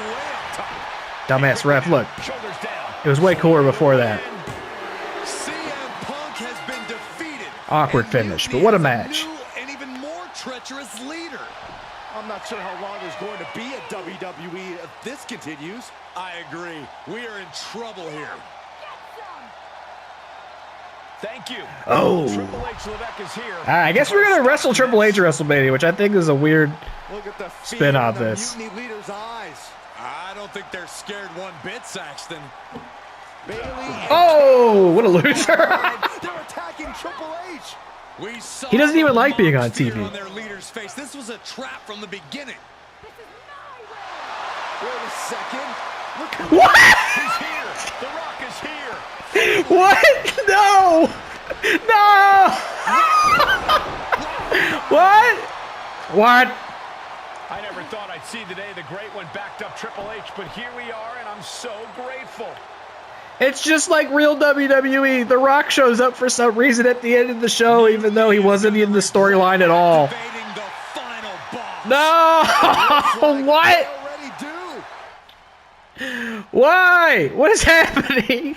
S1: Dumbass ref. Look. It was way cooler before that. Awkward finish, but what a match.
S5: And even more treacherous leader. I'm not sure how long there's going to be at WWE if this continues. I agree. We are in trouble here.
S6: Thank you.
S1: Oh.
S6: Triple H Levesque is here.
S1: I guess we're going to wrestle Triple H at WrestleMania, which I think is a weird spin on this.
S5: Leader's eyes. I don't think they're scared one bit, Saxton.
S1: Oh, what a loser.
S5: They're attacking Triple H. We saw
S1: He doesn't even like being on TV.
S5: On their leader's face. This was a trap from the beginning. Wait a second.
S1: What?
S6: He's here. The Rock is here.
S1: What? No. No. What? What?
S6: I never thought I'd see the day the great one backed up Triple H, but here we are, and I'm so grateful.
S1: It's just like real WWE. The Rock shows up for some reason at the end of the show, even though he wasn't in the storyline at all. No! What? Why? What is happening?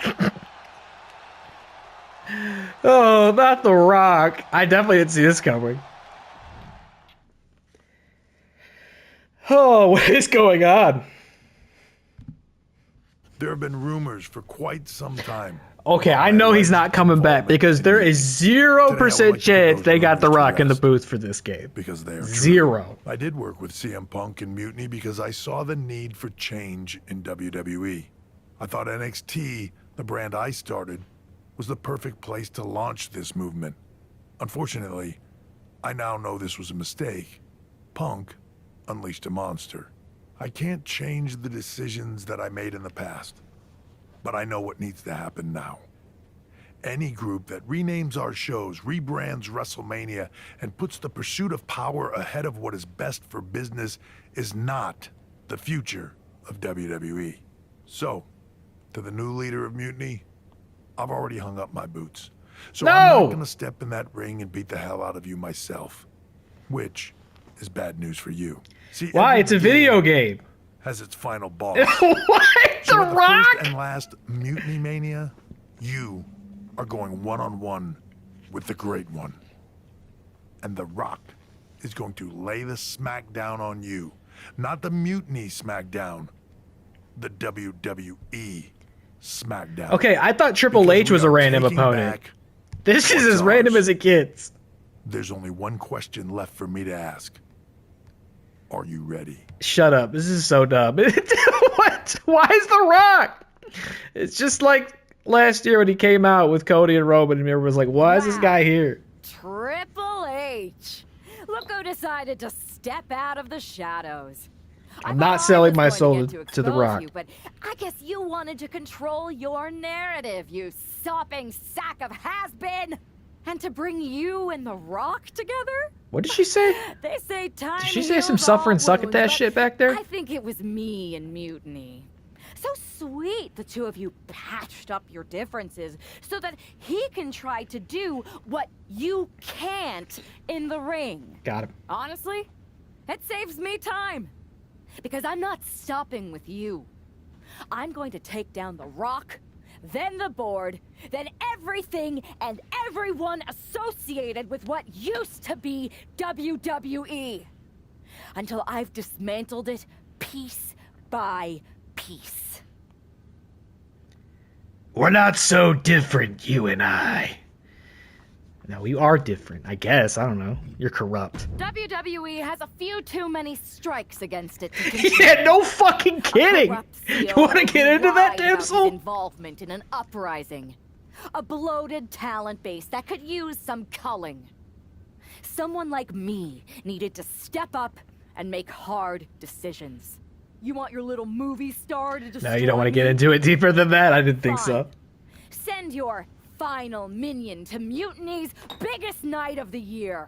S1: Oh, not The Rock. I definitely didn't see this coming. Oh, what is going on?
S15: There have been rumors for quite some time.
S1: Okay, I know he's not coming back because there is 0% chance they got The Rock in the booth for this game.
S15: Because they are
S1: zero.
S15: I did work with CM Punk and Mutiny because I saw the need for change in WWE. I thought NXT, the brand I started, was the perfect place to launch this movement. Unfortunately, I now know this was a mistake. Punk unleashed a monster. I can't change the decisions that I made in the past, but I know what needs to happen now. Any group that renames our shows, rebrands WrestleMania, and puts the pursuit of power ahead of what is best for business is not the future of WWE. So, to the new leader of Mutiny, I've already hung up my boots. So I'm not gonna step in that ring and beat the hell out of you myself, which is bad news for you. See,
S1: why? It's a video game.
S15: Has its final boss.
S1: What?
S15: So
S1: The
S15: at
S1: Rock?
S15: First and last MutinyMania, you are going one-on-one with the Great One. And The Rock is going to lay the smackdown on you. Not the Mutiny smackdown. The WWE smackdown.
S1: Okay, I thought Triple H was a random opponent. This is as random as it gets.
S15: There's only one question left for me to ask. Are you ready?
S1: Shut up. This is so dumb. What? Why is The Rock? It's just like last year when he came out with Cody and Roman and everyone was like, why is this guy here?
S9: Triple H. Look who decided to step out of the shadows.
S1: I'm not selling my soul to The
S9: expose
S1: Rock.
S9: you, but I guess you wanted to control your narrative, you sopping sack of has-been. And to bring you and The Rock together?
S1: What did she say?
S9: They say time
S1: Did she say some
S9: heals
S1: suffer and
S9: all
S1: suck at that
S9: wounds,
S1: shit
S9: but
S1: back there?
S9: I think it was me and Mutiny. So sweet the two of you patched up your differences so that he can try to do what you can't in the ring.
S1: Got him.
S9: Honestly, it saves me time. Because I'm not stopping with you. I'm going to take down The Rock, then the board, then everything and everyone associated with what used to be WWE. Until I've dismantled it piece by piece.
S1: We're not so different, you and I. No, we are different, I guess. I don't know. You're corrupt.
S9: WWE has a few too many strikes against it.
S1: Yeah, no fucking kidding. You want to get into that, damsel?
S9: Involvement in an uprising. A bloated talent base that could use some culling. Someone like me needed to step up and make hard decisions. You want your little movie star to destroy
S1: No, you don't want to get into it deeper than that? I didn't think so.
S9: Send your final minion to Mutiny's biggest night of the year.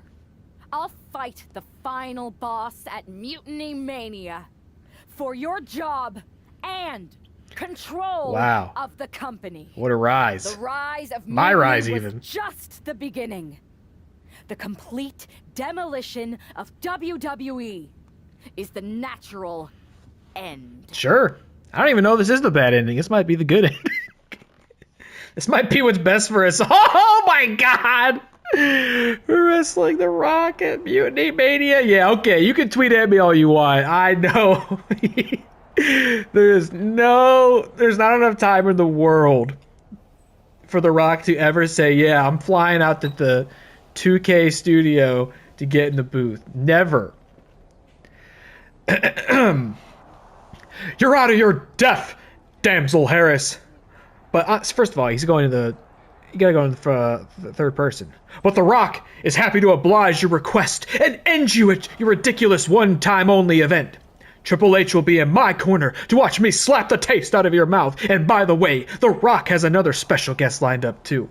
S9: I'll fight the final boss at MutinyMania for your job and control of the company.
S1: What a rise.
S9: The rise of
S1: MyRise
S9: Mutiny was
S1: even.
S9: just the beginning. The complete demolition of WWE is the natural end.
S1: Sure. I don't even know if this is the bad ending. This might be the good ending. This might be what's best for us. Oh my god! We're wrestling The Rock at MutinyMania. Yeah, okay. You can tweet at me all you want. I know. There's not enough time in the world for The Rock to ever say, yeah, I'm flying out to the 2K studio to get in the booth. Never. You're out of your depth, damsel Harris. But first of all, he's going to you gotta go in the third person. But The Rock is happy to oblige your request and end you at your ridiculous one-time only event. Triple H will be in my corner to watch me slap the taste out of your mouth. And by the way, The Rock has another special guest lined up too.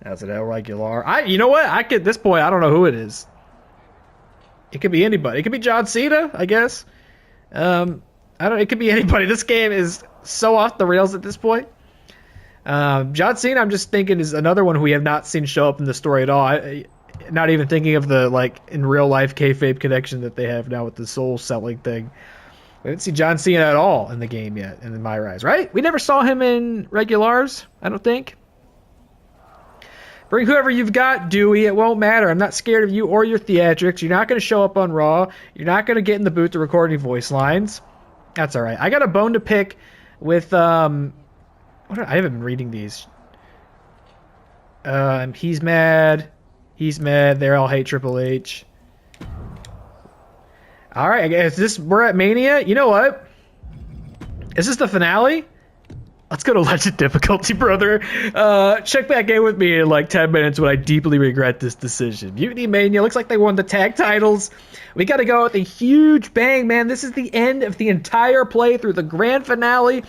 S1: That's an El Regular. You know what? At this point, I don't know who it is. It could be anybody. It could be John Cena, I guess. It could be anybody. This game is so off the rails at this point. John Cena, I'm just thinking, is another one who we have not seen show up in the story at all. Not even thinking of the, in real life kayfabe connection that they have now with the soul selling thing. We haven't seen John Cena at all in the game yet, in the MyRise, right? We never saw him in regulars, I don't think. Bring whoever you've got, Dewey. It won't matter. I'm not scared of you or your theatrics. You're not going to show up on Raw. You're not going to get in the booth to record any voice lines. That's all right. I got a bone to pick with... I haven't been reading these. He's mad. He's mad. They all hate Triple H. All right, I guess we're at Mania. You know what? Is this the finale? Let's go to Legend difficulty, brother. Check back in with me in 10 minutes when I deeply regret this decision. MutinyMania looks like they won the tag titles. We got to go with a huge bang, man. This is the end of the entire playthrough, the grand finale.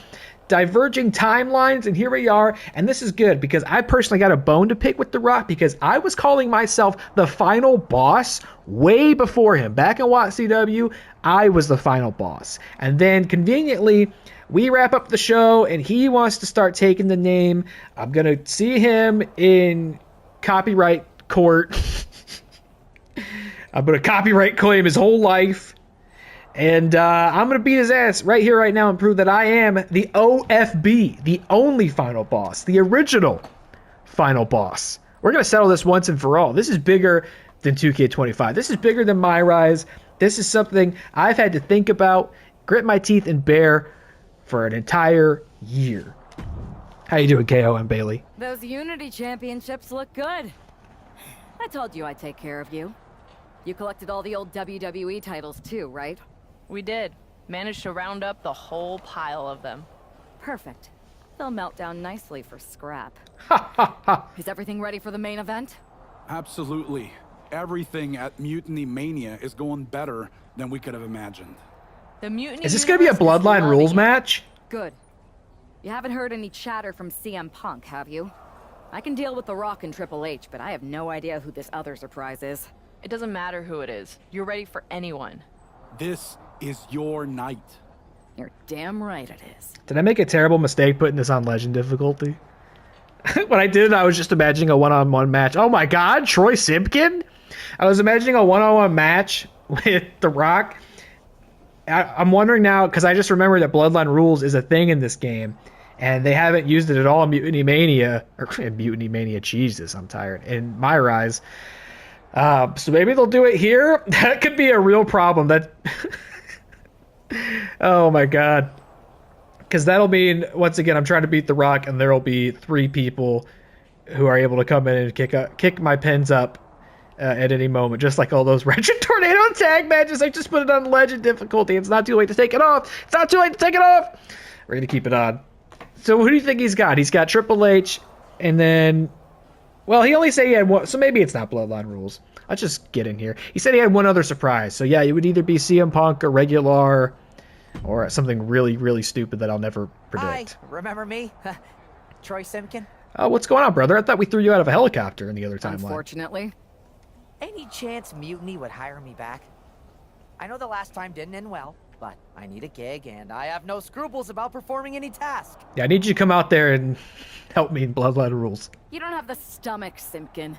S1: Diverging timelines, and here we are, and this is good because I personally got a bone to pick with The Rock because I was calling myself the final boss way before him. Back in WCW, I was the final boss, and then conveniently we wrap up the show and he wants to start taking the name. I'm gonna see him in copyright court. I'm gonna copyright claim his whole life. And I'm going to beat his ass right here, right now, and prove that I am the OFB, the only final boss, the original final boss. We're going to settle this once and for all. This is bigger than 2K25. This is bigger than MyRise. This is something I've had to think about, grit my teeth, and bear for an entire year. How you doing, KO and Bailey?
S9: Those Unity Championships look good. I told you I'd take care of you. You collected all the old WWE titles too, right?
S14: We did. Managed to round up the whole pile of them.
S9: Perfect. They'll melt down nicely for scrap. Is everything ready for the main event?
S13: Absolutely. Everything at MutinyMania is going better than we could have imagined.
S14: The Mutiny
S1: Is this going to be a
S14: universe is
S1: Bloodline
S14: loving
S1: rules
S14: it.
S1: match?
S9: Good. You haven't heard any chatter from CM Punk, have you? I can deal with The Rock and Triple H, but I have no idea who this other surprise is.
S14: It doesn't matter who it is. You're ready for anyone.
S13: This is your night.
S9: You're damn right it is.
S1: Did I make a terrible mistake putting this on Legend difficulty? When I did, I was just imagining a one-on-one match. Oh my god, Troy Simpkin? I was imagining a one-on-one match with The Rock. I'm wondering now, because I just remember that Bloodline Rules is a thing in this game, and they haven't used it at all in MutinyMania, or MutinyMania, Jesus, I'm tired, in MyRise. So maybe they'll do it here? That could be a real problem. That. Oh my god. Because that'll mean, once again, I'm trying to beat The Rock, and there will be 3 people who are able to come in and kick my pins up at any moment, just like all those Wretched Tornado tag matches. I just put it on Legend difficulty. It's not too late to take it off. It's not too late to take it off. We're going to keep it on. So who do you think he's got? He's got Triple H, and then... Well, he only said he had one, so maybe it's not Bloodline Rules. Let's just get in here. He said he had one other surprise. So yeah, it would either be CM Punk or Regular, or something really, really stupid that I'll never predict.
S16: Hi, remember me? Troy Simpkin?
S1: Oh, what's going on, brother? I thought we threw you out of a helicopter in the other timeline.
S9: Unfortunately.
S16: Any chance Mutiny would hire me back? I know the last time didn't end well, but I need a gig, and I have no scruples about performing any task.
S1: Yeah, I need you to come out there and help me in Bloodline Rules.
S9: You don't have the stomach, Simpkin.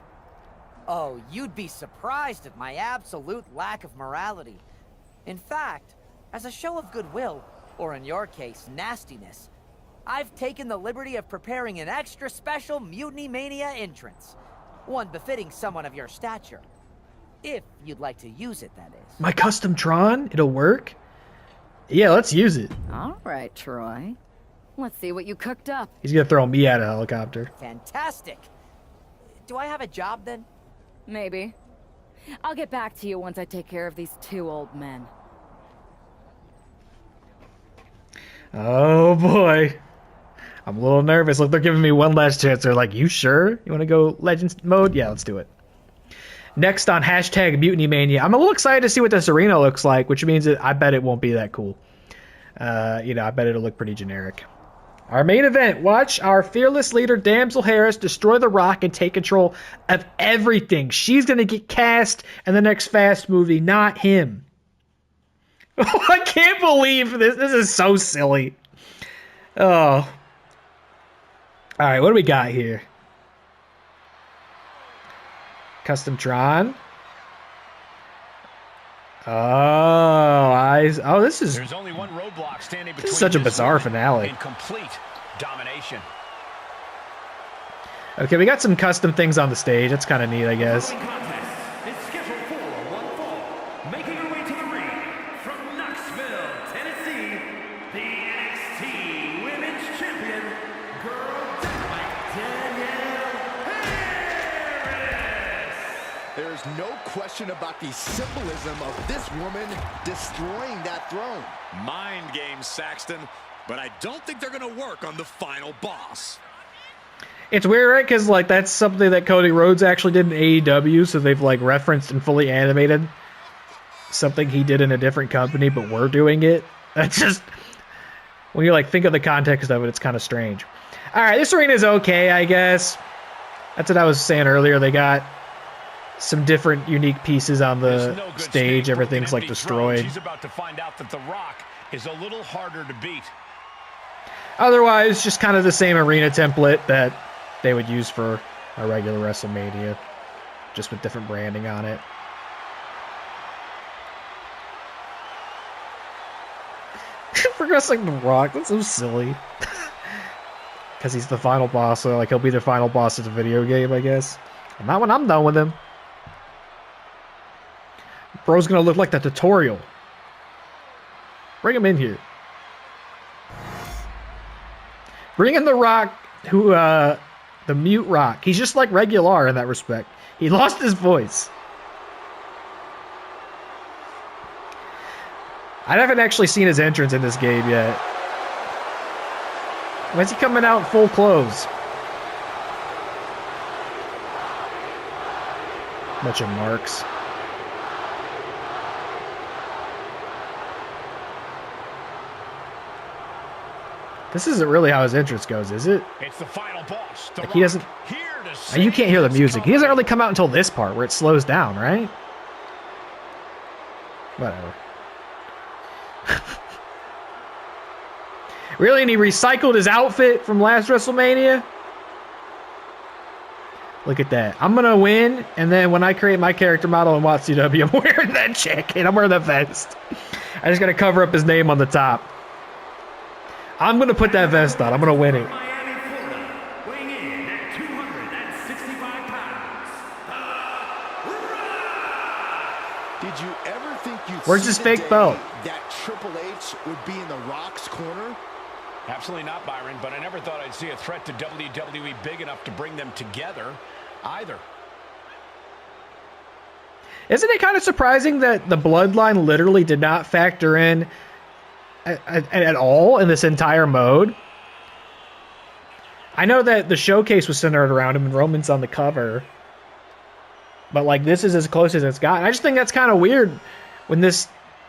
S16: Oh, you'd be surprised at my absolute lack of morality. In fact, as a show of goodwill, or in your case, nastiness, I've taken the liberty of preparing an extra special MutinyMania entrance. One befitting someone of your stature. If you'd like to use it, that is.
S1: My custom Tron? It'll work? Yeah, let's use it.
S9: All right, Troy. Let's see what you cooked up.
S1: He's gonna throw me out of a helicopter.
S16: Fantastic. Do I have a job then?
S9: Maybe. I'll get back to you once I take care of these 2 old men.
S1: Oh boy. I'm a little nervous. Look, they're giving me one last chance. They're like, you sure? You want to go Legends mode? Yeah, let's do it. Next on hashtag MutinyMania. I'm a little excited to see what this arena looks like, which means that I bet it won't be that cool. I bet it'll look pretty generic. Our main event. Watch our fearless leader, Damsel Harris, destroy The Rock and take control of everything. She's going to get cast in the next Fast movie, not him. I can't believe this. This is so silly. Oh. All right, what do we got here? Custom Tron. Oh, this is.
S6: There's only one roadblock standing between.
S1: This is such a bizarre finale.
S6: And complete domination.
S1: Okay, we got some custom things on the stage. That's kind of neat, I guess.
S4: It's scheduled for one fall. Making her way to the ring from Knoxville, Tennessee, the NXT Women's Champion, Girl Dynamite Danielle Harris.
S5: There's no question about the symbolism of this woman destroying that throne.
S8: Mind games, Saxton, but I don't think they're going to work on the final boss.
S1: It's weird, right? Because, like, that's something that Cody Rhodes actually did in AEW, so they've, like, referenced and fully animated something he did in a different company, but we're doing it. That's just... When you, like, think of the context of it, it's kind of strange. Alright, this arena is okay, I guess. That's what I was saying earlier. They got some different, unique pieces on the stage. Everything's, like, destroyed.
S6: She's about to find out that The Rock is a little harder to beat.
S1: Otherwise, just kind of the same arena template that they would use for a regular WrestleMania, just with different branding on it. For wrestling The Rock, that's so silly. Because he's the final boss, so like he'll be the final boss of the video game, I guess. And not when I'm done with him. Bro's gonna look like the tutorial. Bring him in here. Bring in The Rock, who, the mute Rock. He's just like Regular in that respect. He lost his voice. I haven't actually seen his entrance in this game yet. When's he coming out in full clothes? Bunch of marks. This isn't really how his entrance goes, is it?
S6: It's the final boss.
S1: Like he doesn't. You can't hear the music. He doesn't really come out until this part where it slows down, right? Whatever. Really? And he recycled his outfit from last WrestleMania? Look at that. I'm going to win, and then when I create my character model in WotCW, I'm wearing that jacket. I'm wearing the vest. I just got to cover up his name on the top. I'm going to put that vest on. I'm going to win it.
S4: Weighing in at 265 pounds,
S5: Did you ever think you'd
S1: Where's
S5: see
S1: his
S5: the
S1: fake
S5: day
S1: belt?
S5: that Triple H would be in The Rock's corner?
S6: Absolutely not, Byron, but I never thought I'd see a threat to WWE big enough to bring them together either.
S1: Isn't it kind of surprising that the bloodline literally did not factor in at all in this entire mode? I know that the showcase was centered around him and Roman's on the cover, but like this is as close as it's gotten. I just think that's kind of weird when this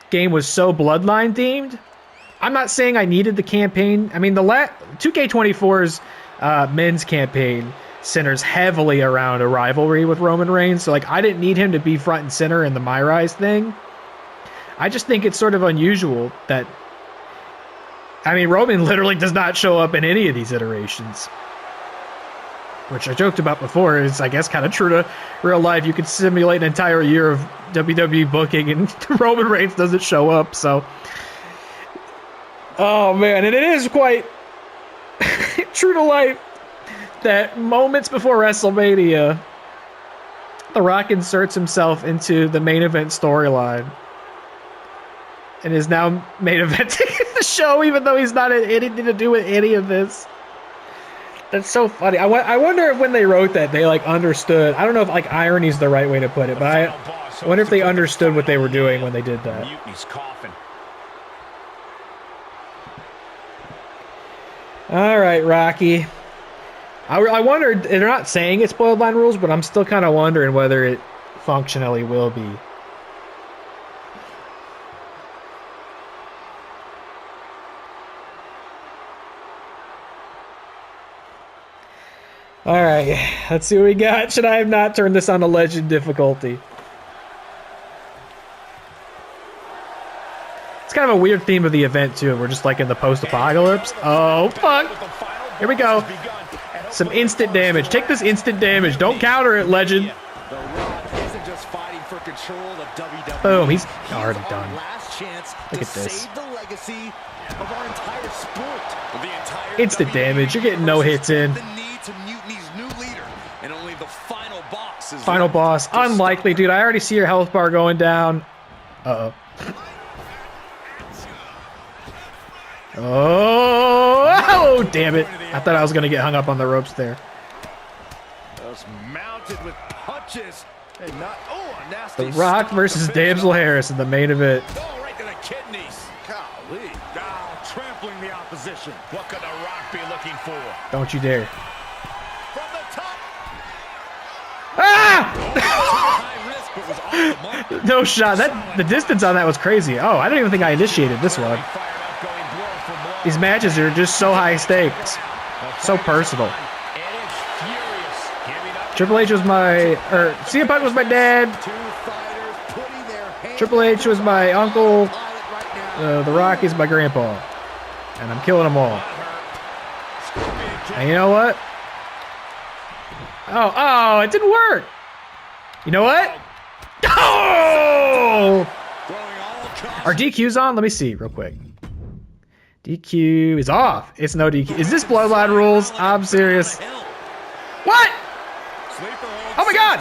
S1: game was so bloodline themed. I'm not saying I needed the campaign. I mean, the 2K24's men's campaign centers heavily around a rivalry with Roman Reigns. So, like, I didn't need him to be front and center in the MyRise thing. I just think it's sort of unusual that... I mean, Roman literally does not show up in any of these iterations. Which I joked about before is, I guess, kind of true to real life. You could simulate an entire year of WWE booking and Roman Reigns doesn't show up, so... Oh, man, and it is quite true to life that moments before WrestleMania, The Rock inserts himself into the main event storyline and is now main eventing the show, even though he's not in anything to do with any of this. That's so funny. I wonder if when they wrote that, they, like, understood. I don't know if, like, irony is the right way to put it, but I wonder if they understood what they were doing when they did that.
S6: Mutiny's coffin.
S1: All right, Rocky. I wondered, they're not saying it's Bloodline rules, but I'm still kind of wondering whether it functionally will be. All right, let's see what we got. Should I have not turned this on to Legend difficulty? It's kind of a weird theme of the event, too. We're just like in the post-apocalypse. Oh, fuck. Here we go. Some instant damage. Take this instant damage. Don't counter it, Legend.
S5: The Rock isn't just fighting for control of WWE.
S1: Boom, he's already done.
S5: Last chance
S1: Look
S5: to
S1: at this.
S5: save the legacy of our entire sport. The entire
S1: Instant damage. You're getting no hits in.
S5: The need to Mutiny's new leader, and only the final boss is
S1: Final boss. Unlikely, dude. I already see your health bar going down. Uh-oh. Oh, damn it. I thought I was going to get hung up on the ropes there.
S5: Just mounted with punches and not a nasty.
S1: The Rock versus Damsel Harris in the main event.
S6: Oh, right to the kidneys. Golly. Oh, trampling the opposition. What could The Rock be looking for?
S1: Don't you dare.
S6: From the top.
S1: Ah! No shot. The distance on that was crazy. Oh, I don't even think I initiated this one. These matches are just so high stakes. So personal. Triple H was my... CM Punk was my dad. Triple H was my uncle. The Rock is my grandpa. And I'm killing them all. And you know what? Oh, it didn't work. You know what? Oh! Are DQs on? Let me see real quick. DQ is off. It's no DQ. Is this Bloodline rules? I'm serious. What? Oh my god!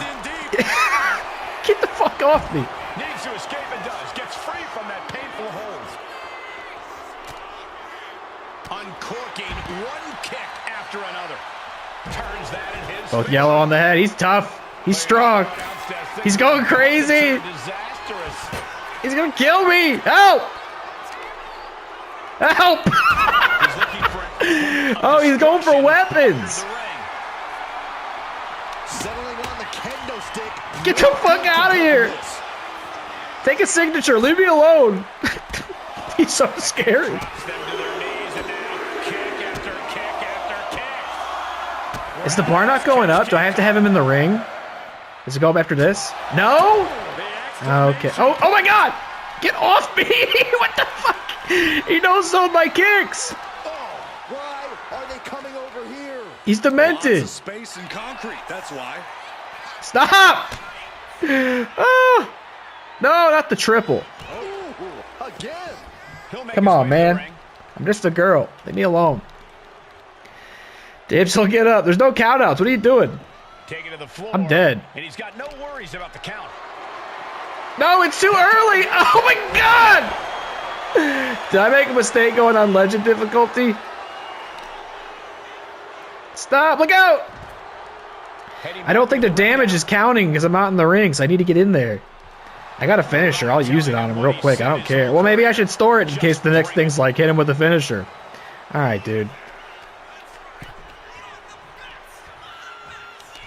S1: Get the fuck off me.
S6: Needs to escape and does. Gets free from that painful hold. Uncorking one kick after another. Turns that in his
S1: Both yellow on the head. He's tough. He's strong. He's going crazy. He's gonna kill me. Help! Help! Oh, he's going for weapons. Get the fuck out of here. Take a signature. Leave me alone. He's so scary. Is the bar not going up? Do I have to have him in the ring? Does it go up after this? No? Okay. Oh my God! Get off me! What the fuck? He no-sold my kicks!
S5: Why are they coming over here?
S1: He's demented!
S6: Lots of space and concrete, that's why.
S1: Stop! Oh! No, not the triple.
S5: Again.
S1: Come on, man. I'm just a girl. Leave me alone. Dave, still get up. There's no countouts. What are you doing?
S6: Taking to the floor.
S1: I'm dead.
S6: And he's got no worries about the count.
S1: No, it's too early. Oh my God! Did I make a mistake going on legend difficulty? Stop! Look out! I don't think the damage is counting because I'm not in the ring, so I need to get in there. I got a finisher. I'll use it on him real quick. I don't care. Well, maybe I should store it in case the next thing's like hit him with a finisher. All right, dude.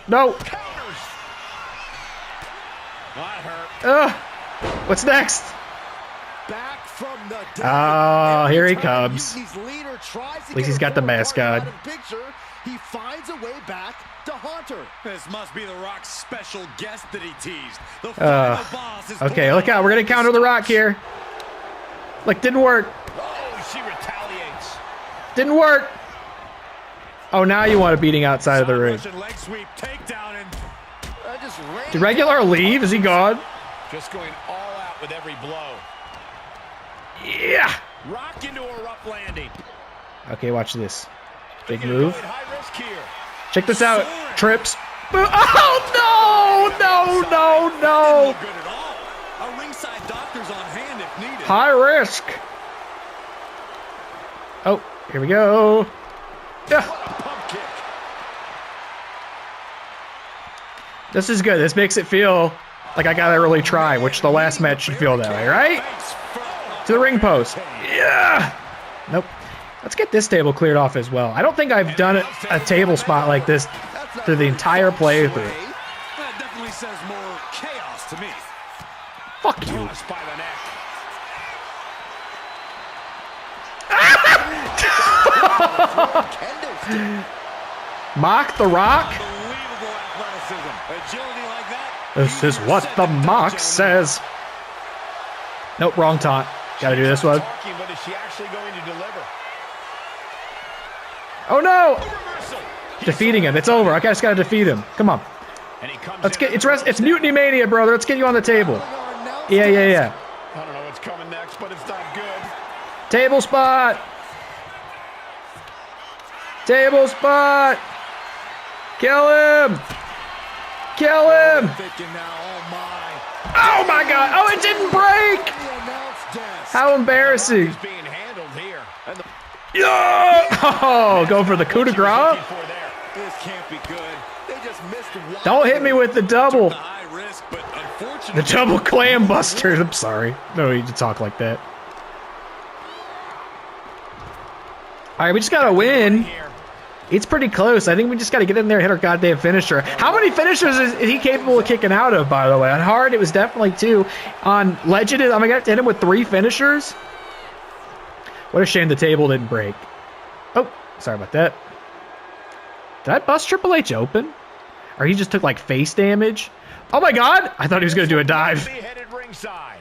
S1: No. What's next?
S5: Back from the dead.
S1: Oh, here he comes.
S5: At
S1: least he's got the mask on.
S5: He finds a way back to Hunter.
S6: This must be The Rock's special guest that he teased. The final boss is
S1: Okay, look out. We're going to counter The Rock here. Look, didn't work.
S6: Oh, she retaliates.
S1: Didn't work. Oh, now you want a beating outside of the ring.
S6: Leg sweep, takedown, and
S1: Did Regular leave? Is he gone?
S6: just going all out with every blow.
S1: Yeah.
S6: Rock into a rough landing.
S1: Okay, watch this. Big move.
S6: High risk here.
S1: Check this out. Trips. Oh, no, no, no, no.
S6: Good at all. Our ringside doctor's on hand if needed.
S1: High risk. Oh, here we go. Yeah. This is good. This makes it feel like I gotta really try, which the last match should feel that way, right? To the ring post. Yeah. Nope. Let's get this table cleared off as well. I don't think I've done a table spot like this through the entire playthrough.
S6: That definitely says more chaos to me.
S1: Fuck you.
S6: By the neck.
S1: Mock the Rock?
S6: Unbelievable athleticism. Agility like that.
S1: This is what the mock says. Nope, wrong taunt. Gotta do this one.
S6: But is she actually going to deliver?
S1: Oh no! Defeating him. It's over. I just gotta defeat him. Come on. Let's get it's MutinyMania, brother. Let's get you on the table. Yeah.
S6: I don't know what's coming next, but it's not good.
S1: Table spot. Table spot. Kill him. Kill him. Oh my God. Oh, it didn't break. How embarrassing. Yeah! Oh, go for the coup de grace.
S5: This can't be good. They just missed.
S1: Don't hit me with the double. The double clam buster. I'm sorry. No need to talk like that. All right, we just gotta win. It's pretty close. I think we just gotta get in there and hit our goddamn finisher. How many finishers is he capable of kicking out of, by the way? On hard, it was definitely 2. On legend, I'm gonna have to hit him with 3 finishers. What a shame the table didn't break. Oh, sorry about that. Did I bust Triple H open? Or he just took like face damage? Oh my God! I thought he was gonna do a dive.
S6: Headed ringside.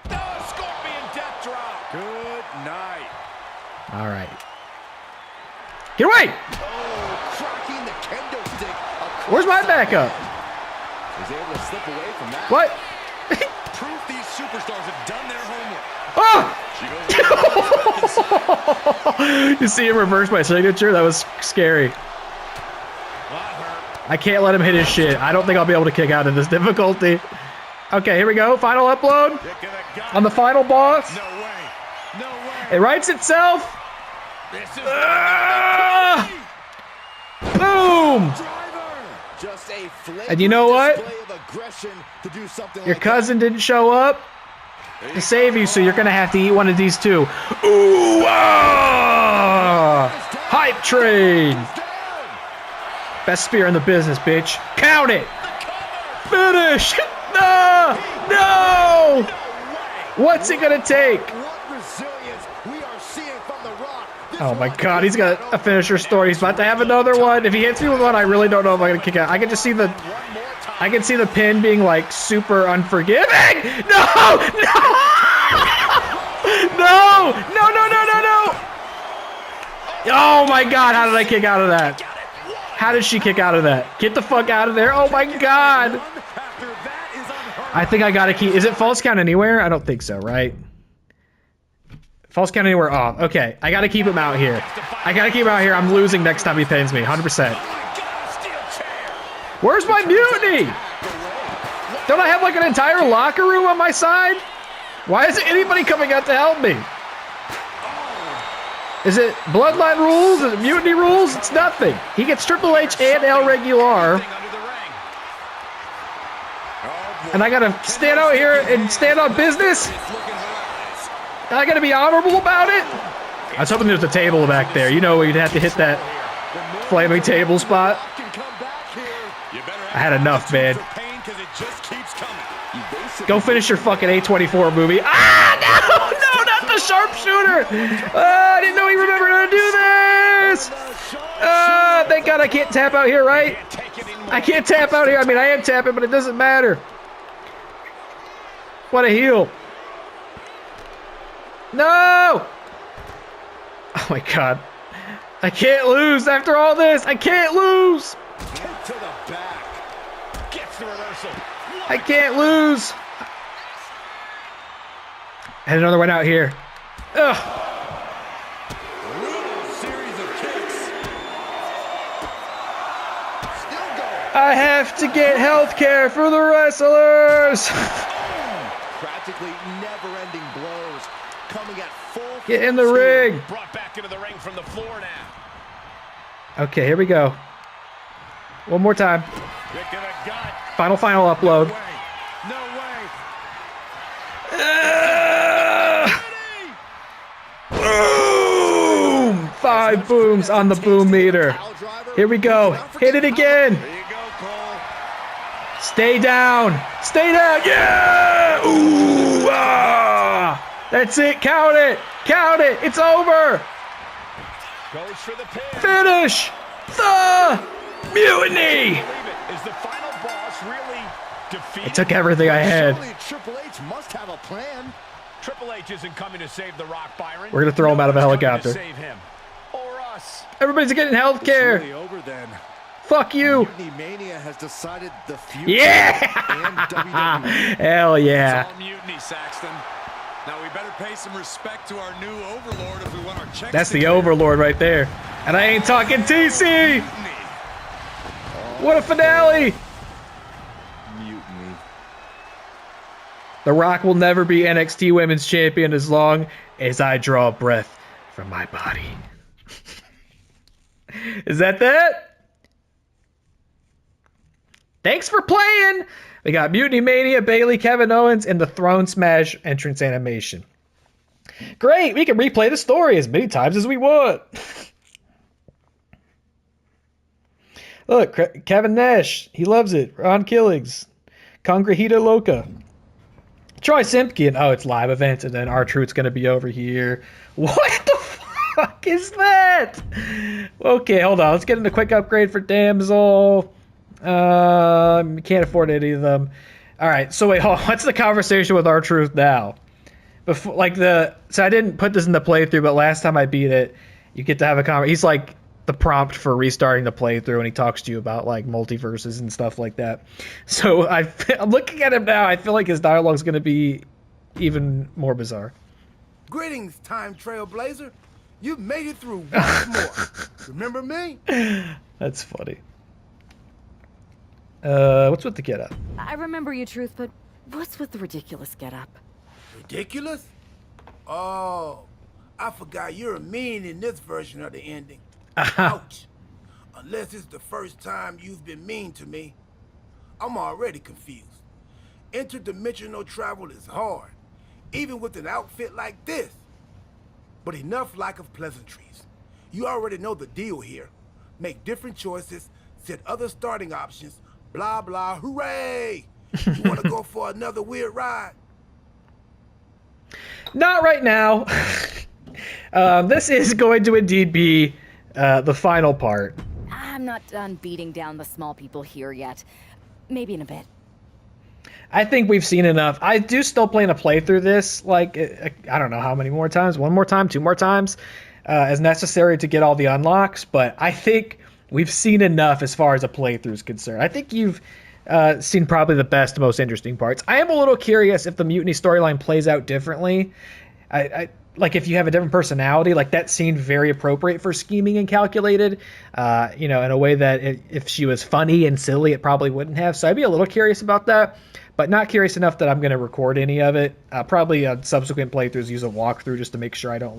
S6: Oh, Scorpion death drop. Good night.
S1: All right. Get away!
S5: Cracking the kendo stick.
S1: Where's my backup?
S5: He's able to slip away from that.
S1: What?
S6: Proof these superstars have done their homework.
S1: Oh! You see him reverse my signature? That was scary. I can't let him hit his shit. I don't think I'll be able to kick out of this difficulty. Okay, here we go. Final upload on the final boss.
S6: No way. No way.
S1: It writes itself. Boom!
S5: Just a
S1: and you know what?
S5: To do
S1: your cousin didn't show up to save you, so you're gonna have to eat one of these too. Ooh! Ah! Hype train! Best spear in the business, bitch. Count it! Finish! No! No! What's it gonna take?
S5: What resilience. We are seeing from The Rock.
S1: Oh my God, he's got a finisher story. He's about to have another one. If he hits me with one, I really don't know if I'm gonna kick out. I can just see the pin being like super unforgiving. No! No! No! No! No! No! No! Oh my God! How did I kick out of that? How did she kick out of that? Get the fuck out of there! Oh my God! I think I gotta keep. Is it false count anywhere? I don't think so, right? False count anywhere off. Okay, I gotta keep him out here. I gotta keep him out here. I'm losing next time he pins me, 100%. Where's my mutiny? Don't I have like an entire locker room on my side? Why isn't anybody coming out to help me? Is it Bloodline rules? Is it Mutiny rules? It's nothing. He gets Triple H and El Regular. And I gotta stand out here and stand on business? And I gotta be honorable about it? I was hoping there was a table back there. You know, you'd have to hit that flaming table spot. I had enough, man. Go finish your fucking A24 movie. Ah, no, no, not the sharpshooter. I didn't know he remembered how to do this. Thank God I can't tap out here, right? I can't tap out here. I mean, I am tapping, but it doesn't matter. What a heel. No. Oh my God. I can't lose after all this. I can't lose.
S5: Kick to the back. Gets the reversal.
S1: I can't lose. I had another one out here. Ugh.
S5: Series of kicks. Still going.
S1: I have to get health care for the wrestlers.
S5: Practically never-ending blows coming at full.
S1: Get in the ring.
S6: Brought back into the ring from the floor now.
S1: Okay, here we go. One more time.
S6: Kick to the gut.
S1: Final upload.
S5: No way.
S1: Boom! 5 booms on the boom meter. Here we go. Hit it again.
S5: There you go, Cole.
S1: Stay down. Stay down. Yeah! Ooh! Ah! That's it. Count it. Count it. It's over.
S6: Goes for the pin.
S1: Finish the mutiny.
S6: Is the final boss really defeated?
S1: I took everything I had.
S5: Surely Triple H must have a plan.
S6: Triple H isn't coming to save The Rock, Byron.
S1: We're gonna throw him out of a helicopter.
S6: Save him or us.
S1: Everybody's getting health care.
S5: It's really over then.
S1: Fuck you.
S5: MutinyMania has decided the future.
S1: Yeah.
S5: And WWE.
S1: Hell yeah.
S8: It's all mutiny, Saxton. Now we better pay some respect to our new overlord if we want our checks.
S1: That's the overlord right there. And I ain't talking TC. What a finale.
S5: Mutiny.
S1: The Rock will never be NXT Women's Champion as long as I draw breath from my body. Is that? Thanks for playing. We got Mutiny Mania, Bayley, Kevin Owens, and the Throne Smash entrance animation. Great, we can replay the story as many times as we want. Look, Kevin Nash, he loves it. Ron Killings, Congrejita Loca. Troy Simpkin, oh, it's live events, and then R-Truth's going to be over here. What the fuck is that? Okay, hold on. Let's get in a quick upgrade for Damsel. Can't afford any of them. All right, so wait, hold on. What's the conversation with R-Truth now? Before, so I didn't put this in the playthrough, but last time I beat it, you get to have a conversation. He's like the prompt for restarting the playthrough, and he talks to you about like multiverses and stuff like that. So I'm looking at him now. I feel like his dialogue is going to be even more bizarre.
S7: Greetings, time trailblazer. You've made it through once more. Remember me?
S1: That's funny. What's with the getup?
S9: I remember you, Truth, but what's with the ridiculous getup?
S7: Ridiculous? Oh, I forgot you're mean in this version of the ending. Ouch. Unless it's the first time you've been mean to me. I'm already confused. Interdimensional travel is hard, even with an outfit like this. But enough lack of pleasantries. You already know the deal here. Make different choices, set other starting options, blah, blah, hooray! You want to go for another weird ride?
S1: Not right now. This is going to indeed be the final part.
S9: I'm not done beating down the small people here yet. Maybe in a bit.
S1: I think we've seen enough. I do still plan to play through this, like, I don't know how many more times, 1 more time, 2 more times, as necessary to get all the unlocks, but I think we've seen enough as far as a playthrough is concerned. I think you've seen probably the best, most interesting parts. I am a little curious if the Mutiny storyline plays out differently. I like if you have a different personality, like that seemed very appropriate for scheming and calculated, in a way that if she was funny and silly, it probably wouldn't have. So I'd be a little curious about that, but not curious enough that I'm going to record any of it. Probably on subsequent playthroughs, use a walkthrough just to make sure I don't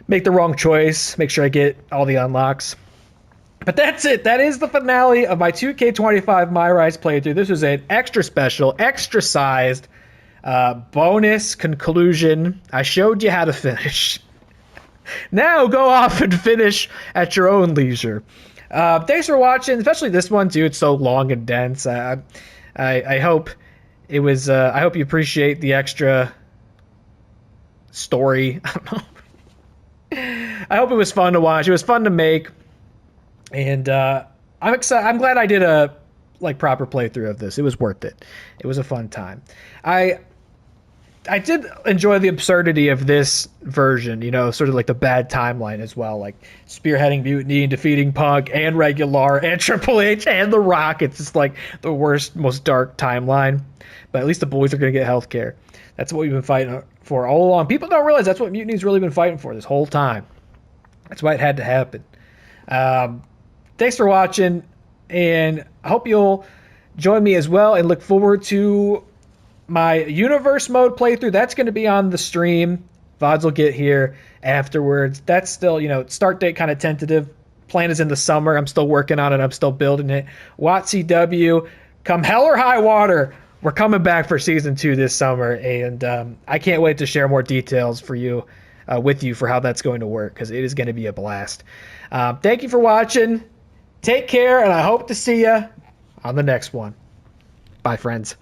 S1: make the wrong choice, make sure I get all the unlocks. But that's it. That is the finale of my 2K25 MyRise playthrough. This was an extra special, extra sized bonus conclusion. I showed you how to finish. Now go off and finish at your own leisure. Thanks for watching, especially this one too. It's so long and dense. I hope it was. I hope you appreciate the extra story. I don't know. I hope it was fun to watch. It was fun to make, and I'm excited. I'm glad I did a proper playthrough of this. It was worth it. It was a fun time. I did enjoy the absurdity of this version, sort of like the bad timeline as well, like spearheading Mutiny and defeating Punk and Regular and Triple H and The Rock. It's just like the worst, most dark timeline. But at least the boys are going to get healthcare. That's what we've been fighting for all along. People don't realize that's what Mutiny's really been fighting for this whole time. That's why it had to happen. Thanks for watching, and I hope you'll join me as well and look forward to my universe mode playthrough. That's going to be on the stream. VODs will get here afterwards. That's still, start date kind of tentative. Plan is in the summer. I'm still working on it. I'm still building it. WotCW, come hell or high water, we're coming back for season 2 this summer, and I can't wait to share more details for you, with you, for how that's going to work, because it is going to be a blast. Thank you for watching. Take care, and I hope to see you on the next one. Bye, friends.